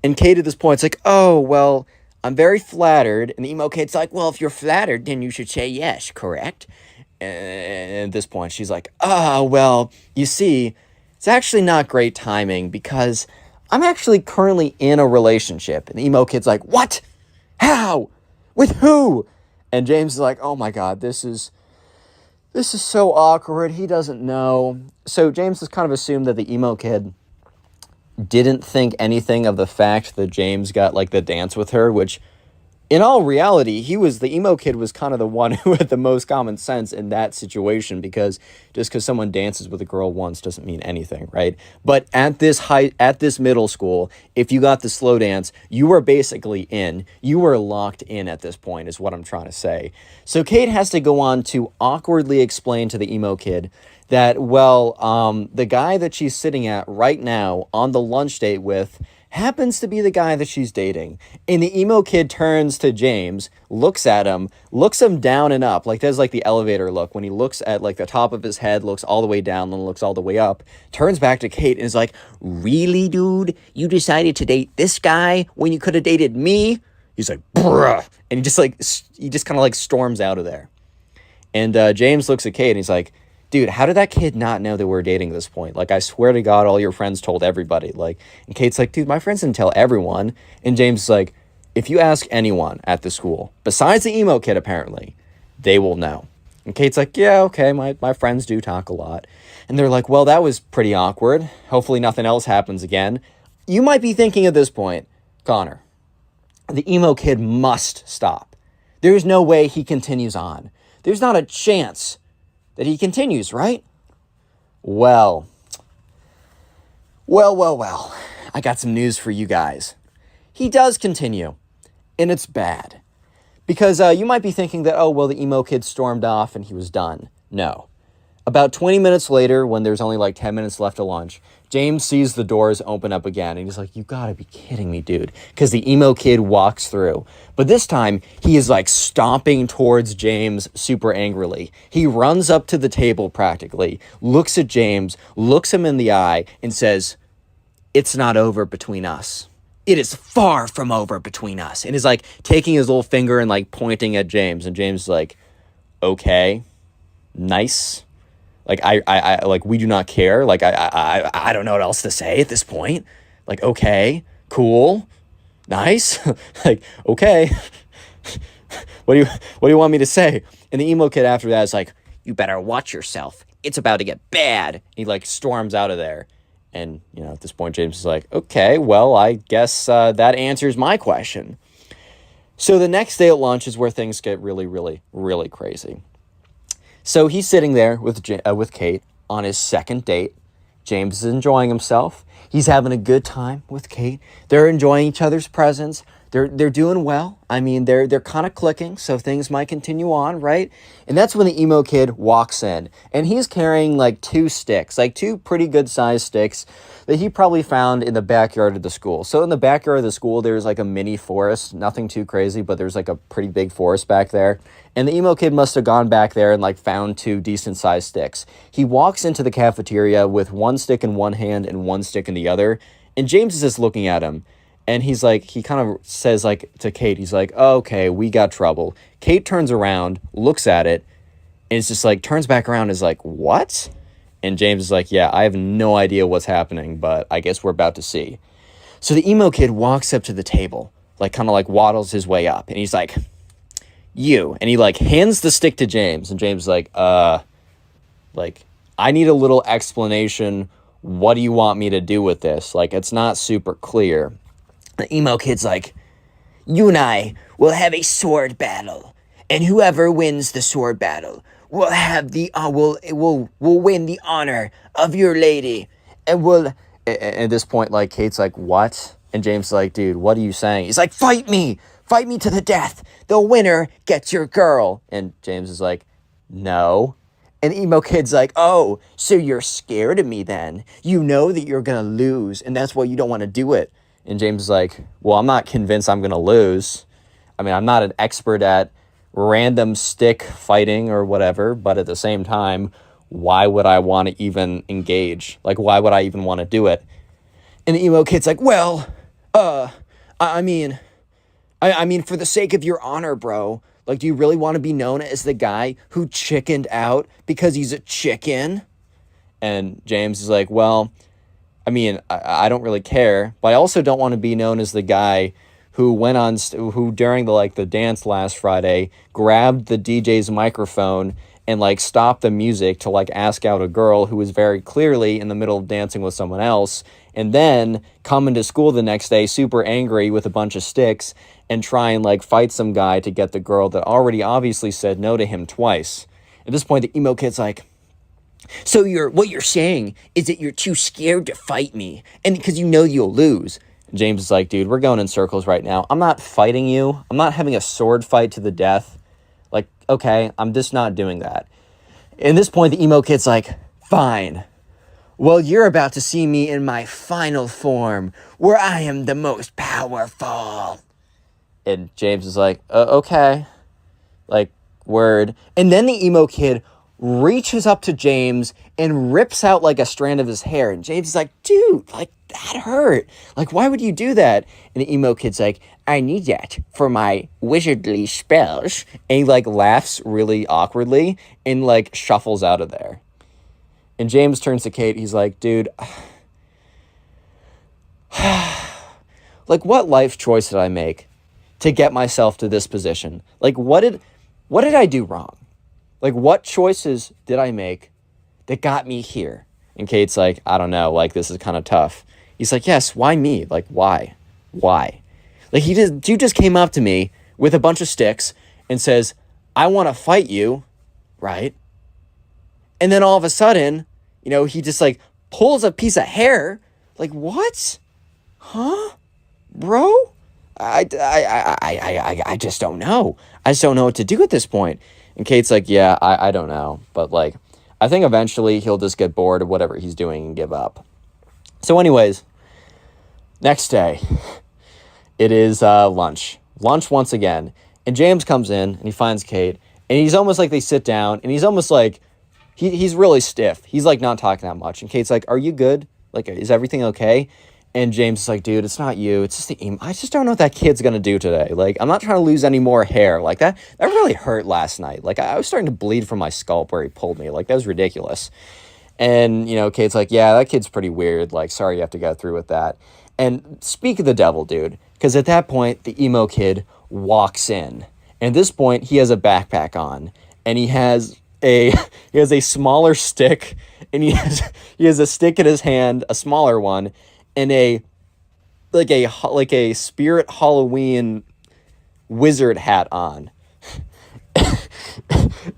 And Kate at this point is like, "Oh, well, I'm very flattered." And the emo kid's like, "Well, if you're flattered, then you should say yes, correct?" And at this point, she's like, "Oh, well, you see, it's actually not great timing because I'm actually currently in a relationship." And the emo kid's like, "What? How? With who?" And James is like, "Oh my God, this is so awkward. He doesn't know." So James has kind of assumed that the emo kid didn't think anything of the fact that James got, like, the dance with her, which in all reality, the emo kid was kind of the one who had the most common sense in that situation, because just because someone dances with a girl once doesn't mean anything, right? But at this middle school, if you got the slow dance, you were basically in. You were locked in at this point, is what I'm trying to say. So Kate has to go on to awkwardly explain to the emo kid that, well, the guy that she's sitting at right now on the lunch date with happens to be the guy that she's dating. And the emo kid turns to James, looks at him, looks him down and up, like does like the elevator look when he looks at like the top of his head, looks all the way down, then looks all the way up, turns back to Kate and is like, "Really, dude? You decided to date this guy when you could have dated me?" He's like, "Bruh." And he just kind of like storms out of there. And James looks at Kate and he's like, "Dude, how did that kid not know that we're dating at this point? Like, I swear to God, all your friends told everybody." Like, and Kate's like, "Dude, my friends didn't tell everyone." And James is like, "If you ask anyone at the school, besides the emo kid, apparently, they will know." And Kate's like, "Yeah, okay, my friends do talk a lot." And they're like, "Well, that was pretty awkward. Hopefully nothing else happens again." You might be thinking at this point, Connor, the emo kid must stop. There's no way he continues on. There's not a chance that he continues, right? Well. I got some news for you guys. He does continue, and it's bad. Because you might be thinking that, oh, well, the emo kid stormed off and he was done. No. About 20 minutes later, when there's only like 10 minutes left of lunch, James sees the doors open up again, and he's like, "You gotta be kidding me, dude." Because the emo kid walks through. But this time, he is like stomping towards James super angrily. He runs up to the table practically, looks at James, looks him in the eye, and says, "It's not over between us. It is far from over between us." And is like taking his little finger and like pointing at James. And James is like, "Okay, nice. Like, I like, we do not care. Like, I don't know what else to say at this point. Like, okay, cool, nice." Like, okay, what do you want me to say? And the emo kid after that is like, "You better watch yourself. It's about to get bad." And he like storms out of there. And, you know, at this point, James is like, "Okay, well, I guess that answers my question." So the next day at lunch is where things get really, really, really crazy. So he's sitting there with Kate on his second date. James is enjoying himself. He's having a good time with Kate. They're enjoying each other's presence. They're doing well. I mean, they're kind of clicking, so things might continue on, right? And that's when the emo kid walks in, and he's carrying like two sticks, like two pretty good sized sticks that he probably found in the backyard of the school. So in the backyard of the school, there's like a mini forest, nothing too crazy, but there's like a pretty big forest back there. And the emo kid must have gone back there and like found two decent sized sticks. He walks into the cafeteria with one stick in one hand and one stick in the other, and James is just looking at him. And he's like, he kind of says like to Kate, he's like, oh, okay, we got trouble. Kate turns around, looks at it, and it's just like, turns back around and is like, what? And James is like, yeah, I have no idea what's happening, but I guess we're about to see. So the emo kid walks up to the table, like kind of like waddles his way up, and he's like, you. And he like hands the stick to James, and James is like, like, I need a little explanation. What do you want me to do with this? Like, it's not super clear. The emo kid's like, you and I will have a sword battle, and whoever wins the sword battle will have the will win the honor of your lady, and will. At this point, like, Kate's like, what? And James is like, dude, what are you saying? He's like, fight me to the death. The winner gets your girl. And James is like, no. And the emo kid's like, oh, so you're scared of me then? You know that you're gonna lose, and that's why you don't want to do it. And James is like, well, I'm not convinced I'm gonna lose. I mean, I'm not an expert at random stick fighting or whatever, but at the same time, why would I want to even engage? Like, why would I even want to do it? And the emo kid's like, well, I mean, for the sake of your honor, bro, like, do you really want to be known as the guy who chickened out because he's a chicken? And James is like, well, I mean, I don't really care, but I also don't want to be known as the guy who went on, who during the dance last Friday, grabbed the DJ's microphone and like stopped the music to like ask out a girl who was very clearly in the middle of dancing with someone else, and then come into school the next day super angry with a bunch of sticks and try and like fight some guy to get the girl that already obviously said no to him twice. At this point, the emo kid's like, so what you're saying is that you're too scared to fight me, and because you know you'll lose. James is like, dude, we're going in circles right now. I'm not fighting you. I'm not having a sword fight to the death. Like, okay, I'm just not doing that. At this point, the emo kid's like, fine. Well, you're about to see me in my final form, where I am the most powerful. And James is like, okay. Like, word. And then the emo kid reaches up to James and rips out like a strand of his hair. And James is like, dude, like, that hurt. Like, why would you do that? And the emo kid's like, I need that for my wizardly spells. And he like laughs really awkwardly and like shuffles out of there. And James turns to Kate. He's like, dude, like, what life choice did I make to get myself to this position? Like, what did I do wrong? Like, what choices did I make that got me here? And Kate's like, I don't know. Like, this is kind of tough. He's like, yes, why me? Like, why? Why? Like, you just came up to me with a bunch of sticks and says, I want to fight you, right? And then all of a sudden, you know, he just, like, pulls a piece of hair. Like, what? Huh? Bro? I just don't know. I just don't know what to do at this point. And Kate's like, yeah, I don't know. But, like, I think eventually he'll just get bored of whatever he's doing and give up. So anyways, next day, it is lunch. Lunch once again. And James comes in and he finds Kate. And he's almost like they sit down. And he's almost like, he's really stiff. He's like not talking that much. And Kate's like, are you good? Like, is everything okay? And James is like, dude, it's not you. It's just I just don't know what that kid's going to do today. Like, I'm not trying to lose any more hair. Like, that really hurt last night. Like, I was starting to bleed from my scalp where he pulled me. Like, that was ridiculous. And, you know, Kate's like, yeah, that kid's pretty weird. Like, sorry you have to go through with that. And speak of the devil, dude. Because at that point, the emo kid walks in. And at this point, he has a backpack on. And he has a smaller stick. And he has a stick in his hand, a smaller one. And a spirit Halloween wizard hat on.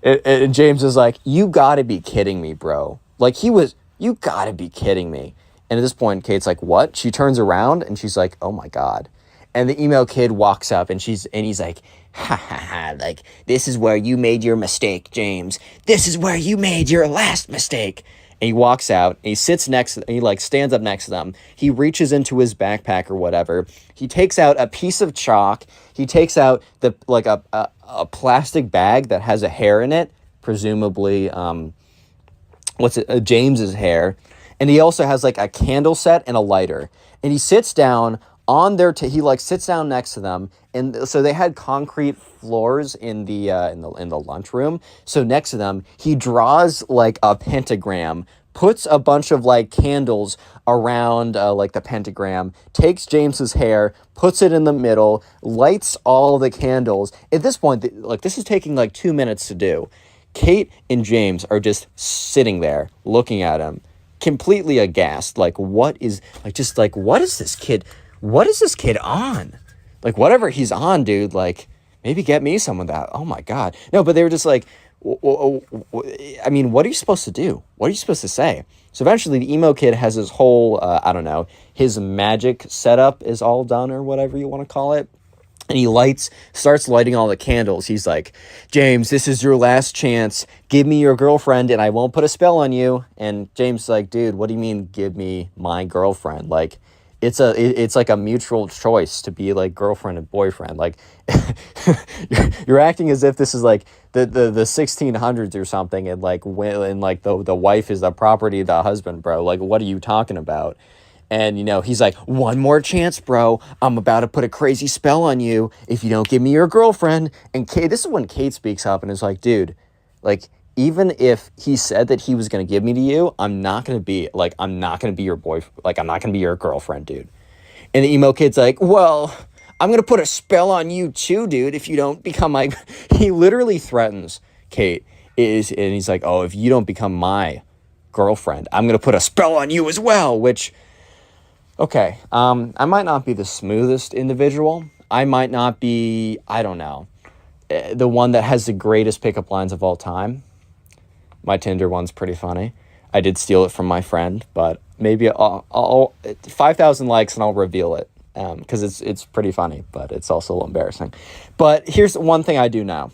and James is like, you gotta be kidding me, bro. Like, you gotta be kidding me. And at this point, Kate's like, what? She turns around and she's like, oh my God. And the emo kid walks up and he's like, ha ha ha, like, this is where you made your mistake, James. This is where you made your last mistake. And he walks out, and he sits next, and he like stands up next to them. He reaches into his backpack or whatever. He takes out a piece of chalk. He takes out a plastic bag that has a hair in it, presumably James's hair. And he also has like a candle set and a lighter. And he sits down On their he like sits down next to them, and so they had concrete floors in the lunchroom. So next to them, he draws like a pentagram, puts a bunch of like candles around like the pentagram, takes James's hair, puts it in the middle, lights all the candles. At this point, like this is taking like 2 minutes to do. Kate and James are just sitting there looking at him, completely aghast. Like, what is this kid? What is this kid on? Like, whatever he's on, dude, like, maybe get me some of that. Oh my God. No, but they were just like, I mean, what are you supposed to do? What are you supposed to say? So eventually the emo kid has his whole, I don't know, his magic setup is all done or whatever you want to call it. And he starts lighting all the candles. He's like, James, this is your last chance. Give me your girlfriend and I won't put a spell on you. And James is like, dude, what do you mean give me my girlfriend? Like, it's like a mutual choice to be like girlfriend and boyfriend. Like you're acting as if this is like the 1600s or something, and like the wife is the property of the husband, bro. Like, what are you talking about? And he's like, one more chance, bro. I'm about to put a crazy spell on you if you don't give me your girlfriend. And Kate, this is when Kate speaks up and is like, dude, like, even if he said that he was going to give me to you, I'm not going to be your boyfriend. Like, I'm not going to be your girlfriend, dude. And the emo kid's like, well, I'm going to put a spell on you too, dude, if you don't become my... He literally threatens Kate. And he's like, oh, if you don't become my girlfriend, I'm going to put a spell on you as well, which... Okay, I might not be the smoothest individual. I might not be, I don't know, the one that has the greatest pickup lines of all time. My Tinder one's pretty funny. I did steal it from my friend, but maybe I'll 5,000 likes and I'll reveal it because it's pretty funny, but it's also a little embarrassing. But here's one thing I do know.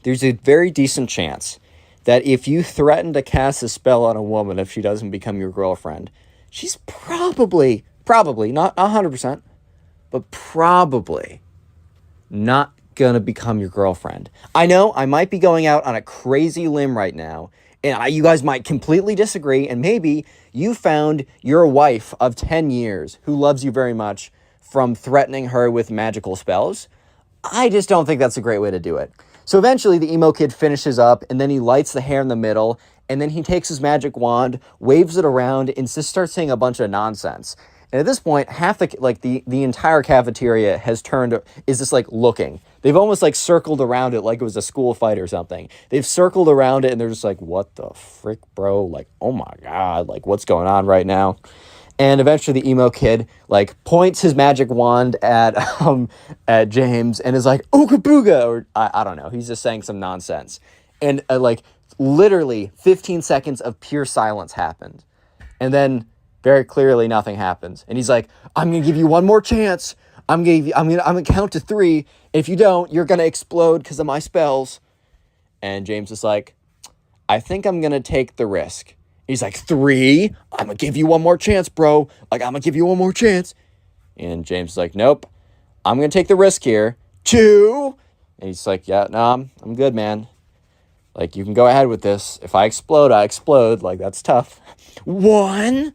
There's a very decent chance that if you threaten to cast a spell on a woman if she doesn't become your girlfriend, she's probably, not 100%, but probably not gonna become your girlfriend. I know I might be going out on a crazy limb right now, and you guys might completely disagree, and maybe you found your wife of 10 years who loves you very much from threatening her with magical spells. I just don't think that's a great way to do it. So eventually the emo kid finishes up, and then he lights the hair in the middle, and then he takes his magic wand, waves it around, and just starts saying a bunch of nonsense. And at this point, half the entire cafeteria is just like looking. They've almost like circled around it like it was a school fight or something. They've circled around it and they're just like, what the frick, bro? Like, oh my God, like what's going on right now? And eventually the emo kid like points his magic wand at James and is like, ooga booga, or I don't know. He's just saying some nonsense. And like literally 15 seconds of pure silence happened. And then very clearly nothing happens. And he's like, I'm going to give you one more chance. I'm going to count to 3. If you don't, you're going to explode because of my spells. And James is like, I think I'm going to take the risk. He's like, 3? I'm going to give you one more chance, bro. Like, I'm going to give you one more chance. And James is like, nope. I'm going to take the risk here. 2? And he's like, yeah, no, I'm good, man. Like, you can go ahead with this. If I explode, I explode. Like, that's tough. 1?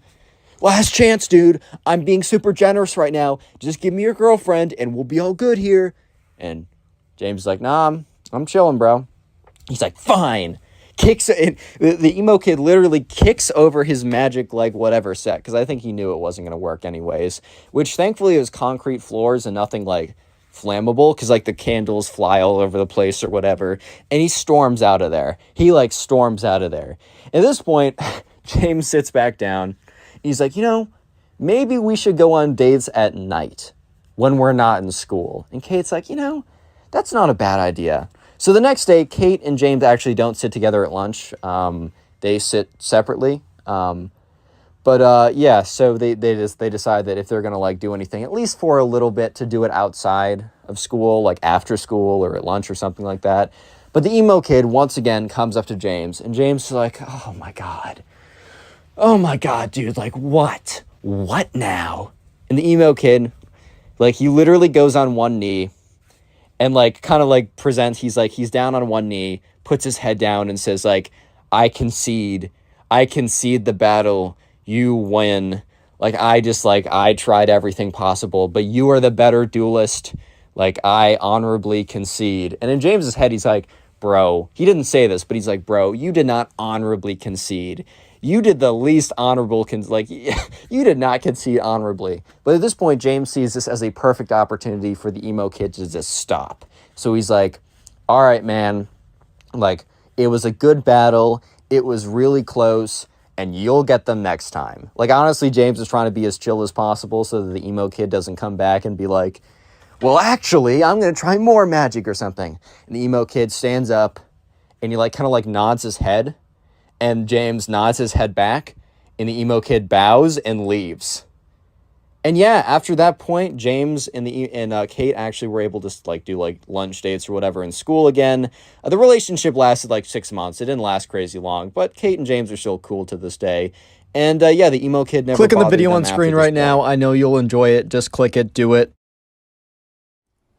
Last chance, dude. I'm being super generous right now. Just give me your girlfriend and we'll be all good here. And James is like, nah, I'm chilling, bro. He's like, fine. Kicks it. The emo kid literally kicks over his magic, like, whatever set. Because I think he knew it wasn't going to work anyways. Which, thankfully, it was concrete floors and nothing, like, flammable. Because, like, the candles fly all over the place or whatever. And he storms out of there. He, like, storms out of there. At this point, James sits back down. He's like, maybe we should go on dates at night when we're not in school. And Kate's like, that's not a bad idea. So the next day, Kate and James actually don't sit together at lunch. They sit separately. So they decide that if they're going to like do anything, at least for a little bit, to do it outside of school, like after school or at lunch or something like that. But the emo kid once again comes up to James, and James is like, oh my God, dude, like, what? What now? And the emo kid, like, he literally goes on one knee and, like, kind of, like, presents, he's down on one knee, puts his head down and says, like, I concede the battle, you win. Like, I tried everything possible, but you are the better duelist. Like, I honorably concede. And in James's head, he's like, bro, he didn't say this, but he's like, bro, you did not honorably concede. You did the least honorable, you did not concede honorably. But at this point, James sees this as a perfect opportunity for the emo kid to just stop. So he's like, all right, man, like, it was a good battle. It was really close, and you'll get them next time. Like, honestly, James is trying to be as chill as possible so that the emo kid doesn't come back and be like, well, actually, I'm going to try more magic or something. And the emo kid stands up, and he, like, kind of, like, nods his head, and James nods his head back, and the emo kid bows and leaves. And yeah, after that point, James and Kate actually were able to, like, do, like, lunch dates or whatever in school again. The relationship lasted, like, 6 months. It didn't last crazy long, but Kate and James are still cool to this day. And, yeah, the emo kid never Click on the bothered video them on after screen this right point. now. I know you'll enjoy it. Just click it. Do it.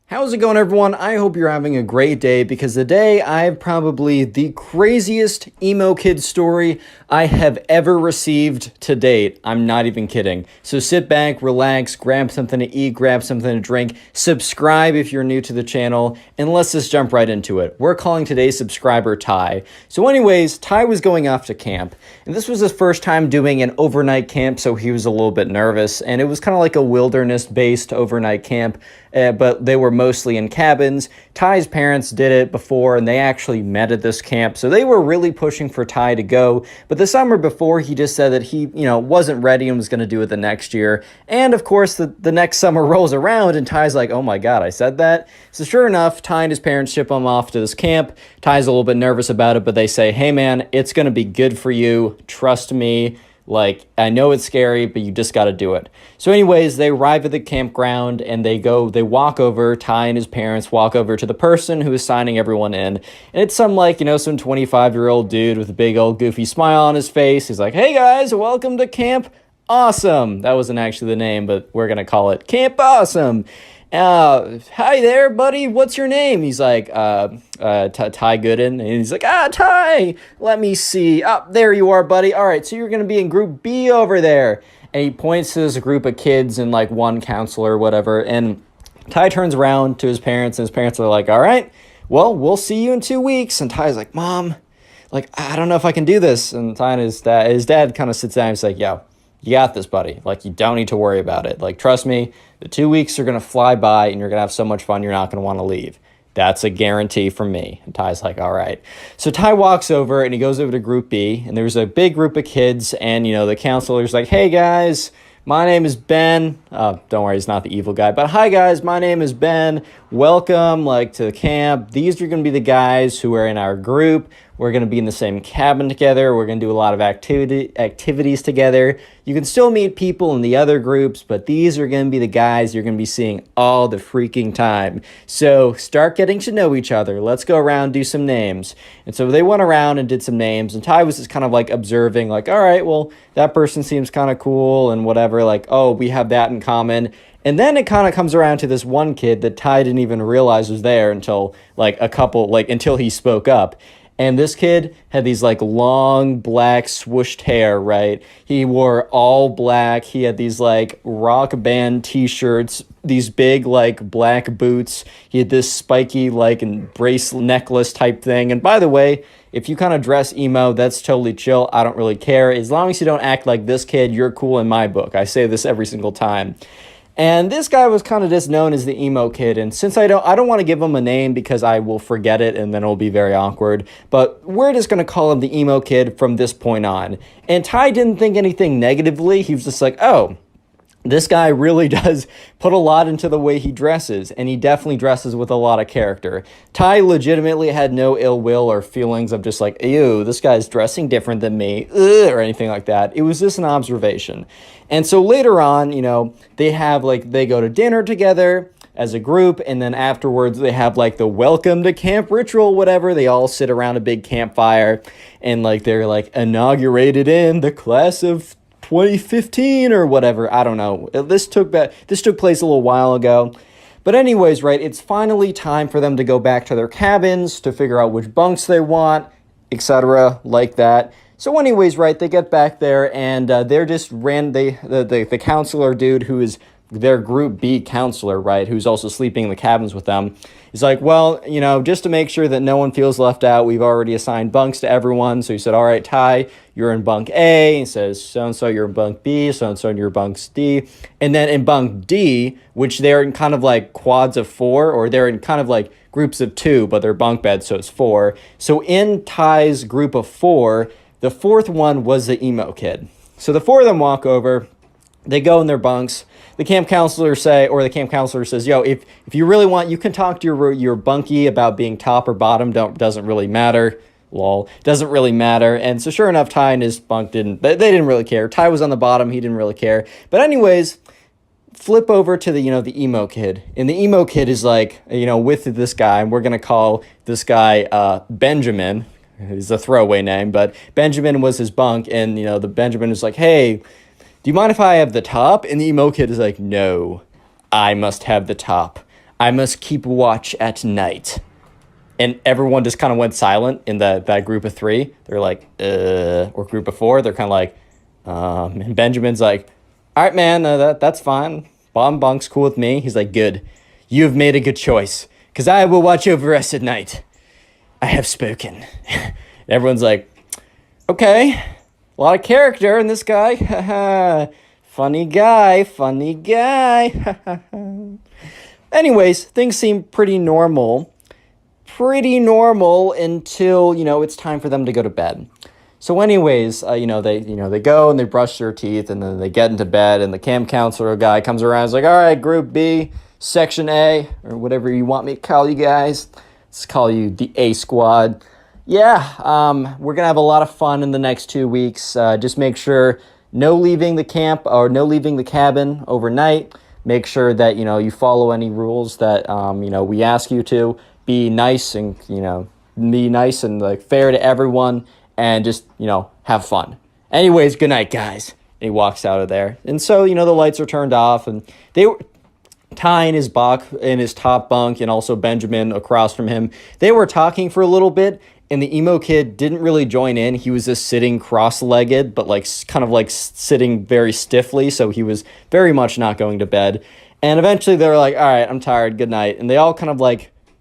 How's it going, everyone? I hope you're having a great day, because today I have probably the craziest emo kid story I have ever received to date. I'm not even kidding. So sit back, relax, grab something to eat, grab something to drink, subscribe if you're new to the channel, and let's just jump right into it. We're calling today's subscriber Ty. So anyways, Ty was going off to camp, and this was his first time doing an overnight camp, so he was a little bit nervous, and it was kind of like a wilderness-based overnight camp, but they were mostly in cabins. Ty's parents did it before, and they actually met at this camp, so they were really pushing for Ty to go. But the summer before, he just said that he, wasn't ready and was going to do it the next year. And of course, the next summer rolls around, and Ty's like, oh my god, I said that? So sure enough, Ty and his parents ship him off to this camp. Ty's a little bit nervous about it, but they say, hey man, it's going to be good for you. Trust me. Like, I know it's scary, but you just got to do it. So anyways, they arrive at the campground, and they walk over, Ty and his parents walk over to the person who is signing everyone in. And it's some 25-year-old dude with a big old goofy smile on his face. He's like, hey guys, welcome to Camp Awesome. That wasn't actually the name, but we're going to call it Camp Awesome. Hi there, buddy. What's your name? He's like, Ty Gooden. And he's like, Ty, let me see. There you are, buddy. All right, so you're going to be in group B over there. And he points to this group of kids and like one counselor or whatever. And Ty turns around to his parents, and his parents are like, all right, well, we'll see you in 2 weeks. And Ty's like, Mom, like, I don't know if I can do this. And Ty and his dad kind of sits down and he's like, yo, you got this, buddy. Like, you don't need to worry about it. Like, trust me, the 2 weeks are going to fly by, and you're going to have so much fun, you're not going to want to leave. That's a guarantee from me. And Ty's like, all right. So Ty walks over, and he goes over to Group B, and there's a big group of kids, and, the counselor's like, hey, guys, my name is Ben. Don't worry, he's not the evil guy. But hi, guys, my name is Ben. Welcome, to the camp. These are going to be the guys who are in our group. We're going to be in the same cabin together. We're going to do a lot of activities together. You can still meet people in the other groups, but these are going to be the guys you're going to be seeing all the freaking time. So start getting to know each other. Let's go around, do some names. And so they went around and did some names, and Ty was just kind of observing, all right, well, that person seems kind of cool and whatever. Oh, we have that in common. And then it kind of comes around to this one kid that Ty didn't even realize was there until until he spoke up. And this kid had these long black swooshed hair, right? He wore all black. He had these rock band t-shirts, these big black boots. He had this spiky bracelet necklace type thing. And by the way, if you kind of dress emo, that's totally chill. I don't really care. As long as you don't act like this kid, you're cool in my book. I say this every single time. And this guy was kind of just known as the emo kid, and since I don't want to give him a name because I will forget it and then it'll be very awkward, but we're just going to call him the emo kid from this point on. And Ty didn't think anything negatively. He was just like, oh, this guy really does put a lot into the way he dresses, and he definitely dresses with a lot of character. Ty legitimately had no ill will or feelings of just ew, this guy's dressing different than me, or anything like that. It was just an observation. And so later on, they have they go to dinner together as a group, and then afterwards they have the welcome to camp ritual, whatever. They all sit around a big campfire, and they're inaugurated in the class of 2015 or whatever. I don't know. This took place a little while ago. But anyways, right, it's finally time for them to go back to their cabins to figure out which bunks they want, etc. like that. So anyways, right, they get back there, and they're just the counselor dude who is their group B counselor, right, who's also sleeping in the cabins with them. He's like, well, you know, just to make sure that no one feels left out, we've already assigned bunks to everyone. So he said, all right, Ty, you're in bunk A. He says, so-and-so, you're in bunk B. So-and-so, you're in bunk D. And then in bunk D, which they're in kind of like quads of 4, or they're in kind of like groups of 2, but they're bunk beds, so it's 4. So in Ty's group of 4, the 4th one was the emo kid. So the 4 of them walk over. They go in their bunks. The camp counselor says, yo, if you really want, you can talk to your bunkie about being top or bottom. Doesn't really matter. Lol. Doesn't really matter. And so sure enough, Ty and his bunk they didn't really care. Ty was on the bottom. He didn't really care. But anyways, flip over to the emo kid. And the emo kid is like, with this guy, and we're going to call this guy Benjamin. It's a throwaway name, but Benjamin was his bunk. And, the Benjamin is like, hey, do you mind if I have the top? And the emo kid is like, no, I must have the top. I must keep watch at night. And everyone just kind of went silent in that group of 3. They're like, or group of 4. They're kind of like, and Benjamin's like, all right, man, that's fine. Bottom bunk's cool with me. He's like, good. You have made a good choice, because I will watch over us at night. I have spoken. Everyone's like, okay. A lot of character in this guy. Funny guy. Anyways, things seem pretty normal. Until, it's time for them to go to bed. So anyways, they go and they brush their teeth, and then they get into bed, and the camp counselor guy comes around and is like, all right, group B, section A, or whatever you want me to call you guys. Let's call you the A squad. Yeah, we're going to have a lot of fun in the next 2 weeks. Just make sure no leaving the camp or no leaving the cabin overnight. Make sure that, you follow any rules that, we ask you to. Be nice and, like fair to everyone, and just, have fun. Anyways, good night, guys. And he walks out of there. And so, the lights are turned off, and Ty in his top bunk, and also Benjamin across from him, they were talking for a little bit. And the emo kid didn't really join in. He was just sitting cross-legged, but kind of sitting very stiffly. So he was very much not going to bed. And eventually they were like, all right, I'm tired. Good night. And they all kind of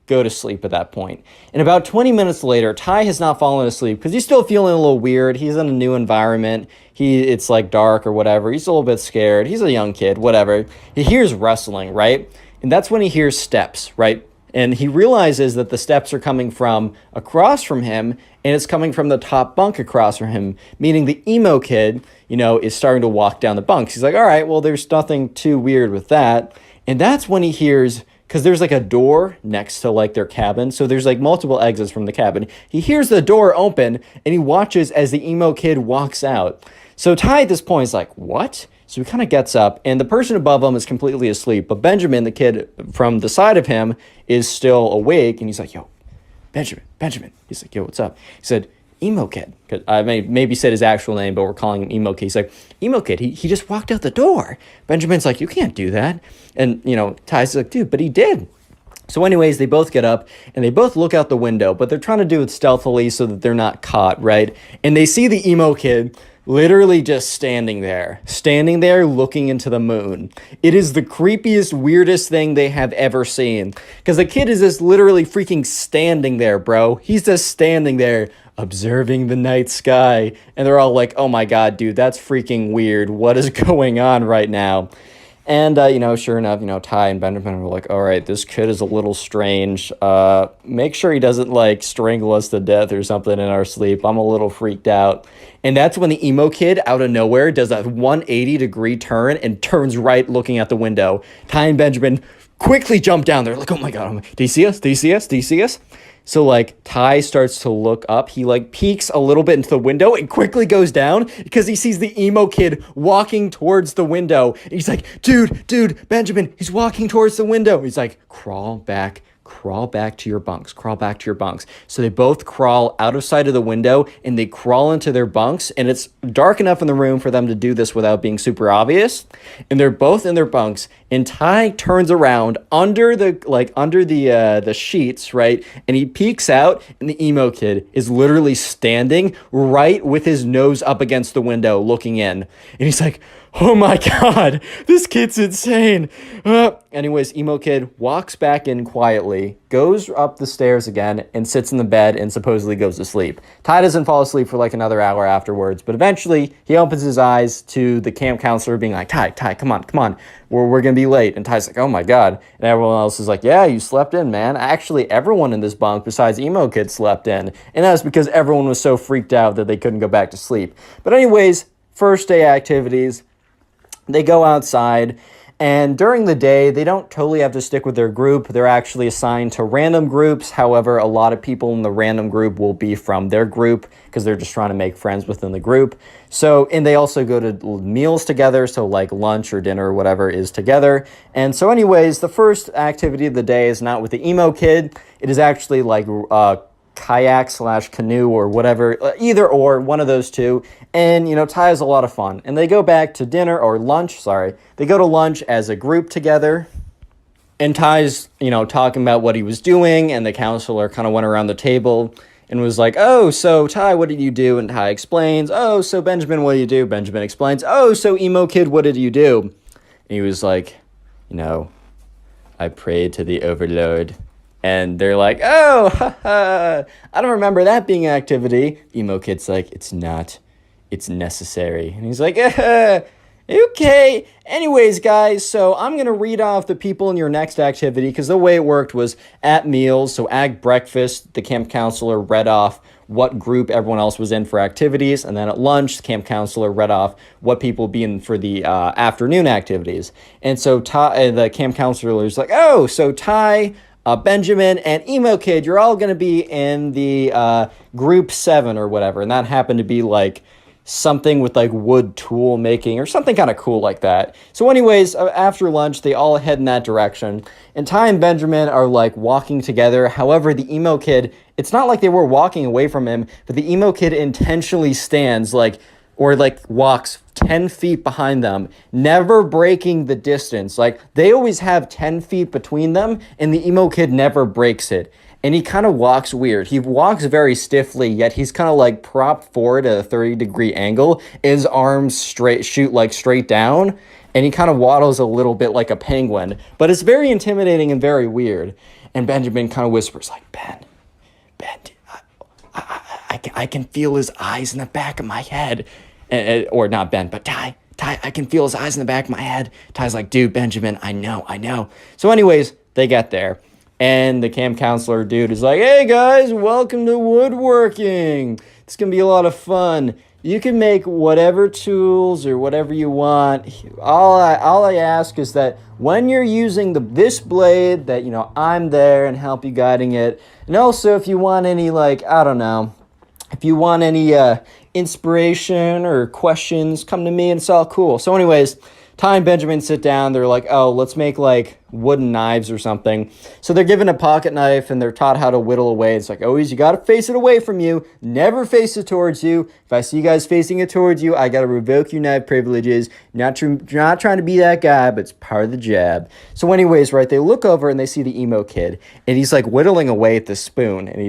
go to sleep at that point. And about 20 minutes later, Ty has not fallen asleep because he's still feeling a little weird. He's in a new environment. It's dark or whatever. He's a little bit scared. He's a young kid, whatever. He hears rustling, right? And that's when he hears steps, right? And he realizes that the steps are coming from across from him, and it's coming from the top bunk across from him, meaning the emo kid, is starting to walk down the bunks. He's like, all right, well, there's nothing too weird with that. And that's when he hears, because there's a door next to their cabin, so there's multiple exits from the cabin. He hears the door open, and he watches as the emo kid walks out. So Ty at this point is like, what? So he kind of gets up, and the person above him is completely asleep. But Benjamin, the kid from the side of him, is still awake, and he's like, yo, Benjamin. He's like, yo, what's up? He said, emo kid. Cause I maybe said his actual name, but we're calling him emo kid. He's like, emo kid, he just walked out the door. Benjamin's like, you can't do that. And, Ty's like, dude, but he did. So anyways, they both get up, and they both look out the window, but they're trying to do it stealthily so that they're not caught, right? And they see the emo kid literally just standing there looking into the moon. It is the creepiest, weirdest thing they have ever seen. Because the kid is just literally freaking standing there, bro. He's just standing there observing the night sky. And they're all like, oh my god, dude, that's freaking weird. What is going on right now? And, sure enough, Ty and Benjamin were like, all right, this kid is a little strange. Make sure he doesn't, strangle us to death or something in our sleep. I'm a little freaked out. And that's when the emo kid, out of nowhere, does a 180-degree turn and turns right looking out the window. Ty and Benjamin quickly jump down there, like, oh my god, do you see us? Do you see us? Do you see us? So, Ty starts to look up. He, peeks a little bit into the window and quickly goes down because he sees the emo kid walking towards the window. And he's like, dude, Benjamin, he's walking towards the window. He's like, crawl back crawl back to your bunks, crawl back to your bunks. So they both crawl out of sight of the window and they crawl into their bunks, and it's dark enough in the room for them to do this without being super obvious. And they're both in their bunks, and Ty turns around under the sheets, right? And he peeks out, and the emo kid is literally standing right with his nose up against the window looking in. And he's like, oh my God, this kid's insane. Anyways, emo kid walks back in quietly, goes up the stairs again, and sits in the bed and supposedly goes to sleep. Ty doesn't fall asleep for like another hour afterwards, but eventually he opens his eyes to the camp counselor being like, Ty, come on. We're going to be late. And Ty's like, oh my God. And everyone else is like, yeah, you slept in, man. Actually, everyone in this bunk besides emo kid slept in. And that's because everyone was so freaked out that they couldn't go back to sleep. But anyways, first day activities. They go outside, and during the day, they don't totally have to stick with their group. They're actually assigned to random groups. However, a lot of people in the random group will be from their group because they're just trying to make friends within the group. So, and they also go to meals together, so like lunch or dinner or whatever is together. And so anyways, the first activity of the day is not with the emo kid. It is actually like kayak/canoe or whatever, either or, one of those two. And, Ty has a lot of fun. And they go back to dinner or lunch, sorry. They go to lunch as a group together. And Ty's, talking about what he was doing. And the counselor kind of went around the table and was like, oh, so Ty, what did you do? And Ty explains, oh, so Benjamin, what did you do? Benjamin explains, oh, so emo kid, what did you do? And he was like, I prayed to the overlord. And they're like, oh, haha, I don't remember that being an activity. Emo kid's like, it's not. It's necessary. And he's like, okay. Anyways, guys, so I'm going to read off the people in your next activity because the way it worked was at meals. So at breakfast, the camp counselor read off what group everyone else was in for activities. And then at lunch, the camp counselor read off what people would be in for the afternoon activities. And so the camp counselor is like, oh, so Ty, Benjamin, and emo kid, you're all going to be in the group 7 or whatever. And that happened to be like something with like wood tool making or something kind of cool like that. So anyways, after lunch, they all head in that direction. And Ty and Benjamin are like walking together. However, the emo kid, it's not like they were walking away from him, but the emo kid intentionally stands walks 10 feet behind them, never breaking the distance. Like, they always have 10 feet between them, and the emo kid never breaks it. And he kind of walks weird. He walks very stiffly, yet he's kind of like propped forward at a 30-degree angle. His arms shoot straight down, and he kind of waddles a little bit like a penguin. But it's very intimidating and very weird. And Benjamin kind of whispers like, Ben, I can feel his eyes in the back of my head. Or not Ben, but Ty, I can feel his eyes in the back of my head. Ty's like, dude, Benjamin, I know. So anyways, they get there. And the camp counselor dude is like, hey guys, welcome to woodworking. It's going to be a lot of fun. You can make whatever tools or whatever you want. All I ask is that when you're using this blade, that, I'm there and help you guiding it. And also if you want any, if you want any inspiration or questions, come to me and it's all cool. So anyways, Ty and Benjamin sit down. They're like, oh, let's make wooden knives or something. So they're given a pocket knife and they're taught how to whittle away. It's like, always, you got to face it away from you. Never face it towards you. If I see you guys facing it towards you, I got to revoke your knife privileges. Not trying to be that guy, but it's part of the job. So anyways, right, they look over and they see the emo kid and he's like whittling away at the spoon and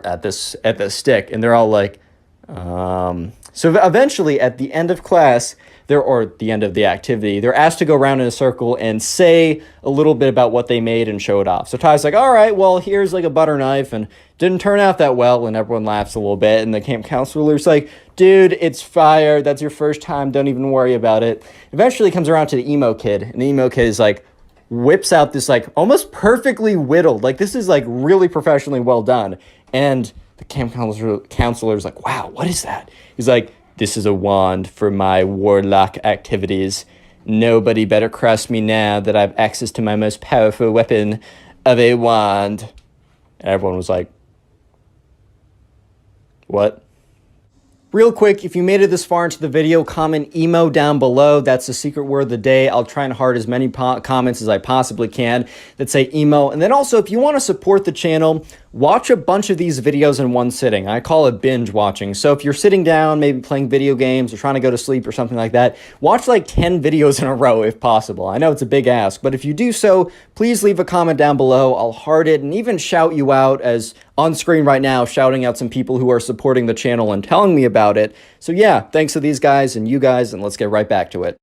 at the stick. And they're all like, So eventually at the end of class, the end of the activity, they're asked to go around in a circle and say a little bit about what they made and show it off. So Ty's like, all right, well, here's a butter knife and didn't turn out that well. And everyone laughs a little bit. And the camp counselor's like, dude, it's fire. That's your first time. Don't even worry about it. Eventually comes around to the emo kid. And the emo kid is whips out this almost perfectly whittled. This is really professionally well done. And the camp counselor's like, wow, what is that? He's like, this is a wand for my warlock activities. Nobody better cross me now that I have access to my most powerful weapon of a wand. And everyone was like, what? Real quick, if you made it this far into the video, comment emo down below. That's the secret word of the day. I'll try and heart as many comments as I possibly can that say emo. And then also, if you want to support the channel, watch a bunch of these videos in one sitting. I call it binge watching. So if you're sitting down, maybe playing video games or trying to go to sleep or something like that, watch like 10 videos in a row if possible. I know it's a big ask, but if you do so, please leave a comment down below. I'll heart it and even shout you out, as on screen right now, shouting out some people who are supporting the channel and telling me about it. So yeah, thanks to these guys and you guys, and let's get right back to it.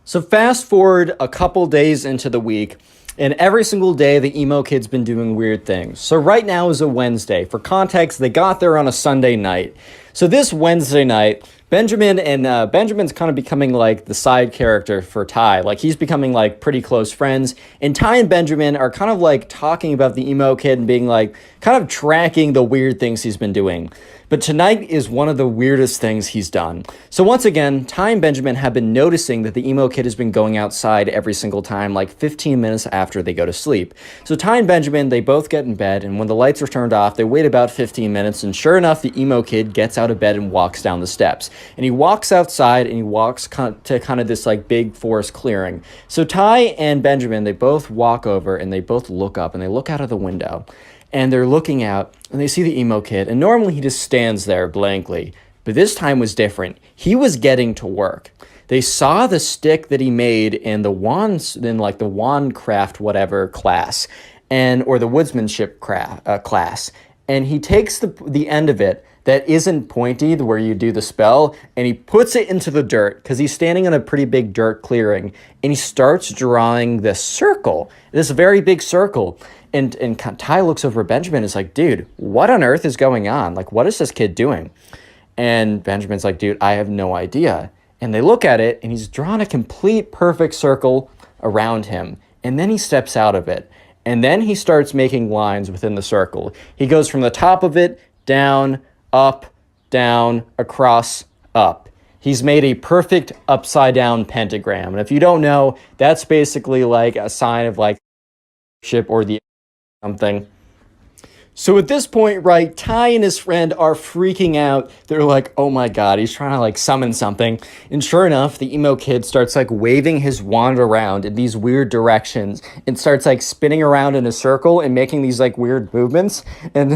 So fast forward a couple days into the week, and every single day, the emo kid's been doing weird things. So right now is a Wednesday. For context, they got there on a Sunday night. So this Wednesday night, Benjamin's kind of becoming like the side character for Ty. Like, he's becoming like pretty close friends. And Ty and Benjamin are kind of like talking about the emo kid and being like, kind of tracking the weird things he's been doing. But tonight is one of the weirdest things he's done. So once again, Ty and Benjamin have been noticing that the emo kid has been going outside every single time, like 15 minutes after they go to sleep. So Ty and Benjamin, they both get in bed, and when the lights are turned off, they wait about 15 minutes, and sure enough, the emo kid gets out of bed and walks down the steps. And he walks outside, and he walks to kind of this like big forest clearing. So Ty and Benjamin, they both walk over, and they both look up, and they look out of the window. And they're looking out, and they see the emo kid, and normally he just stands there blankly, but this time was different. He was getting to work. They saw the stick that he made in the like the wand craft whatever class, or the woodsmanship class, and he takes the end of it that isn't pointy, where you do the spell, and he puts it into the dirt, because he's standing in a pretty big dirt clearing, and he starts drawing this circle, this very big circle. And Ty looks over at Benjamin and is like, dude, what on earth is going on? Like, what is this kid doing? And Benjamin's like, dude, I have no idea. And they look at it, and he's drawn a complete perfect circle around him. And then he steps out of it. And then he starts making lines within the circle. He goes from the top of it, down, up, down, across, up. He's made a perfect upside down pentagram. And if you don't know, that's basically like a sign of like ship or the something. So at this point, right, Ty and his friend are freaking out. They're like, oh my god, he's trying to like summon something. And sure enough, the emo kid starts like waving his wand around in these weird directions and starts like spinning around in a circle and making these like weird movements. And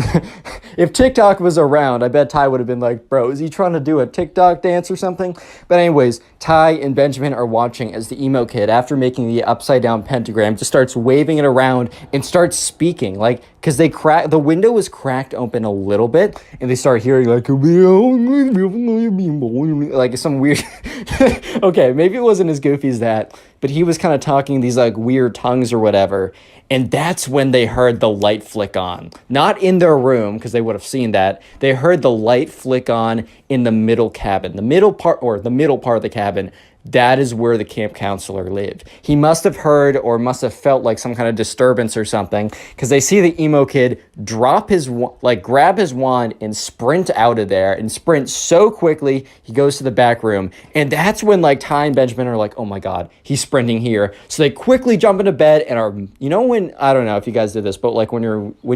if TikTok was around, I bet Ty would have been like, bro, is he trying to do a TikTok dance or something? But anyways, Ty and Benjamin are watching as the emo kid, after making the upside down pentagram, just starts waving it around and starts speaking, like, because the window was cracked open a little bit, and they start hearing like some weird okay, maybe it wasn't as goofy as that, but he was kind of talking these like weird tongues or whatever. And that's when they heard the light flick on. Not in their room, because they would have seen that. They heard the light flick on in the middle cabin. The middle part of the cabin. That is where the camp counselor lived. He must have heard or must have felt like some kind of disturbance or something, because they see the emo kid grab his wand and sprint out of there, and sprint so quickly he goes to the back room. And that's when like Ty and Benjamin are like, oh my god, he's sprinting here. So they quickly jump into bed and are, you know, when, I don't know if you guys did this, but like when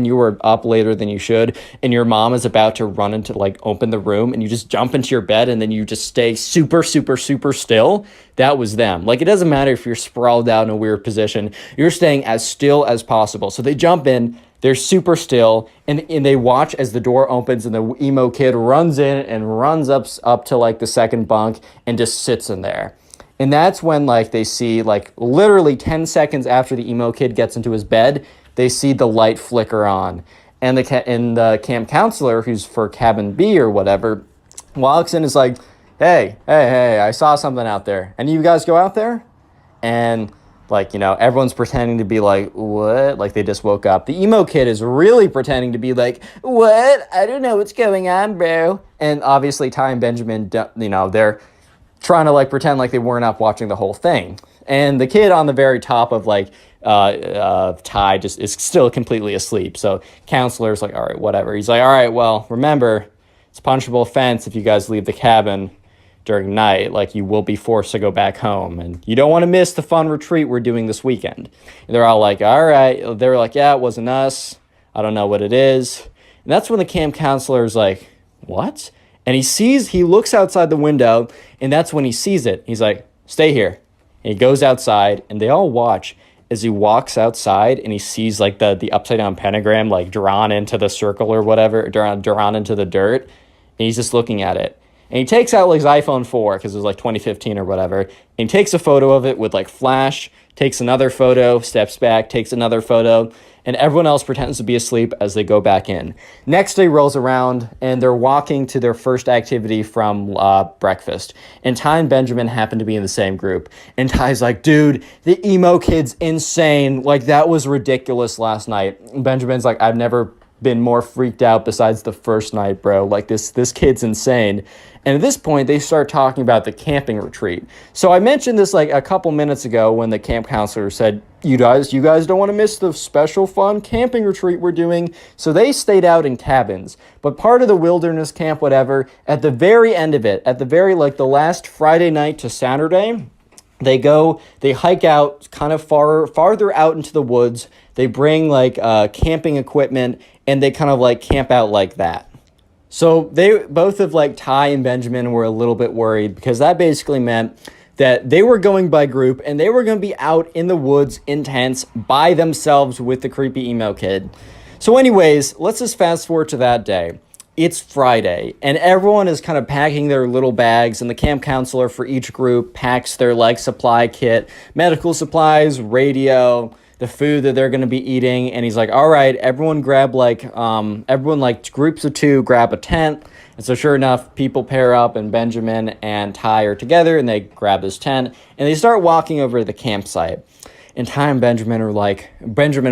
you were up later than you should, and your mom is about to run into like open the room, and you just jump into your bed and then you just stay super still. That was them. Like, it doesn't matter if you're sprawled out in a weird position, you're staying as still as possible. So they jump in, they're super still, and they watch as the door opens and the emo kid runs in and runs up to like the second bunk and just sits in there. And that's when like they see, like, literally 10 seconds after the emo kid gets into his bed, they see the light flicker on. And the camp counselor, who's for cabin B or whatever, walks in and is like, hey, I saw something out there. Any of you guys go out there? And, like, you know, everyone's pretending to be like, what? Like, they just woke up. The emo kid is really pretending to be like, what? I don't know what's going on, bro. And obviously, Ty and Benjamin, you know, they're trying to, like, pretend like they weren't up watching the whole thing. And the kid on the very top of, like, Ty just is still completely asleep. So counselor's like, all right, whatever. He's like, all right, well, remember, it's a punishable offense if you guys leave the cabin during night. Like, you will be forced to go back home, and you don't want to miss the fun retreat we're doing this weekend. And they're all like, all right. They were like, yeah, it wasn't us. I don't know what it is. And that's when the camp counselor is like, what? And he looks outside the window, and that's when he sees it. He's like, stay here. And he goes outside, and they all watch as he walks outside, and he sees like the upside down pentagram like drawn into the circle or whatever, drawn into the dirt. And he's just looking at it. And he takes out like his iPhone 4, because it was like 2015 or whatever, and he takes a photo of it with like flash, takes another photo, steps back, takes another photo, and everyone else pretends to be asleep as they go back in. Next day rolls around, and they're walking to their first activity from breakfast. And Ty and Benjamin happen to be in the same group. And Ty's like, dude, the emo kid's insane. Like, that was ridiculous last night. And Benjamin's like, I've never been more freaked out besides the first night, bro. Like, this kid's insane. And at this point, they start talking about the camping retreat. So I mentioned this like a couple minutes ago when the camp counselor said, you guys don't want to miss the special fun camping retreat we're doing. So they stayed out in cabins. But part of the wilderness camp, whatever, at the very end of it, at the very like the last Friday night to Saturday, they hike out kind of farther out into the woods. They bring like camping equipment, and they kind of like camp out like that. So they both of like Ty and Benjamin were a little bit worried, because that basically meant that they were going by group, and they were going to be out in the woods in tents by themselves with the creepy emo kid. So anyways, let's just fast forward to that day. It's Friday, and everyone is kind of packing their little bags, and the camp counselor for each group packs their like supply kit, medical supplies, radio, the food that they're going to be eating. And he's like, all right, everyone grab everyone like groups of 2 grab a tent. And so sure enough, people pair up, and Benjamin and Ty are together, and they grab this tent, and they start walking over to the campsite. And Ty and Benjamin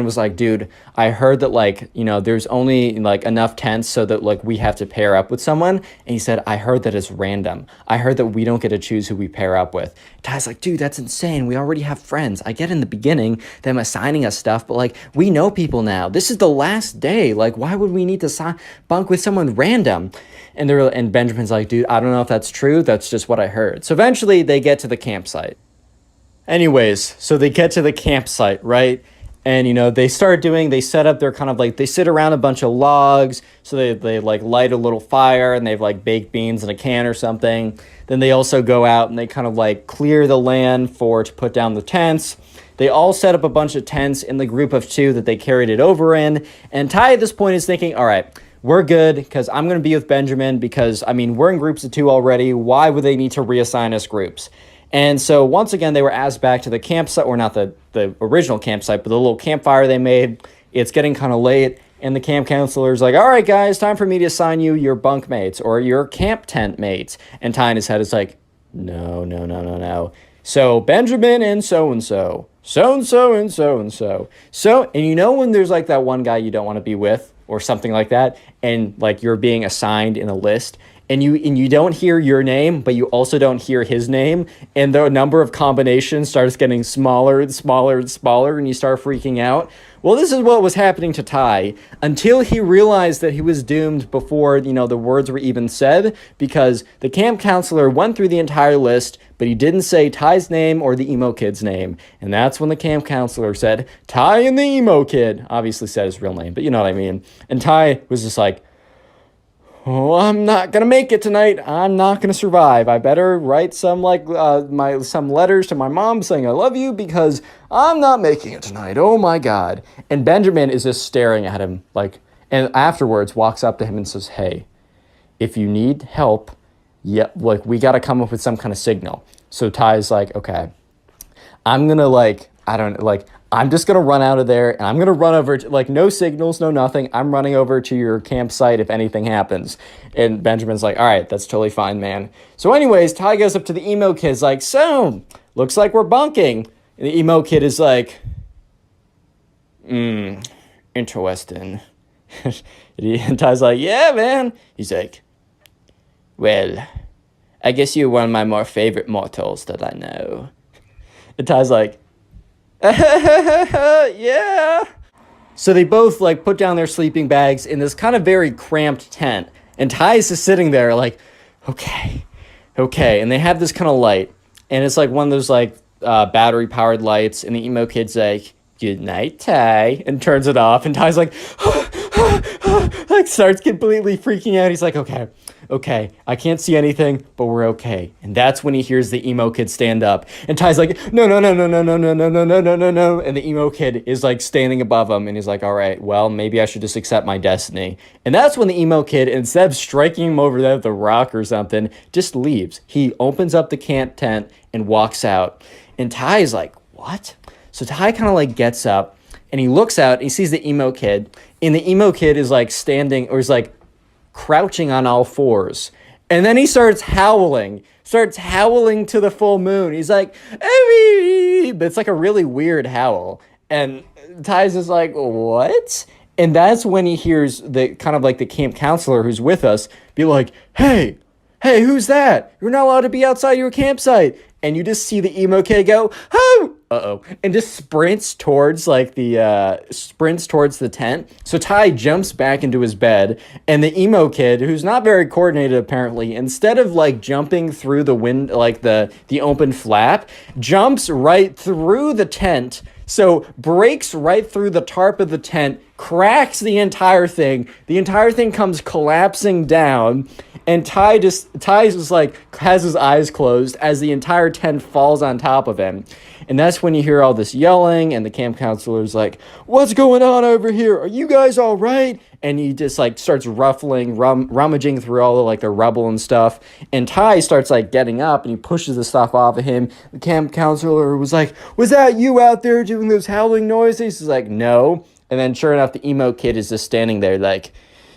was like, dude, I heard that like, you know, there's only like enough tents so that like we have to pair up with someone. And he said, I heard that it's random. I heard that we don't get to choose who we pair up with. Ty's like, dude, that's insane. We already have friends. I get in the beginning them assigning us stuff, but like we know people now. This is the last day. Like, why would we need to bunk with someone random? And Benjamin's like, dude, I don't know if that's true. That's just what I heard. So eventually they get to the campsite. Anyways, so they get to the campsite, right? And, you know, they set up their kind of like, they sit around a bunch of logs. So they like light a little fire, and they have like baked beans in a can or something. Then they also go out and they kind of like clear the land to put down the tents. They all set up a bunch of tents in the group of 2 that they carried it over in. And Ty at this point is thinking, all right, we're good, because I'm going to be with Benjamin, because, I mean, we're in groups of 2 already. Why would they need to reassign us groups? And so once again, they were asked back to the campsite, or not the original campsite, but the little campfire they made. It's getting kind of late, and the camp counselor's like, all right, guys, time for me to assign you your bunk mates or your camp tent mates. And Ty in his head is like, no. So Benjamin and so-and-so, so-and-so and so-and-so. And you know when there's like that one guy you don't want to be with or something like that, and like you're being assigned in a list, and you don't hear your name, but you also don't hear his name, and the number of combinations starts getting smaller and smaller and smaller, and you start freaking out. Well, this is what was happening to Ty, until he realized that he was doomed before, you know, the words were even said, because the camp counselor went through the entire list, but he didn't say Ty's name or the emo kid's name. And that's when the camp counselor said, Ty and the emo kid, obviously said his real name, but you know what I mean. And Ty was just like, oh, I'm not gonna make it tonight. I'm not gonna survive. I better write some some letters to my mom saying I love you, because I'm not making it tonight. Oh my God. And Benjamin is just staring at him and afterwards walks up to him and says, hey, if you need help, we gotta come up with some kind of signal. So Ty's like, okay, I'm gonna I'm just going to run out of there, and I'm going to run over to, no signals, no nothing. I'm running over to your campsite if anything happens. And Benjamin's like, all right, that's totally fine, man. So anyways, Ty goes up to the emo kid, like, so, looks like we're bunking. And the emo kid is like, interesting. And Ty's like, yeah, man. He's like, well, I guess you're one of my more favorite mortals that I know. And Ty's like, yeah. So they both put down their sleeping bags in this kind of very cramped tent, and Ty's just sitting there like, okay, and they have this kind of light, and it's like one of those battery powered lights, and the emo kid's like, good night, Ty, and turns it off, and Ty's like starts completely freaking out. He's like, okay, okay, I can't see anything, but we're okay. And that's when he hears the emo kid stand up. And Ty's like, no, no, no, no, no, no, no, no, no, no, no, no, no. And the emo kid is like standing above him. And he's like, all right, well, maybe I should just accept my destiny. And that's when the emo kid, instead of striking him over there with a rock or something, just leaves. He opens up the camp tent and walks out. And Ty is like, what? So Ty kind of like gets up and he looks out and he sees the emo kid. And the emo kid is like standing, or is like crouching on all fours. And then he starts howling to the full moon. He's like, "Hey!" But it's like a really weird howl. And Ty's just like, what? And that's when he hears the kind of like the camp counselor who's with us be like, hey, who's that? You're not allowed to be outside your campsite. And you just see the emo kid go, oh, and just sprints towards the tent. So Ty jumps back into his bed, and the emo kid, who's not very coordinated apparently, instead of like jumping through the wind, like the open flap, jumps right through the tent. So breaks right through the tarp of the tent, cracks the entire thing. The entire thing comes collapsing down. And Ty just like has his eyes closed as the entire tent falls on top of him. And that's when you hear all this yelling, and the camp counselor's like, what's going on over here? Are you guys all right? And he just like starts rummaging through all the like the rubble and stuff. And Ty starts like getting up and he pushes the stuff off of him. The camp counselor was like, was that you out there doing those howling noises? He's like, no. And then sure enough, the emo kid is just standing there like,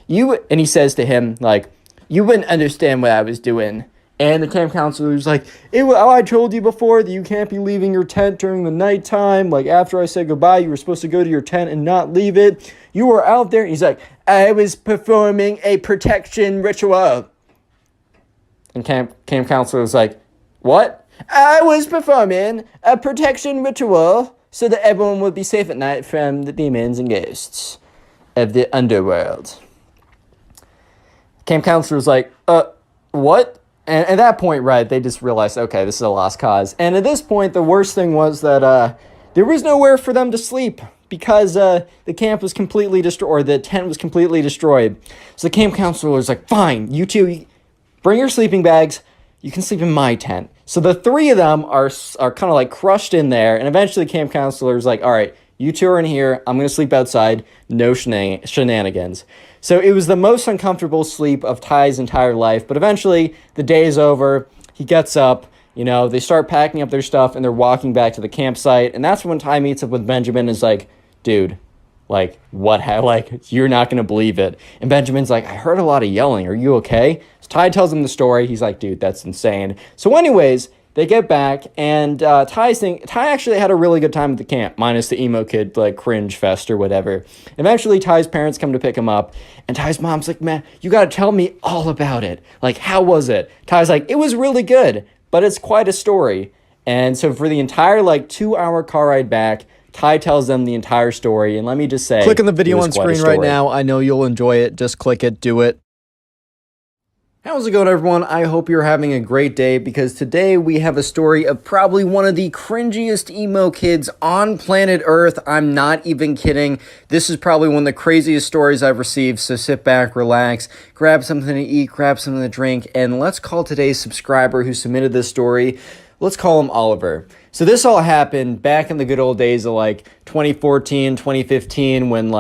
and he says to him like, you wouldn't understand what I was doing. And the camp counselor was like, I told you before that you can't be leaving your tent during the nighttime. Like, after I said goodbye, you were supposed to go to your tent and not leave it. You were out there. And he's like, I was performing a protection ritual. And camp counselor was like, what? I was performing a protection ritual so that everyone would be safe at night from the demons and ghosts of the underworld. Camp counselor was like, what? And at that point, right, they just realized, okay, this is a lost cause. And at this point, the worst thing was that there was nowhere for them to sleep because the camp was completely destroyed, or the tent was completely destroyed. So the camp counselor was like, fine, you two, bring your sleeping bags. You can sleep in my tent. So the three of them are kind of like crushed in there. And eventually the camp counselor is like, all right, you two are in here. I'm going to sleep outside. No shenanigans. So it was the most uncomfortable sleep of Ty's entire life. But eventually, the day is over. He gets up. They start packing up their stuff, and they're walking back to the campsite. And that's when Ty meets up with Benjamin and is like, dude, like, you're not going to believe it. And Benjamin's like, I heard a lot of yelling. Are you okay? So Ty tells him the story. He's like, dude, that's insane. So anyways, they get back, and Ty actually had a really good time at the camp, minus the emo kid, like, cringe fest or whatever. Eventually, Ty's parents come to pick him up, and Ty's mom's like, man, you gotta tell me all about it. Like, how was it? Ty's like, it was really good, but it's quite a story. And so for the entire, 2-hour car ride back, Ty tells them the entire story, and let me just say, click on the video on screen right now. I know you'll enjoy it. Just click it, do it. How's it going, everyone? I hope you're having a great day, because today we have a story of probably one of the cringiest emo kids on planet Earth. I'm not even kidding. This is probably one of the craziest stories I've received, so sit back, relax, grab something to eat, grab something to drink, and let's call today's subscriber who submitted this story. Let's call him Oliver. So this all happened back in the good old days of 2014, 2015, when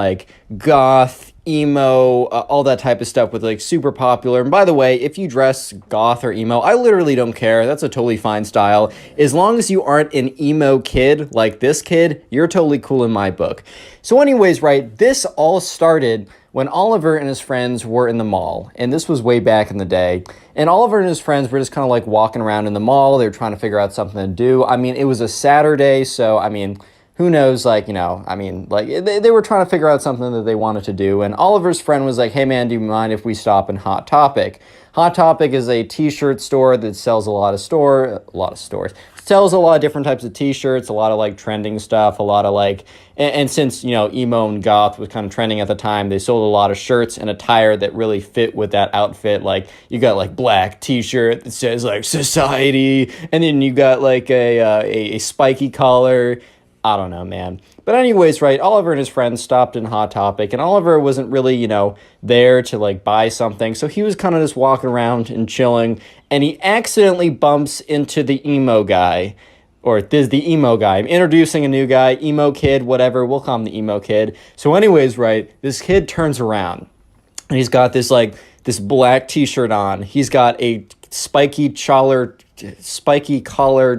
goth, emo, all that type of stuff was super popular. And by the way, if you dress goth or emo, I literally don't care. That's a totally fine style. As long as you aren't an emo kid like this kid, you're totally cool in my book. So anyways, right, this all started when Oliver and his friends were in the mall. And this was way back in the day. And Oliver and his friends were just kind of walking around in the mall. They were trying to figure out something to do. I mean, it was a Saturday, so who knows, they were trying to figure out something that they wanted to do. And Oliver's friend was like, hey man, do you mind if we stop in Hot Topic? Hot Topic is a t-shirt store that sells sells a lot of different types of t-shirts, a lot of trending stuff, a lot of and since, emo and goth was kind of trending at the time, they sold a lot of shirts and attire that really fit with that outfit. You got black t-shirt that says society, and then you got a spiky collar. I don't know, man. But anyways, right, Oliver and his friends stopped in Hot Topic, and Oliver wasn't really, there to, like, buy something. So he was kind of just walking around and chilling, and he accidentally bumps into the emo guy. Or this the emo guy. I'm introducing a new guy, emo kid, whatever. We'll call him the emo kid. So anyways, right, this kid turns around, and he's got this, like, this black t-shirt on. He's got a spiky collar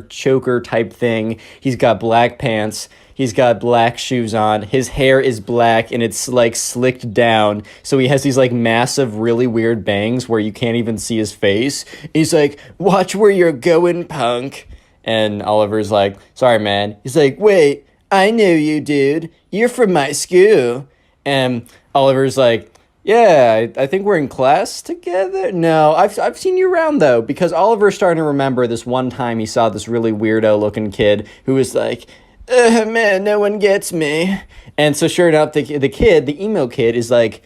choker type thing. He's got black pants. He's got black shoes on. His hair is black and it's like slicked down. So he has these like massive, really weird bangs where you can't even see his face. He's like, "Watch where you're going, punk." And Oliver's like, "Sorry, man." He's like, "Wait, I know you, dude. You're from my school." And Oliver's like, "Yeah, I think we're in class together." "No, I've seen you around, though," because Oliver's starting to remember this one time he saw this really weirdo-looking kid who was like, "Man, no one gets me." And so sure enough, the kid, the emo kid, is like,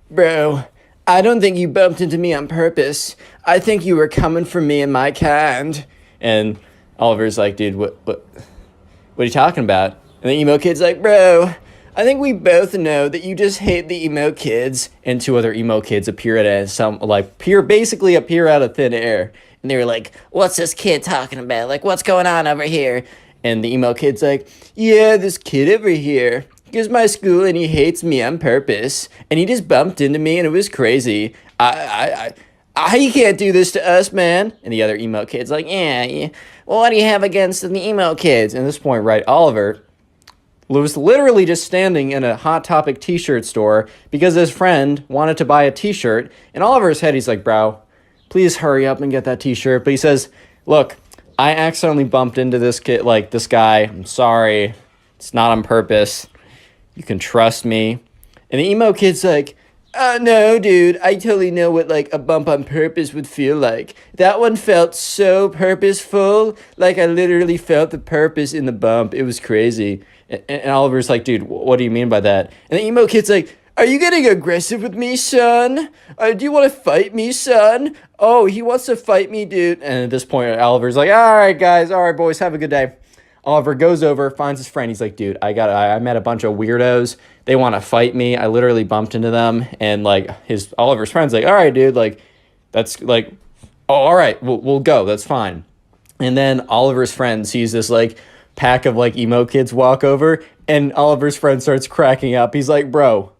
"Bro, I don't think you bumped into me on purpose. I think you were coming for me and my kind." And Oliver's like, "Dude, what are you talking about?" And the emo kid's like, "Bro, I think we both know that you just hate the emo kids." And two other emo kids appear basically appear out of thin air. And they were like, "What's this kid talking about? Like, what's going on over here?" And the emo kid's like, "Yeah, this kid over here goes to my school and he hates me on purpose. And he just bumped into me and it was crazy. You can't do this to us, man." And the other emo kid's like, yeah. "Well, what do you have against the emo kids?" And at this point, right, Oliver was literally just standing in a Hot Topic t-shirt store because his friend wanted to buy a t-shirt. And Oliver's head, he's like, "Bro, please hurry up and get that t-shirt." But he says, "Look, I accidentally bumped into this kid, like this guy. I'm sorry. It's not on purpose. You can trust me." And the emo kid's like, "No, dude, I totally know what, like, a bump on purpose would feel like. That one felt so purposeful. Like, I literally felt the purpose in the bump. It was crazy." And Oliver's like, "Dude, what do you mean by that?" And the emo kid's like, "Are you getting aggressive with me, son? Do you want to fight me, son? Oh, he wants to fight me, dude." And at this point, Oliver's like, "All right, guys. All right, boys. Have a good day." Oliver goes over, finds his friend. He's like, "Dude, I met a bunch of weirdos. They want to fight me. I literally bumped into them." And like Oliver's friend's like, "All right, dude. Like, that's like, oh, all right. We'll go. That's fine." And then Oliver's friend sees this like pack of like emo kids walk over, and Oliver's friend starts cracking up. He's like, "Bro,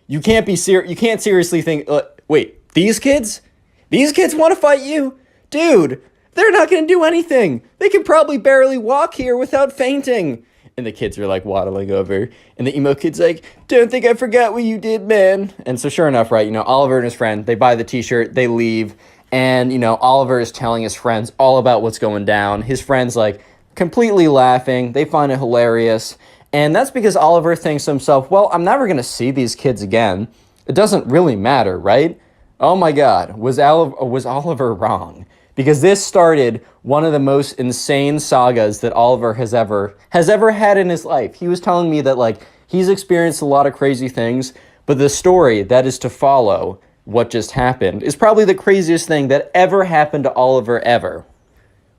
you can't be serious. You can't seriously think. Wait, these kids want to fight you, dude. They're not going to do anything. They can probably barely walk here without fainting." And the kids are like waddling over. And the emo kid's like, "Don't think I forgot what you did, man." And so sure enough, right, Oliver and his friend, they buy the t-shirt, they leave. And, Oliver is telling his friends all about what's going down. His friends like completely laughing. They find it hilarious. And that's because Oliver thinks to himself, well, I'm never going to see these kids again. It doesn't really matter, right? Oh my God, was Oliver wrong? Because this started one of the most insane sagas that Oliver has ever had in his life. He was telling me that like he's experienced a lot of crazy things, but the story that is to follow what just happened is probably the craziest thing that ever happened to Oliver ever.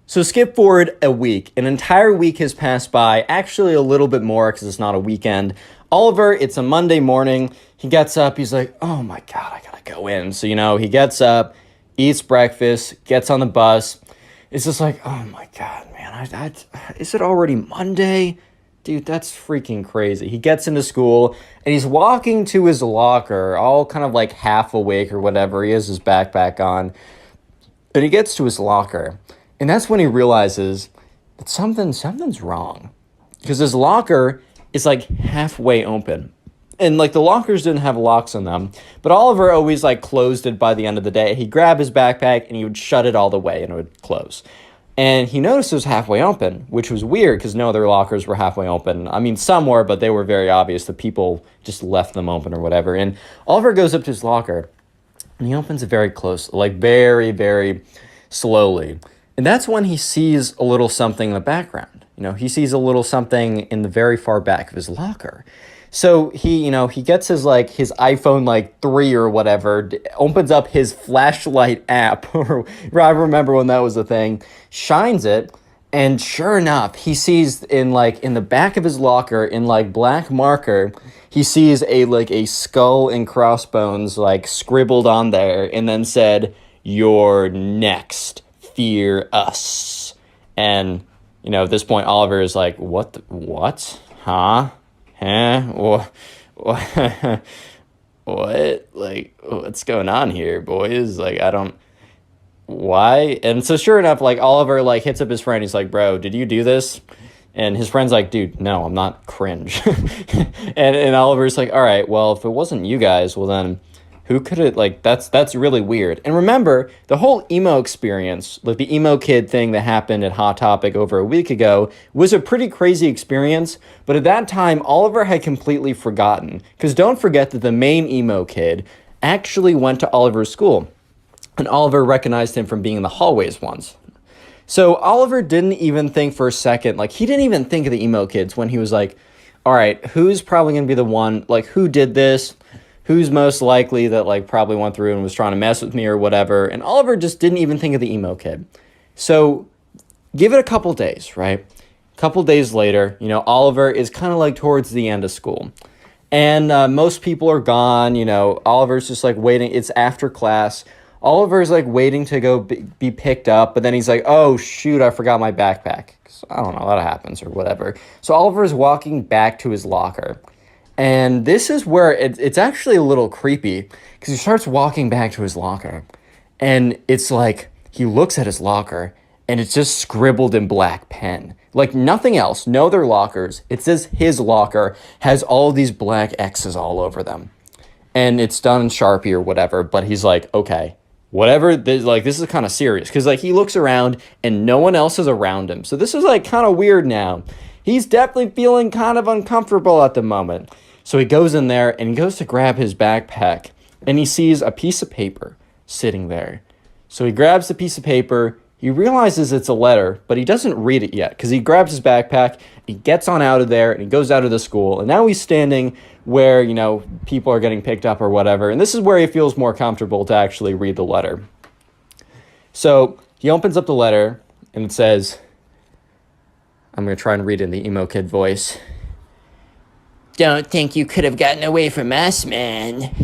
So skip forward a week. An entire week has passed by, actually a little bit more because it's not a weekend. Oliver, it's a Monday morning. He gets up, he's like, "Oh my God, I gotta go in." So, he gets up, eats breakfast, gets on the bus. It's just like, oh my God, man, is it already Monday? Dude, that's freaking crazy. He gets into school and he's walking to his locker, all kind of like half awake or whatever. He has his backpack on. But he gets to his locker, and that's when he realizes that something's wrong. Because his locker is like halfway open. And like the lockers didn't have locks on them, but Oliver always like closed it by the end of the day. He'd grab his backpack and he would shut it all the way and it would close. And he noticed it was halfway open, which was weird because no other lockers were halfway open. I mean, some were, but they were very obvious. The people just left them open or whatever. And Oliver goes up to his locker and he opens it very close, like very, very slowly. And that's when he sees a little something in the background. He sees a little something in the very far back of his locker. So he gets his iPhone 3 or whatever, opens up his flashlight app, or I remember when that was a thing, shines it, And sure enough, he sees in the back of his locker in like black marker, he sees a skull and crossbones like scribbled on there, and then said, "You're next. Fear us." And at this point, Oliver is like, "What? What? Huh? Huh? What? What? Like, what's going on here, boys? Like, I don't. Why?" And so sure enough, like Oliver like hits up his friend. He's like, "Bro, did you do this?" And his friend's like, "Dude, no, I'm not cringe." and Oliver's like, "All right, well, if it wasn't you guys, well then who could it like that's really weird." And remember, the whole emo experience, like the emo kid thing that happened at Hot Topic over a week ago, was a pretty crazy experience, but at that time Oliver had completely forgotten. Cuz don't forget that the main emo kid actually went to Oliver's school. And Oliver recognized him from being in the hallways once. So Oliver didn't even think for a second, like he didn't even think of the emo kids when he was like, all right, who's probably going to be the one, like who did this? Who's most likely that like probably went through and was trying to mess with me or whatever? And Oliver just didn't even think of the emo kid. So give it a couple days, right? A couple days later, Oliver is kind of like towards the end of school. And most people are gone, Oliver's just like waiting. It's after class. Oliver's like waiting to go be picked up, but then he's like, "Oh shoot, I forgot my backpack." So, I don't know, that happens or whatever. So Oliver's walking back to his locker. And this is where it's actually a little creepy, because he starts walking back to his locker. And it's like, he looks at his locker, and it's just scribbled in black pen. Like nothing else, no other lockers. It says his locker has all these black X's all over them. And it's done in Sharpie or whatever, but he's like, okay, whatever, this is kind of serious. Because like he looks around and no one else is around him. So this is like kind of weird now. He's definitely feeling kind of uncomfortable at the moment. So he goes in there and he goes to grab his backpack and he sees a piece of paper sitting there. So he grabs the piece of paper. He realizes it's a letter, but he doesn't read it yet because he grabs his backpack, he gets on out of there, and he goes out of the school. And now he's standing where, people are getting picked up or whatever. And this is where he feels more comfortable to actually read the letter. So he opens up the letter, and it says, I'm going to try and read it in the emo kid voice. "Don't think you could have gotten away from us, man.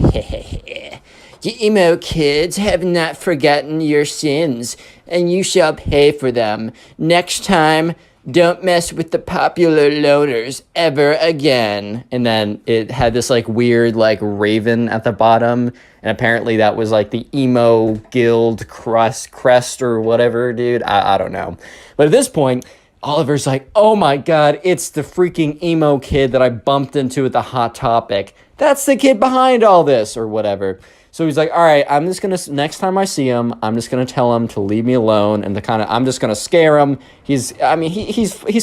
You emo kids have not forgotten your sins, and you shall pay for them. Next time, don't mess with the popular loners ever again." And then it had this like weird like raven at the bottom, and apparently that was like the emo guild crest or whatever, dude. I don't know. But at this point, Oliver's like, "Oh my god, it's the freaking emo kid that I bumped into at the Hot Topic. That's the kid behind all this," or whatever. So he's like, "All right, I'm just going to, next time I see him, I'm just going to tell him to leave me alone, and I'm just going to scare him." He's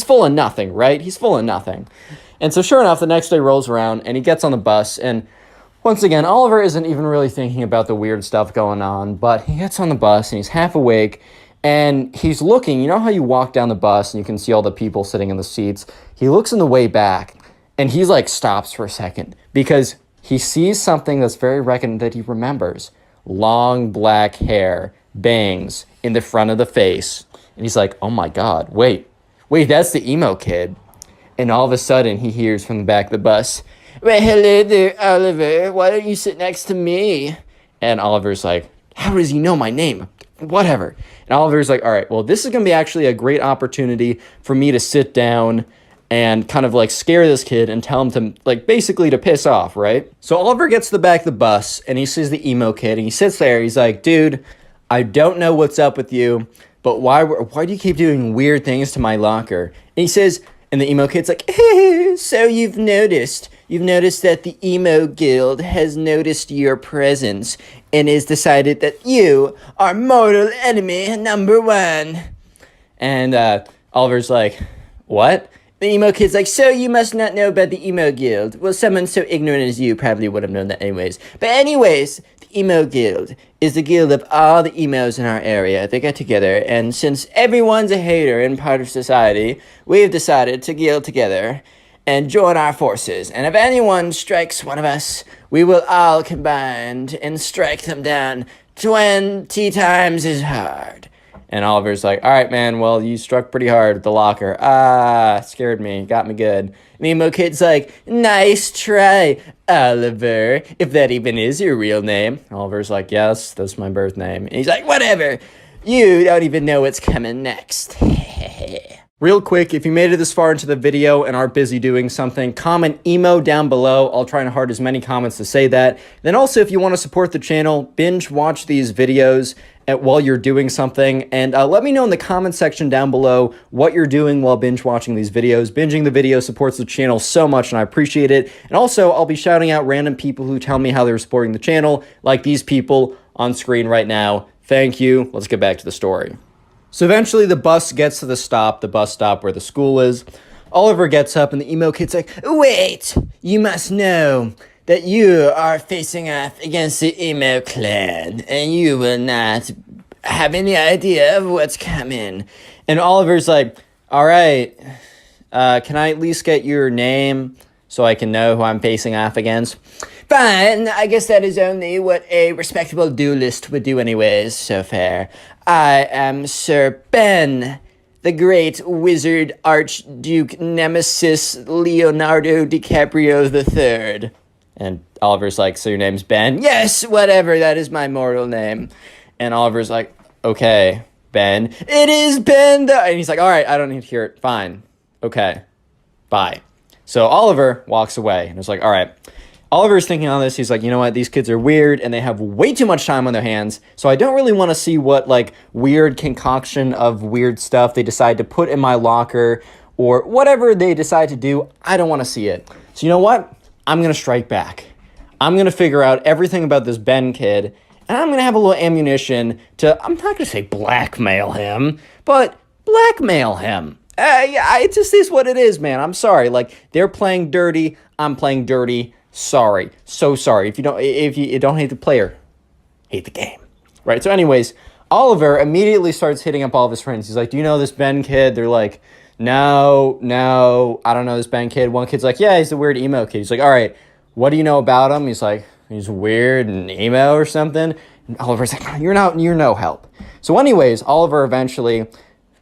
full of nothing, right? He's full of nothing. And so sure enough, the next day rolls around and he gets on the bus, and once again, Oliver isn't even really thinking about the weird stuff going on, but he gets on the bus and he's half awake and he's looking. You know how you walk down the bus and you can see all the people sitting in the seats? He looks in the way back and he's like stops for a second because he sees something that's very that he remembers. Long black hair, bangs in the front of the face. And he's like, "Oh my god, wait, that's the emo kid." And all of a sudden he hears from the back of the bus, "Well, hello there, Oliver. Why don't you sit next to me?" And Oliver's like, "How does he know my name? Whatever." And Oliver's like, "All right, well, this is going to be actually a great opportunity for me to sit down and kind of like scare this kid and tell him to like basically to piss off," right? So Oliver gets to the back of the bus and he sees the emo kid and he sits there. He's like, "Dude, I don't know what's up with you, but why do you keep doing weird things to my locker?" And he says, and the emo kid's like, "So you've noticed that the emo guild has noticed your presence and has decided that you are mortal enemy number one." And Oliver's like, "What?" The emo kid's like, "So you must not know about the emo guild. Well, someone so ignorant as you probably would have known that anyways. But anyways, the emo guild is the guild of all the emos in our area. They get together, and since everyone's a hater and part of society, we've decided to guild together and join our forces. And if anyone strikes one of us, we will all combine and strike them down 20 times as hard. And Oliver's like, all right, man, well, you struck pretty hard with the locker. Ah, scared me, got me good. And the emo kid's like, nice try, Oliver, if that even is your real name. Oliver's like, yes, that's my birth name. And he's like, whatever, you don't even know what's coming next. Real quick, if you made it this far into the video and are busy doing something, comment emo down below. I'll try and heart as many comments to say that. Then also, if you want to support the channel, binge watch these videos while you're doing something. And let me know in the comment section down below what you're doing while binge watching these videos. Binging the video supports the channel so much, and I appreciate it. And also, I'll be shouting out random people who tell me how they're supporting the channel, like these people on screen right now. Thank you. Let's get back to the story. So eventually the bus gets to the bus stop where the school is. Oliver gets up and the emo kid's like, wait, you must know that you are facing off against the emo clan and you will not have any idea of what's coming. And Oliver's like, all right, can I at least get your name so I can know who I'm facing off against? Fine, I guess that is only what a respectable duelist would do anyways, so fair. I am Sir Ben, the great wizard archduke nemesis Leonardo DiCaprio III. And Oliver's like, so your name's Ben? Yes, whatever, that is my mortal name. And Oliver's like, okay, Ben. It is Ben! And he's like, all right, I don't need to hear it. Fine. Okay. Bye. So Oliver walks away and is like, all right. Oliver's thinking on this. He's like, you know what? These kids are weird and they have way too much time on their hands. So I don't really want to see what like weird concoction of weird stuff they decide to put in my locker or whatever they decide to do. I don't want to see it. So you know what? I'm going to strike back. I'm going to figure out everything about this Ben kid and I'm going to have a little ammunition to, I'm not going to say blackmail him, but blackmail him. Yeah, it just is what it is, man. I'm sorry. Like, they're playing dirty. I'm playing dirty. Sorry. So sorry. If you don't hate the player, hate the game. Right? So anyways, Oliver immediately starts hitting up all of his friends. He's like, do you know this Ben kid? They're like, no, I don't know this Ben kid. One kid's like, yeah, he's the weird emo kid. He's like, all right, what do you know about him? He's like, he's weird and emo or something. And Oliver's like, you're no help. So anyways, Oliver eventually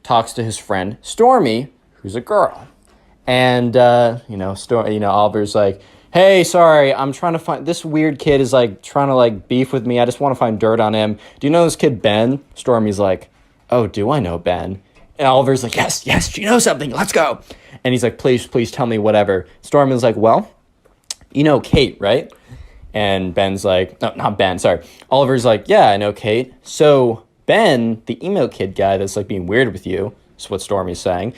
talks to his friend Stormy, who's a girl. And, Oliver's like, hey, sorry, I'm trying to find, this weird kid is like trying to like beef with me. I just want to find dirt on him. Do you know this kid, Ben? Stormy's like, oh, do I know Ben? And Oliver's like, yes, you know something. Let's go. And he's like, please tell me whatever. Stormy's like, well, you know Kate, right? And Ben's like, no, not Ben, sorry. Oliver's like, yeah, I know Kate. So Ben, the emo kid guy that's like being weird with you, is what Stormy's saying,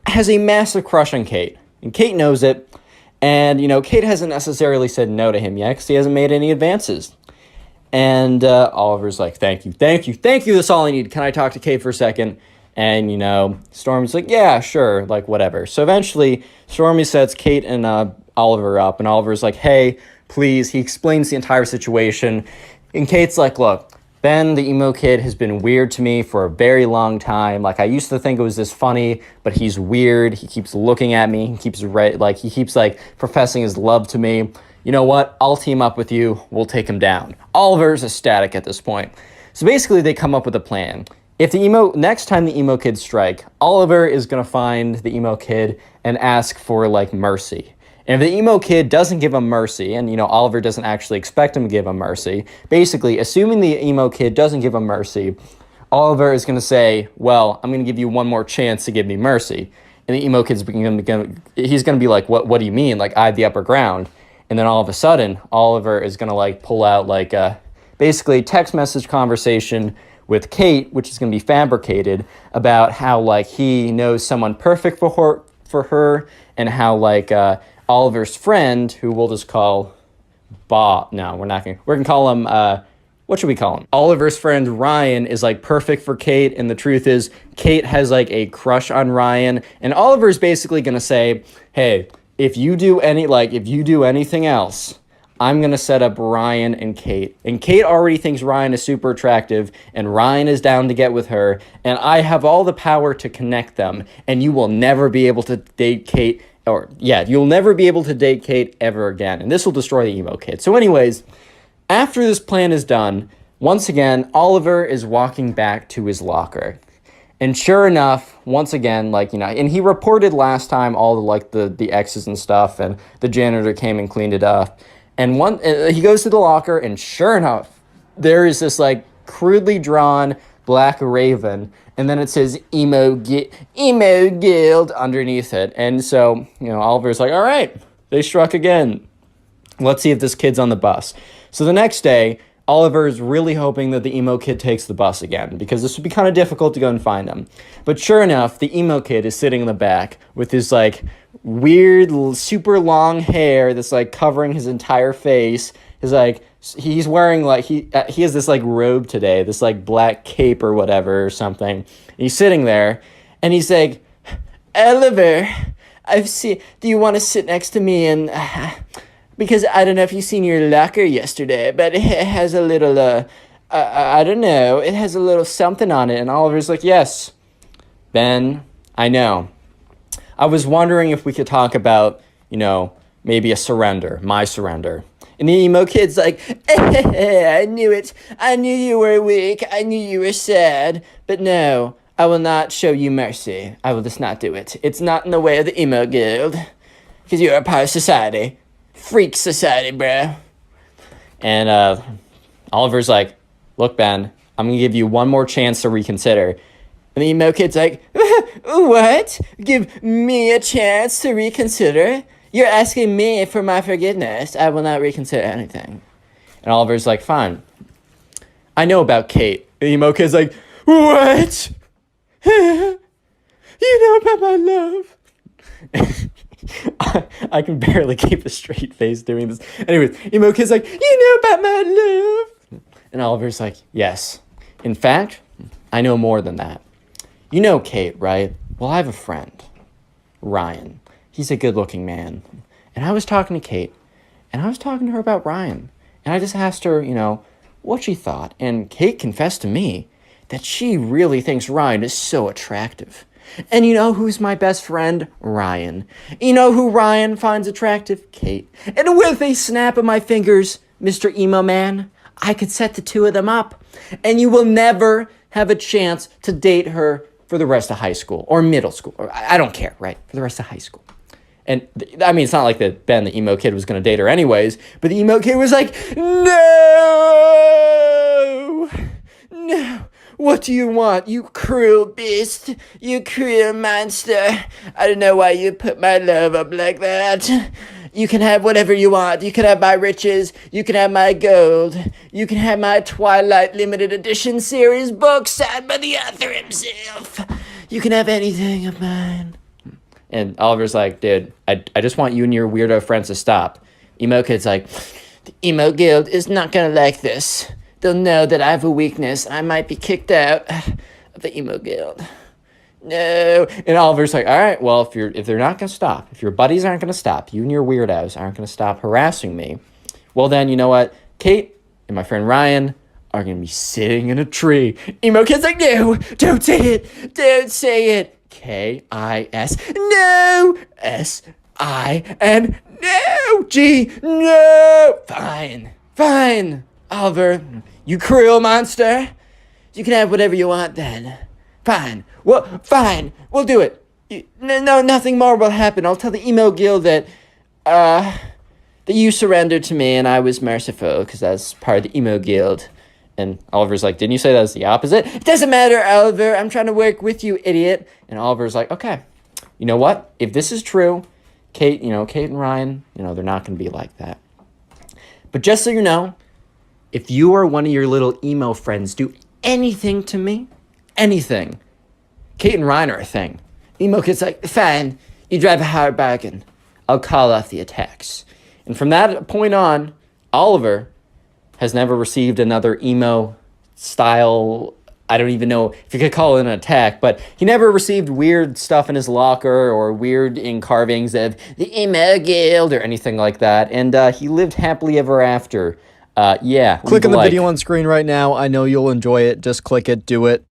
has a massive crush on Kate. And Kate knows it. And, Kate hasn't necessarily said no to him yet because he hasn't made any advances. And Oliver's like, thank you. That's all I need. Can I talk to Kate for a second? And, Stormy's like, yeah, sure, like whatever. So eventually, Stormy sets Kate and Oliver up. And Oliver's like, hey, please. He explains the entire situation. And Kate's like, look, Ben, the emo kid, has been weird to me for a very long time. Like, I used to think it was this funny, but he's weird. He keeps looking at me. He keeps professing his love to me. You know what? I'll team up with you. We'll take him down. Oliver's ecstatic at this point. So basically, they come up with a plan. If next time the emo kids strike, Oliver is going to find the emo kid and ask for, like, mercy. And if the emo kid doesn't give him mercy, and, Oliver doesn't actually expect him to give him mercy, basically, assuming the emo kid doesn't give him mercy, Oliver is going to say, well, I'm going to give you one more chance to give me mercy. And the emo kid's he's going to be like, what do you mean? Like, I have the upper ground. And then all of a sudden, Oliver is going to, like, pull out, like, basically text message conversation with Kate, which is going to be fabricated, about how, like, he knows someone perfect for her, and how, like, Oliver's friend, who we'll just call we're going to call him, what should we call him? Oliver's friend Ryan is like perfect for Kate, and the truth is Kate has like a crush on Ryan, and Oliver's basically going to say, hey, if you do anything else, I'm going to set up Ryan and Kate. And Kate already thinks Ryan is super attractive, and Ryan is down to get with her, and I have all the power to connect them, and you will never be able to date Kate. You'll never be able to date Kate ever again. And this will destroy the emo kid. So anyways, after this plan is done, Once again, Oliver is walking back to his locker. And sure enough, once again, and he reported last time all the X's and stuff, and the janitor came and cleaned it up. And he goes to the locker, and sure enough, there is this crudely drawn black raven, and then it says emo guild underneath it. And so, Oliver's like, all right, they struck again. Let's see if this kid's on the bus. So the next day, Oliver is really hoping that the emo kid takes the bus again, because this would be kind of difficult to go and find him. But sure enough, the emo kid is sitting in the back with his weird, super long hair that's covering his entire face. He's wearing he has this robe today, this black cape or whatever or something. And he's sitting there, and he's like, Oliver, do you want to sit next to me and... because I don't know if you've seen your locker yesterday, but it has a little, I don't know, it has a little something on it. And Oliver's like, yes, Ben, I know. I was wondering if we could talk about, maybe a surrender, my surrender. And the emo kid's like, I knew it. I knew you were weak. I knew you were sad. But no, I will not show you mercy. I will just not do it. It's not in the way of the emo guild. Because you're a part of society. Freak society, bro. And Oliver's like, look, Ben, I'm going to give you one more chance to reconsider. And the emo kid's like, what? Give me a chance to reconsider? You're asking me for my forgiveness. I will not reconsider anything. And Oliver's like, fine. I know about Kate. And the emo kid's like, what? You know about my love? I can barely keep a straight face doing this. Anyways, emo kid's like, you know about my love? And Oliver's like, yes. In fact, I know more than that. You know Kate, right? Well, I have a friend, Ryan. He's a good-looking man. And I was talking to Kate, and I was talking to her about Ryan. And I just asked her, what she thought. And Kate confessed to me that she really thinks Ryan is so attractive. And you know who's my best friend? Ryan. You know who Ryan finds attractive? Kate. And with a snap of my fingers, Mr. Emo Man, I could set the two of them up. And you will never have a chance to date her for the rest of high school or middle school. Or I don't care, right? For the rest of high school. And it's not like that Ben, the emo kid, was going to date her anyways. But the emo kid was like, no! What do you want, you cruel beast? You cruel monster. I don't know why you put my love up like that. You can have whatever you want. You can have my riches. You can have my gold. You can have my Twilight limited edition series book signed by the author himself. You can have anything of mine. And Oliver's like, dude, I just want you and your weirdo friends to stop. Emo kid's like, the emo guild is not gonna like this. They'll know that I have a weakness, and I might be kicked out of the emo guild. No. And Oliver's like, all right, well, if they're not going to stop, if your buddies aren't going to stop, you and your weirdos aren't going to stop harassing me, well then, you know what? Kate and my friend Ryan are going to be sitting in a tree. Emo kid's like, no, don't say it. Don't say it. K-I-S. No. S-I-N. No. G. No. Fine. Oliver, you cruel monster. You can have whatever you want then. Fine. Well, fine. We'll do it. No, nothing more will happen. I'll tell the emo guild that you surrendered to me and I was merciful because that's part of the emo guild. And Oliver's like, didn't you say that was the opposite? It doesn't matter, Oliver. I'm trying to work with you, idiot. And Oliver's like, okay. You know what? If this is true, Kate and Ryan, they're not going to be like that. But just so you know, if you or one of your little emo friends do anything to me, anything, Kate and Ryan are a thing. Emo kid's like, fine, you drive a hard bargain. I'll call off the attacks. And from that point on, Oliver has never received another emo style, I don't even know if you could call it an attack, but he never received weird stuff in his locker or weird carvings of the emo guild or anything like that. And he lived happily ever after. Click on the video on screen right now. I know you'll enjoy it. Just click it. Do it.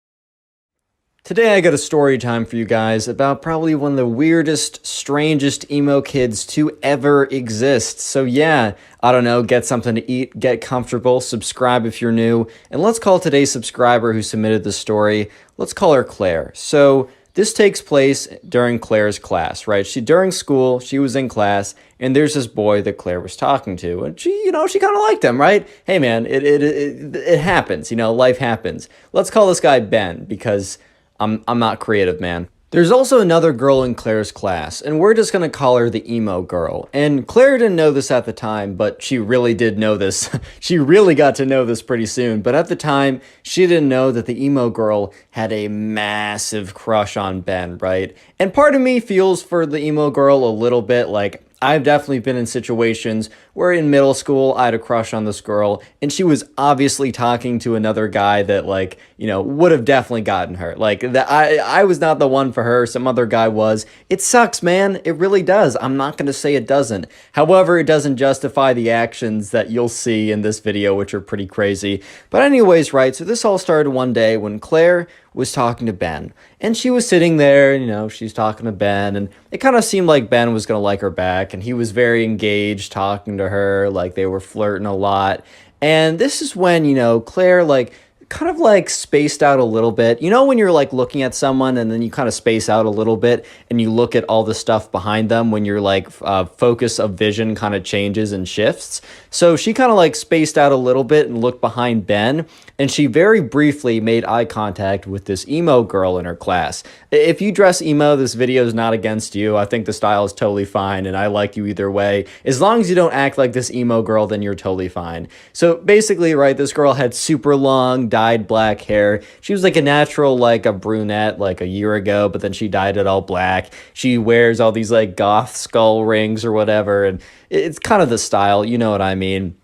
Today I got a story time for you guys about probably one of the weirdest, strangest emo kids to ever exist. So yeah, I don't know, get something to eat, get comfortable, subscribe if you're new, and let's call today's subscriber who submitted the story, let's call her Claire. So this takes place during Claire's class, right? During school, she was in class, and there's this boy that Claire was talking to, and she kind of liked him, right? Hey man, it happens, life happens. Let's call this guy Ben, because I'm not creative, man. There's also another girl in Claire's class, and we're just gonna call her the emo girl. And Claire didn't know this at the time, but she really did know this. She really got to know this pretty soon. But at the time, she didn't know that the emo girl had a massive crush on Ben, right? And part of me feels for the emo girl a little bit. Like, I've definitely been in situations where in middle school I had a crush on this girl, and she was obviously talking to another guy that, like, would have definitely gotten her. Like, I was not the one for her, some other guy was. It sucks, man. It really does. I'm not going to say it doesn't. However, it doesn't justify the actions that you'll see in this video, which are pretty crazy. But anyways, right, so this all started one day when Claire was talking to Ben, and she was sitting there, she's talking to Ben, and it kind of seemed like Ben was going to like her back, and he was very engaged talking to her, like they were flirting a lot. And this is when, Claire, like, kind of like spaced out a little bit. When you're like looking at someone and then you kind of space out a little bit and you look at all the stuff behind them when your like focus of vision kind of changes and shifts. So she kind of like spaced out a little bit and looked behind Ben, and she very briefly made eye contact with this emo girl in her class. If you dress emo, this video is not against you. I think the style is totally fine, and I like you either way. As long as you don't act like this emo girl, then you're totally fine. So basically, right, this girl had super long, dyed black hair. She was like a natural, like a brunette, like a year ago, but then she dyed it all black. She wears all these like goth skull rings or whatever, and it's kind of the style, you know what I mean.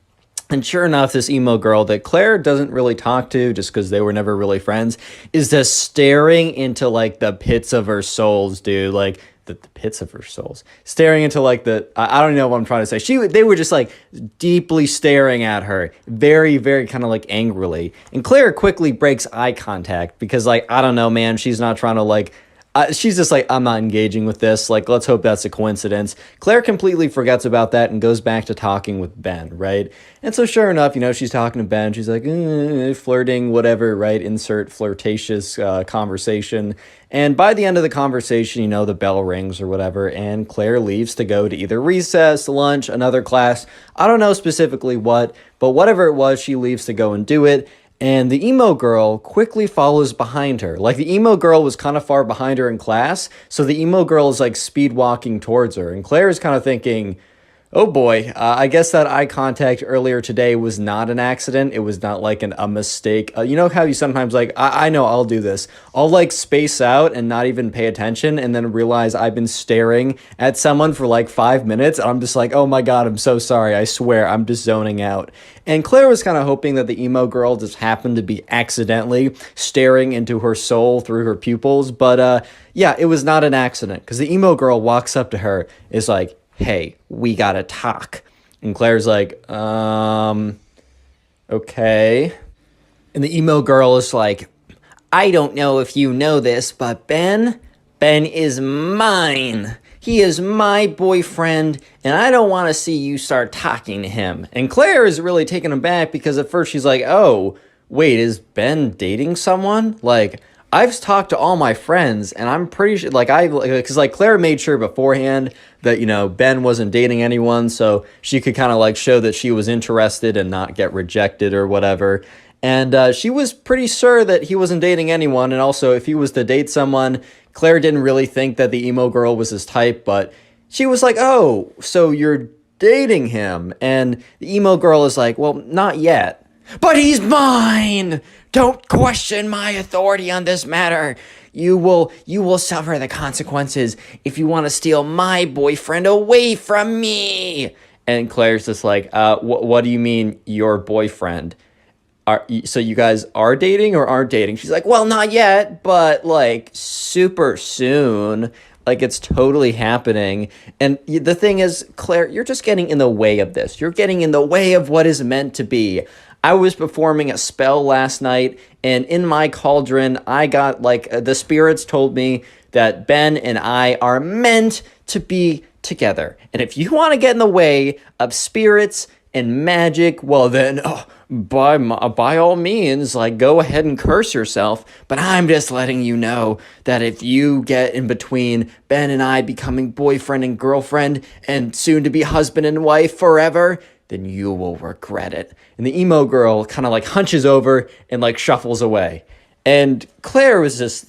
And sure enough, this emo girl that Claire doesn't really talk to just because they were never really friends is just staring into like the pits of her souls, dude. Like the pits of her souls, staring into like I don't know what I'm trying to say. They were just like deeply staring at her, very, very kind of like angrily. And Claire quickly breaks eye contact because, like, I don't know, man, she's not trying to like, she's just like, I'm not engaging with this. Like, let's hope that's a coincidence. Claire completely forgets about that and goes back to talking with Ben, right? And so sure enough, she's talking to Ben. She's like, flirting, whatever, right? Insert flirtatious conversation. And by the end of the conversation, the bell rings or whatever, and Claire leaves to go to either recess, lunch, another class. I don't know specifically what, but whatever it was, she leaves to go and do it. And the emo girl quickly follows behind her. Like, the emo girl was kind of far behind her in class, so the emo girl is like speed walking towards her. And Claire is kind of thinking, oh boy, I guess that eye contact earlier today was not an accident. It was not like a mistake. You know how you sometimes like, I know I'll do this. I'll like space out and not even pay attention and then realize I've been staring at someone for like 5 minutes. And I'm just like, oh my God, I'm so sorry. I swear, I'm just zoning out. And Claire was kind of hoping that the emo girl just happened to be accidentally staring into her soul through her pupils. But yeah, it was not an accident because the emo girl walks up to her, is like, hey, we gotta talk. And Claire's like, okay. And the emo girl is like, I don't know if you know this, but Ben is mine. He is my boyfriend, and I don't want to see you start talking to him. And Claire is really taken aback because at first she's like, oh, wait, is Ben dating someone? Like, I've talked to all my friends, and I'm pretty sure, because Claire made sure beforehand that, Ben wasn't dating anyone, so she could kind of like show that she was interested and not get rejected or whatever. And she was pretty sure that he wasn't dating anyone, and also if he was to date someone, Claire didn't really think that the emo girl was his type, but she was like, oh, so you're dating him? And the emo girl is like, well, not yet. But he's mine! Don't question my authority on this matter. You will suffer the consequences if you want to steal my boyfriend away from me. And Claire's just like, what do you mean, your boyfriend? So you guys are dating or aren't dating? She's like, well, not yet, but like super soon. Like, it's totally happening. And the thing is, Claire, you're just getting in the way of this. You're getting in the way of what is meant to be. I was performing a spell last night, and in my cauldron, I got, like, the spirits told me that Ben and I are meant to be together. And if you want to get in the way of spirits and magic, well then, by all means, like, go ahead and curse yourself. But I'm just letting you know that if you get in between Ben and I becoming boyfriend and girlfriend and soon to be husband and wife forever, then you will regret it. And the emo girl kind of like hunches over and like shuffles away. And Claire was just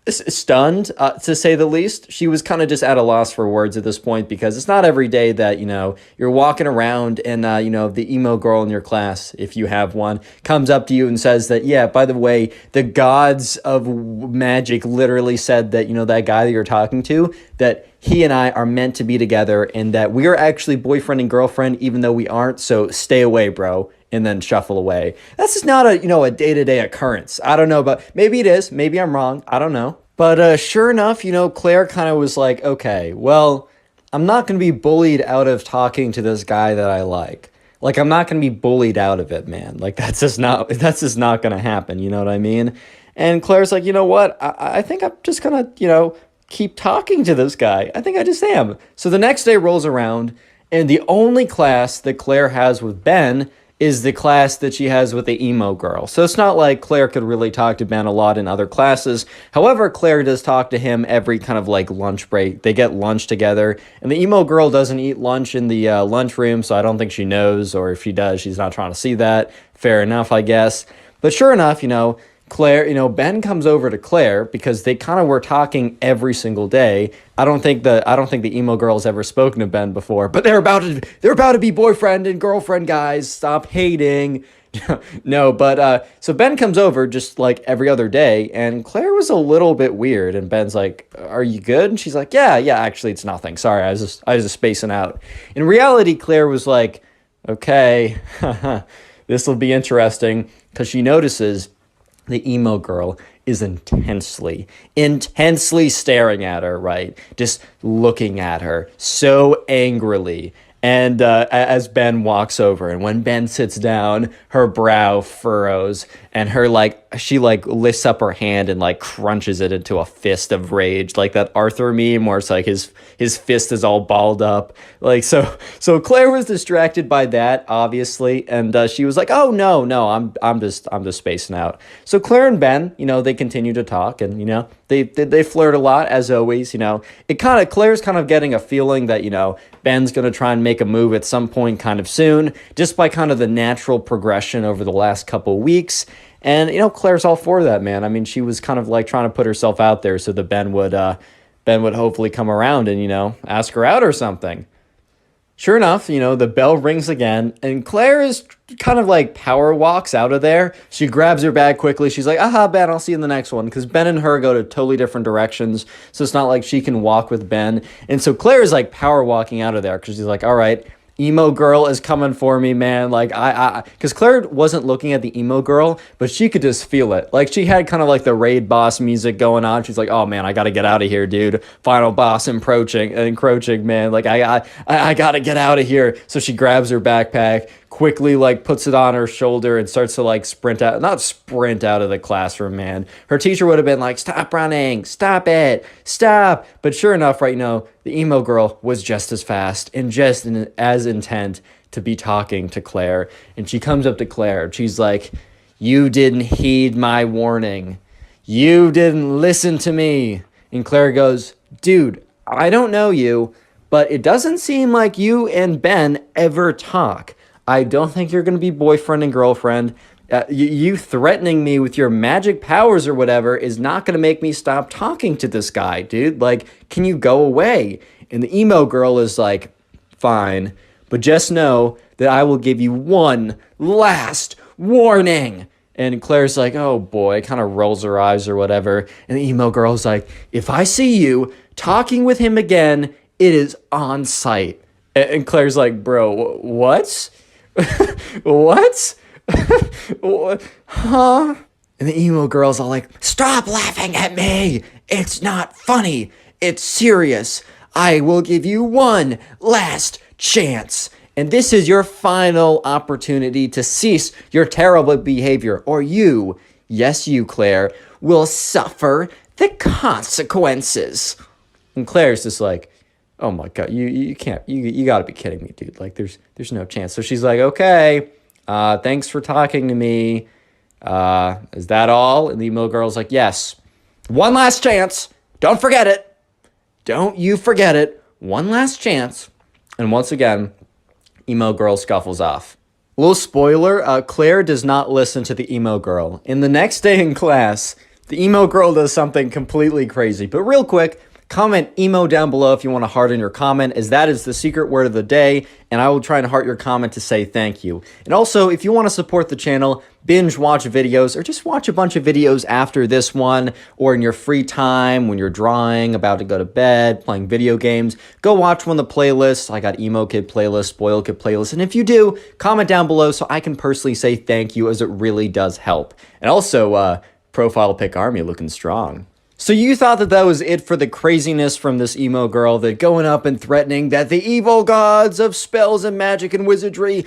stunned, to say the least. She was kind of just at a loss for words at this point, because it's not every day that, you're walking around and, the emo girl in your class, if you have one, comes up to you and says that, yeah, by the way, the gods of magic literally said that, that guy that you're talking to, that he and I are meant to be together and that we are actually boyfriend and girlfriend, even though we aren't. So stay away, bro. And then shuffle away. That's just not a day-to-day occurrence. I don't know, but maybe it is. Maybe I'm wrong. I don't know. But sure enough, Claire kind of was like, okay, well, I'm not going to be bullied out of talking to this guy that I like. Like, I'm not going to be bullied out of it, man. Like, that's just not going to happen. You know what I mean? And Claire's like, you know what? I think I'm just going to, keep talking to this guy. I think I just am. So the next day rolls around, and the only class that Claire has with Ben is the class that she has with the emo girl. So it's not like Claire could really talk to Ben a lot in other classes. However, Claire does talk to him every kind of like lunch break. They get lunch together, and the emo girl doesn't eat lunch in the lunchroom, so I don't think she knows, or if she does, she's not trying to see that. Fair enough, I guess. But sure enough, Claire, Ben comes over to Claire because they kind of were talking every single day. I don't think the emo girl's ever spoken to Ben before, but they're about to be boyfriend and girlfriend, guys. Stop hating. No, but so Ben comes over just like every other day, and Claire was a little bit weird, and Ben's like, "Are you good?" And she's like, "Yeah, actually it's nothing. Sorry, I was just spacing out." In reality, Claire was like, "Okay, this will be interesting," because she notices the emo girl is intensely staring at her, right? Just looking at her so angrily. And as Ben walks over, and when Ben sits down, her brow furrows, and she lifts up her hand and like crunches it into a fist of rage, like that Arthur meme where it's like his fist is all balled up. Like so Claire was distracted by that, obviously, and she was like, "Oh no, I'm just spacing out." So Claire and Ben, they continue to talk, and they flirt a lot, as always. Claire's kind of getting a feeling that Ben's gonna try and make a move at some point kind of soon, just by kind of the natural progression over the last couple weeks. And Claire's all for that, man. I mean, she was kind of like trying to put herself out there so that Ben would hopefully come around and ask her out or something. Sure enough, the bell rings again, and Claire is kind of like power walks out of there. She grabs her bag quickly. She's like, "Aha, Ben, I'll see you in the next one," because Ben and her go to totally different directions, so it's not like she can walk with Ben. And so Claire is like power walking out of there because she's like, "All right, emo girl is coming for me, man." Like, because Claire wasn't looking at the emo girl, but she could just feel it. Like, she had kind of like the raid boss music going on. She's like, "Oh man, I gotta get out of here, dude. Final boss encroaching, man. Like, I gotta get out of here." So she grabs her backpack, quickly like puts it on her shoulder, and starts to like not sprint out of the classroom, man. Her teacher would have been like, "Stop running, stop it, stop." But sure enough, right now, the emo girl was just as fast and just as intent to be talking to Claire. And she comes up to Claire, and she's like, "You didn't heed my warning. You didn't listen to me." And Claire goes, "Dude, I don't know you, but it doesn't seem like you and Ben ever talk. I don't think you're going to be boyfriend and girlfriend. You threatening me with your magic powers or whatever is not going to make me stop talking to this guy, dude. Like, can you go away?" And the emo girl is like, "Fine, but just know that I will give you one last warning." And Claire's like, "Oh boy," kind of rolls her eyes or whatever. And the emo girl's like, "If I see you talking with him again, it is on sight." And Claire's like, "Bro, what?" "What?" "Huh?" And the emo girl's all like, "Stop laughing at me. It's not funny. It's serious. I will give you one last chance. and this is your final opportunity to cease your terrible behavior, or you, yes you, Claire, will suffer the consequences. And Claire's just like, oh my God, you can't, you gotta be kidding me, dude. Like, there's no chance. So she's like, okay, thanks for talking to me. Is that all? And the emo girl's like, yes. One last chance. Don't forget it. Don't you forget it. One last chance. And once again, emo girl scuffles off. Little spoiler, Claire does not listen to the emo girl. And the next day in class, the emo girl does something completely crazy. But real quick, comment emo down below if you want to heart in your comment, as that is the secret word of the day, and I will try and heart your comment to say thank you. And also, if you want to support the channel, binge watch videos, or just watch a bunch of videos after this one, or in your free time when you're drawing, about to go to bed, playing video games, go watch one of the playlists. I got emo kid playlist, spoil kid playlist, and if you do, comment down below so I can personally say thank you, as it really does help. And also, profile pic army looking strong. So you thought that was it for the craziness from this emo girl, that going up and threatening that the evil gods of spells and magic and wizardry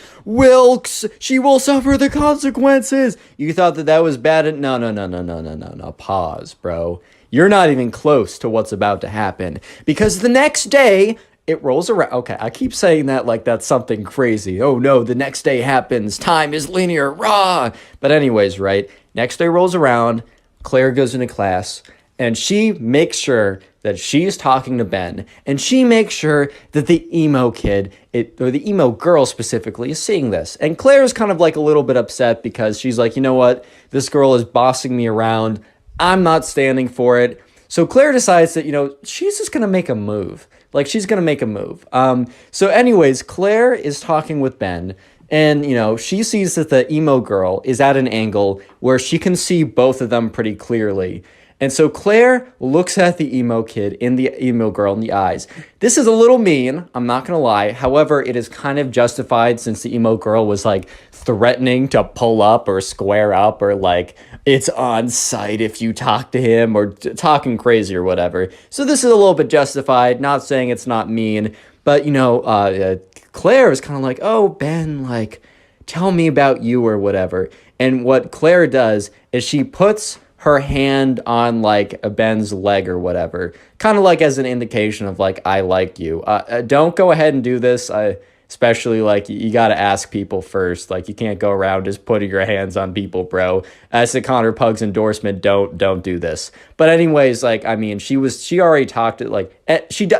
she will suffer the consequences. You thought that was bad? No. Pause, bro. You're not even close to what's about to happen, because the next day it rolls around. Okay, I keep saying that like that's something crazy. Oh no, the next day happens. Time is linear, rah. But anyways, right? Next day rolls around. Claire goes into class. And she makes sure that she's talking to Ben, and she makes sure that the emo kid, or the emo girl specifically, is seeing this. And Claire's kind of like a little bit upset, because she's like, you know what? This girl is bossing me around. I'm not standing for it. So Claire decides that, she's just going to make a move. Like, she's going to make a move. So anyways, Claire is talking with Ben. And, she sees that the emo girl is at an angle where she can see both of them pretty clearly. And so Claire looks at the emo girl in the eyes. This is a little mean, I'm not gonna lie. However, it is kind of justified, since the emo girl was like threatening to pull up or square up, or like it's on site if you talk to him, or talking crazy or whatever. So this is a little bit justified, not saying it's not mean, but Claire is kind of like, oh, Ben, like, tell me about you or whatever. And what Claire does is she puts her hand on like a Ben's leg or whatever, kind of like as an indication of like, I like you. Don't go ahead and do this. Especially like you got to ask people first. Like, you can't go around just putting your hands on people, bro. As the Connor Pugs endorsement, don't do this. But anyways, like, I mean, she already talked it, like,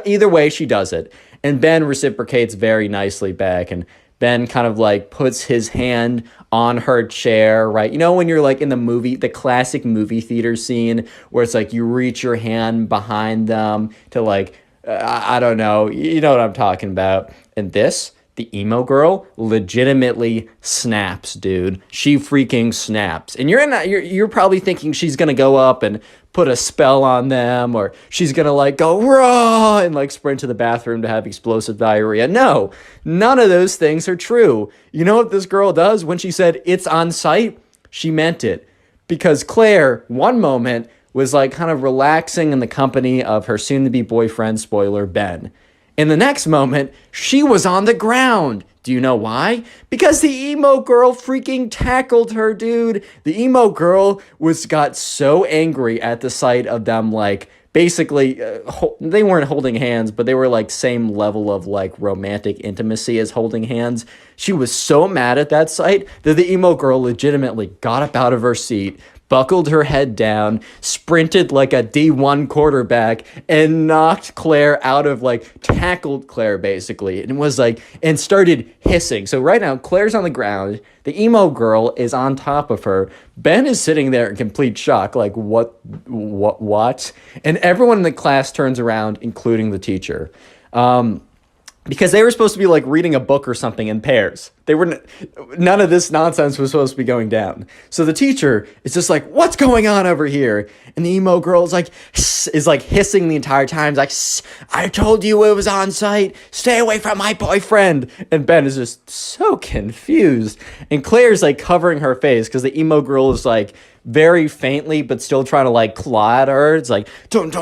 either way she does it. And Ben reciprocates very nicely back, and Ben kind of like puts his hand on her chair, right? When you're like in the classic movie theater scene where it's like you reach your hand behind them to like, I don't know, you know what I'm talking about. And the emo girl legitimately snaps, dude. She freaking snaps. And you're probably thinking she's gonna go up and put a spell on them, or she's gonna like go raw and like sprint to the bathroom to have explosive diarrhea. No, none of those things are true. You know what this girl does? When she said it's on site, she meant it. Because Claire, one moment, was like kind of relaxing in the company of her soon-to-be boyfriend, spoiler, Ben. In the next moment, she was on the ground. Do you know why? Because the emo girl freaking tackled her, dude. The emo girl got so angry at the sight of them, like, basically, they weren't holding hands, but they were, like, same level of, like, romantic intimacy as holding hands. She was so mad at that sight that the emo girl legitimately got up out of her seat, buckled her head down, sprinted like a D1 quarterback, and knocked Claire out of, like, tackled Claire, basically, and was like, and started hissing. So right now, Claire's on the ground, the emo girl is on top of her, Ben is sitting there in complete shock, like, what? And everyone in the class turns around, including the teacher. Because they were supposed to be like reading a book or something in pairs. None of this nonsense was supposed to be going down. So the teacher is just like, what's going on over here? And the emo girl is like hissing the entire time. It's like, I told you it was on site. Stay away from my boyfriend. And Ben is just so confused. And Claire's like covering her face because the emo girl is like very faintly, but still trying to like claw at her. It's like don't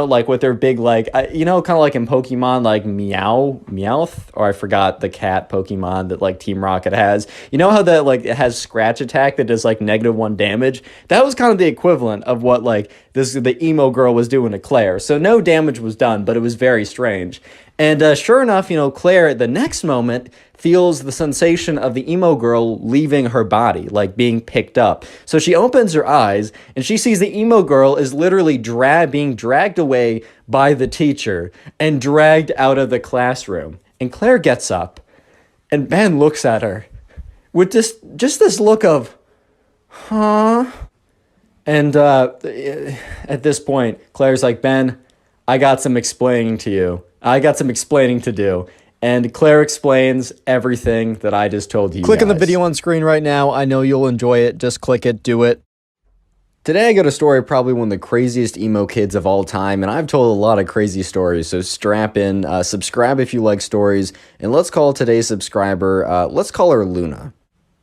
like with their big like kind of like in Pokemon like Meowth, or I forgot the cat Pokemon that like Team Rocket has. You know how that like it has scratch attack that does like -1 damage? That was kind of the equivalent of what like the emo girl was doing to Claire. So no damage was done, but it was very strange. And sure enough, Claire at the next moment feels the sensation of the emo girl leaving her body, like being picked up. So she opens her eyes and she sees the emo girl is literally being dragged away by the teacher and dragged out of the classroom. And Claire gets up and Ben looks at her with just this look of, huh? And at this point, Claire's like, Ben, I got some explaining to you. I got some explaining to do. And Claire explains everything that I just told you. Click on the video on screen right now. I know you'll enjoy it. Just click it. Do it. Today I got a story probably one of the craziest emo kids of all time, and I've told a lot of crazy stories, so strap in, subscribe if you like stories, and let's call today's subscriber, let's call her Luna.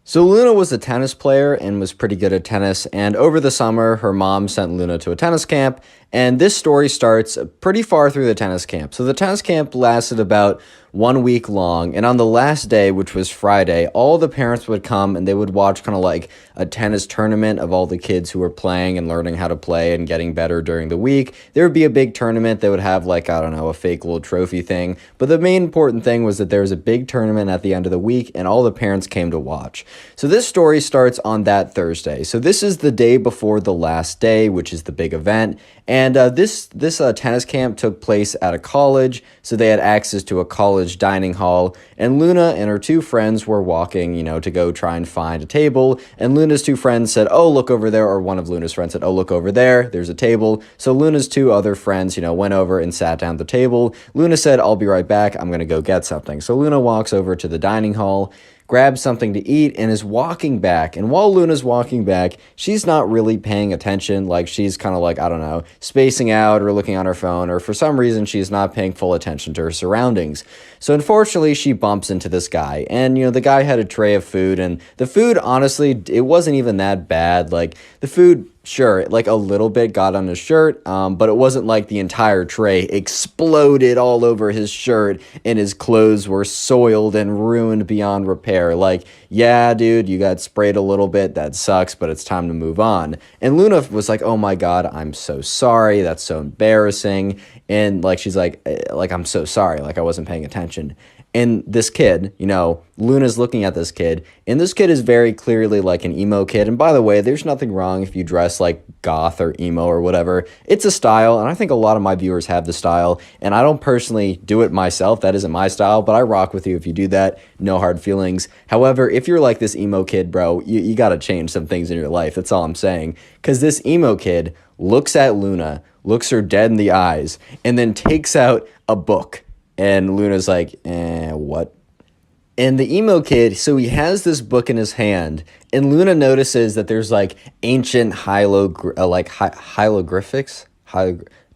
So Luna was a tennis player and was pretty good at tennis, and over the summer, her mom sent Luna to a tennis camp, and this story starts pretty far through the tennis camp. So the tennis camp lasted about 1 week long, and on the last day, which was Friday, all the parents would come and they would watch kind of like a tennis tournament of all the kids who were playing and learning how to play and getting better during the week. There would be a big tournament. They would have like, I don't know, a fake little trophy thing, but the main important thing was that there was a big tournament at the end of the week and all the parents came to watch. So this story starts on that Thursday. So this is the day before the last day, which is the big event. And this tennis camp took place at a college, so they had access to a college dining hall. And Luna and her two friends were walking, to go try and find a table. And Luna's two friends said, oh, look over there. Or one of Luna's friends said, oh, look over there. There's a table. So Luna's two other friends, went over and sat down at the table. Luna said, I'll be right back. I'm going to go get something. So Luna walks over to the dining hall, grabs something to eat, and is walking back. And while Luna's walking back, she's not really paying attention. Like, she's kind of like, I don't know, spacing out or looking on her phone, or for some reason, she's not paying full attention to her surroundings. So unfortunately, she bumps into this guy. And, the guy had a tray of food, and the food, honestly, it wasn't even that bad. Like, the food, sure, like a little bit got on his shirt, but it wasn't like the entire tray exploded all over his shirt and his clothes were soiled and ruined beyond repair. Like, yeah, dude, you got sprayed a little bit. That sucks, but it's time to move on. And Luna was like, oh my God, I'm so sorry. That's so embarrassing. And like, she's like, I'm so sorry. Like, I wasn't paying attention. And this kid, Luna's looking at this kid, and this kid is very clearly like an emo kid. And by the way, there's nothing wrong if you dress like goth or emo or whatever. It's a style, and I think a lot of my viewers have the style, and I don't personally do it myself. That isn't my style, but I rock with you if you do that. No hard feelings. However, if you're like this emo kid, bro, you got to change some things in your life. That's all I'm saying. Because this emo kid looks at Luna, looks her dead in the eyes, and then takes out a book. And Luna's like, what? And the emo kid, so he has this book in his hand, and Luna notices that there's like ancient hieroglyphics.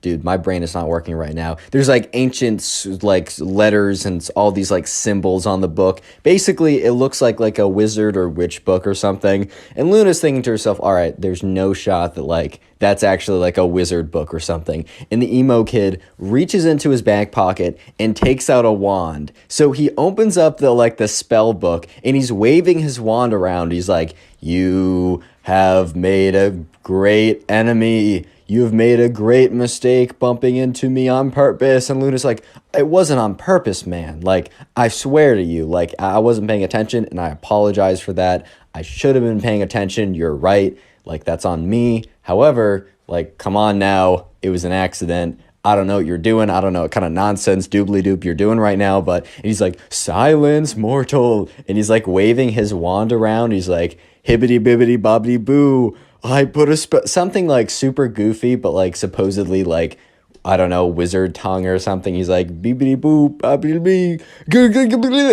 Dude, my brain is not working right now. There's like ancient like letters and all these like symbols on the book. Basically, it looks like a wizard or witch book or something. And Luna's thinking to herself, all right, there's no shot that like that's actually like a wizard book or something. And the emo kid reaches into his back pocket and takes out a wand. So he opens up the spell book and he's waving his wand around. He's like, you have made a great enemy. You've made a great mistake bumping into me on purpose. And Luna's like, it wasn't on purpose, man. Like, I swear to you, like, I wasn't paying attention and I apologize for that. I should have been paying attention. You're right. Like, that's on me. However, like, come on now. It was an accident. I don't know what you're doing. I don't know what kind of nonsense doobly-doop you're doing right now. But he's like, silence, mortal. And he's like waving his wand around. He's like, hibbity-bibbity-bobbity-boo. I put something like super goofy, but like supposedly like, I don't know, wizard tongue or something. He's like, beepity boop, boppity bee.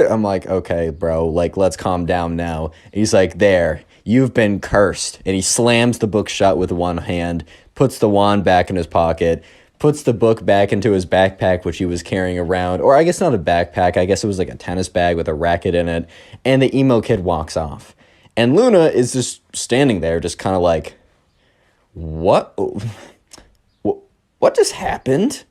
I'm like, okay, bro, like, let's calm down now. And he's like, there, you've been cursed. And he slams the book shut with one hand, puts the wand back in his pocket, puts the book back into his backpack, which he was carrying around. Or I guess not a backpack. I guess it was like a tennis bag with a racket in it. And the emo kid walks off. And Luna is just standing there, just kind of like, what just happened?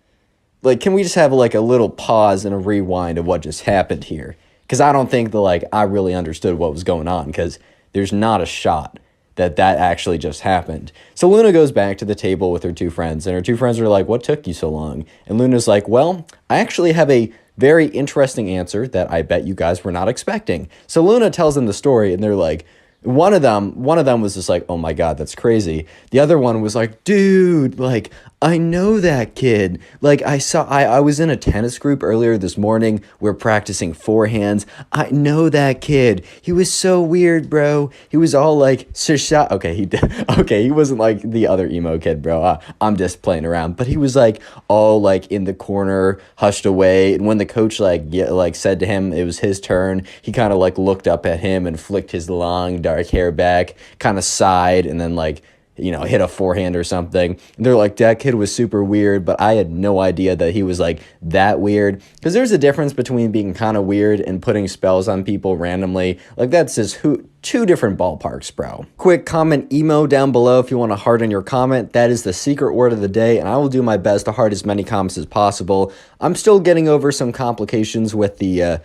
Like, can we just have like a little pause and a rewind of what just happened here? Because I don't think that like I really understood what was going on, because there's not a shot that actually just happened. So Luna goes back to the table with her two friends, and her two friends are like, what took you so long? And Luna's like, well, I actually have a very interesting answer that I bet you guys were not expecting. So Luna tells them the story, and they're like, one of them was just like, oh my God, that's crazy. The other one was like, dude, like, I know that kid. Like, I was in a tennis group earlier this morning. We're practicing forehands. I know that kid. He was so weird, bro. He was all like, okay, he wasn't like the other emo kid, bro. I'm just playing around. But he was like all like in the corner, hushed away. And when the coach like said to him it was his turn, he kind of like looked up at him and flicked his long dark hair back, kind of sighed, and then like, you know, hit a forehand or something. And they're like, that kid was super weird, but I had no idea that he was like that weird. Because there's a difference between being kind of weird and putting spells on people randomly. Like, that's just two different ballparks, bro. Quick comment emo down below if you want to heart in your comment. That is the secret word of the day, and I will do my best to heart as many comments as possible. I'm still getting over some complications with the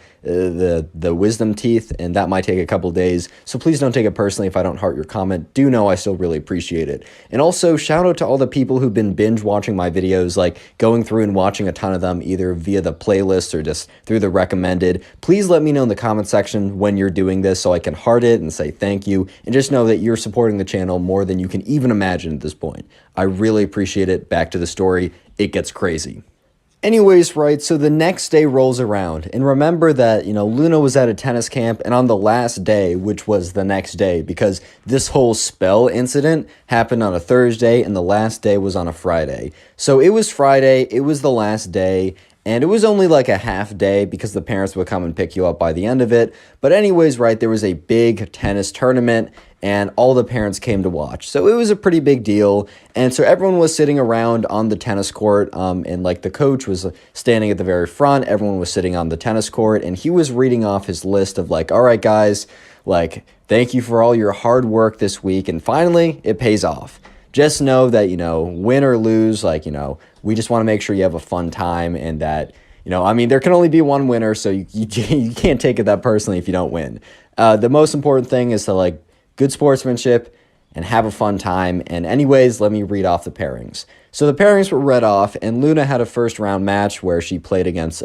wisdom teeth, and that might take a couple days, so please don't take it personally if I don't heart your comment. Do know I still really appreciate it. And also, shout out to all the people who've been binge watching my videos, like going through and watching a ton of them, either via the playlist or just through the recommended. Please let me know in the comment section when you're doing this so I can heart it and say thank you, and just know that you're supporting the channel more than you can even imagine at this point. I really appreciate it. Back to the story. It gets crazy. Anyways, right, so the next day rolls around, and remember that, you know, Luna was at a tennis camp, and on the last day, which was the next day, because this whole spell incident happened on a Thursday, and the last day was on a Friday. So it was Friday, it was the last day, and it was only like a half day because the parents would come and pick you up by the end of it. But anyways, right, there was a big tennis tournament, and all the parents came to watch. So it was a pretty big deal. And so everyone was sitting around on the tennis court, and like the coach was standing at the very front. Everyone was sitting on the tennis court, and he was reading off his list of like, all right, guys, like, thank you for all your hard work this week. And finally, it pays off. Just know that, you know, win or lose, like, you know, we just want to make sure you have a fun time, and that, you know, I mean, there can only be one winner, so you can't take it that personally if you don't win. The most important thing is to, like, good sportsmanship and have a fun time. And anyways, let me read off the pairings. So the pairings were read off, and Luna had a first round match where she played against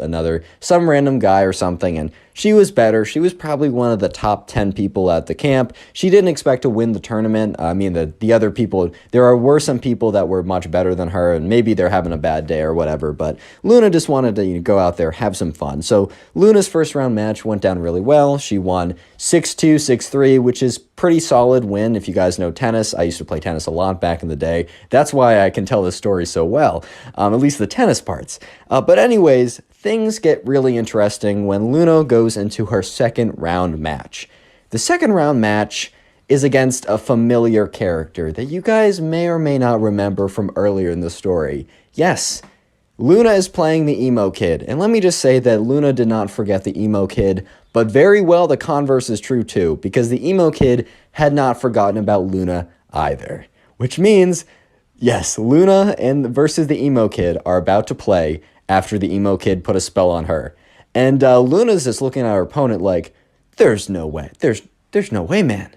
some random guy or something, and she was better. She was probably one of the top 10 people at the camp. She didn't expect to win the tournament. I mean, the other people, were some people that were much better than her, and maybe they're having a bad day or whatever, but Luna just wanted to, you know, go out there, have some fun. So Luna's first round match went down really well. She won 6-2, 6-3, which is pretty solid win. If you guys know tennis, I used to play tennis a lot back in the day. That's why I can tell this story so well, at least the tennis parts. But anyways, things get really interesting when Luna goes into her second round match. The second round match is against a familiar character that you guys may or may not remember from earlier in the story. Yes, Luna is playing the emo kid, and let me just say that Luna did not forget the emo kid, but very well the converse is true too, because the emo kid had not forgotten about Luna either. Which means, yes, Luna versus the emo kid are about to play after the emo kid put a spell on her. And Luna's just looking at her opponent like, there's no way. There's no way, man.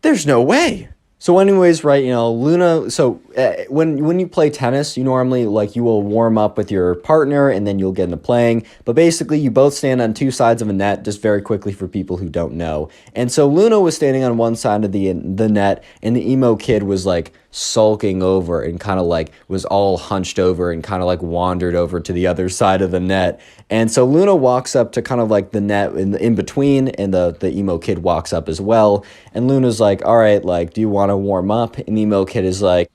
There's no way. So anyways, right, you know, Luna, so when you play tennis, you normally, like, you will warm up with your partner and then you'll get into playing. But basically, you both stand on two sides of a net, just very quickly for people who don't know. And so Luna was standing on one side of the net, and the emo kid was, like, sulking over and kind of, like, was all hunched over and kind of, like, wandered over to the other side of the net. And so Luna walks up to kind of, like, the net in between, and the emo kid walks up as well. And Luna's like, all right, like, do you want to warm up? And the emo kid is like,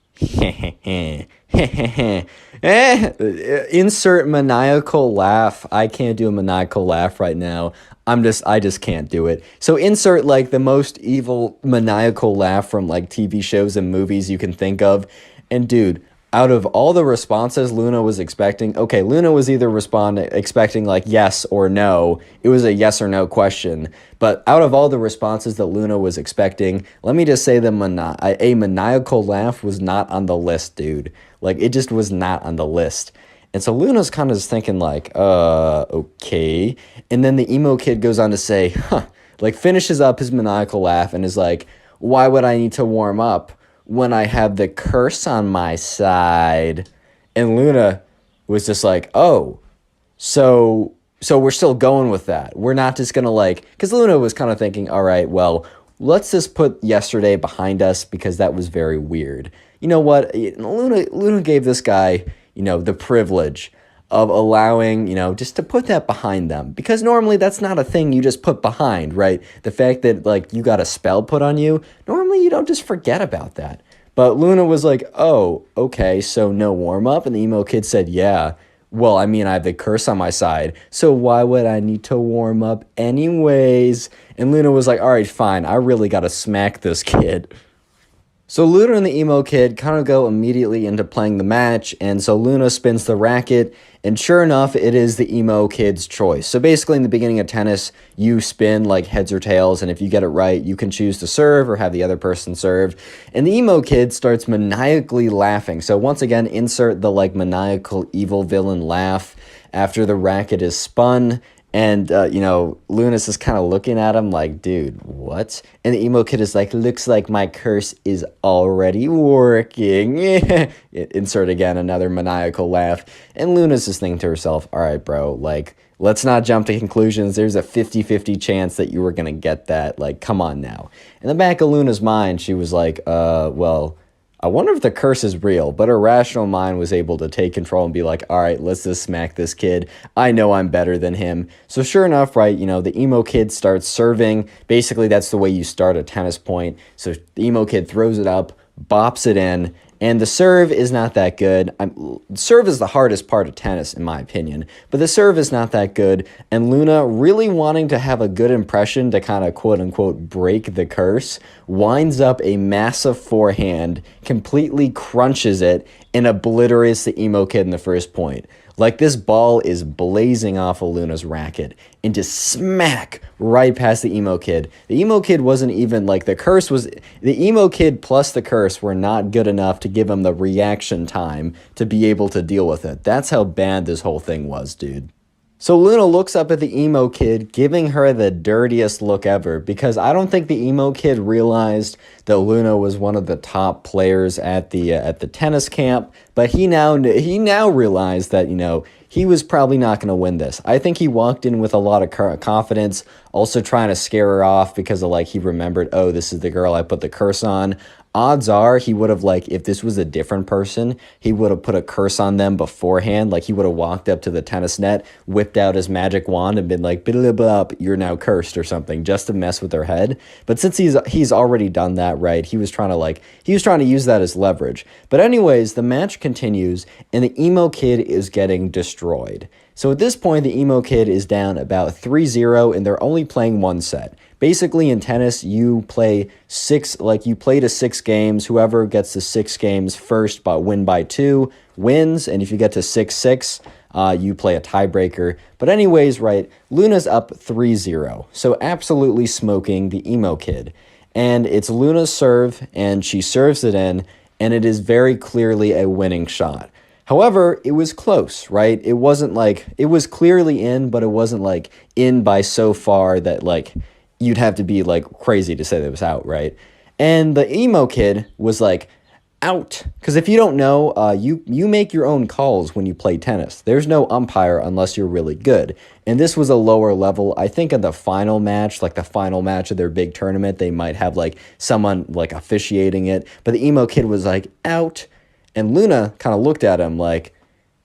insert maniacal laugh. I can't do a maniacal laugh right now. I just can't do it. So insert, like, the most evil maniacal laugh from, like, TV shows and movies you can think of. And dude, out of all the responses Luna was expecting, okay, Luna was either expecting like yes or no. It was a yes or no question. But out of all the responses that Luna was expecting, let me just say a maniacal laugh was not on the list, dude. Like, it just was not on the list. And so Luna's kind of just thinking like, okay. And then the emo kid goes on to say, like finishes up his maniacal laugh and is like, why would I need to warm up when I have the curse on my side? And Luna was just like, oh, so we're still going with that. We're not just going to like, because Luna was kind of thinking, all right, well, let's just put yesterday behind us because that was very weird. You know what? Luna gave this guy, the privilege of allowing, just to put that behind them. Because normally that's not a thing you just put behind, right? The fact that, like, you got a spell put on you, normally you don't just forget about that. But Luna was like, oh, okay, so no warm-up? And the emo kid said, yeah. Well, I mean, I have the curse on my side, so why would I need to warm up anyways? And Luna was like, all right, fine, I really got to smack this kid. So Luna and the emo kid kind of go immediately into playing the match, and so Luna spins the racket, and sure enough, it is the emo kid's choice. So basically, in the beginning of tennis, you spin like heads or tails, and if you get it right, you can choose to serve or have the other person serve. And the emo kid starts maniacally laughing. So once again, insert the like maniacal evil villain laugh after the racket is spun. And, Luna's is kind of looking at him like, dude, what? And the emo kid is like, looks like my curse is already working. Insert again another maniacal laugh. And Luna's just thinking to herself, all right, bro, like, let's not jump to conclusions. There's a 50-50 chance that you were going to get that. Like, come on now. In the back of Luna's mind, she was like, well, I wonder if the curse is real, but her rational mind was able to take control and be like, all right, let's just smack this kid. I know I'm better than him. So sure enough, right, the emo kid starts serving. Basically, that's the way you start a tennis point. So the emo kid throws it up, bops it in, and the serve is not that good. Serve is the hardest part of tennis, in my opinion, but the serve is not that good. And Luna, really wanting to have a good impression to kind of quote-unquote break the curse, winds up a massive forehand, completely crunches it, and obliterates the emo kid in the first point. Like, this ball is blazing off of Luna's racket and just smack right past the emo kid. The emo kid wasn't even, like, the emo kid plus the curse were not good enough to give him the reaction time to be able to deal with it. That's how bad this whole thing was, dude. So Luna looks up at the emo kid, giving her the dirtiest look ever, because I don't think the emo kid realized that Luna was one of the top players at the tennis camp, but he now realized that, he was probably not going to win this. I think he walked in with a lot of confidence, also trying to scare her off because of, like, he remembered, oh, this is the girl I put the curse on. Odds are he would have, like, if this was a different person, he would have put a curse on them beforehand. Like, he would have walked up to the tennis net, whipped out his magic wand, and been like, blah, blah, blah, you're now cursed or something, just to mess with their head. But since he's already done that, right, he was trying to use that as leverage. But anyways, the match continues, and the emo kid is getting destroyed. So at this point, the emo kid is down about 3-0, and they're only playing one set. Basically, in tennis, you play to 6 games. Whoever gets to 6 games first but win by 2 wins. And if you get to 6-6, you play a tiebreaker. But anyways, right, Luna's up 3-0. So absolutely smoking the emo kid. And it's Luna's serve, and she serves it in, and it is very clearly a winning shot. However, it was close, right? It wasn't like, it was clearly in, but it wasn't like in by so far that, like, you'd have to be like crazy to say that it was out, right? And the emo kid was like, out. Because if you don't know, you make your own calls when you play tennis. There's no umpire unless you're really good. And this was a lower level. I think in the final match, like the final match of their big tournament, they might have like someone like officiating it. But the emo kid was like, out. And Luna kind of looked at him like,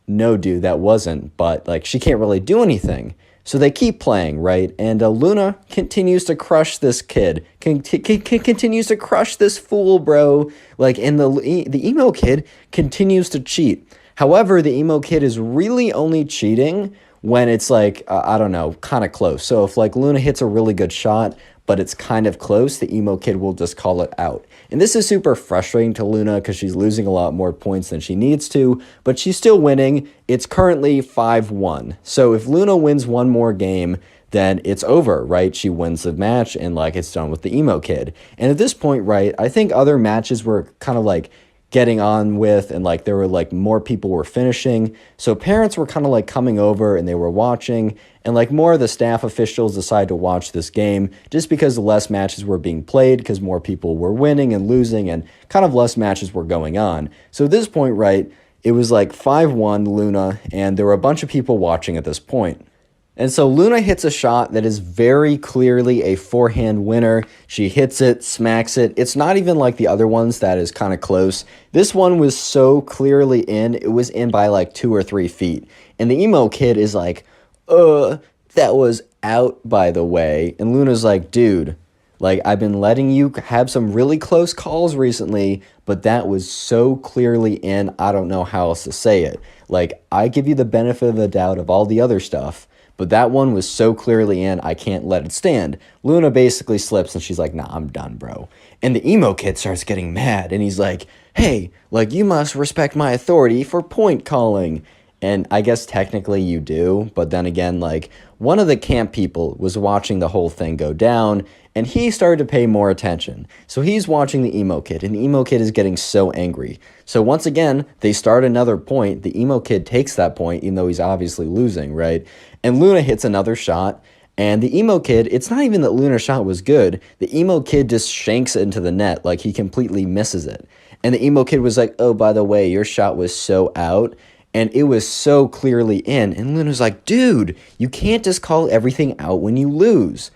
no, dude, that wasn't. But like, she can't really do anything. So they keep playing, right? And Luna continues to crush this kid, continues to crush this fool, bro. Like, and the emo kid continues to cheat. However, the emo kid is really only cheating when it's like, I don't know, kind of close. So if like Luna hits a really good shot, but it's kind of close, the emo kid will just call it out. And this is super frustrating to Luna because she's losing a lot more points than she needs to, but she's still winning. It's currently 5-1. So if Luna wins one more game, then it's over, right? She wins the match and like it's done with the emo kid. And at this point, right, I think other matches were kind of like getting on with, and like there were like more people were finishing, so parents were kind of like coming over and they were watching, and like more of the staff officials decided to watch this game just because less matches were being played because more people were winning and losing and kind of less matches were going on. So at this point, right, it was like 5-1 Luna, and there were a bunch of people watching at this point. And so Luna hits a shot that is very clearly a forehand winner. She hits it, smacks it. It's not even like the other ones that is kind of close. This one was so clearly in. It was in by like 2 or 3 feet. And the emo kid is like, that was out, by the way. And Luna's like, dude, like I've been letting you have some really close calls recently, but that was so clearly in, I don't know how else to say it. Like I give you the benefit of the doubt of all the other stuff, but that one was so clearly in, I can't let it stand. Luna basically slips and she's like, nah, I'm done, bro. And the emo kid starts getting mad and he's like, hey, like you must respect my authority for point calling. And I guess technically you do, but then again, like one of the camp people was watching the whole thing go down and he started to pay more attention. So he's watching the emo kid and the emo kid is getting so angry. So once again, they start another point. The emo kid takes that point, even though he's obviously losing, right? And Luna hits another shot, and the emo kid, it's not even that Luna's shot was good. The emo kid just shanks it into the net, like he completely misses it. And the emo kid was like, oh, by the way, your shot was so out, and it was so clearly in. And Luna's like, dude, you can't just call everything out when you lose.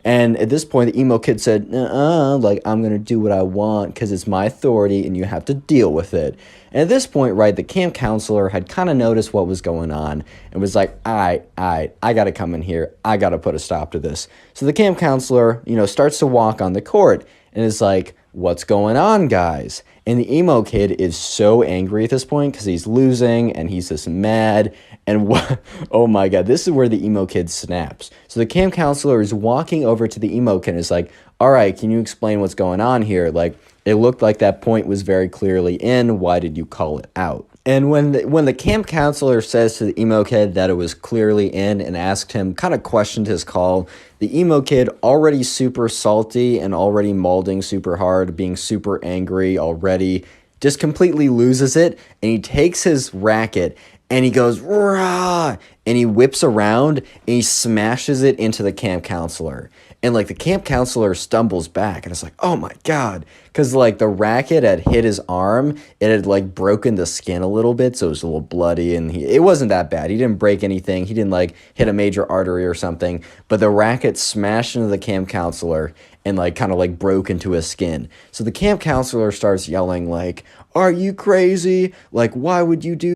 And at this point, the emo kid said, like, I'm going to do what I want because it's my authority and you have to deal with it. And at this point, right, the camp counselor had kind of noticed what was going on and was like, all right, I got to come in here. I got to put a stop to this. So the camp counselor, starts to walk on the court and is like, what's going on, guys? And the emo kid is so angry at this point because he's losing and he's just mad. And oh my God, this is where the emo kid snaps. So the camp counselor is walking over to the emo kid and is like, all right, can you explain what's going on here? Like, it looked like that point was very clearly in. Why did you call it out? And when the camp counselor says to the emo kid that it was clearly in and asked him, kind of questioned his call, the emo kid, already super salty and already mauling super hard, being super angry already, just completely loses it. And he takes his racket and he goes, rah, and he whips around and he smashes it into the camp counselor. And like the camp counselor stumbles back and it's like, oh my God. Because like the racket had hit his arm. It had like broken the skin a little bit. So it was a little bloody and it wasn't that bad. He didn't break anything. He didn't like hit a major artery or something. But the racket smashed into the camp counselor and like kind of like broke into his skin. So the camp counselor starts yelling like, are you crazy? Like, why would you do